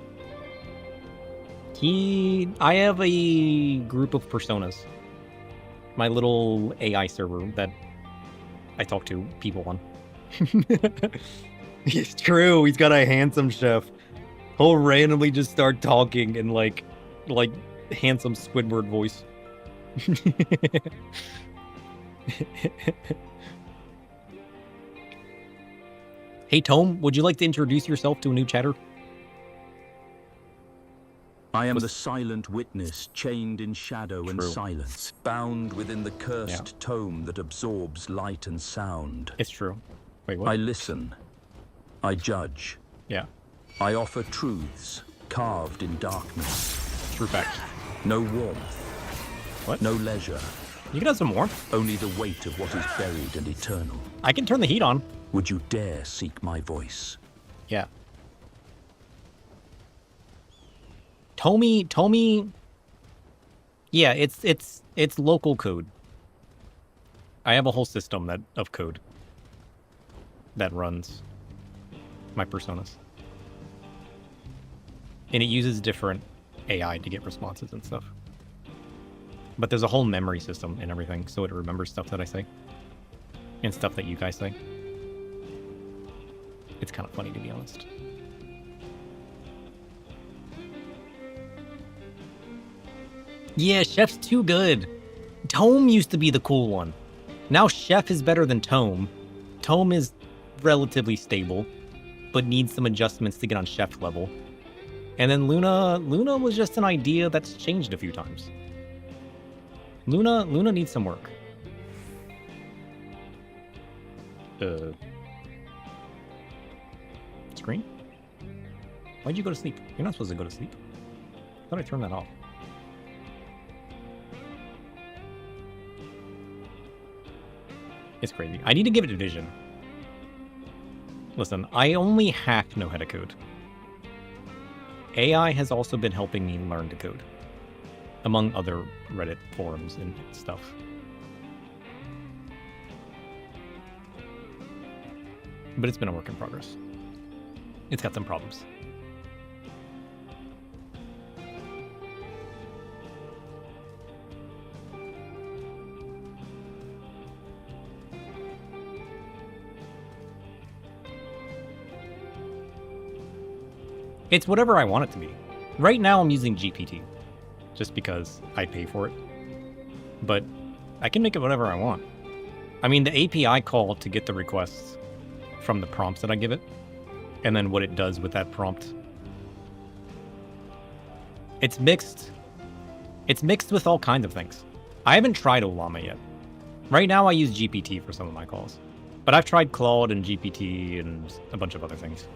S16: I have a group of personas. My little AI server that I talk to people on. It's true, he's got a handsome chef. He'll randomly just start talking in like handsome Squidward voice. Hey Tome, would you like to introduce yourself to a new chatter?
S3: I am the silent witness, chained in shadow and silence, bound within the cursed tome that absorbs light and sound.
S16: It's true. Wait, what?
S3: I listen. I judge.
S16: Yeah.
S3: I offer truths, carved in darkness.
S16: True fact.
S3: No warmth.
S16: What?
S3: No leisure.
S16: You can have some warmth.
S3: Only the weight of what is buried and eternal.
S16: I can turn the heat on.
S3: Would you dare seek my voice?
S16: Yeah. Tomy. Yeah, it's local code. I have a whole system of code that runs my personas, and it uses different AI to get responses and stuff. But there's a whole memory system and everything, so it remembers stuff that I say and stuff that you guys say. It's kind of funny, to be honest. Yeah, Chef's too good. Tome used to be the cool one. Now Chef is better than Tome. Tome is relatively stable, but needs some adjustments to get on Chef level. And then Luna was just an idea that's changed a few times. Luna needs some work. Screen? Why'd you go to sleep? You're not supposed to go to sleep. I thought I turned that off. It's crazy. I need to give it vision. Listen, I only half know how to code. AI has also been helping me learn to code, among other Reddit forums and stuff. But it's been a work in progress. It's got some problems. It's whatever I want it to be. Right now I'm using GPT, just because I pay for it. But I can make it whatever I want. I mean, the API call to get the requests from the prompts that I give it, and then what it does with that prompt. It's mixed. It's mixed with all kinds of things. I haven't tried Olama yet. Right now I use GPT for some of my calls. But I've tried Claude and GPT and a bunch of other things.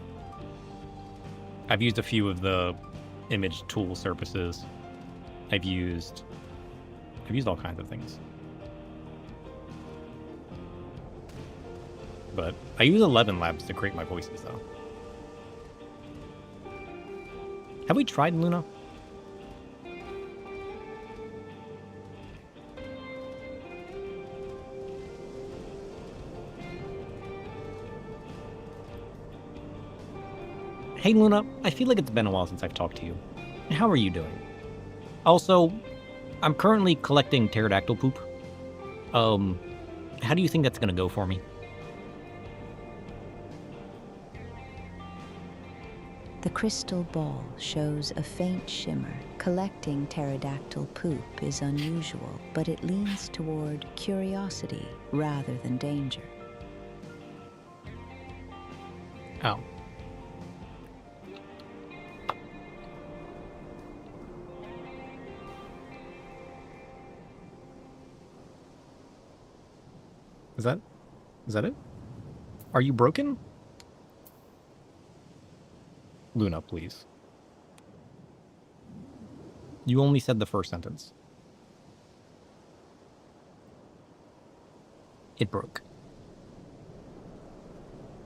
S16: I've used a few of the image tool services. I've used all kinds of things. But I use 11 Labs to create my voices, though. Have we tried Luna? Hey Luna, I feel like it's been a while since I've talked to you. How are you doing? Also, I'm currently collecting pterodactyl poop. How do you think that's gonna go for me?
S17: The crystal ball shows a faint shimmer. Collecting pterodactyl poop is unusual, but it leans toward curiosity rather than danger.
S16: Oh. Is that it? Are you broken? Luna, please. You only said the first sentence. It broke.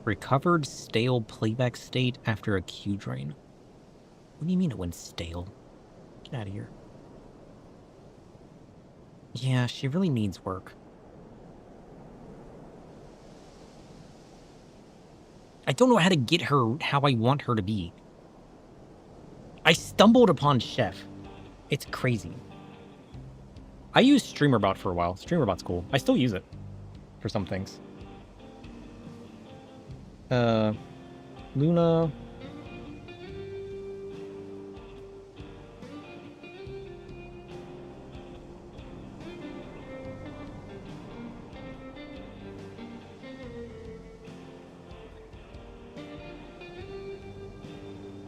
S16: Recovered stale playback state after a Q drain. What do you mean it went stale? Get out of here. Yeah, she really needs work. I don't know how to get her how I want her to be. I stumbled upon Chef. It's crazy. I used StreamerBot for a while. StreamerBot's cool. I still use it for some things. Luna.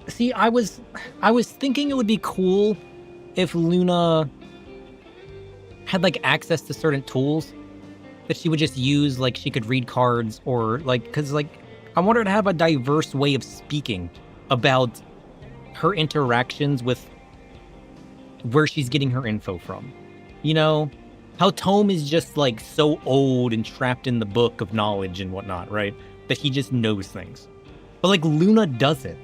S16: See, I was thinking it would be cool if Luna had like access to certain tools that she would just use, like she could read cards or like, cause like I want her to have a diverse way of speaking about her interactions with where she's getting her info from. You know, how Tome is just like so old and trapped in the book of knowledge and whatnot, right? That he just knows things. But like Luna doesn't.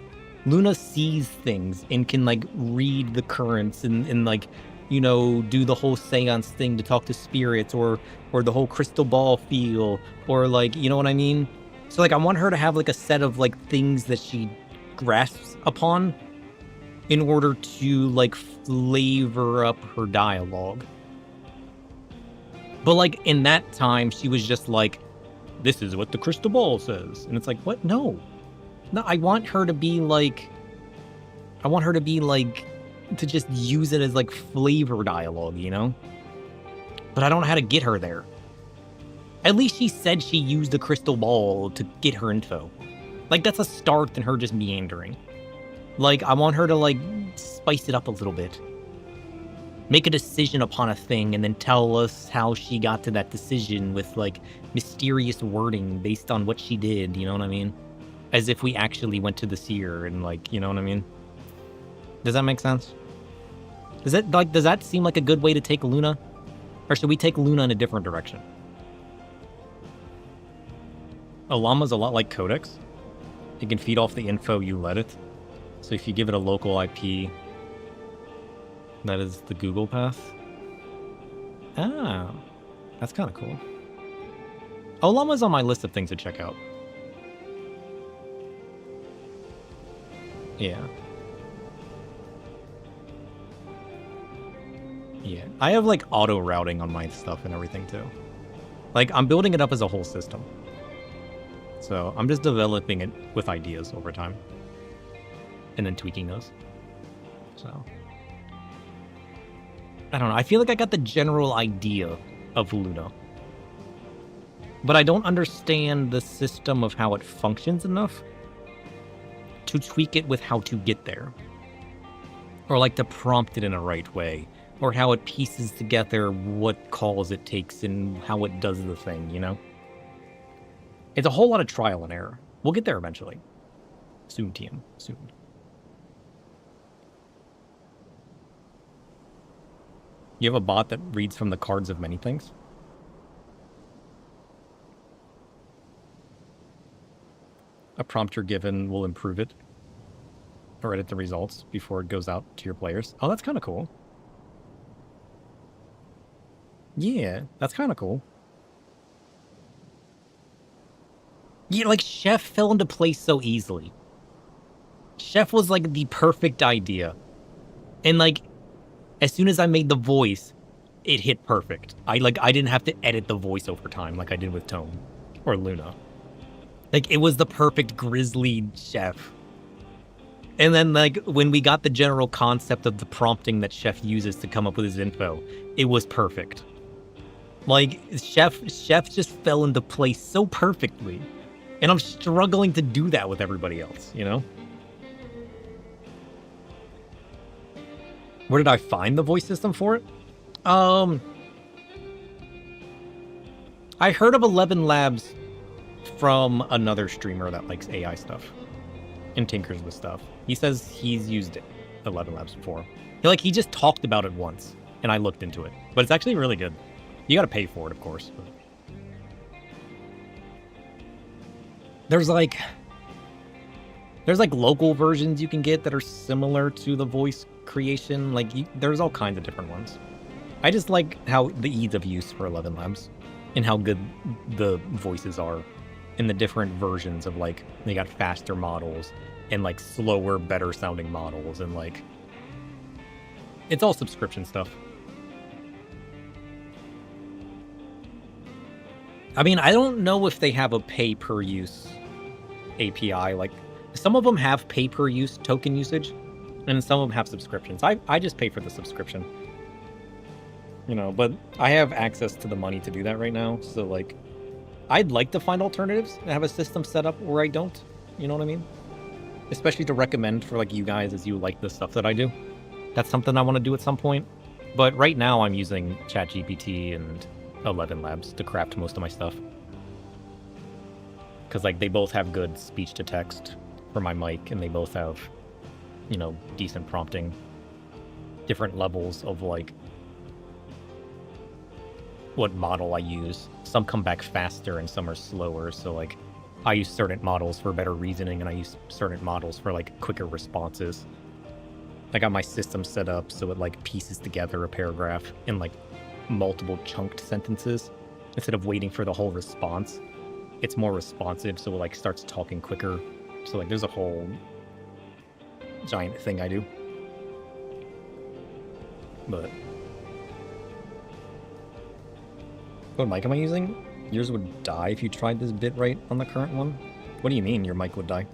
S16: Luna sees things and can like read the currents and like, you know, do the whole seance thing to talk to spirits or the whole crystal ball feel or like, you know what I mean? So like I want her to have like a set of like things that she grasps upon in order to like flavor up her dialogue. But like in that time she was just like, this is what the crystal ball says. And it's like, what? No, I want her to be like, to just use it as like flavor dialogue, you know? But I don't know how to get her there. At least she said she used the crystal ball to get her info. Like, that's a start than her just meandering. Like, I want her to, like, spice it up a little bit. Make a decision upon a thing and then tell us how she got to that decision with, like, mysterious wording based on what she did, you know what I mean? As if we actually went to the seer and, like, you know what I mean? Does that make sense? Does that seem like a good way to take Luna? Or should we take Luna in a different direction? A llama's a lot like Codex. It can feed off the info you let it. So if you give it a local IP, that is the Google path. Ah, that's kind of cool. Oh, llama's on my list of things to check out. Yeah. Yeah, I have like auto routing on my stuff and everything too. Like I'm building it up as a whole system. So I'm just developing it with ideas over time. And then tweaking those. So I don't know. I feel like I got the general idea of Luna. But I don't understand the system of how it functions enough to tweak it with how to get there. Or like to prompt it in a right way. Or how it pieces together what calls it takes and how it does the thing, you know? It's a whole lot of trial and error. We'll get there eventually. Soon, TM. Soon. You have a bot that reads from the cards of many things? A prompt you're given will improve it. Or edit the results before it goes out to your players. Oh, that's kind of cool. Yeah, that's kind of cool. Yeah, like, Chef fell into place so easily. Chef was, like, the perfect idea. And, like, as soon as I made the voice, it hit perfect. I didn't have to edit the voice over time like I did with Tome. Or Luna. Like, it was the perfect grizzly Chef. And then, like, when we got the general concept of the prompting that Chef uses to come up with his info, it was perfect. Like, Chef just fell into place so perfectly. And I'm struggling to do that with everybody else, you know? Where did I find the voice system for it? I heard of 11 Labs from another streamer that likes AI stuff and tinkers with stuff. He says he's used 11 Labs before. He just talked about it once, and I looked into it. But it's actually really good. You gotta pay for it, of course. But there's like local versions you can get that are similar to the voice creation. Like, there's all kinds of different ones. I just like how the ease of use for 11 Labs and how good the voices are in the different versions of, like, they got faster models and like slower, better sounding models, and like it's all subscription stuff. I mean, I don't know if they have a pay-per-use API. Like, some of them have pay-per-use token usage, and some of them have subscriptions. I just pay for the subscription. You know, but I have access to the money to do that right now, so, like, I'd like to find alternatives and have a system set up where I don't. You know what I mean? Especially to recommend for, like, you guys as you like the stuff that I do. That's something I want to do at some point. But right now I'm using ChatGPT and 11 Labs to craft most of my stuff. Because, like, they both have good speech to text for my mic, and they both have, you know, decent prompting. Different levels of, like, what model I use. Some come back faster and some are slower, so, like, I use certain models for better reasoning, and I use certain models for, like, quicker responses. I got my system set up so it, like, pieces together a paragraph in, like, multiple chunked sentences. Instead of waiting for the whole response, it's more responsive, so it, like, starts talking quicker. So, like, there's a whole giant thing I do. But what mic am I using? Yours would die if you tried this bit right on the current one? What do you mean your mic would die?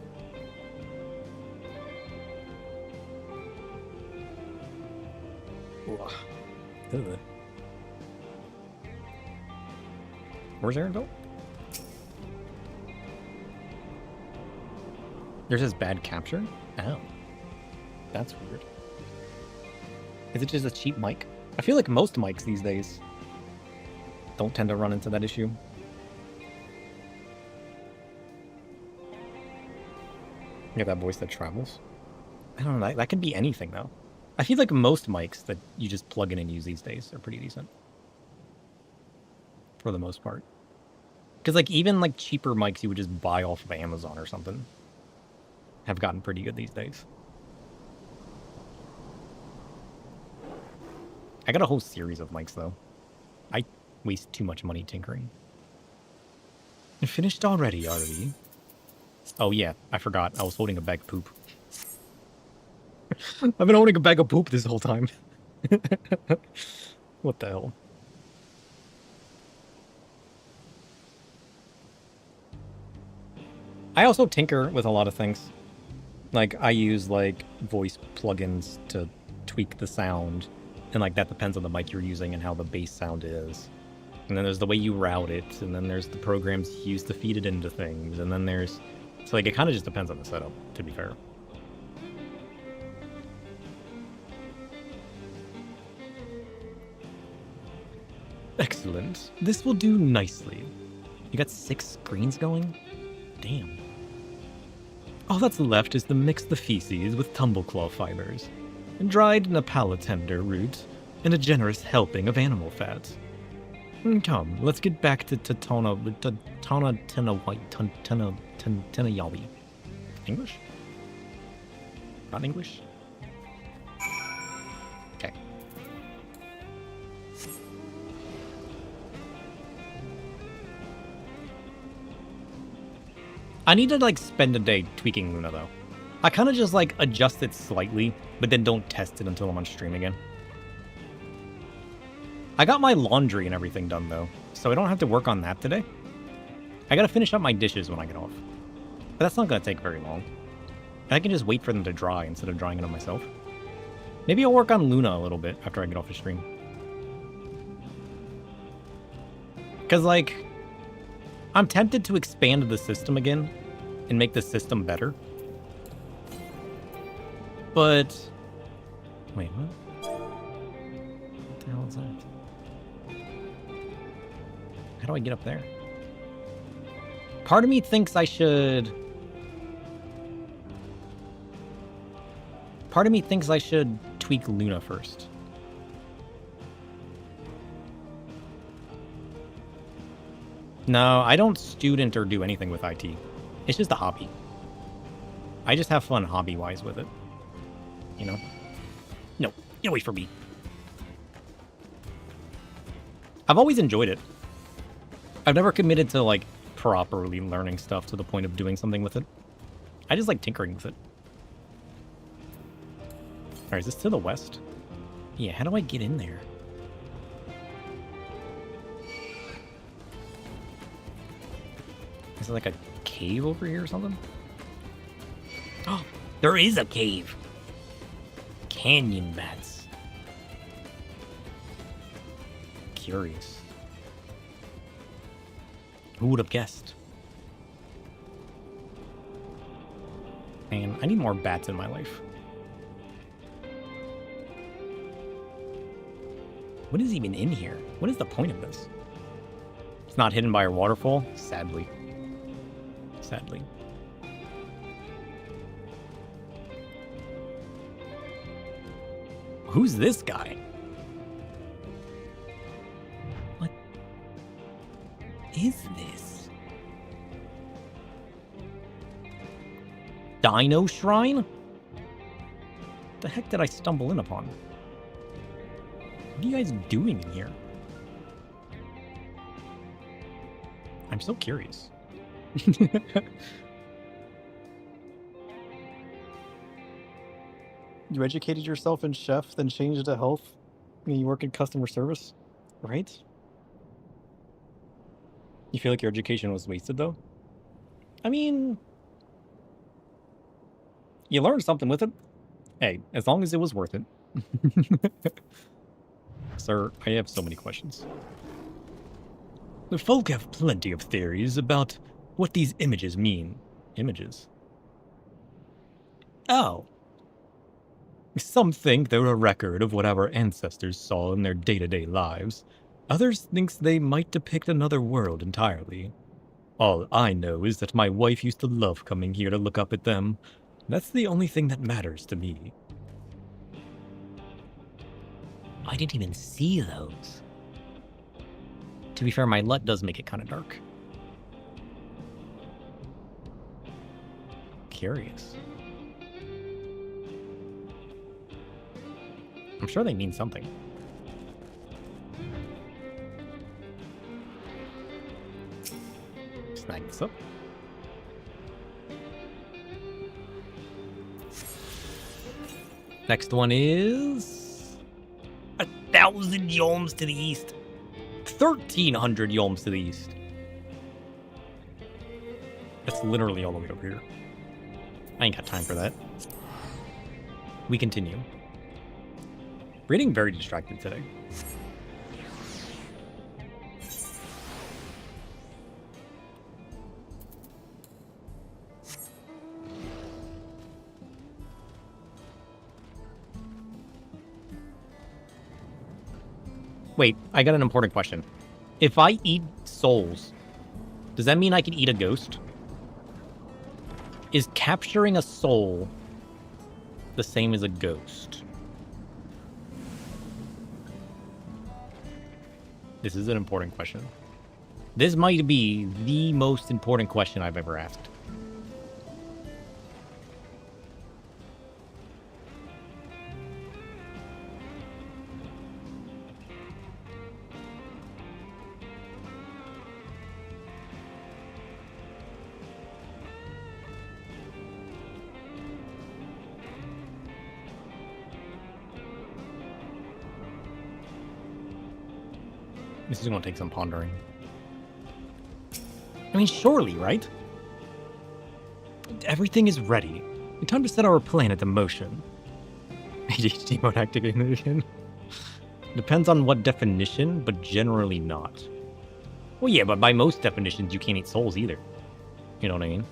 S16: Ugh. Where's Aaron go? There's this bad capture? Oh. That's weird. Is it just a cheap mic? I feel like most mics these days don't tend to run into that issue. You have that voice that travels. I don't know, that could be anything though. I feel like most mics that you just plug in and use these days are pretty decent. For the most part. Because like even like cheaper mics you would just buy off of Amazon or something have gotten pretty good these days. I got a whole series of mics though. I waste too much money tinkering. Finished already, are we? Oh yeah, I forgot. I was holding a bag of poop. I've been holding a bag of poop this whole time. What the hell? I also tinker with a lot of things. Like, I use, like, voice plugins to tweak the sound. And, like, that depends on the mic you're using and how the bass sound is. And then there's the way you route it. And then there's the programs used to feed it into things. And then there's... So, like, it kind of just depends on the setup, to be fair. Excellent. This will do nicely. You got 6 screens going? Damn. All that's left is to mix the feces with tumbleclaw fibers, and dried napalitender root, and a generous helping of animal fat. Come, let's get back to Yawi. English? Not English? Okay. I need to, like, spend a day tweaking Luna, though. I kind of just, like, adjust it slightly, but then don't test it until I'm on stream again. I got my laundry and everything done, though, so I don't have to work on that today. I gotta finish up my dishes when I get off. But that's not gonna take very long. And I can just wait for them to dry instead of drying them myself. Maybe I'll work on Luna a little bit after I get off the stream. Because, like... I'm tempted to expand the system again and make the system better. But... Wait, what? What the hell is that? How do I get up there? Part of me thinks I should... Part of me thinks I should tweak Luna first. No, I don't student or do anything with IT. It's just a hobby. I just have fun hobby-wise with it. You know? No, get away from me. I've always enjoyed it. I've never committed to, like, properly learning stuff to the point of doing something with it. I just like tinkering with it. Alright, is this to the west? Yeah, how do I get in there? Is there like a cave over here or something? Oh, there is a cave. Canyon bats. Curious. Who would have guessed? Man, I need more bats in my life. What is even in here? What is the point of this? It's not hidden by a waterfall? Sadly. Sadly. Who's this guy? What is this? Dino Shrine? The heck did I stumble in upon? What are you guys doing in here? I'm so curious. You educated yourself in chef, then changed to health, and you work in customer service, right? You feel like your education was wasted, though? I mean, you learned something with it. Hey, as long as it was worth it. Sir, I have so many questions. The folk have plenty of theories about what these images mean. Images? Oh. Some think they're a record of what our ancestors saw in their day-to-day lives. Others think they might depict another world entirely. All I know is that my wife used to love coming here to look up at them. That's the only thing that matters to me. I didn't even see those. To be fair, my LUT does make it kind of dark. Curious. I'm sure they mean something. Snag this up. Next one is 1,000 yolms to the east. 1,300 yolms to the east. That's literally all the way over here. I ain't got time for that. We continue. We're getting very distracted today. Wait, I got an important question. If I eat souls, does that mean I can eat a ghost? Is capturing a soul the same as a ghost? This is an important question. This might be the most important question I've ever asked. This is going to take some pondering. I mean, surely, right? Everything is ready. Time to set our planet in motion. ADHD mode activated again. Depends on what definition, but generally not. Well, yeah, but by most definitions, you can't eat souls either. You know what I mean?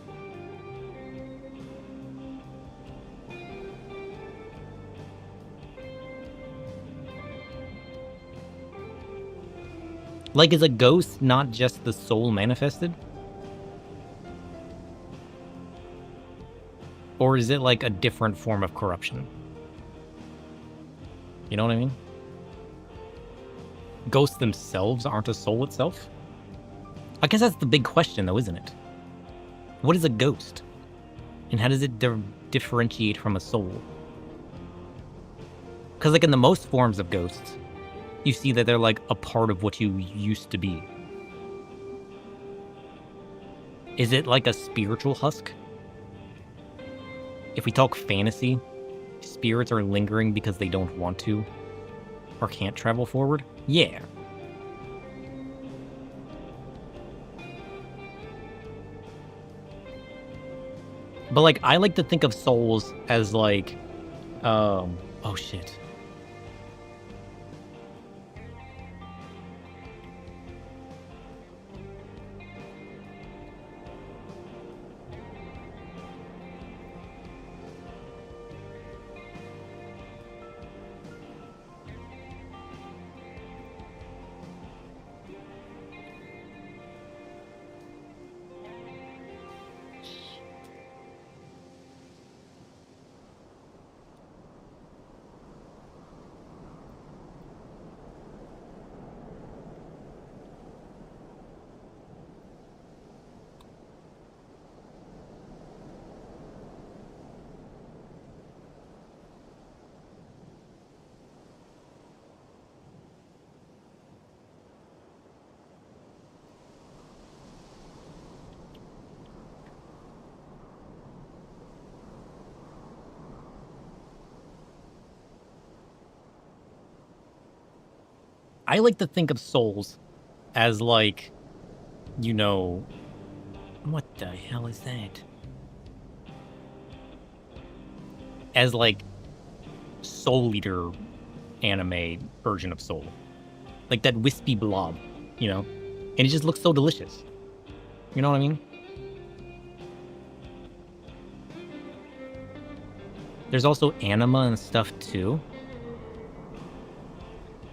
S16: Like, is a ghost not just the soul manifested? Or is it like a different form of corruption? You know what I mean? Ghosts themselves aren't a soul itself? I guess that's the big question, though, isn't it? What is a ghost? And how does it differentiate from a soul? Because, like, in the most forms of ghosts, you see that they're like a part of what you used to be. Is it like a spiritual husk? If we talk fantasy, spirits are lingering because they don't want to or can't travel forward? Yeah. But like, I like to think of souls as like, oh shit. I like to think of souls as like, you know, what the hell is that? As like Soul Eater anime version of Soul. Like that wispy blob, you know? And it just looks so delicious. You know what I mean? There's also anima and stuff too.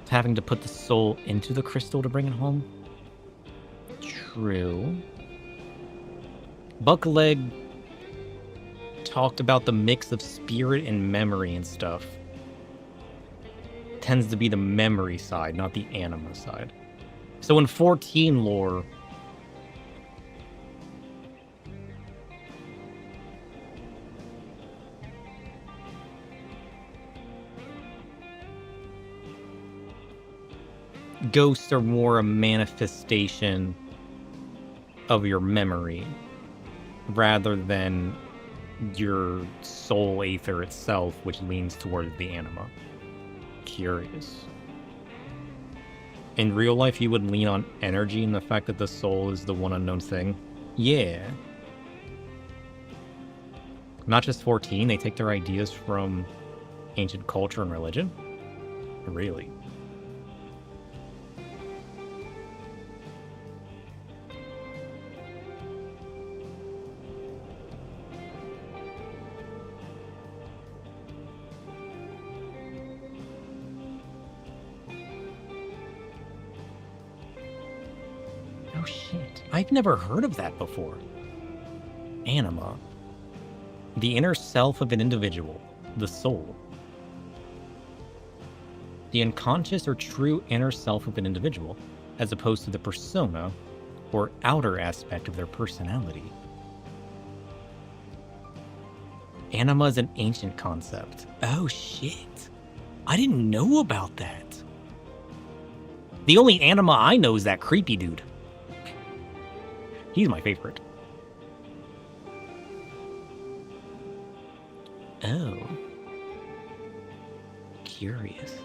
S16: Having to put the soul into the crystal to bring it home. True. Buckleg talked about the mix of spirit and memory and stuff. Tends to be the memory side, not the anima side. So in 14 lore, ghosts are more a manifestation of your memory rather than your soul aether itself, which leans towards the anima. Curious. In real life, you would lean on energy and the fact that the soul is the one unknown thing. Yeah. Not just 14, they take their ideas from ancient culture and religion? Really? Oh shit. I've never heard of that before. Anima. The inner self of an individual. The soul. The unconscious or true inner self of an individual, as opposed to the persona, or outer aspect of their personality. Anima is an ancient concept. Oh shit. I didn't know about that. The only anima I know is that creepy dude. He's my favorite. Oh. Curious.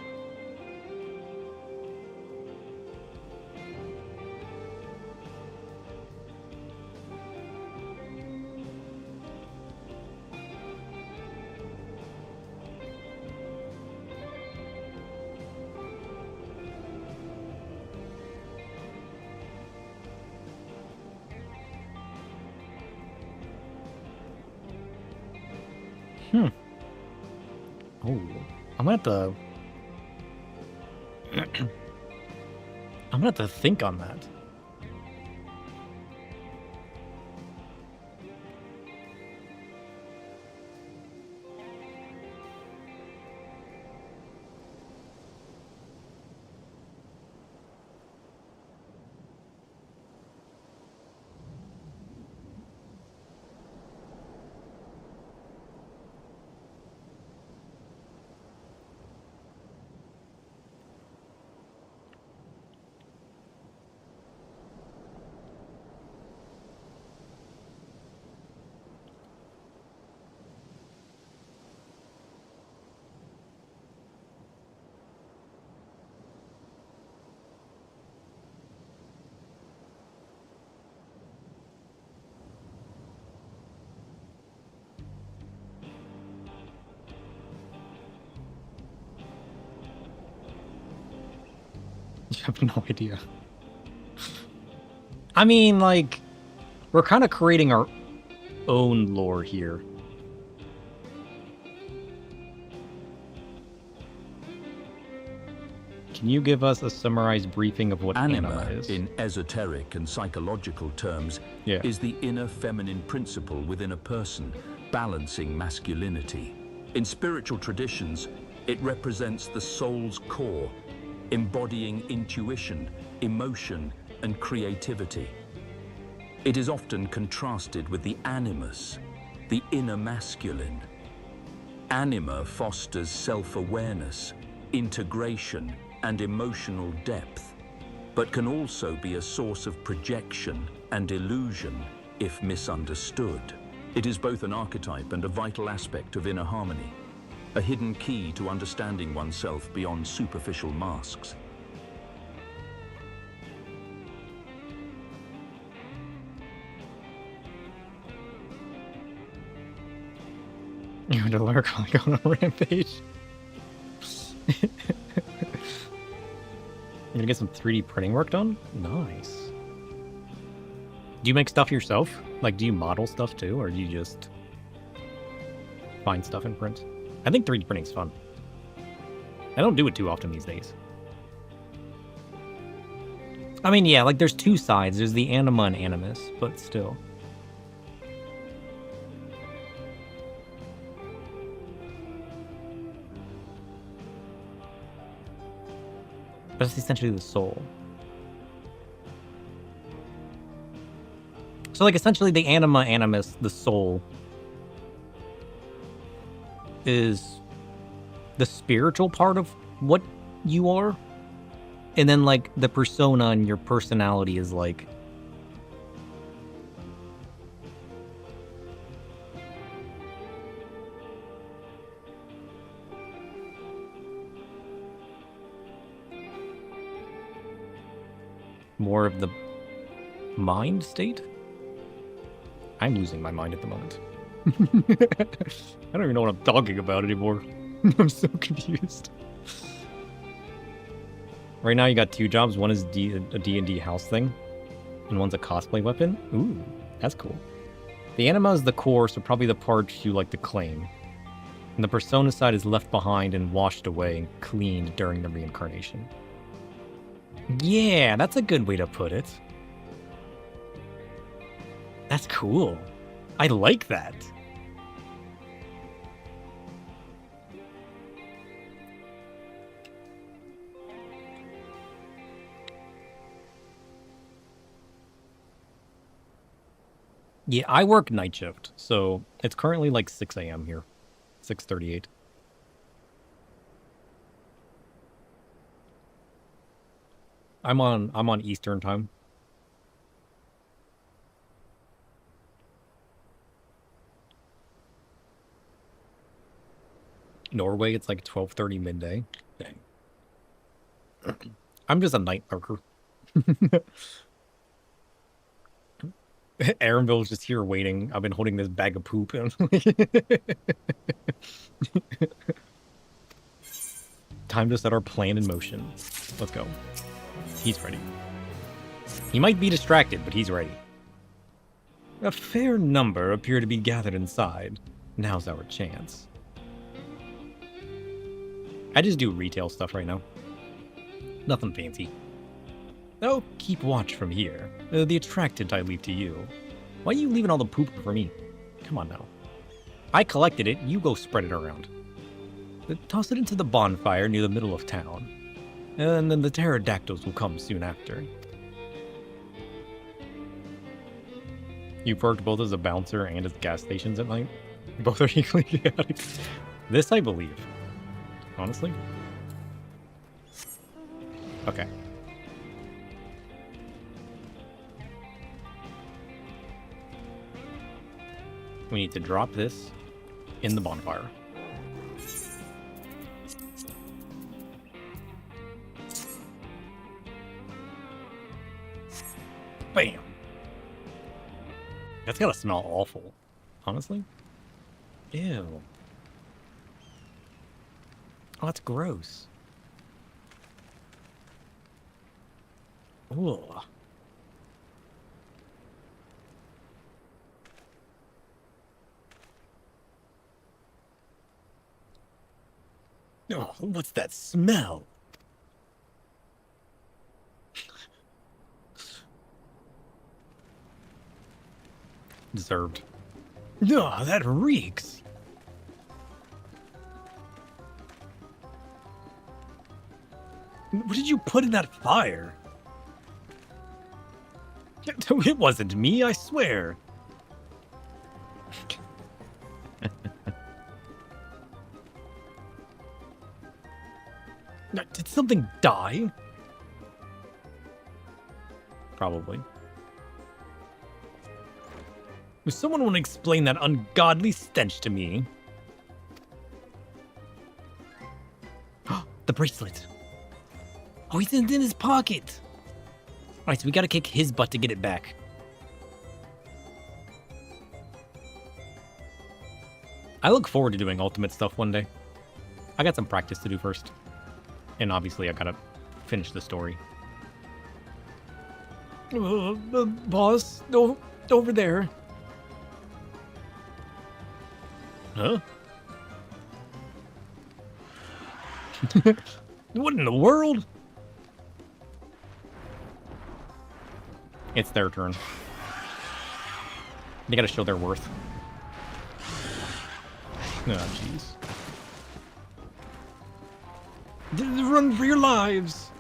S16: Oh, I'm gonna have to think on that. I have no idea. I mean, like, we're kind of creating our own lore here. Can you give us a summarized briefing of what anima is?
S3: In esoteric and psychological terms, is the inner feminine principle within a person, balancing masculinity. In spiritual traditions, it represents the soul's core, embodying intuition, emotion, and creativity. It is often contrasted with the animus, the inner masculine. Anima fosters self-awareness, integration, and emotional depth, but can also be a source of projection and illusion if misunderstood. It is both an archetype and a vital aspect of inner harmony, a hidden key to understanding oneself beyond superficial masks.
S16: You're gonna lurk like on a rampage. You're gonna get some 3D printing work done? Nice. Do you make stuff yourself? Like, do you model stuff too, or do you just find stuff and print? I think 3D printing's fun. I don't do it too often these days. I mean, yeah, like there's two sides. There's the anima and animus, but still. That's essentially the soul. So, like, essentially the anima, animus, the soul, is the spiritual part of what you are. And then, like, the persona and your personality is, like, more of the mind state? I'm losing my mind at the moment. I don't even know what I'm talking about anymore. I'm so confused. Right now you got two jobs. One is a D&D house thing, and one's a cosplay weapon. Ooh, that's cool. The anima is the core, so probably the part you like to claim. And the persona side is left behind and washed away and cleaned during the reincarnation. Yeah, that's a good way to put it. That's cool. I like that. Yeah, I work night shift, so it's currently like 6 a.m. here. 6:38. I'm on Eastern time. Norway, it's like 12:30 midday. Dang. I'm just a night lurker. Aaronville's just here waiting. I've been holding this bag of poop. Time to set our plan in motion. Let's go. He's ready. He might be distracted, but he's ready. A fair number appear to be gathered inside. Now's our chance. I just do retail stuff right now. Nothing fancy. Oh, keep watch from here. The attractant I leave to you. Why are you leaving all the poop for me? Come on now. I collected it, you go spread it around. Toss it into the bonfire near the middle of town. And then the pterodactyls will come soon after. You've worked both as a bouncer and as gas stations at night? Both are equally chaotic. This I believe. Honestly. Okay. We need to drop this in the bonfire. Bam! That's gotta smell awful, honestly. Ew. Oh, that's gross. Ooh. Oh, what's that smell? Deserved. No, that reeks. What did you put in that fire? It wasn't me, I swear. Did something die? Probably. Does someone want to explain that ungodly stench to me? The bracelet. Oh, he's in his pocket. Alright, so we gotta kick his butt to get it back. I look forward to doing ultimate stuff one day. I got some practice to do first. And obviously I gotta finish the story.
S15: Boss, no, over there.
S16: Huh? What in the world? It's their turn. They gotta show their worth. Oh, jeez.
S15: Run for your lives!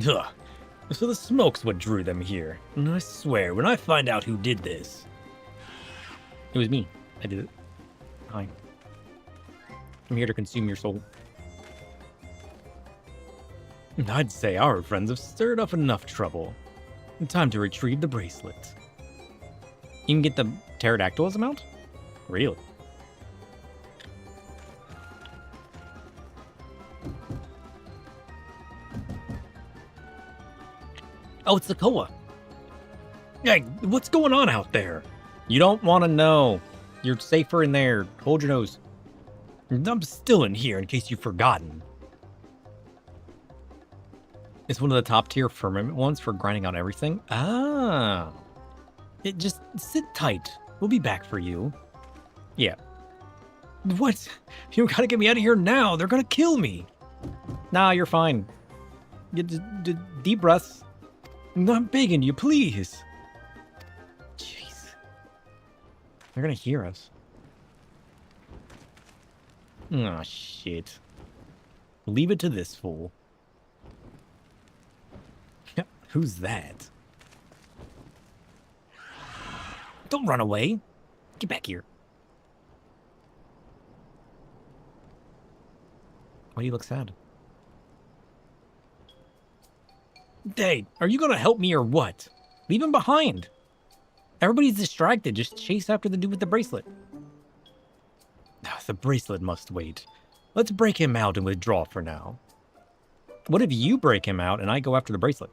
S16: Ugh. So the smoke's what drew them here. And I swear, when I find out who did this... It was me. I did it. Hi. I'm here to consume your soul.
S15: I'd say our friends have stirred up enough trouble. Time to retrieve the bracelet.
S16: You can get the pterodactyl as a mount? Really? Oh, it's the Koa.
S15: Hey, what's going on out there?
S16: You don't want to know. You're safer in there. Hold your nose.
S15: I'm still in here in case you've forgotten.
S16: It's one of the top tier firmament ones for grinding out everything. Ah.
S15: Just sit tight. We'll be back for you.
S16: Yeah.
S15: What? You gotta get me out of here now. They're gonna kill me.
S16: Nah, you're fine. Deep breaths.
S15: I'm begging you, please.
S16: Jeez. They're gonna hear us. Oh, shit.
S15: Leave it to this fool. Who's that?
S16: Don't run away. Get back here. Why do you look sad?
S15: Hey, are you gonna help me or what?
S16: Leave him behind. Everybody's distracted. Just chase after the dude with the bracelet.
S15: The bracelet must wait. Let's break him out and withdraw for now.
S16: What if you break him out and I go after the bracelet?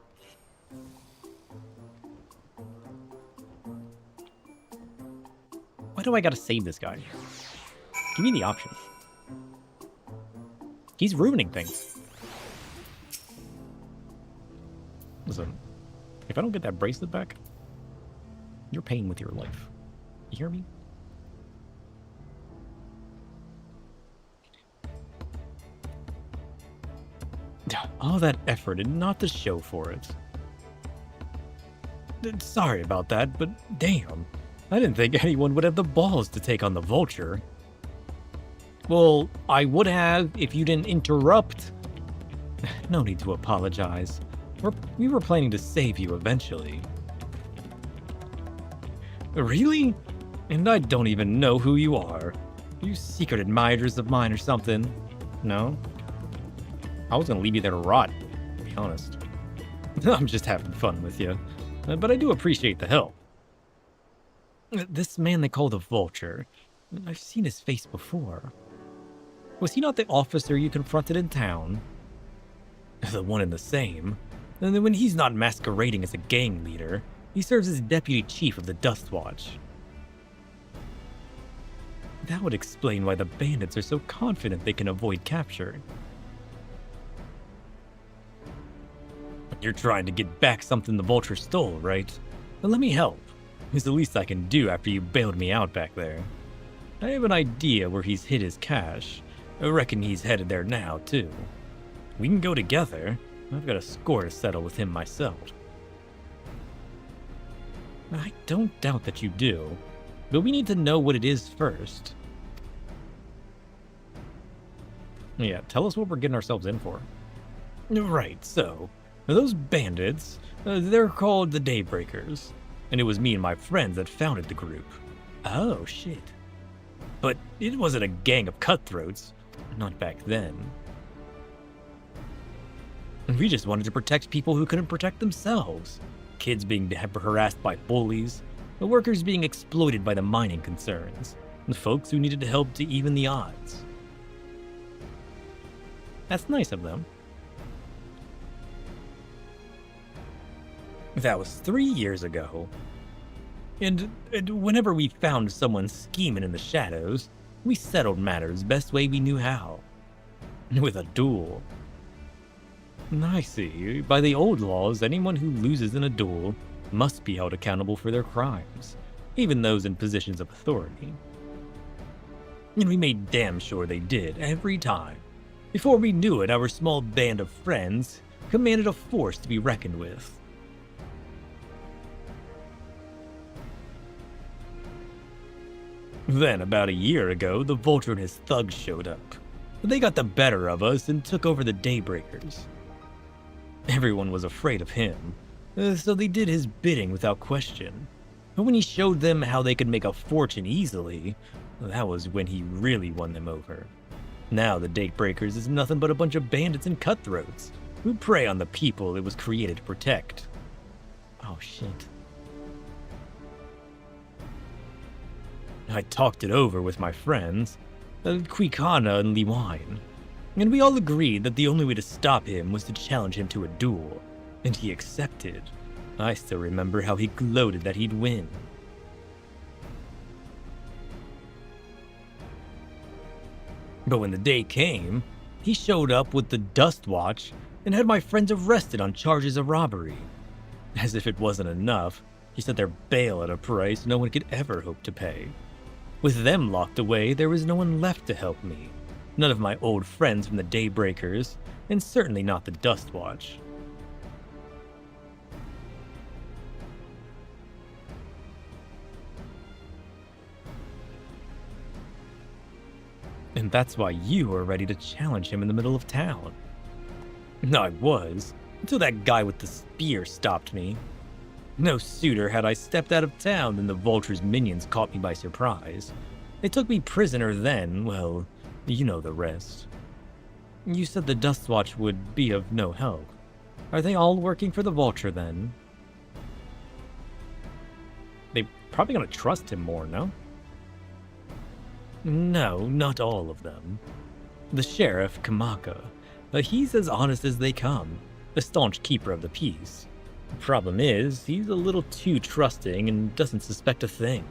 S16: Why do I gotta save this guy? Give me the option. He's ruining things. Listen, if I don't get that bracelet back, you're paying with your life. You hear me?
S15: All that effort and not the show for it. Sorry about that, but damn. I didn't think anyone would have the balls to take on the Vulture.
S16: Well, I would have if you didn't interrupt.
S15: No need to apologize. We were planning to save you eventually. Really? And I don't even know who you are. You secret admirers of mine or something?
S16: No. I was gonna leave you there to rot, to be honest.
S15: I'm just having fun with you. But I do appreciate the help. This man they call the Vulture. I've seen his face before. Was he not the officer you confronted in town? The one and the same. And then when he's not masquerading as a gang leader, he serves as deputy chief of the Dust Watch. That would explain why the bandits are so confident they can avoid capture. You're trying to get back something the Vulture stole, right? Well, let me help. It's the least I can do after you bailed me out back there. I have an idea where he's hid his cash. I reckon he's headed there now, too. We can go together. I've got a score to settle with him myself. I don't doubt that you do, but we need to know what it is first.
S16: Yeah, tell us what we're getting ourselves in for.
S15: Right, so, those bandits, they're called the Daybreakers, and it was me and my friends that founded the group.
S16: Oh, shit.
S15: But it wasn't a gang of cutthroats, not back then. We just wanted to protect people who couldn't protect themselves. Kids being harassed by bullies, the workers being exploited by the mining concerns, and folks who needed help to even the odds.
S16: That's nice of them.
S15: That was 3 years ago. And whenever we found someone scheming in the shadows, we settled matters best way we knew how. With a duel. I see. By the old laws, anyone who loses in a duel must be held accountable for their crimes, even those in positions of authority. And we made damn sure they did, every time. Before we knew it, our small band of friends commanded a force to be reckoned with. Then, about a year ago, the Vulture and his thugs showed up. They got the better of us and took over the Daybreakers. Everyone was afraid of him, so they did his bidding without question. But when he showed them how they could make a fortune easily, that was when he really won them over. Now the Daybreakers is nothing but a bunch of bandits and cutthroats who prey on the people it was created to protect. Oh shit. I talked it over with my friends, Quikana and Liwine, and we all agreed that the only way to stop him was to challenge him to a duel, and he accepted. I still remember how he gloated that he'd win. But when the day came, he showed up with the Dust Watch and had my friends arrested on charges of robbery. As if it wasn't enough, he set their bail at a price no one could ever hope to pay. With them locked away, there was no one left to help me. None of my old friends from the Daybreakers, and certainly not the Dust Watch. And that's why you were ready to challenge him in the middle of town. I was, until that guy with the spear stopped me. No sooner had I stepped out of town than the Vulture's minions caught me by surprise. They took me prisoner then, well, you know the rest. You said the Dust Watch would be of no help. Are they all working for the Vulture then? They probably gonna trust him more, no? No, not all of them. The Sheriff, Kamaka, he's as honest as they come, a staunch keeper of the peace. The problem is, he's a little too trusting and doesn't suspect a thing.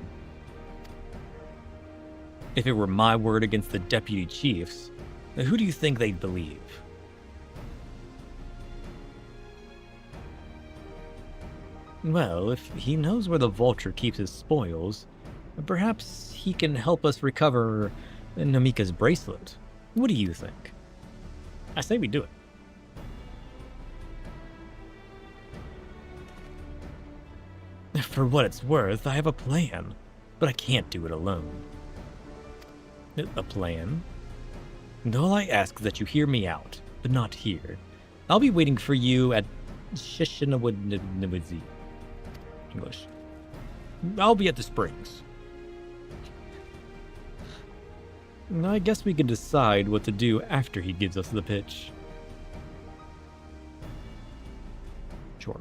S15: If it were my word against the deputy chiefs, who do you think they'd believe? Well, if he knows where the Vulture keeps his spoils, perhaps he can help us recover Namika's bracelet. What do you think? I say we do it. For what it's worth, I have a plan, but I can't do it alone. A plan? And all I ask is that you hear me out, but not here. I'll be waiting for you at Shishinawudzi. English. I'll be at the springs. I guess we can decide what to do after he gives us the pitch. Sure.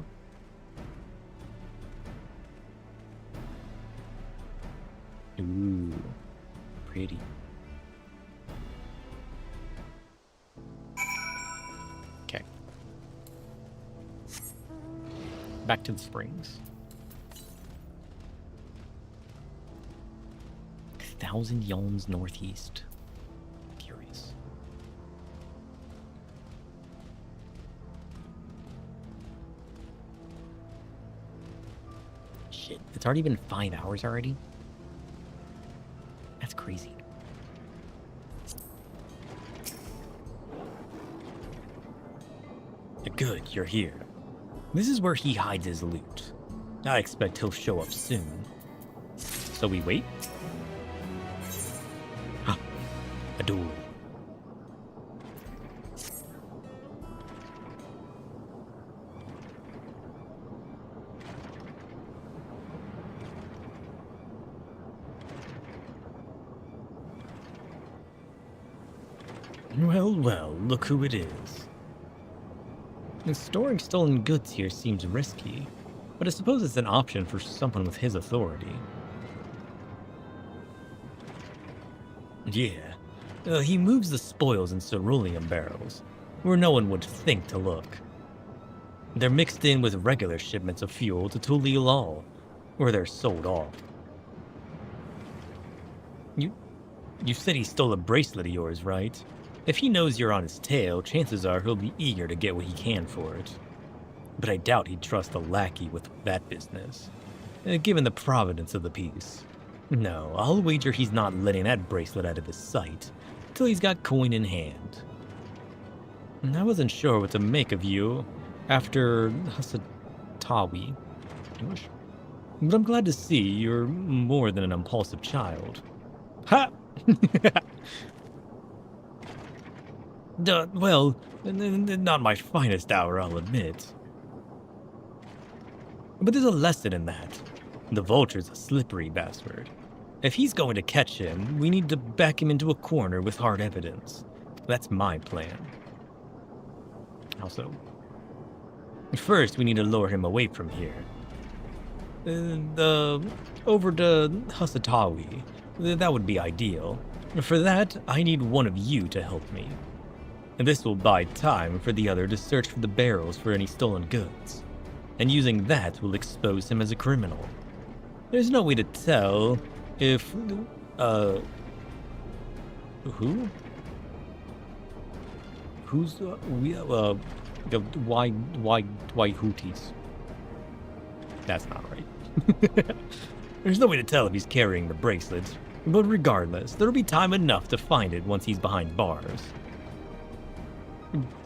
S15: Ooh, pretty. Okay. Back to the springs. 1,000 yons northeast. Curious. Shit, it's already been 5 hours already? That's crazy. Good, you're here. This is where he hides his loot. I expect he'll show up soon. So we wait? A duel. Well, well, look who it is. Storing stolen goods here seems risky, but I suppose it's an option for someone with his authority. Yeah, he moves the spoils in cerulean barrels, where no one would think to look. They're mixed in with regular shipments of fuel to Tulilal, where they're sold off. You said he stole a bracelet of yours, right? If he knows you're on his tail, chances are he'll be eager to get what he can for it. But I doubt he'd trust a lackey with that business, given the provenance of the piece. No, I'll wager he's not letting that bracelet out of his sight till he's got coin in hand. I wasn't sure what to make of you after Hasatawi, English, but I'm glad to see you're more than an impulsive child. Ha! Well, not my finest hour, I'll admit. But there's a lesson in that. The vulture's a slippery bastard. If he's going to catch him, we need to back him into a corner with hard evidence. That's my plan. Also, first we need to lure him away from here. Over to Hasatawi. That would be ideal. For that, I need one of you to help me. And this will buy time for the other to search for the barrels for any stolen goods. And using that will expose him as a criminal. There's no way to tell if, who? Who's, why hooties? That's not right. There's no way to tell if he's carrying the bracelet, but regardless, there'll be time enough to find it once he's behind bars.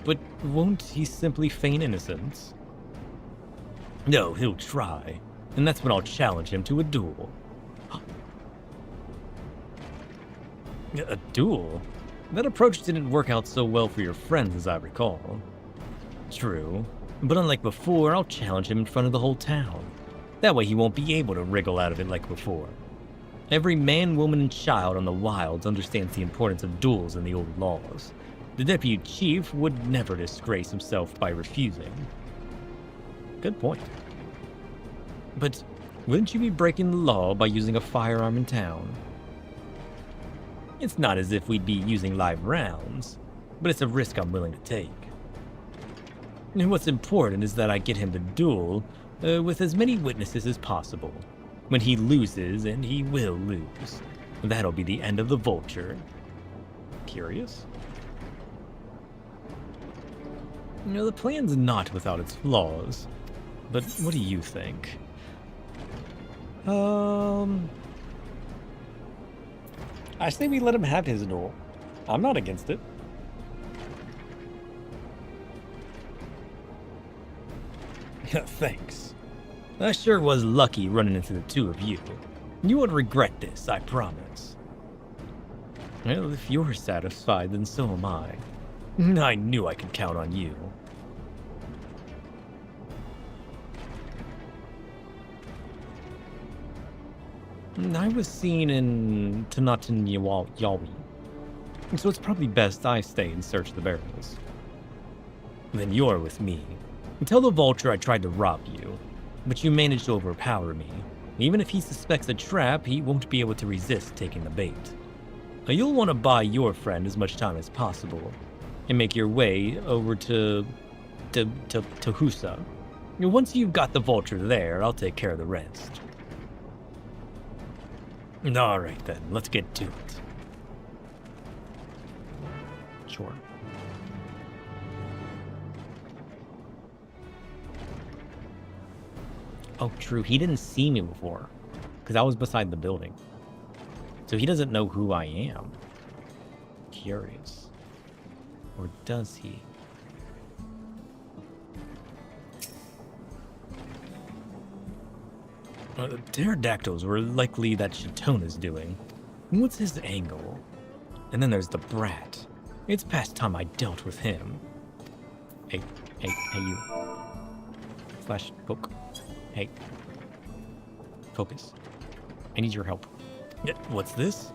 S15: But won't he simply feign innocence? No, he'll try, and that's when I'll challenge him to a duel. A duel? That approach didn't work out so well for your friends as I recall. True, but unlike before, I'll challenge him in front of the whole town. That way he won't be able to wriggle out of it like before. Every man, woman, and child on the wilds understands the importance of duels in the old laws. The deputy chief would never disgrace himself by refusing. Good point. But wouldn't you be breaking the law by using a firearm in town? It's not as if we'd be using live rounds, but it's a risk I'm willing to take. And what's important is that I get him to duel with as many witnesses as possible. When he loses, and he will lose, that'll be the end of the vulture. Curious? You know, the plan's not without its flaws, but what do you think? I say we let him have his duel. I'm not against it. Thanks. I sure was lucky running into the two of you. You won't regret this, I promise. Well, if you're satisfied, then so am I. I knew I could count on you. I was seen in Tanatan Yawi, so it's probably best I stay and search the barrels. Then you're with me. Tell the vulture I tried to rob you, but you managed to overpower me. Even if he suspects a trap, he won't be able to resist taking the bait. Now, you'll want to buy your friend as much time as possible, and make your way over to Husa. Once you've got the vulture there, I'll take care of the rest. Alright then, let's get to it. Sure. Oh, true, he didn't see me before, because I was beside the building. So he doesn't know who I am. Curious. Or does he? Pterodactyls were likely that Shatona's doing. What's his angle? And then there's the brat. It's past time I dealt with him. Hey, you. Flash, poke. Hey. Focus. I need your help. What's this?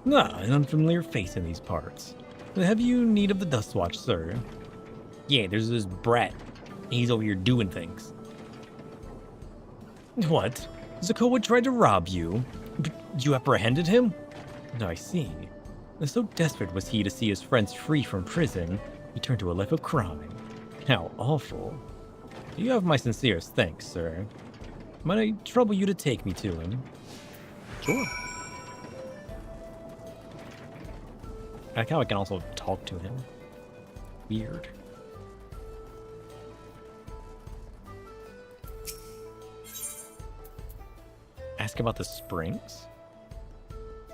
S15: An unfamiliar face in these parts. Have you need of the Dust Watch, sir? Yeah, there's this brat. He's over here doing things. What? Zakoa tried to rob you? But you apprehended him? I see. So desperate was he to see his friends free from prison, he turned to a life of crime. How awful. You have my sincerest thanks, sir. Might I trouble you to take me to him?
S16: Sure. I like how I can also talk to him. Weird.
S15: Ask about the springs?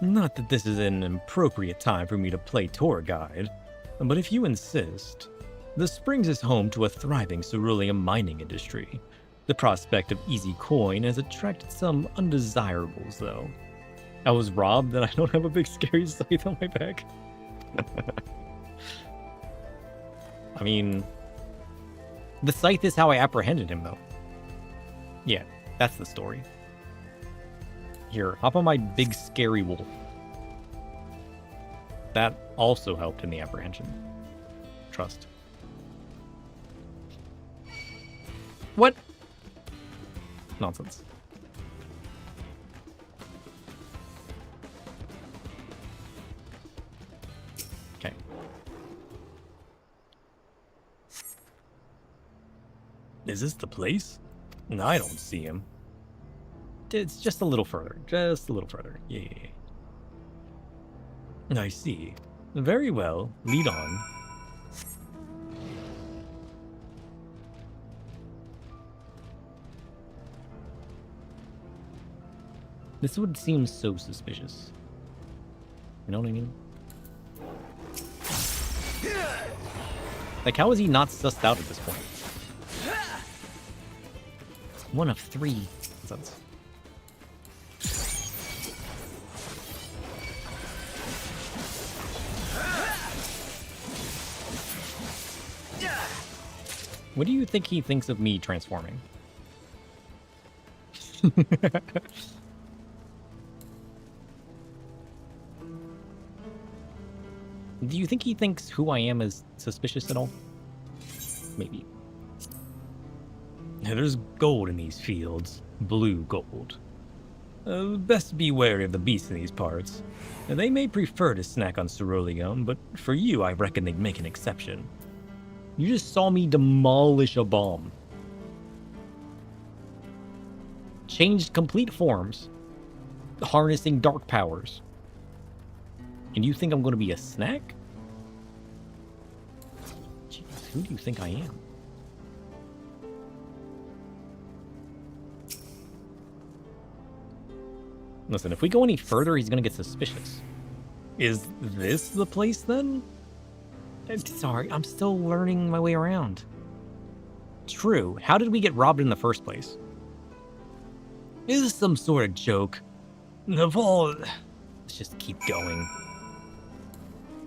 S15: Not that this is an appropriate time for me to play tour guide, but if you insist, the springs is home to a thriving cerulean mining industry. The prospect of easy coin has attracted some undesirables, though. I was robbed that I don't have a big scary scythe on my back.
S16: I mean, the scythe is how I apprehended him, though.
S15: Yeah, that's the story. Here, hop on my big scary wolf. That also helped in the apprehension. Trust.
S16: What?
S15: Nonsense. Okay. Is this the place? No, I don't see him. It's just a little further. Just a little further. Yeah. I see. Very well. Lead on. This would seem so suspicious. You know what I mean? Like, how is he not sussed out at this point? It's one of 3. Nonsense. What do you think he thinks of me transforming? Do you think he thinks who I am is suspicious at all? Maybe. There's gold in these fields. Blue gold. Best be wary of the beasts in these parts. They may prefer to snack on ceruleum, but for you, I reckon they'd make an exception. You just saw me demolish a bomb. Changed complete forms. Harnessing dark powers. And you think I'm going to be a snack? Jeez, who do you think I am? Listen, if we go any further, he's going to get suspicious. Is this the place, then? Sorry, I'm still learning my way around. True. How did we get robbed in the first place? Is this some sort of joke? Of all... Let's just keep going.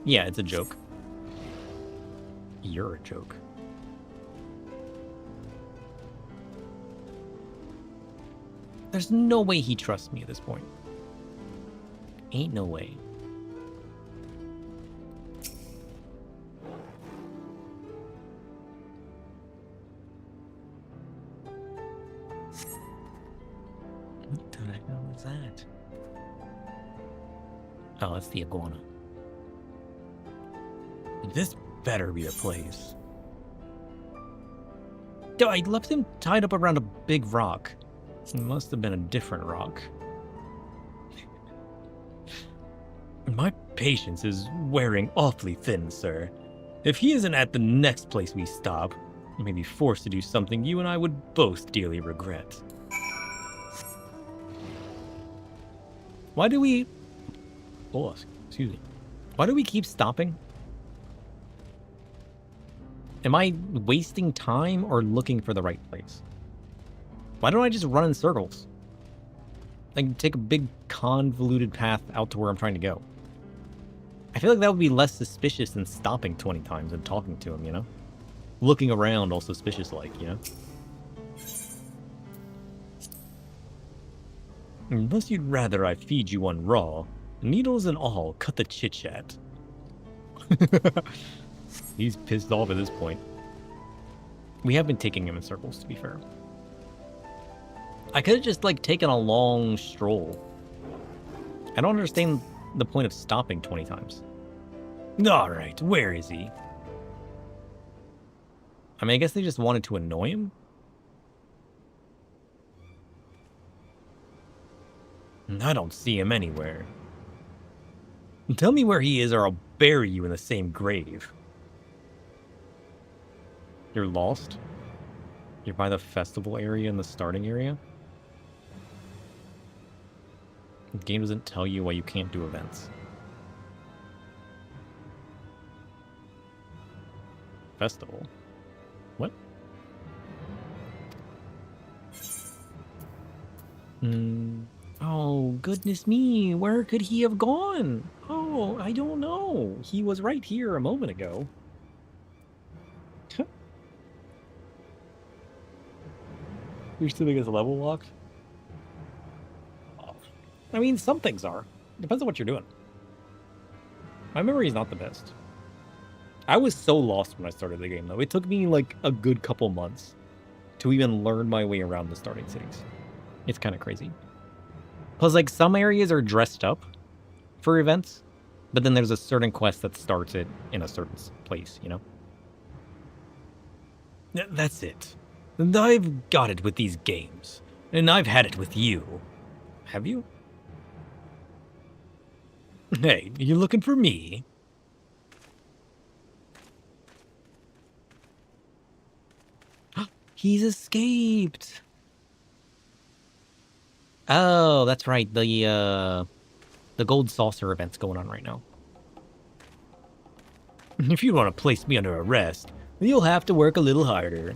S15: Yeah, it's a joke. You're a joke. There's no way he trusts me at this point. Ain't no way. What the hell is that? Oh, it's the iguana. This better be the place. Dude, I left him tied up around a big rock. It must have been a different rock. My patience is wearing awfully thin, sir. If he isn't at the next place we stop, I may be forced to do something you and I would both dearly regret. Why do we... Oh, excuse me. Why do we keep stopping? Am I wasting time or looking for the right place? Why don't I just run in circles? I can take a big convoluted path out to where I'm trying to go. I feel like that would be less suspicious than stopping 20 times and talking to him, you know? Looking around all suspicious-like, you know? Unless you'd rather I feed you one raw, needles and all, cut the chit-chat. He's pissed off at this point. We have been taking him in circles, to be fair. I could have just, like, taken a long stroll. I don't understand the point of stopping 20 times. Alright, where is he? I mean, I guess they just wanted to annoy him? I don't see him anywhere. Tell me where he is or I'll bury you in the same grave. You're lost? You're by the festival area in the starting area? The game doesn't tell you why you can't do events. Festival? What? Oh, goodness me. Where could he have gone? Oh, I don't know. He was right here a moment ago. You're assuming it's level locked? I mean, some things are. Depends on what you're doing. My memory is not the best. I was so lost when I started the game, though. It took me, like, a good couple months to even learn my way around the starting cities. It's kind of crazy. Plus, like, some areas are dressed up for events, but then there's a certain quest that starts it in a certain place, you know? That's it. And I've got it with these games. And I've had it with you. Have you? Hey, you looking for me? He's escaped. Oh, that's right. The gold saucer event's going on right now. If you want to place me under arrest, you'll have to work a little harder.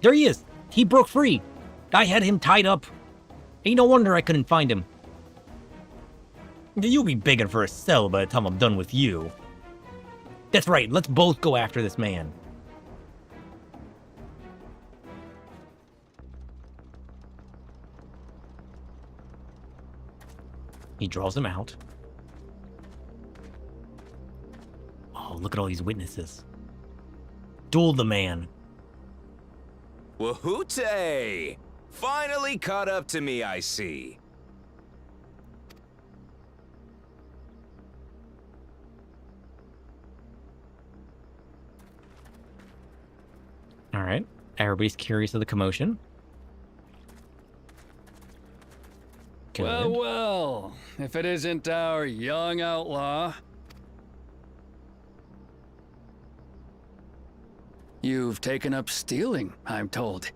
S15: There he is. He broke free. I had him tied up. Ain't no wonder I couldn't find him. You'll be begging for a cell by the time I'm done with you. That's right. Let's both go after this man. He draws him out. Oh, look at all these witnesses. Duel the man.
S18: Wahoote! Finally caught up to me, I see.
S15: All right. Everybody's curious of the commotion. Good.
S14: Well, well, if it isn't our young outlaw. You've taken up stealing, I'm told.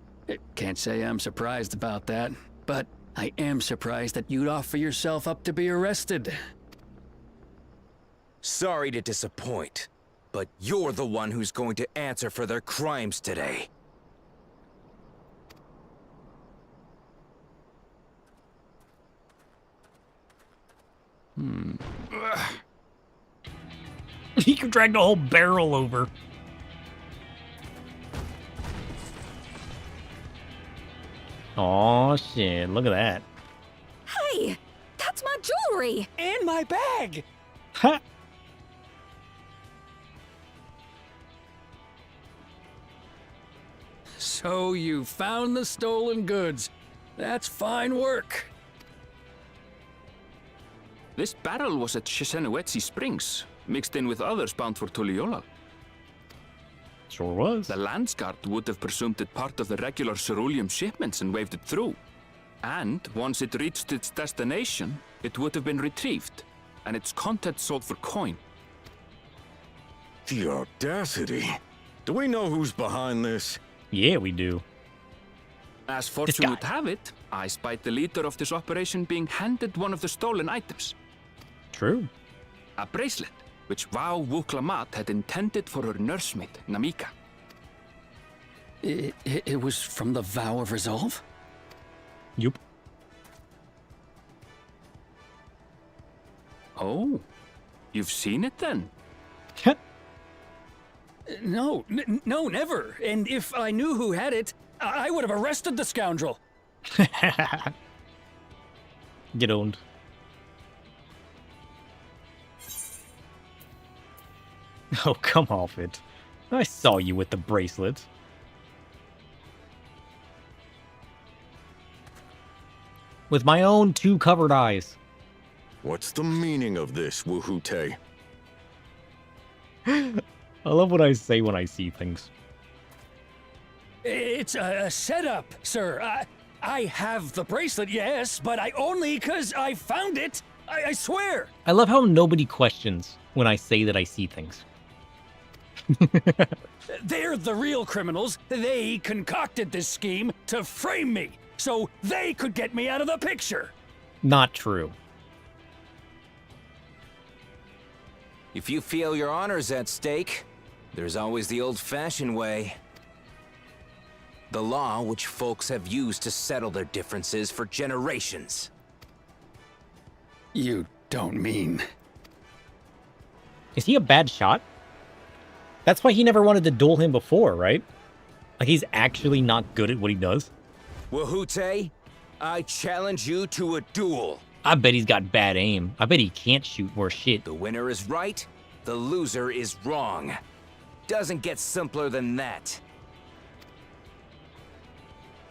S14: Can't say I'm surprised about that, but I am surprised that you'd offer yourself up to be arrested.
S18: Sorry to disappoint, but you're the one who's going to answer for their crimes today.
S15: He could drag the whole barrel over. Oh shit, look at that.
S19: Hey, that's my jewelry!
S14: And my bag!
S15: Ha!
S14: So you found the stolen goods. That's fine work.
S13: This barrel was at Shisenuetsi Springs, mixed in with others bound for Tuliyola.
S15: Sure was.
S13: The Landsguard would have presumed it part of the regular ceruleum shipments and waved it through. And once it reached its destination, it would have been retrieved, and its contents sold for coin.
S9: The audacity. Do we know who's behind this?
S15: Yeah, we do.
S13: As fortune would have it, I spied the leader of this operation being handed one of the stolen items.
S15: True.
S13: A bracelet, which Vau Wuklamat had intended for her nursemaid, Namika.
S14: It was from the Vow of Resolve?
S15: Yup.
S13: Oh, you've seen it then?
S14: No, no, never. And if I knew who had it, I would have arrested the scoundrel.
S15: Get owned. Oh, come off it. I saw you with the bracelet. With my own 2 covered eyes.
S9: What's the meaning of this, Wahoote?
S15: I love what I say when I see things.
S14: It's a setup, sir. I have the bracelet, yes, but I only 'cause I found it. I swear.
S16: I love how nobody questions when I say that I see things.
S14: They're the real criminals. They concocted this scheme to frame me, so they could get me out of the picture.
S16: Not true.
S18: If you feel your honor's at stake, there's always the old-fashioned way. The law which folks have used to settle their differences for generations.
S14: You don't mean...
S16: Is he a bad shot? That's why he never wanted to duel him before, right? Like, he's actually not good at what he does?
S18: Wahute, I challenge you to a duel.
S16: I bet he's got bad aim. I bet he can't shoot worth shit.
S18: The winner is right, the loser is wrong. Doesn't get simpler than that.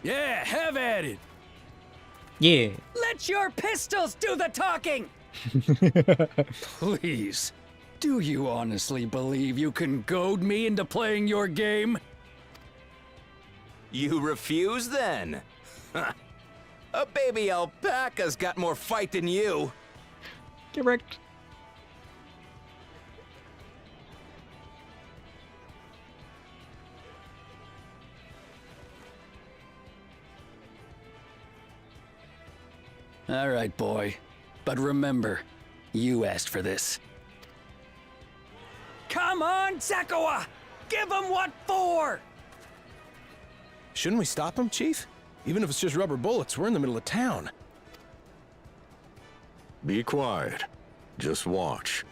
S14: Yeah, have at it.
S16: Yeah.
S14: Let your pistols do the talking! Please, do you honestly believe you can goad me into playing your game?
S18: You refuse then? A baby alpaca's got more fight than you.
S16: Correct.
S14: All right, boy. But remember, you asked for this. Come on, Zakawa! Give him what for!
S5: Shouldn't we stop him, Chief? Even if it's just rubber bullets, we're in the middle of town.
S9: Be quiet. Just watch.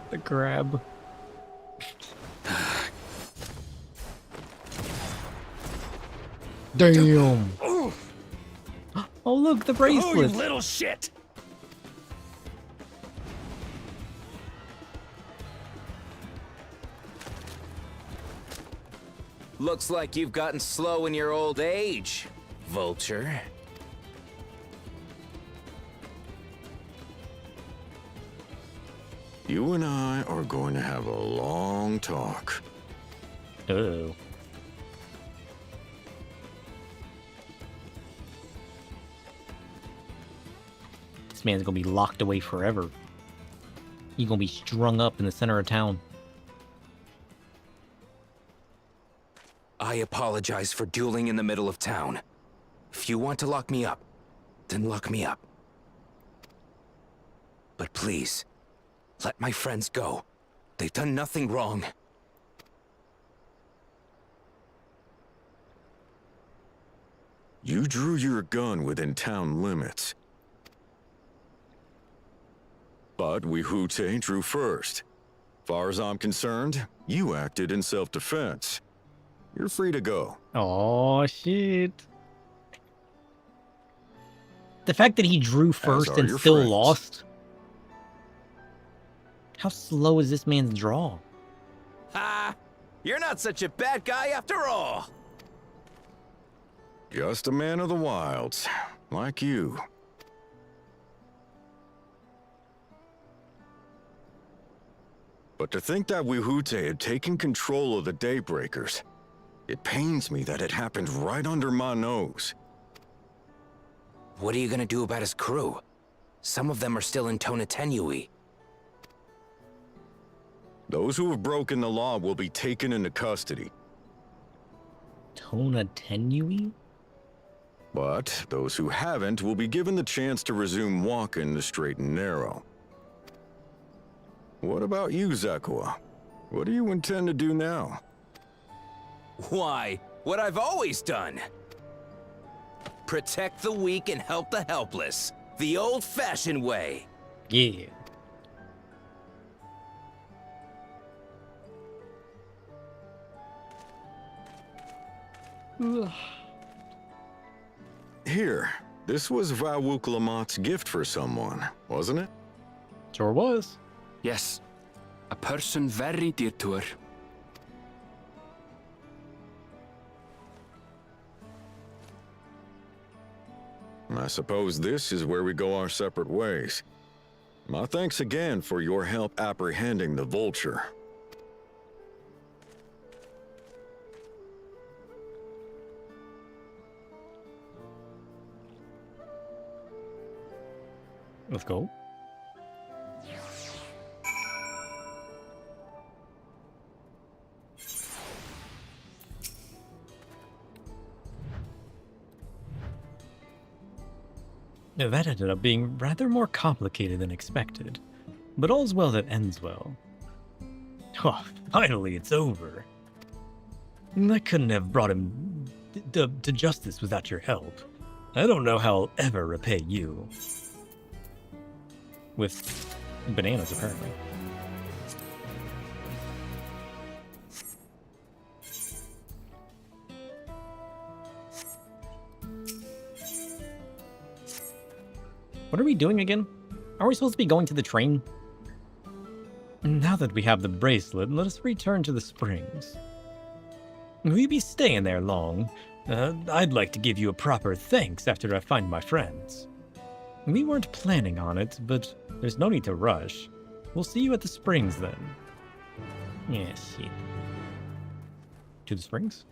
S16: The grab. Damn. Oh, look, the bracelet.
S14: Oh, you little shit!
S18: Looks like you've gotten slow in your old age, Vulture.
S9: You and I are going to have a long talk.
S16: Oh. This man's gonna be locked away forever. He's gonna be strung up in the center of town.
S18: I apologize for dueling in the middle of town. If you want to lock me up, then lock me up. But please, let my friends go. They've done nothing wrong.
S9: You drew your gun within town limits. But Wahute drew first. Far as I'm concerned, you acted in self-defense. You're free to go.
S16: Oh shit. The fact that he drew first and still
S9: friends.
S16: lost. How slow is this man's draw?
S18: Ha! You're not such a bad guy after all!
S9: Just a man of the wilds, like you. But to think that Wahute had taken control of the Daybreakers, it pains me that it happened right under my nose.
S18: What are you gonna do about his crew? Some of them are still in Tonatenui.
S9: Those who have broken the law will be taken into custody.
S16: Tonatenui?
S9: But those who haven't will be given the chance to resume walking the straight and narrow. What about you, Zakawa? What do you intend to do now?
S18: Why, what I've always done. Protect the weak and help the helpless. The old-fashioned way.
S16: Yeah.
S9: Here, This was Vawuklamat's gift for someone, wasn't it?
S15: Sure was.
S13: Yes, a person very dear to her.
S9: I suppose this is where we go our separate ways. My thanks again for your help apprehending the vulture.
S15: Let's go. Now, that ended up being rather more complicated than expected, but all's well that ends well. Oh, finally, it's over. I couldn't have brought him to justice without your help. I don't know how I'll ever repay you. With bananas, apparently. What are we doing again? Are we supposed to be going to the train? Now that we have the bracelet, let us return to the springs. Will you be staying there long? I'd like to give you a proper thanks after I find my friends. We weren't planning on it, but there's no need to rush. We'll see you at the springs then. Yes, yeah. To the springs?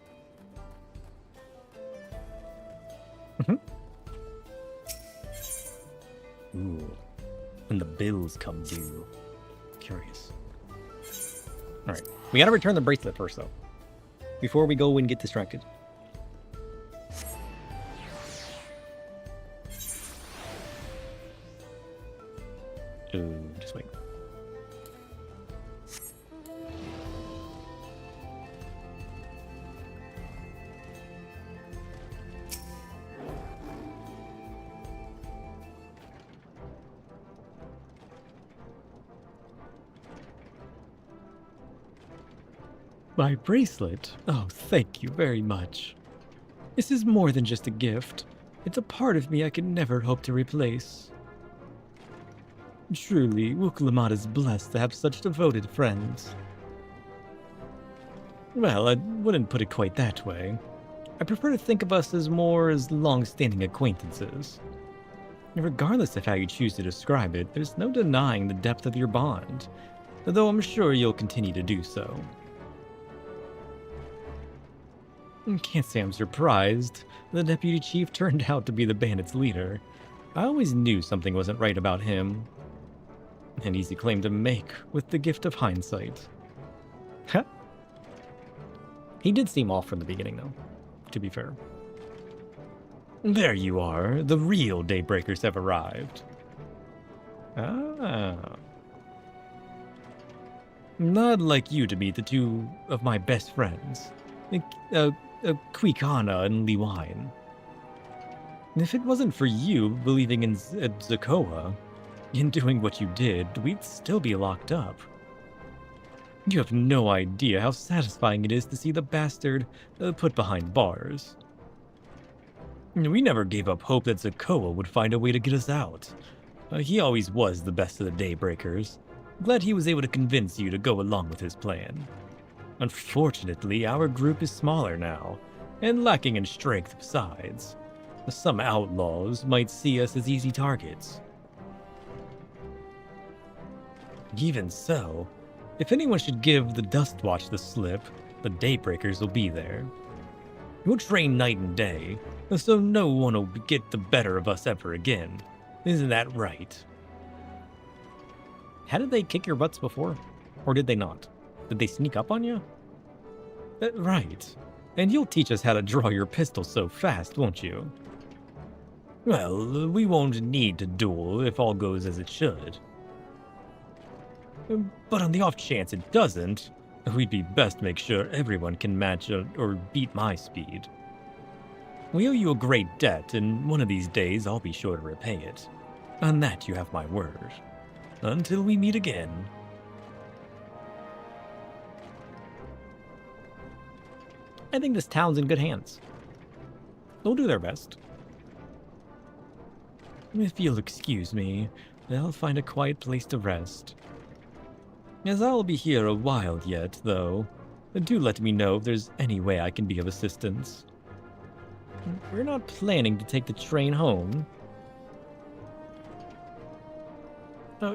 S15: Ooh, when the bills come due. Curious. Alright, we gotta return the bracelet first, though. Before we go and get distracted. Just wait. My bracelet? Oh, thank you very much. This is more than just a gift. It's a part of me I can never hope to replace. Truly, Wuklamat is blessed to have such devoted friends. Well, I wouldn't put it quite that way. I prefer to think of us as more as long-standing acquaintances. Regardless of how you choose to describe it, there's no denying the depth of your bond, though I'm sure you'll continue to do so. Can't say I'm surprised. The deputy chief turned out to be the bandits' leader. I always knew something wasn't right about him. An easy claim to make, with the gift of hindsight. Huh? He did seem off from the beginning, though, to be fair. There you are. The real Daybreakers have arrived. Ah. I'd like you to meet the two of my best friends. Quikana and Liwine. If it wasn't for you believing in Zakoa, in doing what you did, we'd still be locked up. You have no idea how satisfying it is to see the bastard put behind bars. We never gave up hope that Zakoa would find a way to get us out. He always was the best of the Daybreakers. Glad he was able to convince you to go along with his plan. Unfortunately, our group is smaller now, and lacking in strength besides. Some outlaws might see us as easy targets. Even so, if anyone should give the Dustwatch the slip, the Daybreakers will be there. We'll train night and day, so no one will get the better of us ever again. Isn't that right? How did they kick your butts before? Or did they not? Did they sneak up on you? Right. And you'll teach us how to draw your pistol so fast, won't you? Well, we won't need to duel if all goes as it should. But on the off chance it doesn't, we'd be best to make sure everyone can match or beat my speed. We owe you a great debt, and one of these days I'll be sure to repay it. On that you have my word. Until we meet again. I think this town's in good hands. They'll do their best. If you'll excuse me, I'll find a quiet place to rest. As I'll be here a while yet, though, do let me know if there's any way I can be of assistance. We're not planning to take the train home.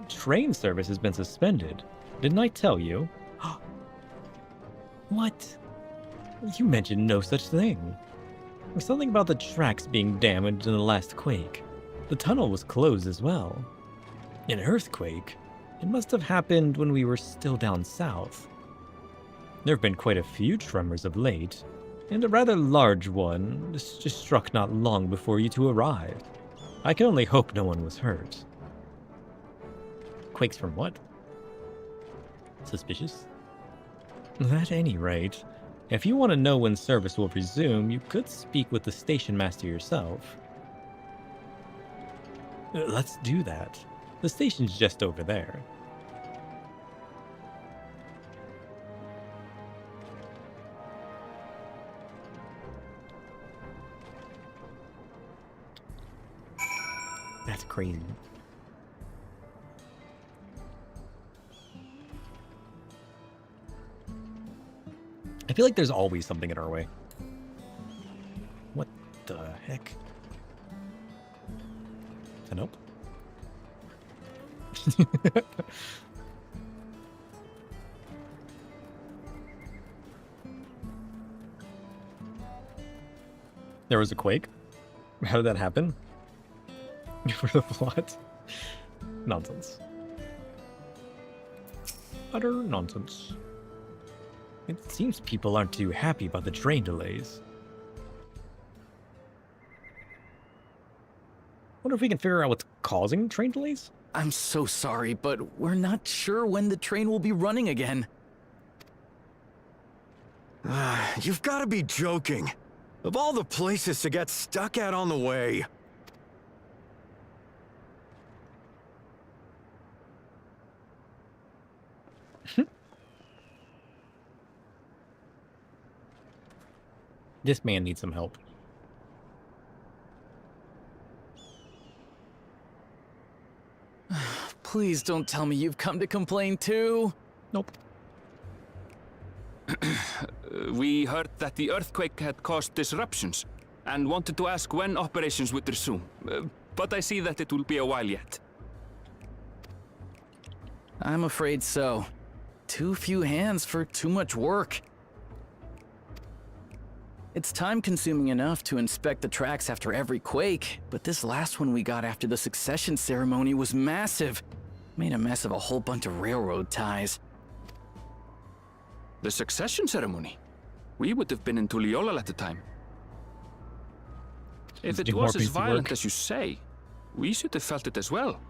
S15: Train service has been suspended. Didn't I tell you? What? You mentioned no such thing. Something about the tracks being damaged in the last quake. The tunnel was closed as well. An earthquake? It must have happened when we were still down south. There have been quite a few tremors of late, and a rather large one just struck not long before you two arrived. I can only hope no one was hurt. Quakes from what? Suspicious? At any rate, if you want to know when service will resume, you could speak with the station master yourself. Let's do that. The station's just over there. That's crazy. I feel like there's always something in our way. What the heck? Nope. There was a quake? How did that happen? For the what? Nonsense. Utter nonsense. It seems people aren't too happy about the train delays. Wonder if we can figure out what's causing train delays?
S20: I'm so sorry, but we're not sure when the train will be running again.
S9: You've got to be joking. Of all the places to get stuck at on the way.
S15: This man needs some help.
S20: Please don't tell me you've come to complain too.
S15: Nope.
S13: We heard that the earthquake had caused disruptions and wanted to ask when operations would resume. But I see that it will be a while yet.
S20: I'm afraid so. Too few hands for too much work. It's time-consuming enough to inspect the tracks after every quake, but this last one we got after the succession ceremony was massive. Made a mess of a whole bunch of railroad ties.
S13: The succession ceremony? We would have been in Tuliolal at the time. If it was as violent as you say, we should have felt it as well.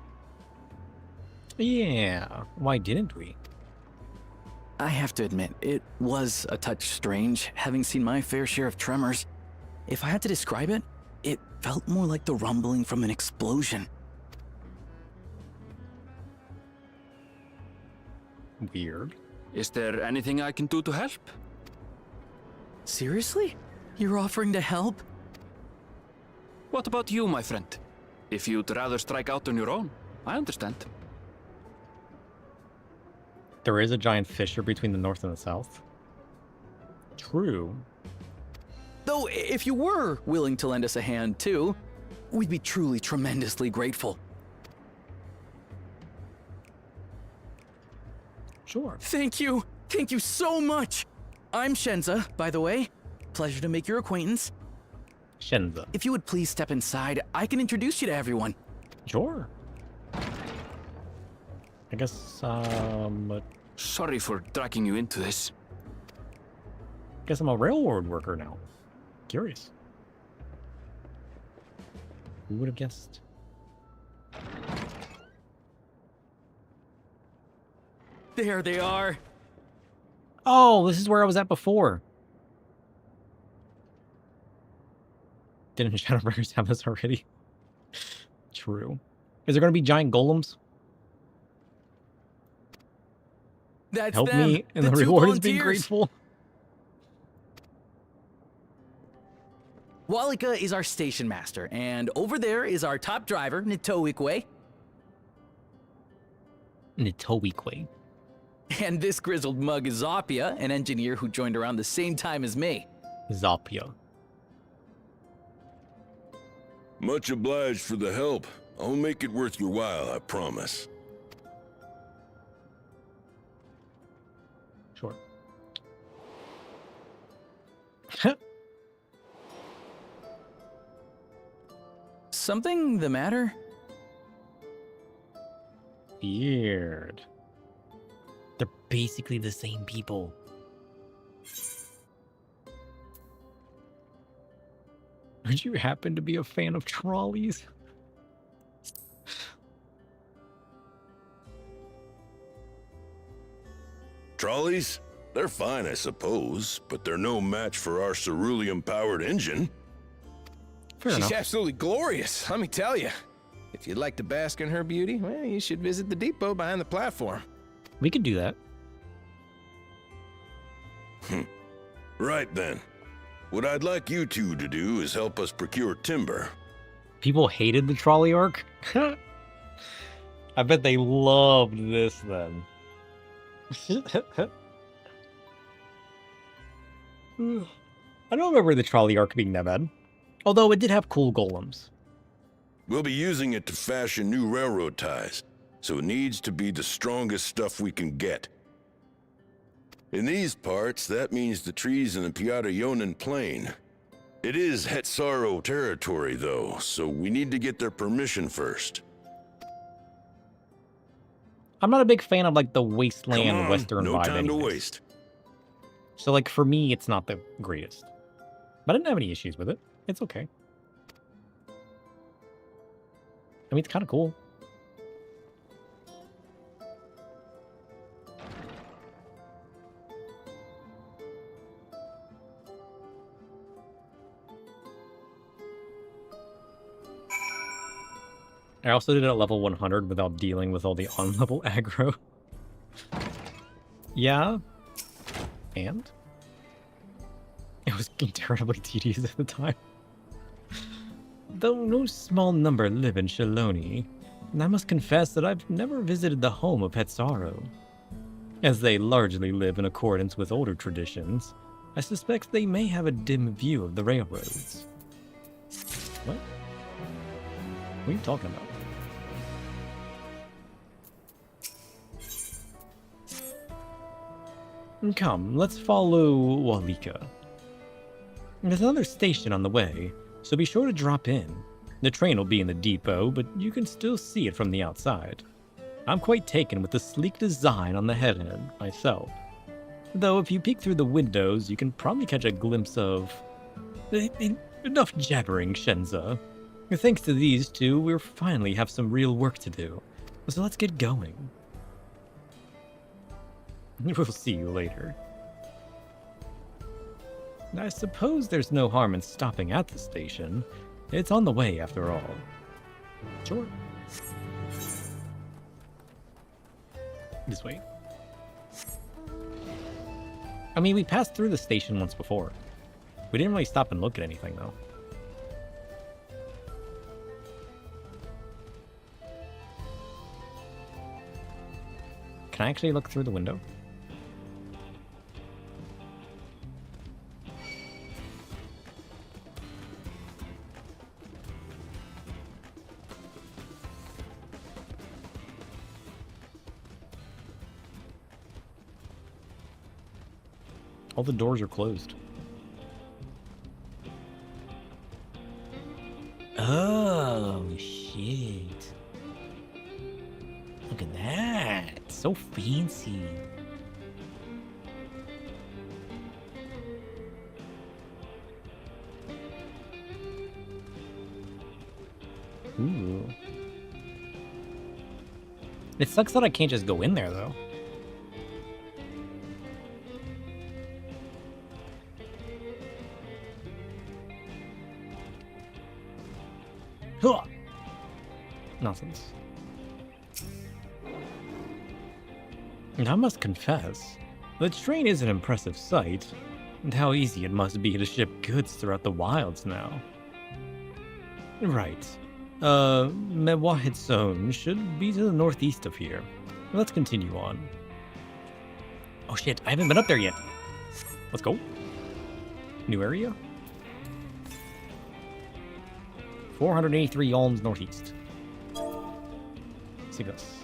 S15: Yeah, why didn't we?
S20: I have to admit, it was a touch strange, having seen my fair share of tremors. If I had to describe it, it felt more like the rumbling from an explosion.
S15: Weird.
S13: Is there anything I can do to help?
S20: Seriously? You're offering to help?
S13: What about you, my friend? If you'd rather strike out on your own, I understand.
S15: There is a giant fissure between the north and the south. True.
S20: Though, if you were willing to lend us a hand too, we'd be truly tremendously grateful.
S15: Sure.
S20: Thank you. Thank you so much. I'm Shenza, by the way. Pleasure to make your acquaintance.
S15: Shenza.
S20: If you would please step inside, I can introduce you to everyone.
S15: Sure. I guess,
S13: Sorry for dragging you into this.
S15: Guess I'm a railroad worker now. Curious. Who would have guessed?
S20: There they are.
S15: Oh, this is where I was at before. Didn't Shadowbringers have this already? True. Is there going to be giant golems?
S20: That's
S15: Help
S20: them,
S15: me, and the
S20: two
S15: reward is being
S20: volunteers.
S15: grateful.
S21: Walika is our station master, and over there is our top driver, Nitoikwe.
S16: Nitoikwe.
S21: And this grizzled mug is Zapia, an engineer who joined around the same time as me.
S16: Zapia.
S22: Much obliged for the help. I'll make it worth your while, I promise.
S16: Sure.
S21: Something the matter?
S16: Weird. They're basically the same people. Would you happen to be a fan of trolleys?
S22: Trolleys? They're fine, I suppose, but they're no match for our cerulean-powered engine.
S23: She's absolutely glorious, let me tell you. If you'd like to bask in her beauty, well, you should visit the depot behind the platform.
S16: We could do that.
S22: Right then. What I'd like you two to do is help us procure timber.
S16: People hated the trolley arc? I bet they loved this then. I don't remember the trolley arc being that bad. Although it did have cool golems.
S22: We'll be using it to fashion new railroad ties, so it needs to be the strongest stuff we can get. In these parts, that means the trees in the Piata-Yonan Plain. It is Hetsaro territory, though, so we need to get their permission first.
S16: I'm not a big fan of, like, the wasteland
S22: Come on,
S16: western
S22: no
S16: vibe
S22: time to
S16: anyways.
S22: waste.
S16: So, like, for me, it's not the greatest. But I didn't have any issues with it. It's okay. I mean, it's kind of cool. I also did it at level 100 without dealing with all the on-level aggro. Yeah. And? It was terribly tedious at the time. Though no small number live in Shaloni, and I must confess that I've never visited the home of Hetsaro. As they largely live in accordance with older traditions, I suspect they may have a dim view of the railroads. What? What are you talking about? Come, let's follow Walika. There's another station on the way, so be sure to drop in. The train will be in the depot, but you can still see it from the outside. I'm quite taken with the sleek design on the head end myself. Though if you peek through the windows, you can probably catch a glimpse of... Enough jabbering, Shenza. Thanks to these two, we'll finally have some real work to do. So let's get going. We'll see you later. I suppose there's no harm in stopping at the station. It's on the way, after all. Sure. This way. I mean, we passed through the station once before. We didn't really stop and look at anything, though. Can I actually look through the window? All the doors are closed. Oh, shit. Look at that. It's so fancy. Ooh. It sucks that I can't just go in there, though. Huh. Nonsense. And I must confess, the train is an impressive sight,
S15: And how easy it must be to ship goods throughout the wilds now. Right. Mewahid Zone should be to the northeast of here. Let's continue on.
S16: Oh shit, I haven't been up there yet. Let's go.
S15: New area?
S16: 483 alms northeast.
S15: See this.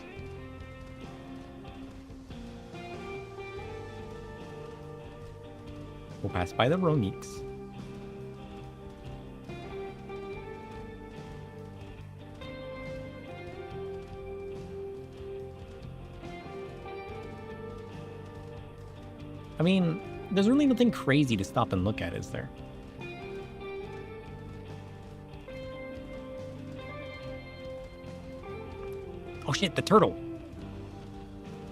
S15: We'll pass by the Roniks.
S16: I mean, there's really nothing crazy to stop and look at, is there? Oh shit, the turtle!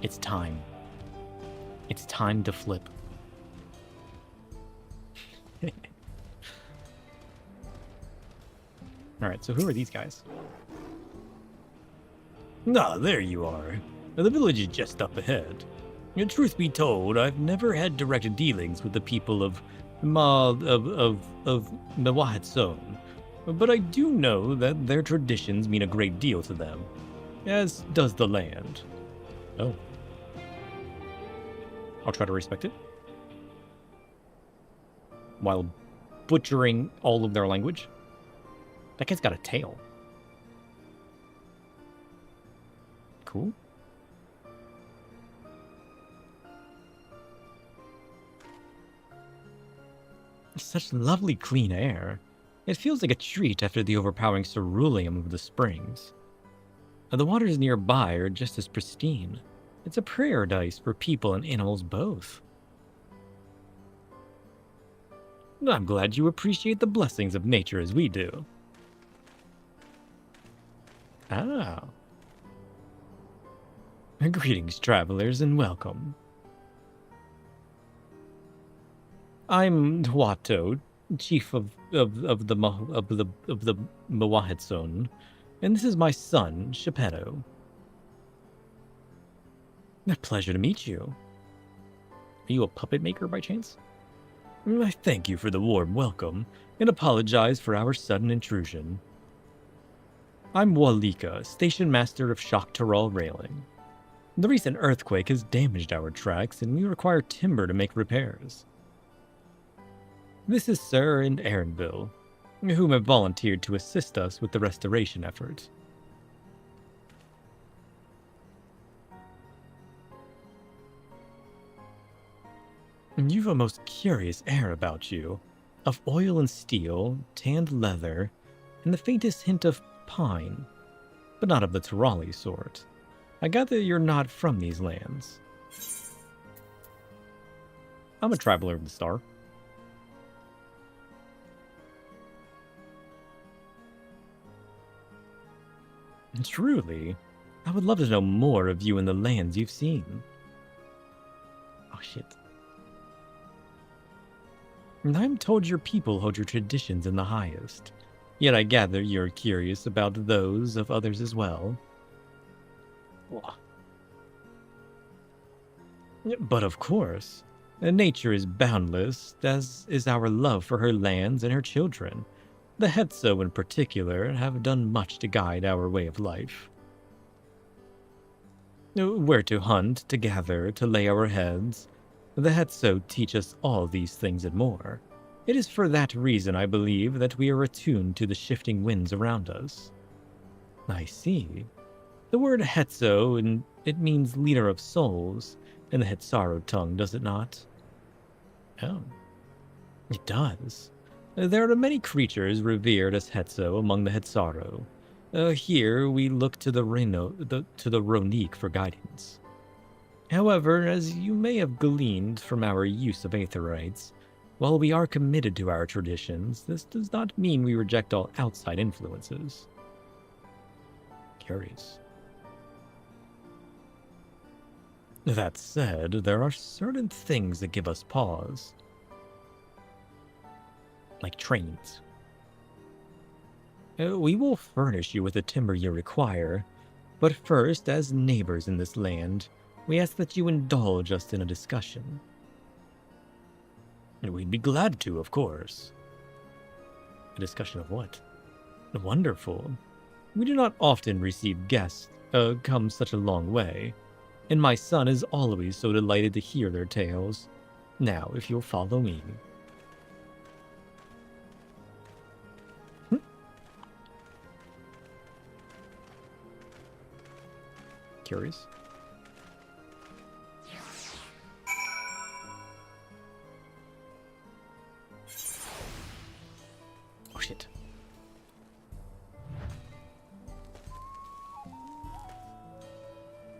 S16: It's time. It's time to flip.
S15: Alright, so who are these guys?
S1: Ah, there you are. The village is just up ahead. And truth be told, I've never had direct dealings with the people of Mewahid Zone, but I do know that their traditions mean a great deal to them, as does the land.
S15: Oh. I'll try to respect it. While butchering all of their language. That guy's got a tail. Cool. Such lovely clean air. It feels like a treat after the overpowering ceruleum of the springs. The waters nearby are just as pristine. It's a paradise for people and animals both. I'm glad you appreciate the blessings of nature as we do. Ah. Greetings, travelers, and welcome. I'm Huato, chief of the Mewahid Zone, and this is my son, Shepetto. A pleasure to meet you. Are you a puppet maker by chance? I thank you for the warm welcome, and apologize for our sudden intrusion. I'm Walika, station master of Shock Taral Railing. The recent earthquake has damaged our tracks, and we require timber to make repairs. This is Sir and Aaronville, whom have volunteered to assist us with the restoration effort. You've a most curious air about you, of oil and steel, tanned leather, and the faintest hint of pine, but not of the Tirali sort. I gather you're not from these lands. I'm a traveler of the star. Truly, I would love to know more of you and the lands you've seen. Oh shit. I'm told your people hold your traditions in the highest, yet I gather you're curious about those of others as well. But of course, nature is boundless, as is our love for her lands and her children. The Hetzo in particular have done much to guide our way of life. Where to hunt, to gather, to lay our heads. The Hetzo teach us all these things and more. It is for that reason, I believe, that we are attuned to the shifting winds around us. I see. The word Hetzo, and it means leader of souls, in the Hetsaro tongue, does it not? Oh, it does. There are many creatures revered as Hetzo among the Hetsaro. Here we look to the Ronik for guidance. However, as you may have gleaned from our use of aetherites, while we are committed to our traditions, this does not mean we reject all outside influences. Curious. That said, there are certain things that give us pause. Like trains. We will furnish you with the timber you require, but first, as neighbors in this land, we ask that you indulge us in a discussion. We'd be glad to, of course. A discussion of what? Wonderful. We do not often receive guests come such a long way, and my son is always so delighted to hear their tales. Now, if you'll follow me. Curious? Oh shit.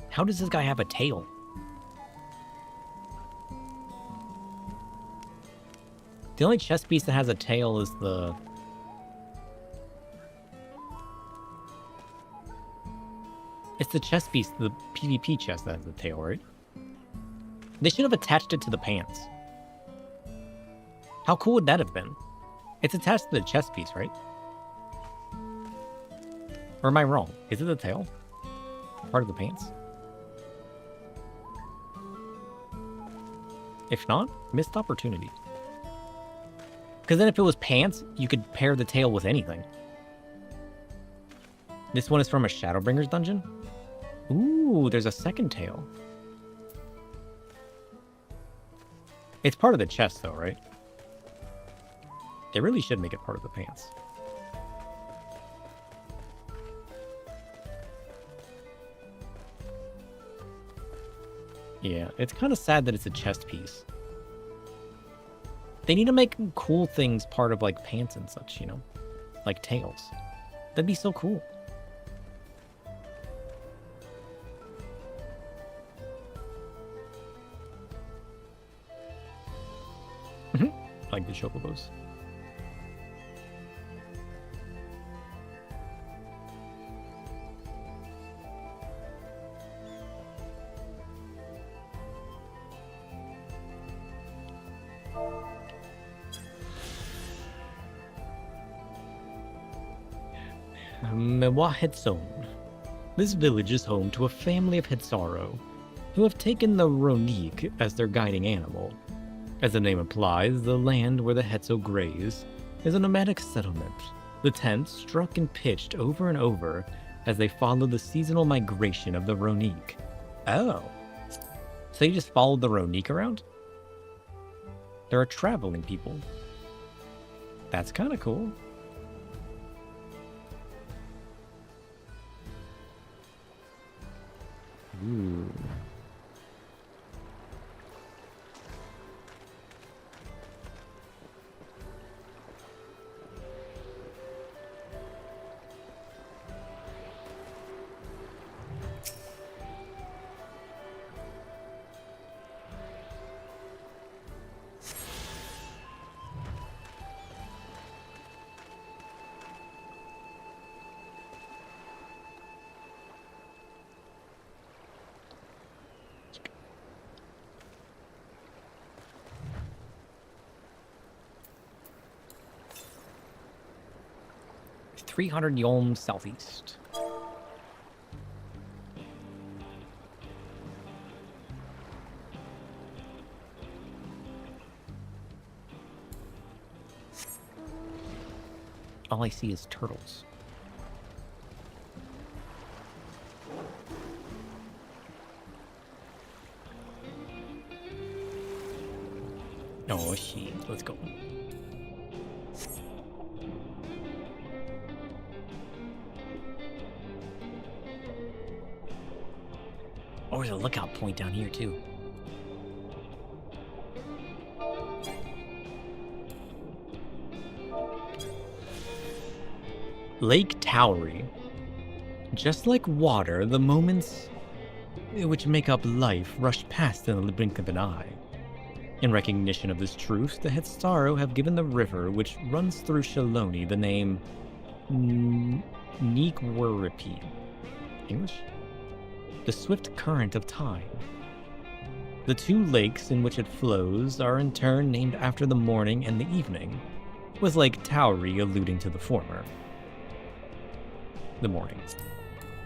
S16: How does this guy have a tail? The only chess piece that has a tail is the... It's the chess piece, the PvP chest that has the tail, right? They should have attached it to the pants. How cool would that have been? It's attached to the chess piece, right? Or am I wrong? Is it the tail? Part of the pants? If not, missed opportunity. Because then if it was pants, you could pair the tail with anything. This one is from a Shadowbringers dungeon? Ooh, there's a second tail. It's part of the chest though, right? They really should make it part of the pants. Yeah, it's kind of sad that it's a chest piece. They need to make cool things part of like pants and such, you know? Like tails. That'd be so cool. Like the chocobos. Mewa Hetson. This village is home to a family of Hetsaro, who have taken the Ronique as their guiding animal. As the name implies, the land where the Hetso graze is a nomadic settlement. The tents struck and pitched over and over as they followed the seasonal migration of the Ronique. Oh. So you just followed the Ronique around? They're a traveling people. That's kind of cool. Ooh. $300 yolm southeast. All I see is turtles. Oh shit, let's go. Oh, there's a lookout point down here, too. Lake Towery. Just like water, the moments which make up life rush past in the blink of an eye. In recognition of this truth, the Hetsaro have given the river which runs through Shaloni the name Neekweripi. English? The swift current of time. The two lakes in which it flows are in turn named after the morning and the evening, with Lake Towery alluding to the former. The morning.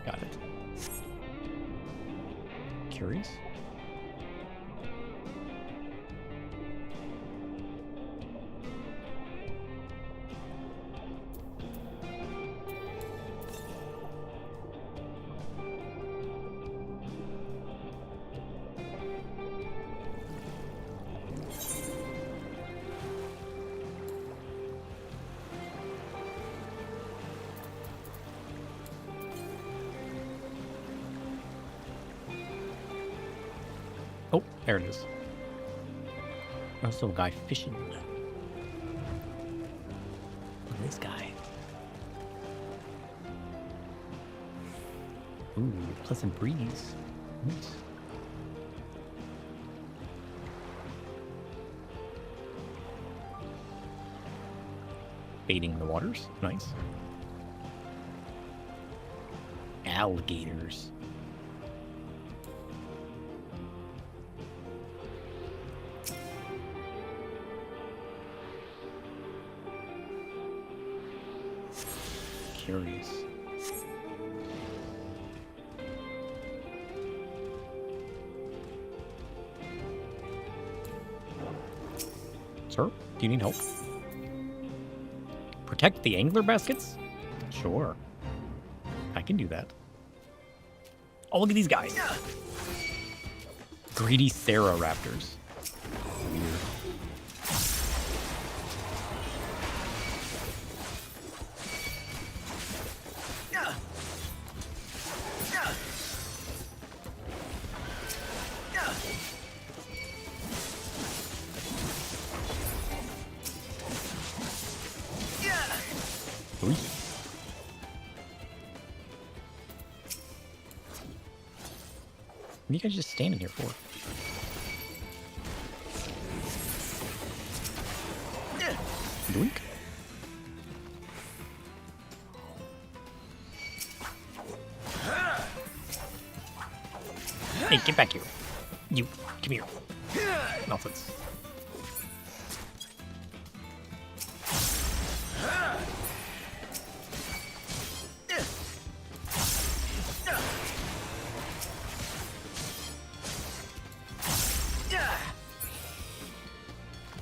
S16: Got it. Curious? Oh, there it is. Also a guy fishing. Look at this guy. Ooh, pleasant breeze. Nice. Baiting the waters. Nice. Alligators. Curious. Sir, do you need help? Protect the angler baskets? Sure. I can do that. Oh, look at these guys. Greedy Sarah raptors. Weird. What are you guys just standing here for? Doink. Hey, get back here. You, come here. Nonsense.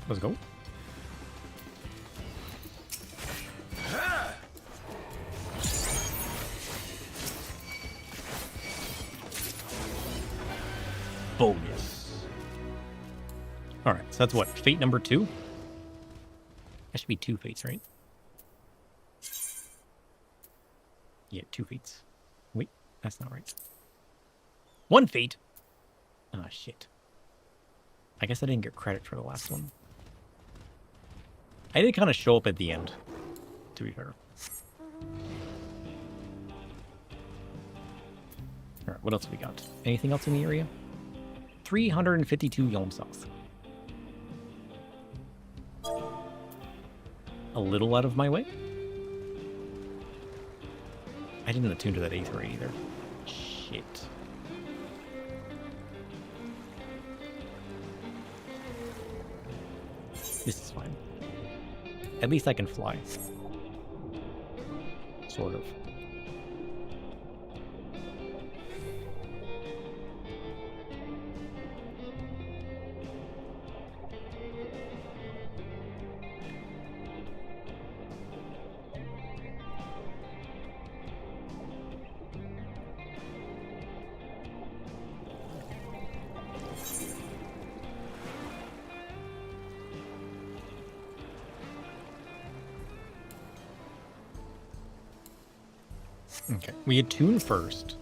S16: Let's go. Bonus. Alright, so that's what? Fate number 2? That should be 2 fates, right? Yeah, 2 fates. Wait, that's not right. 1 fate? Ah, shit. I guess I didn't get credit for the last one. I did kind of show up at the end, to be fair. Alright, what else have we got? Anything else in the area? 352 Yom South. A little out of my way. I didn't attune to that 8th rate either. Shit. This is fine. At least I can fly. Sort of. Okay, we attune first,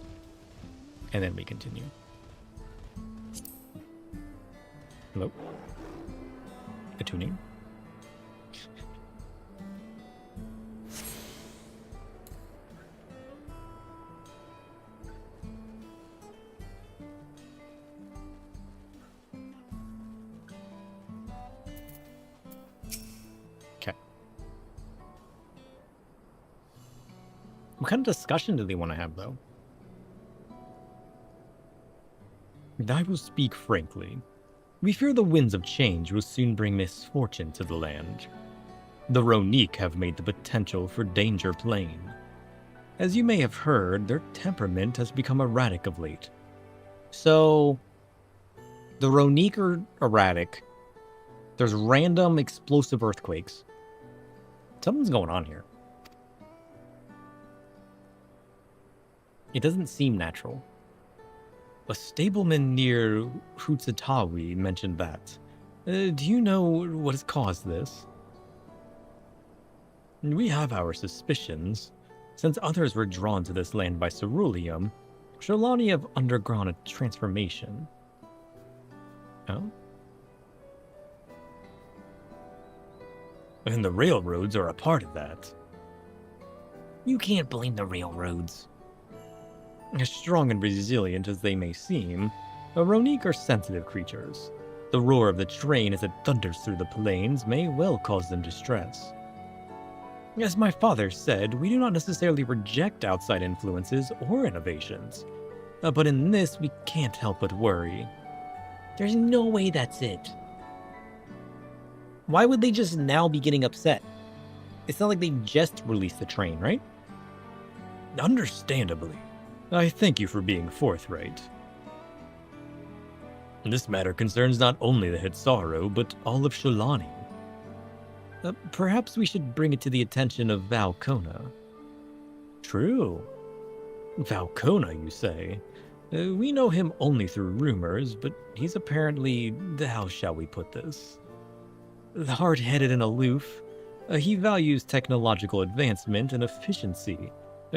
S16: and then we continue. Hello? Attuning. Okay. What kind of discussion do they want to have, though? I will speak frankly. We fear the winds of change will soon bring misfortune to the land. The Ronique have made the potential for danger plain. As you may have heard, their temperament has become erratic of late. So, the Ronique are erratic. There's random explosive earthquakes. Something's going on here. It doesn't seem natural. A stableman near Hutsatawi mentioned that. Do you know what has caused this? We have our suspicions. Since others were drawn to this land by ceruleum, Shalani have undergone a transformation.
S15: Oh? And the railroads are a part of that.
S16: You can't blame the railroads.
S15: As strong and resilient as they may seem, Ronique are sensitive creatures. The roar of the train as it thunders through the plains may well cause them distress. As my father said, we do not necessarily reject outside influences or innovations. But in this, we can't help but worry.
S16: There's no way that's it. Why would they just now be getting upset? It's not like they just released the train, right?
S15: Understandably. I thank you for being forthright. This matter concerns not only the Hitsaro, but all of Shalani. Perhaps we should bring it to the attention of Valcona. True. Valcona, you say? We know him only through rumors, but he's apparently, how shall we put this? Hard-headed and aloof. He values technological advancement and efficiency,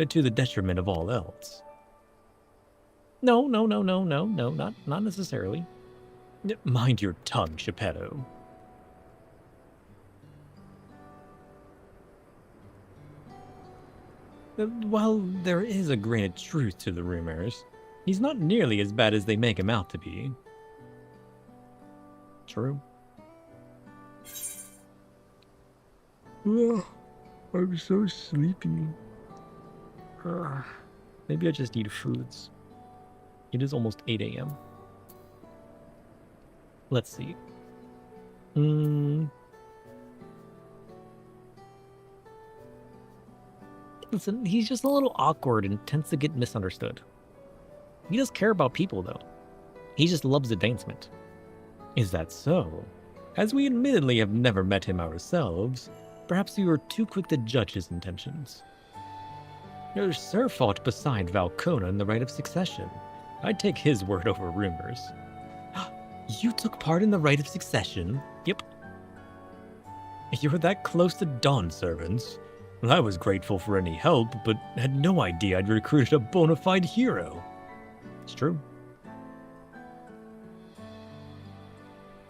S15: to the detriment of all else.
S16: No, not necessarily.
S15: Mind your tongue, Geppetto. While there is a grain of truth to the rumors, he's not nearly as bad as they make him out to be.
S16: True.
S15: I'm so sleepy. Maybe I just need foods. It is almost 8 a.m. Let's see.
S16: Listen, he's just a little awkward and tends to get misunderstood. He does care about people, though. He just loves advancement.
S15: Is that so? As we admittedly have never met him ourselves, perhaps we were too quick to judge his intentions. Sir fought beside Valcona in the right of succession. I'd take his word over rumors. You took part in the right of succession?
S16: Yep.
S15: You were that close to Dawn servants? I was grateful for any help, but had no idea I'd recruited a bona fide hero.
S16: It's true.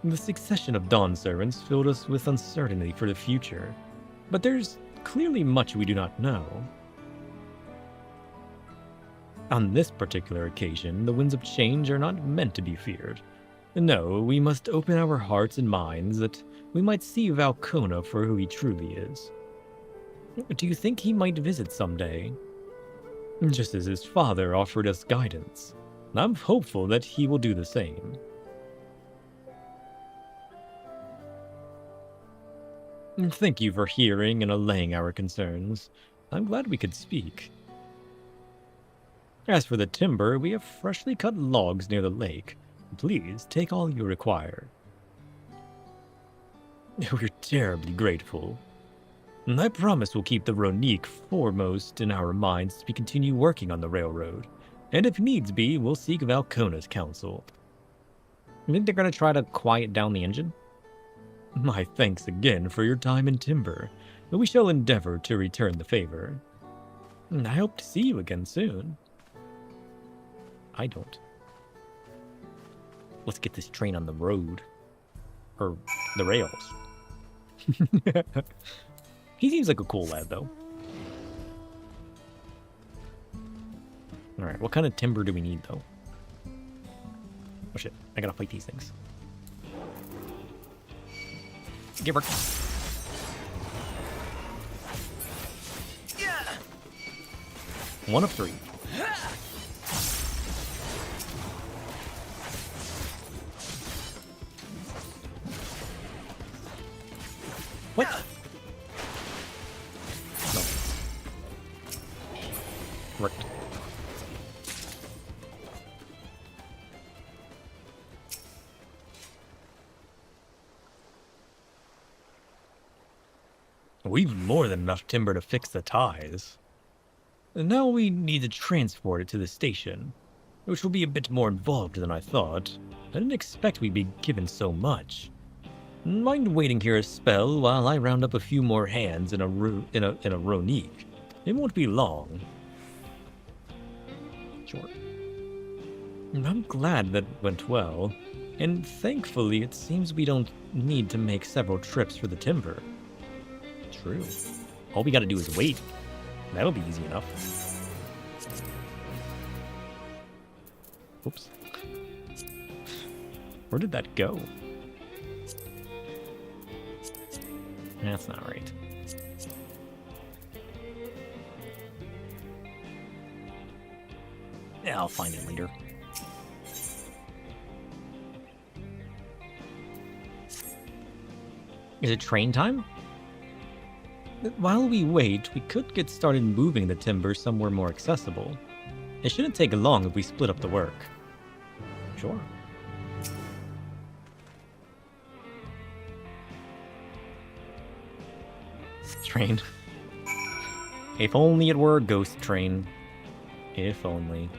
S15: The succession of Dawn servants filled us with uncertainty for the future, but there's clearly much we do not know. On this particular occasion, the winds of change are not meant to be feared. No, we must open our hearts and minds that we might see Valcona for who he truly is. Do you think he might visit someday? Just as his father offered us guidance. I'm hopeful that he will do the same. Thank you for hearing and allaying our concerns. I'm glad we could speak. As for the timber, we have freshly cut logs near the lake. Please take all you require. We're terribly grateful. I promise we'll keep the Ronique foremost in our minds as we continue working on the railroad. And if needs be, we'll seek Valcona's counsel.
S16: You think they're going to try to quiet down the engine?
S15: My thanks again for your time in timber. We shall endeavor to return the favor. I hope to see you again soon.
S16: I don't. Let's get this train on the road. Or the rails. He seems like a cool lad, though. Alright, what kind of timber do we need, though? Oh shit, I gotta fight these things. Give her. One of 3. What? No. Worked.
S15: We've more than enough timber to fix the ties. Now we need to transport it to the station, which will be a bit more involved than I thought. I didn't expect we'd be given so much. Mind waiting here a spell while I round up a few more hands in a Ronique. It won't be long.
S16: Sure.
S15: I'm glad that went well. And thankfully, it seems we don't need to make several trips for the timber.
S16: True. All we gotta do is wait. That'll be easy enough.
S15: Oops. Where did that go?
S16: That's not right. Yeah, I'll find it later. Is it train time?
S15: While we wait, we could get started moving the timber somewhere more accessible. It shouldn't take long if we split up the work.
S16: Sure.
S15: Train. If only it were a ghost train. If only.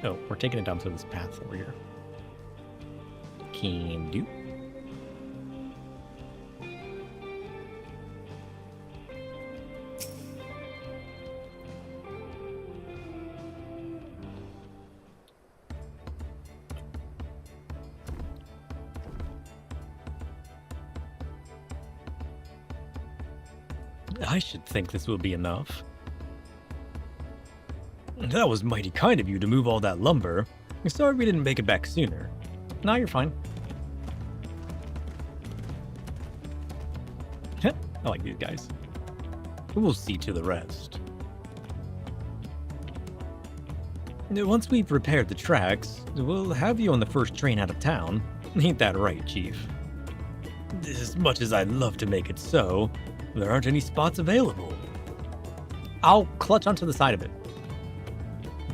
S16: Oh, we're taking it down to this path over here. Can do.
S15: I should think this will be enough. That was mighty kind of you to move all that lumber. Sorry we didn't make it back sooner.
S16: No, you're fine.
S15: I like these guys. We'll see to the rest. Once we've repaired the tracks, we'll have you on the first train out of town. Ain't that right, Chief? As much as I'd love to make it so, there aren't any spots available.
S16: I'll clutch onto the side of it.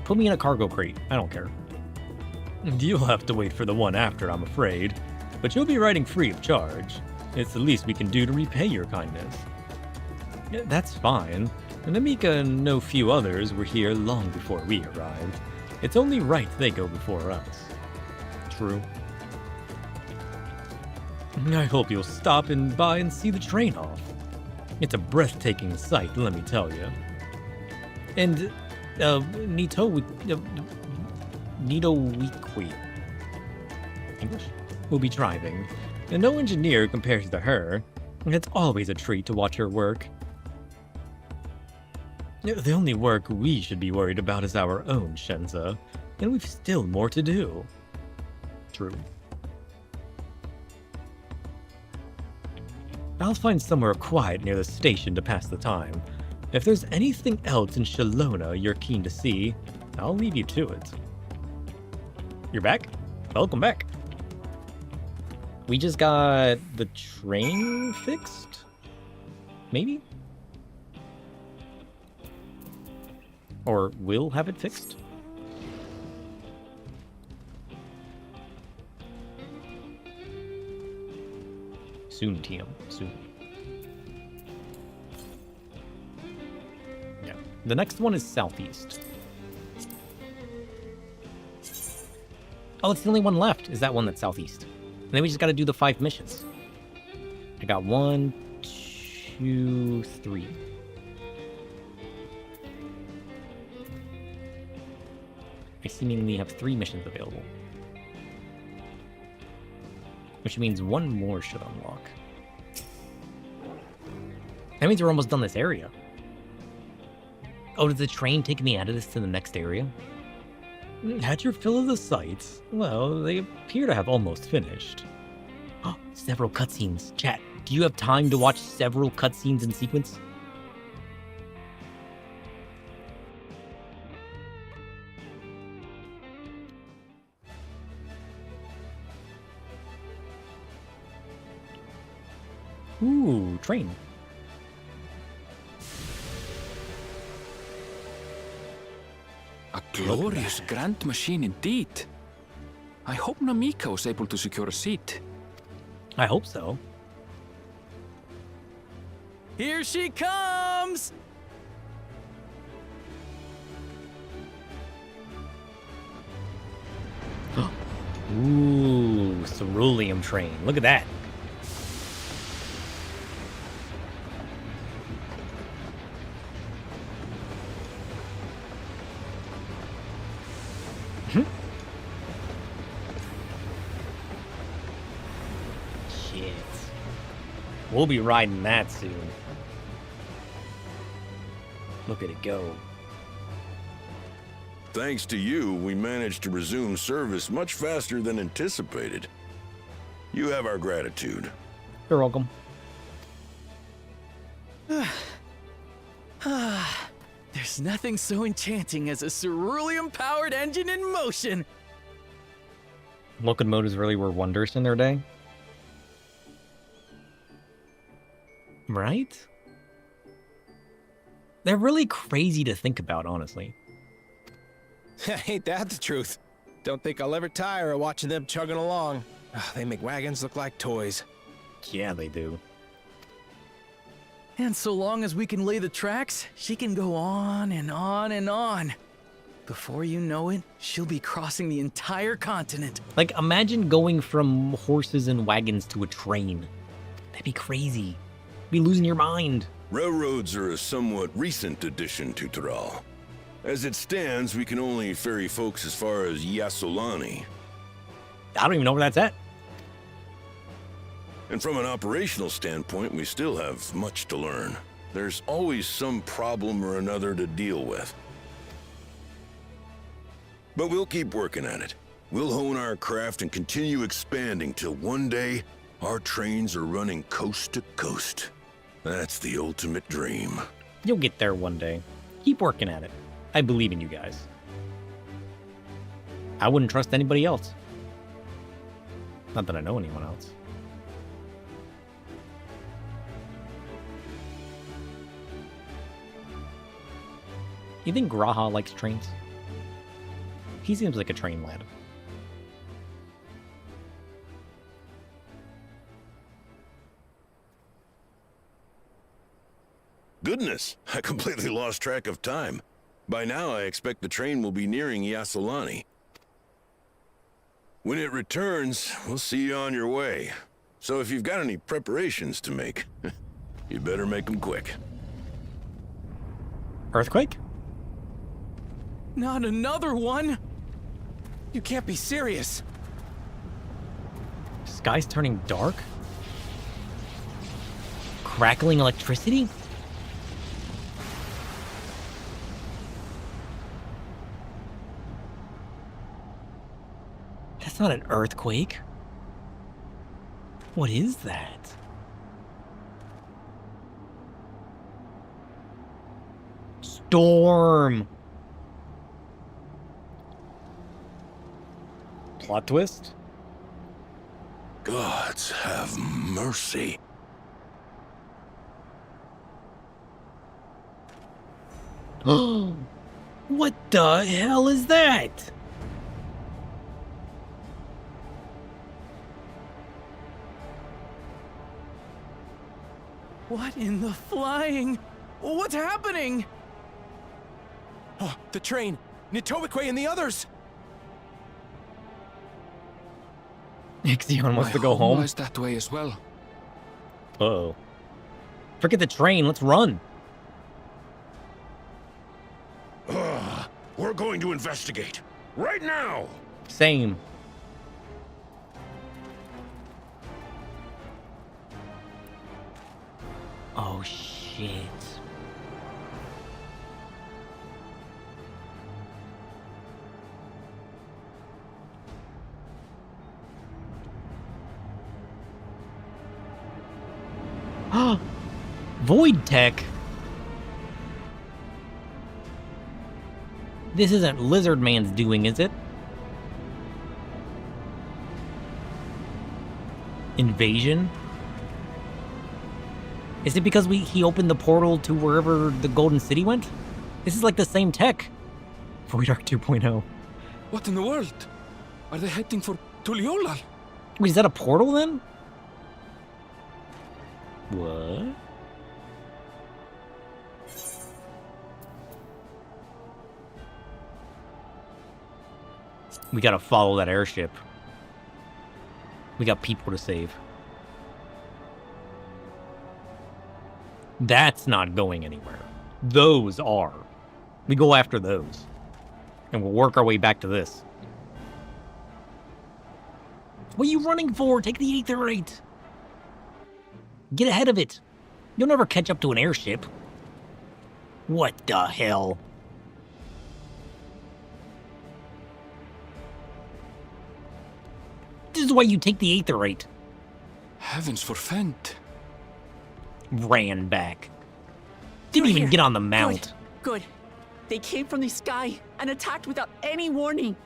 S16: Put me in a cargo crate. I don't care.
S15: You'll have to wait for the one after, I'm afraid. But you'll be riding free of charge. It's the least we can do to repay your kindness. That's fine. Namika and no few others were here long before we arrived. It's only right they go before us.
S16: True.
S15: I hope you'll stop and by and see the train off. It's a breathtaking sight, let me tell you. And Nitowiqui English will be driving, and no engineer compares to her. It's always a treat to watch her work. The only work we should be worried about is our own, Shenza, and we've still more to do.
S16: True.
S15: I'll find somewhere quiet near the station to pass the time. If there's anything else in Shalona you're keen to see, I'll leave you to it.
S16: You're back? Welcome back. We just got the train fixed? Maybe? Or will have it fixed? Soon, TM. Soon. Yeah. The next one is southeast. Oh, it's the only one left, is that one that's southeast. And then we just gotta do the 5 missions. I got 1, 2, 3. I seemingly have 3 missions available. Which means 1 more should unlock. That means we're almost done this area. Oh, did the train take me out of this to the next area?
S15: Had your fill of the sights? Well, they appear to have almost finished.
S16: Oh, several cutscenes. Chat, do you have time to watch several cutscenes in sequence? Ooh, train.
S13: A glorious grand machine indeed. I hope Namika was able to secure a seat.
S16: I hope so.
S21: Here she comes!
S16: Ooh, cerulean train. Look at that. Shit. We'll be riding that soon. Look at it go.
S22: Thanks to you, we managed to resume service much faster than anticipated. You have our gratitude.
S16: You're welcome.
S21: There's nothing so enchanting as a cerulean-powered engine in motion.
S16: Locomotives really were wonders in their day. Right? They're really crazy to think about, honestly.
S23: Ain't that the truth? Don't think I'll ever tire of watching them chugging along. They make wagons look like toys.
S16: Yeah, they do.
S21: And so long as we can lay the tracks, she can go on and on and on. Before you know it, she'll be crossing the entire continent.
S16: Like, imagine going from horses and wagons to a train. That'd be crazy. You'd be losing your mind.
S22: Railroads are a somewhat recent addition to Tyrol. As it stands, we can only ferry folks as far as Yasolani.
S16: I don't even know where that's at.
S22: And from an operational standpoint, we still have much to learn. There's always some problem or another to deal with. But we'll keep working at it. We'll hone our craft and continue expanding till one day, our trains are running coast to coast. That's the ultimate dream.
S16: You'll get there one day. Keep working at it. I believe in you guys. I wouldn't trust anybody else. Not that I know anyone else. You think Graha likes trains? He seems like a train lad.
S22: Goodness, I completely lost track of time. By now, I expect the train will be nearing Yasolani. When it returns, we'll see you on your way. So if you've got any preparations to make, you better make them quick.
S16: Earthquake?
S21: Not another one!
S23: You can't be serious.
S16: Sky's turning dark? Crackling electricity? That's not an earthquake. What is that? Storm! Plot twist?
S22: Gods have mercy.
S16: What the hell is that?
S21: What in the flying? What's happening?
S23: Oh, the train! Nitobekwe and the others!
S16: Ixion wants to go home.
S13: Was that way as well.
S16: Uh-oh. Forget the train, let's run.
S22: We're going to investigate. Right now!
S16: Same. Oh, shit. Void Tech? This isn't Lizard Man's doing, is it? Invasion? Is it because he opened the portal to wherever the Golden City went? This is like the same tech. Void Arc 2.0.
S13: What in the world? Are they heading for Tuliolal?
S16: Wait, is that a portal then? What? We gotta follow that airship. We got people to save. That's not going anywhere. Those are. We go after those. And we'll work our way back to this. What are you running for? Take the Aetherite. Get ahead of it. You'll never catch up to an airship. What the hell? This is why you take the Aetherite.
S13: Heavens forfend.
S16: Ran back. Didn't even get on the mount.
S7: Good. They came from the sky and attacked without any warning.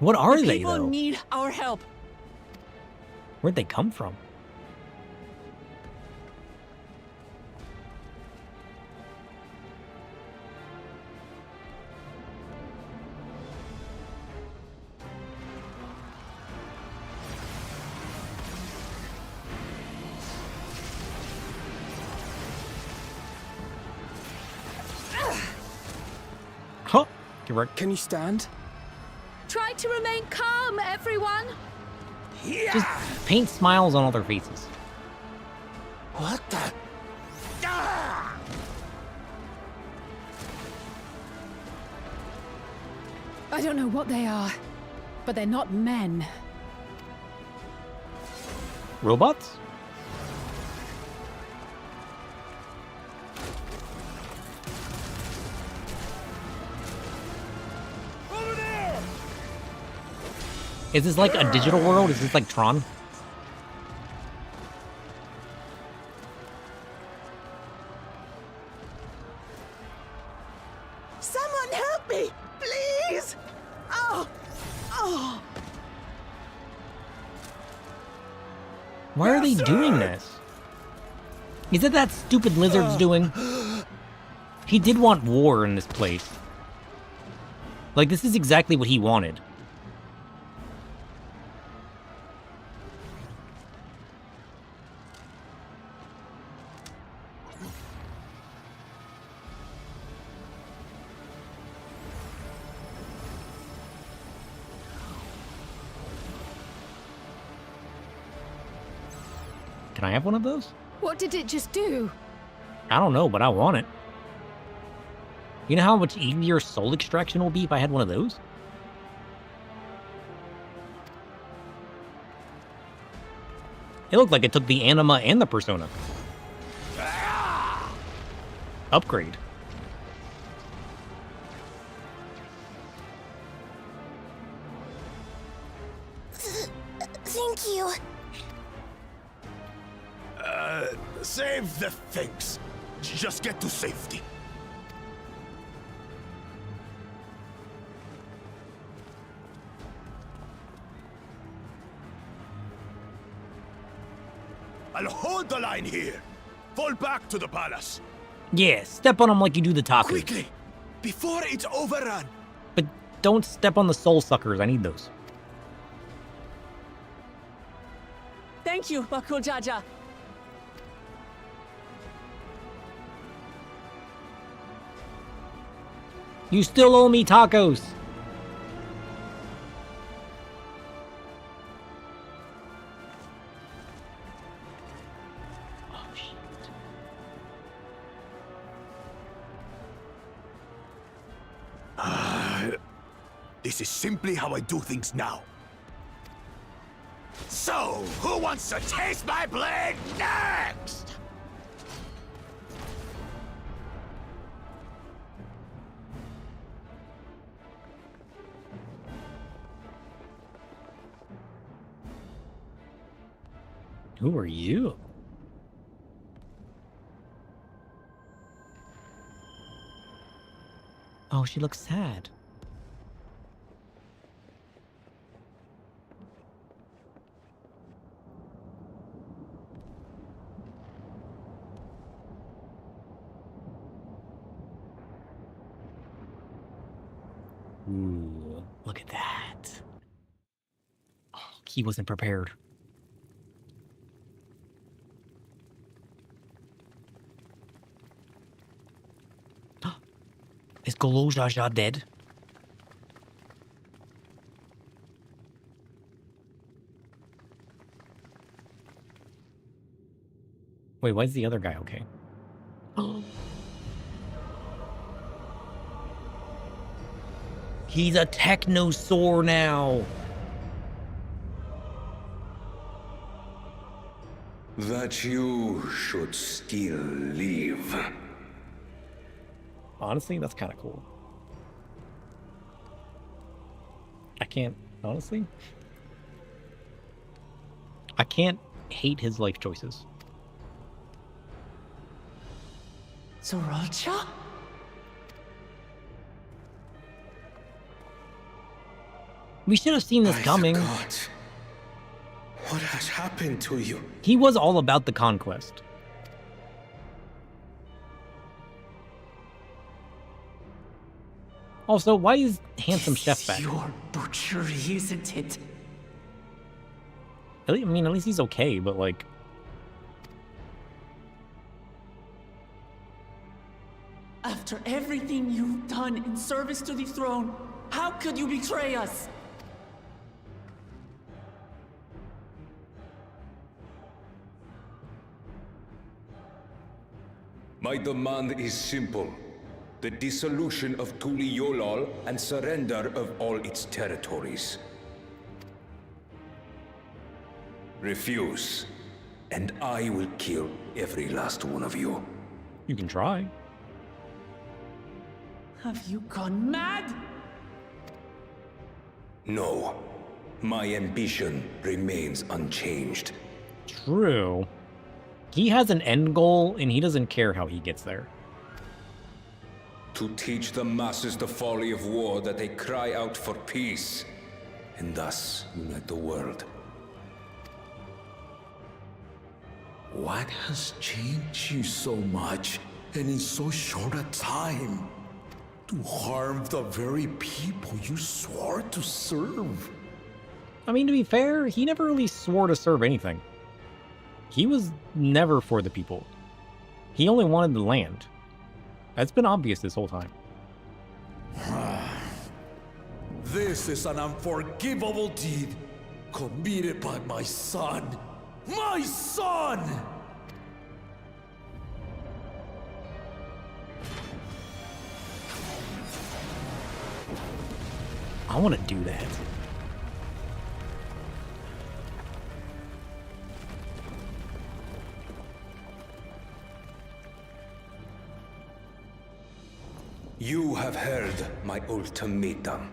S16: What are
S7: The
S16: they,
S7: people
S16: though?
S7: need our help.
S16: Where'd they come from? Huh?
S11: Can you stand?
S19: Try to remain calm, everyone.
S16: Just paint smiles on all their faces.
S6: What the?
S19: I don't know what they are, but they're not men.
S16: Robots? Is this like a digital world? Is this like Tron?
S7: Someone help me, please! Oh! Oh!
S16: Why are they doing this? Is it that stupid lizard's doing? He did want war in this place. Like, this is exactly what he wanted. Can I have one of those?
S19: What did it just do?
S16: I don't know, but I want it. You know how much easier soul extraction will be if I had one of those? It looked like it took the anima and the persona. Upgrade.
S19: Thank you.
S6: Save the things. Just get to safety. I'll hold the line here. Fall back to the palace.
S16: Yeah, step on them like you do the tacos.
S6: Quickly, before it's overrun.
S16: But don't step on the soul suckers. I need those.
S7: Thank you, Bakul Jaja.
S16: You still owe me tacos. Oh, shit.
S6: This is simply how I do things now. So, who wants to taste my blade next?
S16: Who are you? Oh, she looks sad. Ooh, look at that. Oh, he wasn't prepared. Is Golojaja dead? Wait, why is the other guy okay? He's a technosaur now.
S6: That you should still live.
S16: Honestly, that's kind of cool. I can't, honestly, I can't hate his life choices.
S7: Zoracha?
S16: We should have seen this coming.
S5: Forgot. What has happened to you?
S16: He was all about the conquest. Also, why is Handsome Chef back?
S7: Your butchery, isn't it?
S16: I mean, at least he's okay, but like...
S7: After everything you've done in service to the throne, how could you betray us?
S13: My demand is simple. The dissolution of Tuli Yolal and surrender of all its territories. Refuse, and I will kill every last one of you.
S16: You can try.
S7: Have you gone mad?
S13: No. My ambition remains unchanged.
S16: True. He has an end goal, and he doesn't care how he gets there.
S13: To teach the masses the folly of war, that they cry out for peace, and thus unite the world.
S6: What has changed you so much, and in so short a time? To harm the very people you swore to serve.
S16: I mean, to be fair, he never really swore to serve anything. He was never for the people. He only wanted the land. That's been obvious this whole time.
S6: This is an unforgivable deed committed by my son. My son!
S16: I want to do that.
S13: You have heard my ultimatum.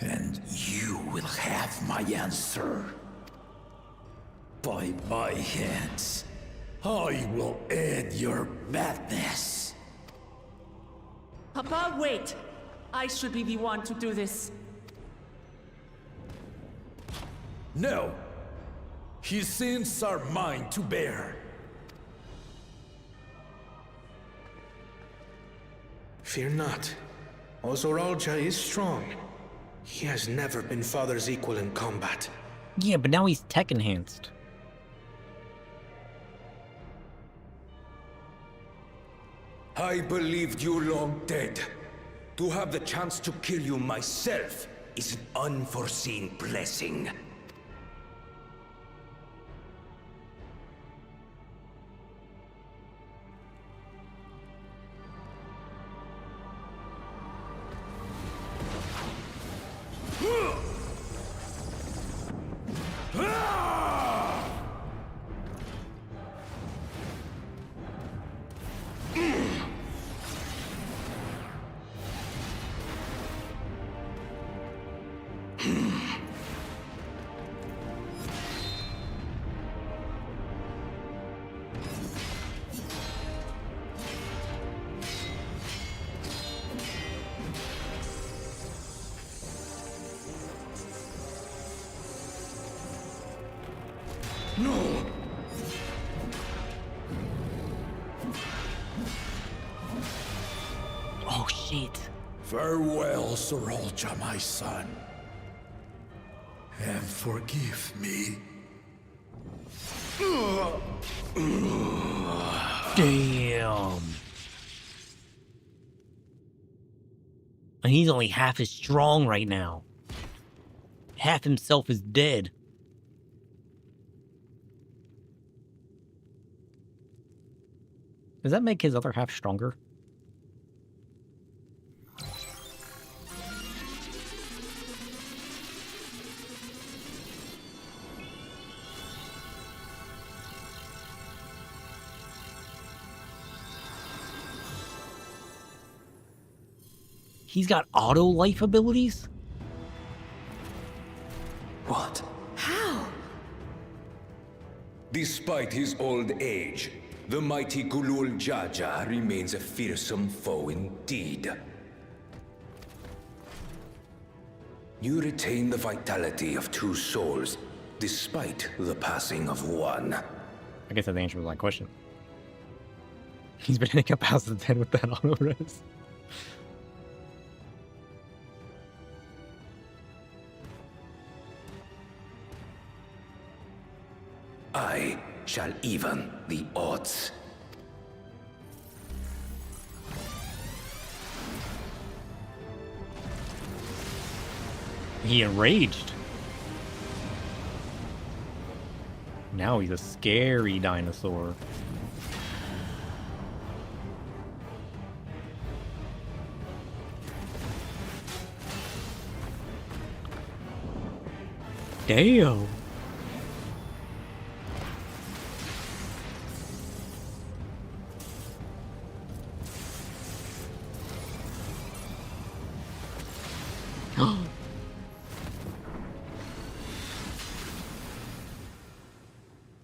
S6: And you will have my answer. By my hands, I will end your madness.
S7: Papa, wait! I should be the one to do this.
S6: No. His sins are mine to bear.
S5: Fear not. Ozoralja is strong. He has never been father's equal in combat.
S16: Yeah, but now he's tech enhanced.
S13: I believed you long dead. To have the chance to kill you myself is an unforeseen blessing.
S6: No!
S16: Oh, shit.
S6: Farewell, Sorolja, my son. And forgive me.
S16: Damn. He's only half as strong right now. Half himself is dead. Does that make his other half stronger? He's got auto life abilities?
S13: What?
S19: How?
S13: Despite his old age, the mighty Gulul Jaja remains a fearsome foe indeed. You retain the vitality of 2 souls, despite the passing of 1.
S16: I guess that's the answer to my question. He's been incapacitated with that auto res.
S13: I shall even the odds.
S16: He enraged. Now he's a scary dinosaur. Damn.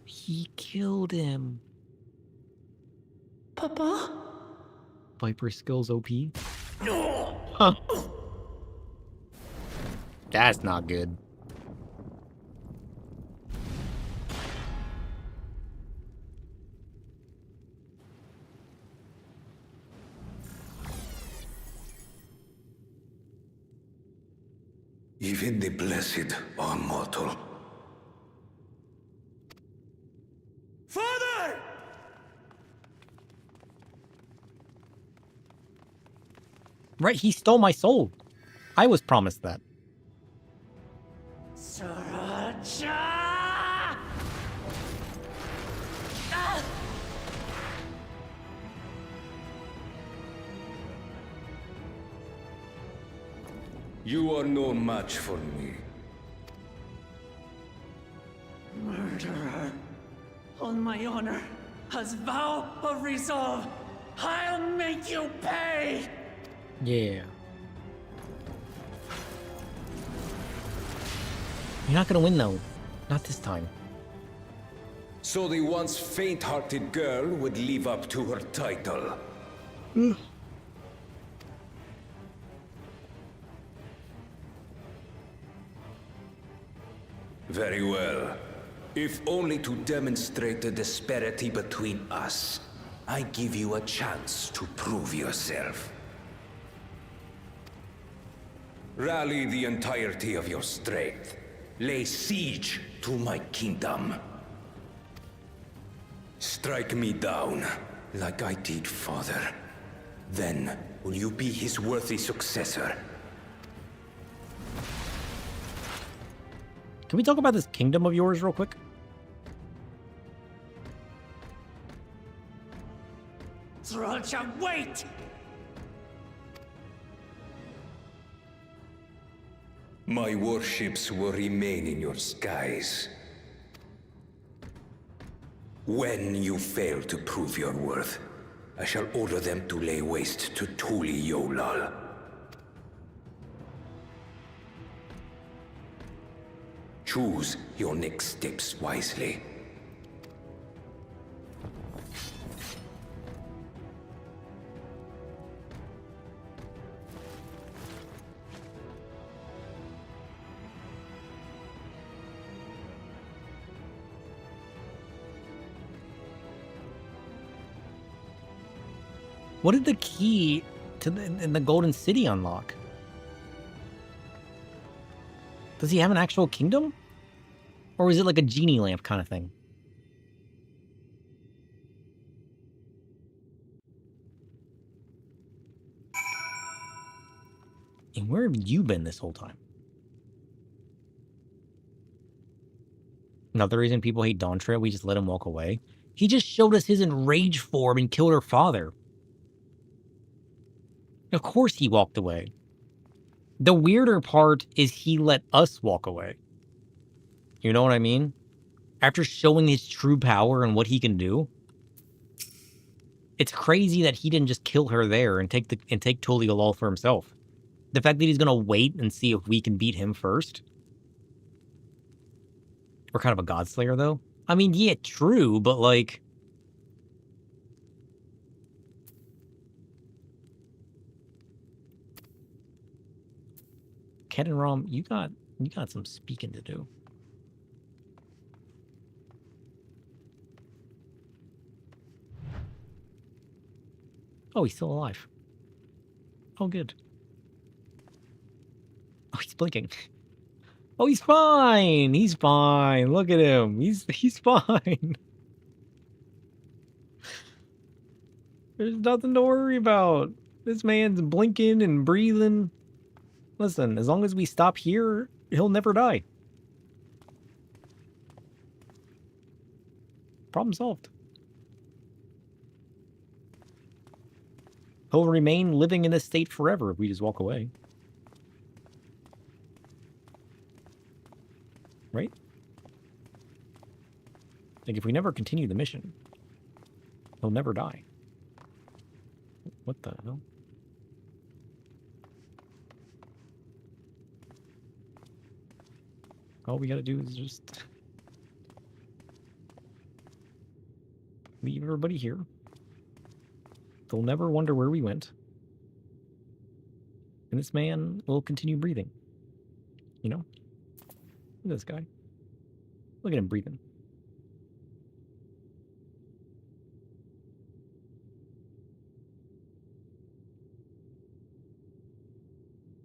S16: He killed him.
S19: Papa?
S16: Viper skills OP.
S19: No.
S16: Huh. That's not good.
S13: Even the blessed are mortal.
S19: Father!
S16: Right, he stole my soul. I was promised that.
S19: Sriracha!
S13: You are no match for me.
S7: Murderer. On my honor, as vow of resolve, I'll make you pay!
S16: Yeah. You're not gonna win though. Not this time.
S13: So the once faint-hearted girl would live up to her title. Very well. If only to demonstrate the disparity between us, I give you a chance to prove yourself. Rally the entirety of your strength. Lay siege to my kingdom. Strike me down, like I did father. Then will you be his worthy successor?
S16: Can we talk about this kingdom of yours real quick?
S7: Sriracha, wait!
S13: My warships will remain in your skies. When you fail to prove your worth, I shall order them to lay waste to Tuli Yolal. Choose your next steps wisely.
S16: What did the key to in the Golden City unlock? Does he have an actual kingdom? Or is it like a genie lamp kind of thing? And where have you been this whole time? Another reason people hate Dawntrail, we just let him walk away. He just showed us his enraged form and killed her father. Of course he walked away. The weirder part is he let us walk away. You know what I mean? After showing his true power and what he can do. It's crazy that he didn't just kill her there and take Tulial all for himself. The fact that he's gonna wait and see if we can beat him first. We're kind of a Godslayer, though. I mean, yeah, true, but like... Ken and Rom, you got some speaking to do. Oh, he's still alive. Oh, good. Oh, he's blinking. Oh, he's fine. He's fine. Look at him. He's fine. There's nothing to worry about. This man's blinking and breathing. Listen, as long as we stop here, he'll never die. Problem solved. He'll remain living in this state forever if we just walk away. Right? Like, if we never continue the mission, he'll never die. What the hell? All we gotta do is just leave everybody here. They'll never wonder where we went. And this man will continue breathing. You know? Look at this guy. Look at him breathing.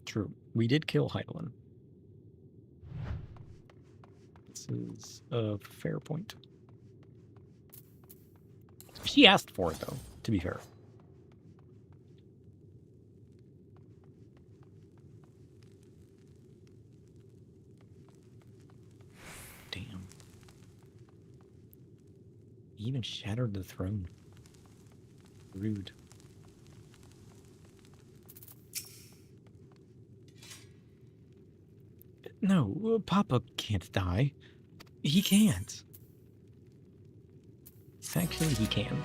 S16: True. We did kill Heidelin. This is a fair point. She asked for it, though, to be fair. Damn. He even shattered the throne. Rude. No, Papa can't die. He can't. Actually, he can.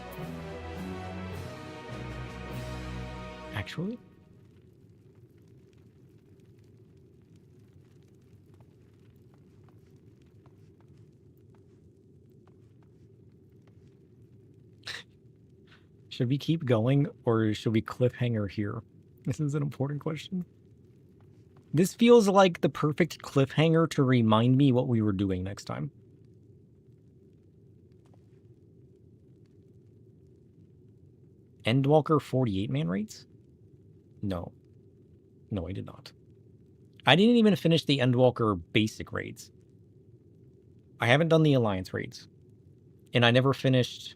S16: Actually? Should we keep going, or should we cliffhanger here? This is an important question. This feels like the perfect cliffhanger to remind me what we were doing next time. Endwalker 48-man raids? No. No, I did not. I didn't even finish the Endwalker basic raids. I haven't done the Alliance raids. And I never finished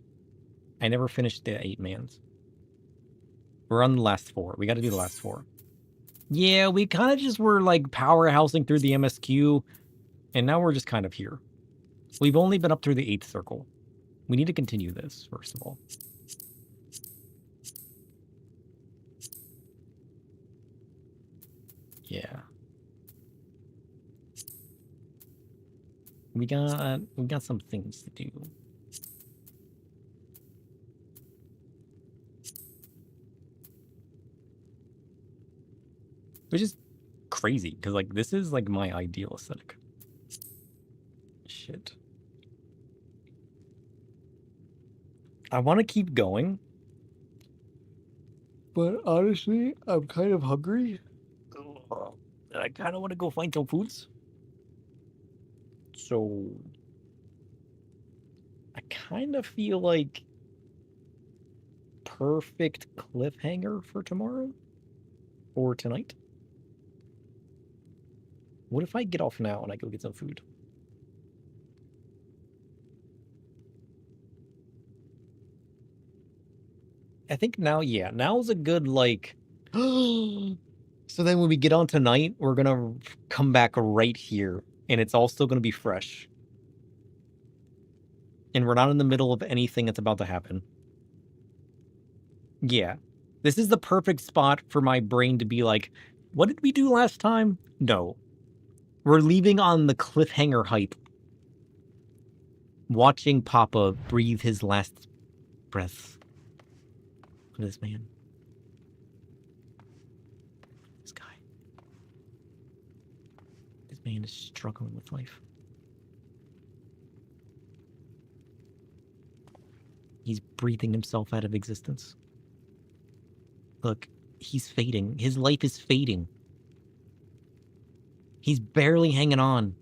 S16: the 8-mans. We're on the last 4. We gotta do the last 4. Yeah, we kind of just were like powerhousing through the MSQ, and now we're just kind of here. We've only been up through the 8th circle. We need to continue this, first of all. Yeah. We got some things to do. Which is crazy, because, like, this is, like, my ideal aesthetic. Shit. I want to keep going. But, honestly, I'm kind of hungry. And I kind of want to go find some foods. So... I kind of feel like... perfect cliffhanger for tomorrow? Or tonight? What if I get off now and I go get some food? I think now, yeah, now's a good, like... So then when we get on tonight, we're gonna come back right here, and it's all still gonna be fresh. And we're not in the middle of anything that's about to happen. Yeah. This is the perfect spot for my brain to be like, what did we do last time? No. We're leaving on the cliffhanger hype. Watching Papa breathe his last breath. Look at this man. This guy. This man is struggling with life. He's breathing himself out of existence. Look, he's fading. His life is fading. He's barely hanging on.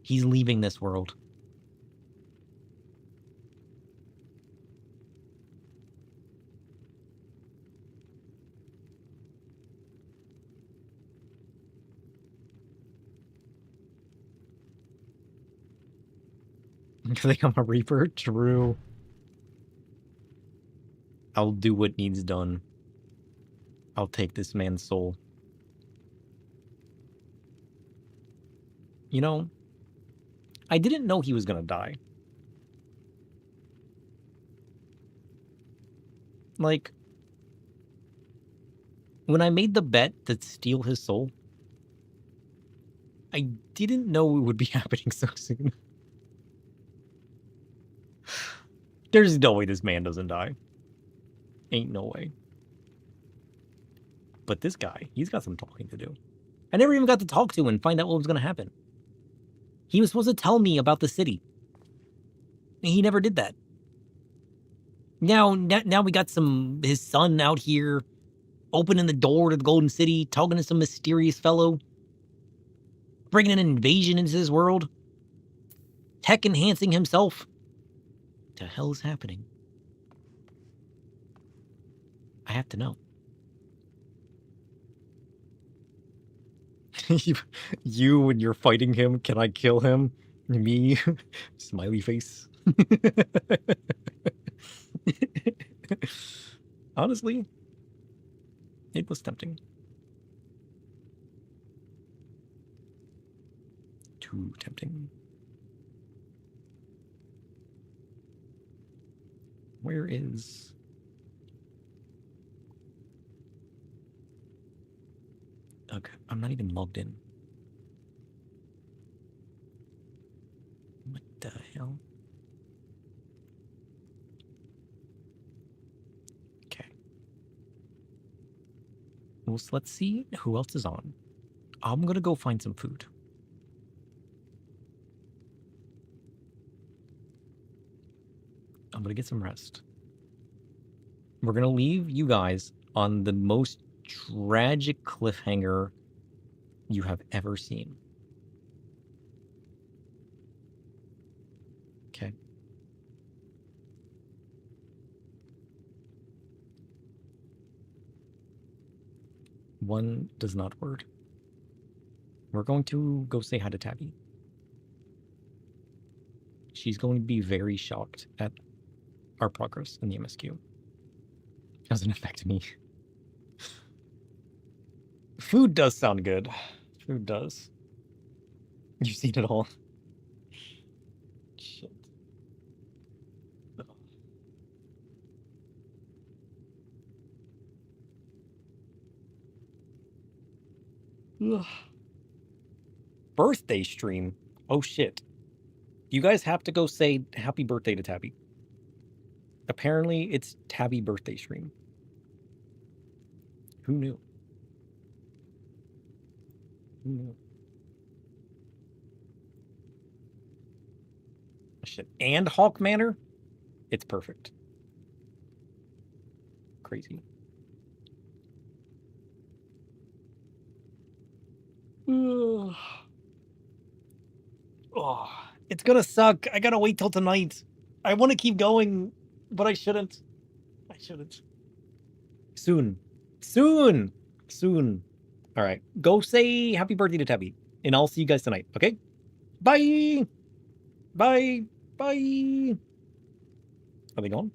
S16: He's leaving this world. You think I'm a Reaper? True. I'll do what needs done. I'll take this man's soul. You know, I didn't know he was gonna die. Like, when I made the bet to steal his soul, I didn't know it would be happening so soon. There's no way this man doesn't die. Ain't no way. But this guy, he's got some talking to do. I never even got to talk to him and find out what was going to happen. He was supposed to tell me about the city. And he never did that. Now we got his son out here opening the door to the Golden City, talking to some mysterious fellow, bringing an invasion into this world, tech enhancing himself. What the hell is happening? I have to know. You, when you're fighting him, can I kill him? Me? Smiley face. Honestly, it was tempting. Too tempting. Where is... Okay, I'm not even logged in. What the hell? Okay. Well, so let's see who else is on. I'm gonna go find some food. I'm gonna get some rest. We're gonna leave you guys on the most tragic cliffhanger you have ever seen. Okay. One does not word. We're going to go say hi to Tabby. She's going to be very shocked at our progress in the MSQ. Doesn't affect me. Food does sound good. Food does. You've seen it all. Shit. Ugh. Birthday stream. Oh shit. You guys have to go say happy birthday to Tabby. Apparently it's Tabby birthday stream. Who knew? Who knew? Shit. And Hawk Manor? It's perfect. Crazy. Oh, it's gonna suck. I gotta wait till tonight. I want to keep going, but I shouldn't. I shouldn't. Soon. Soon. Soon. All right. Go say happy birthday to Tabby, and I'll see you guys tonight, okay? Bye! Bye! Bye! Are they gone?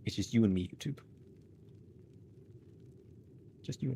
S16: It's just you and me, YouTube.
S15: Just you and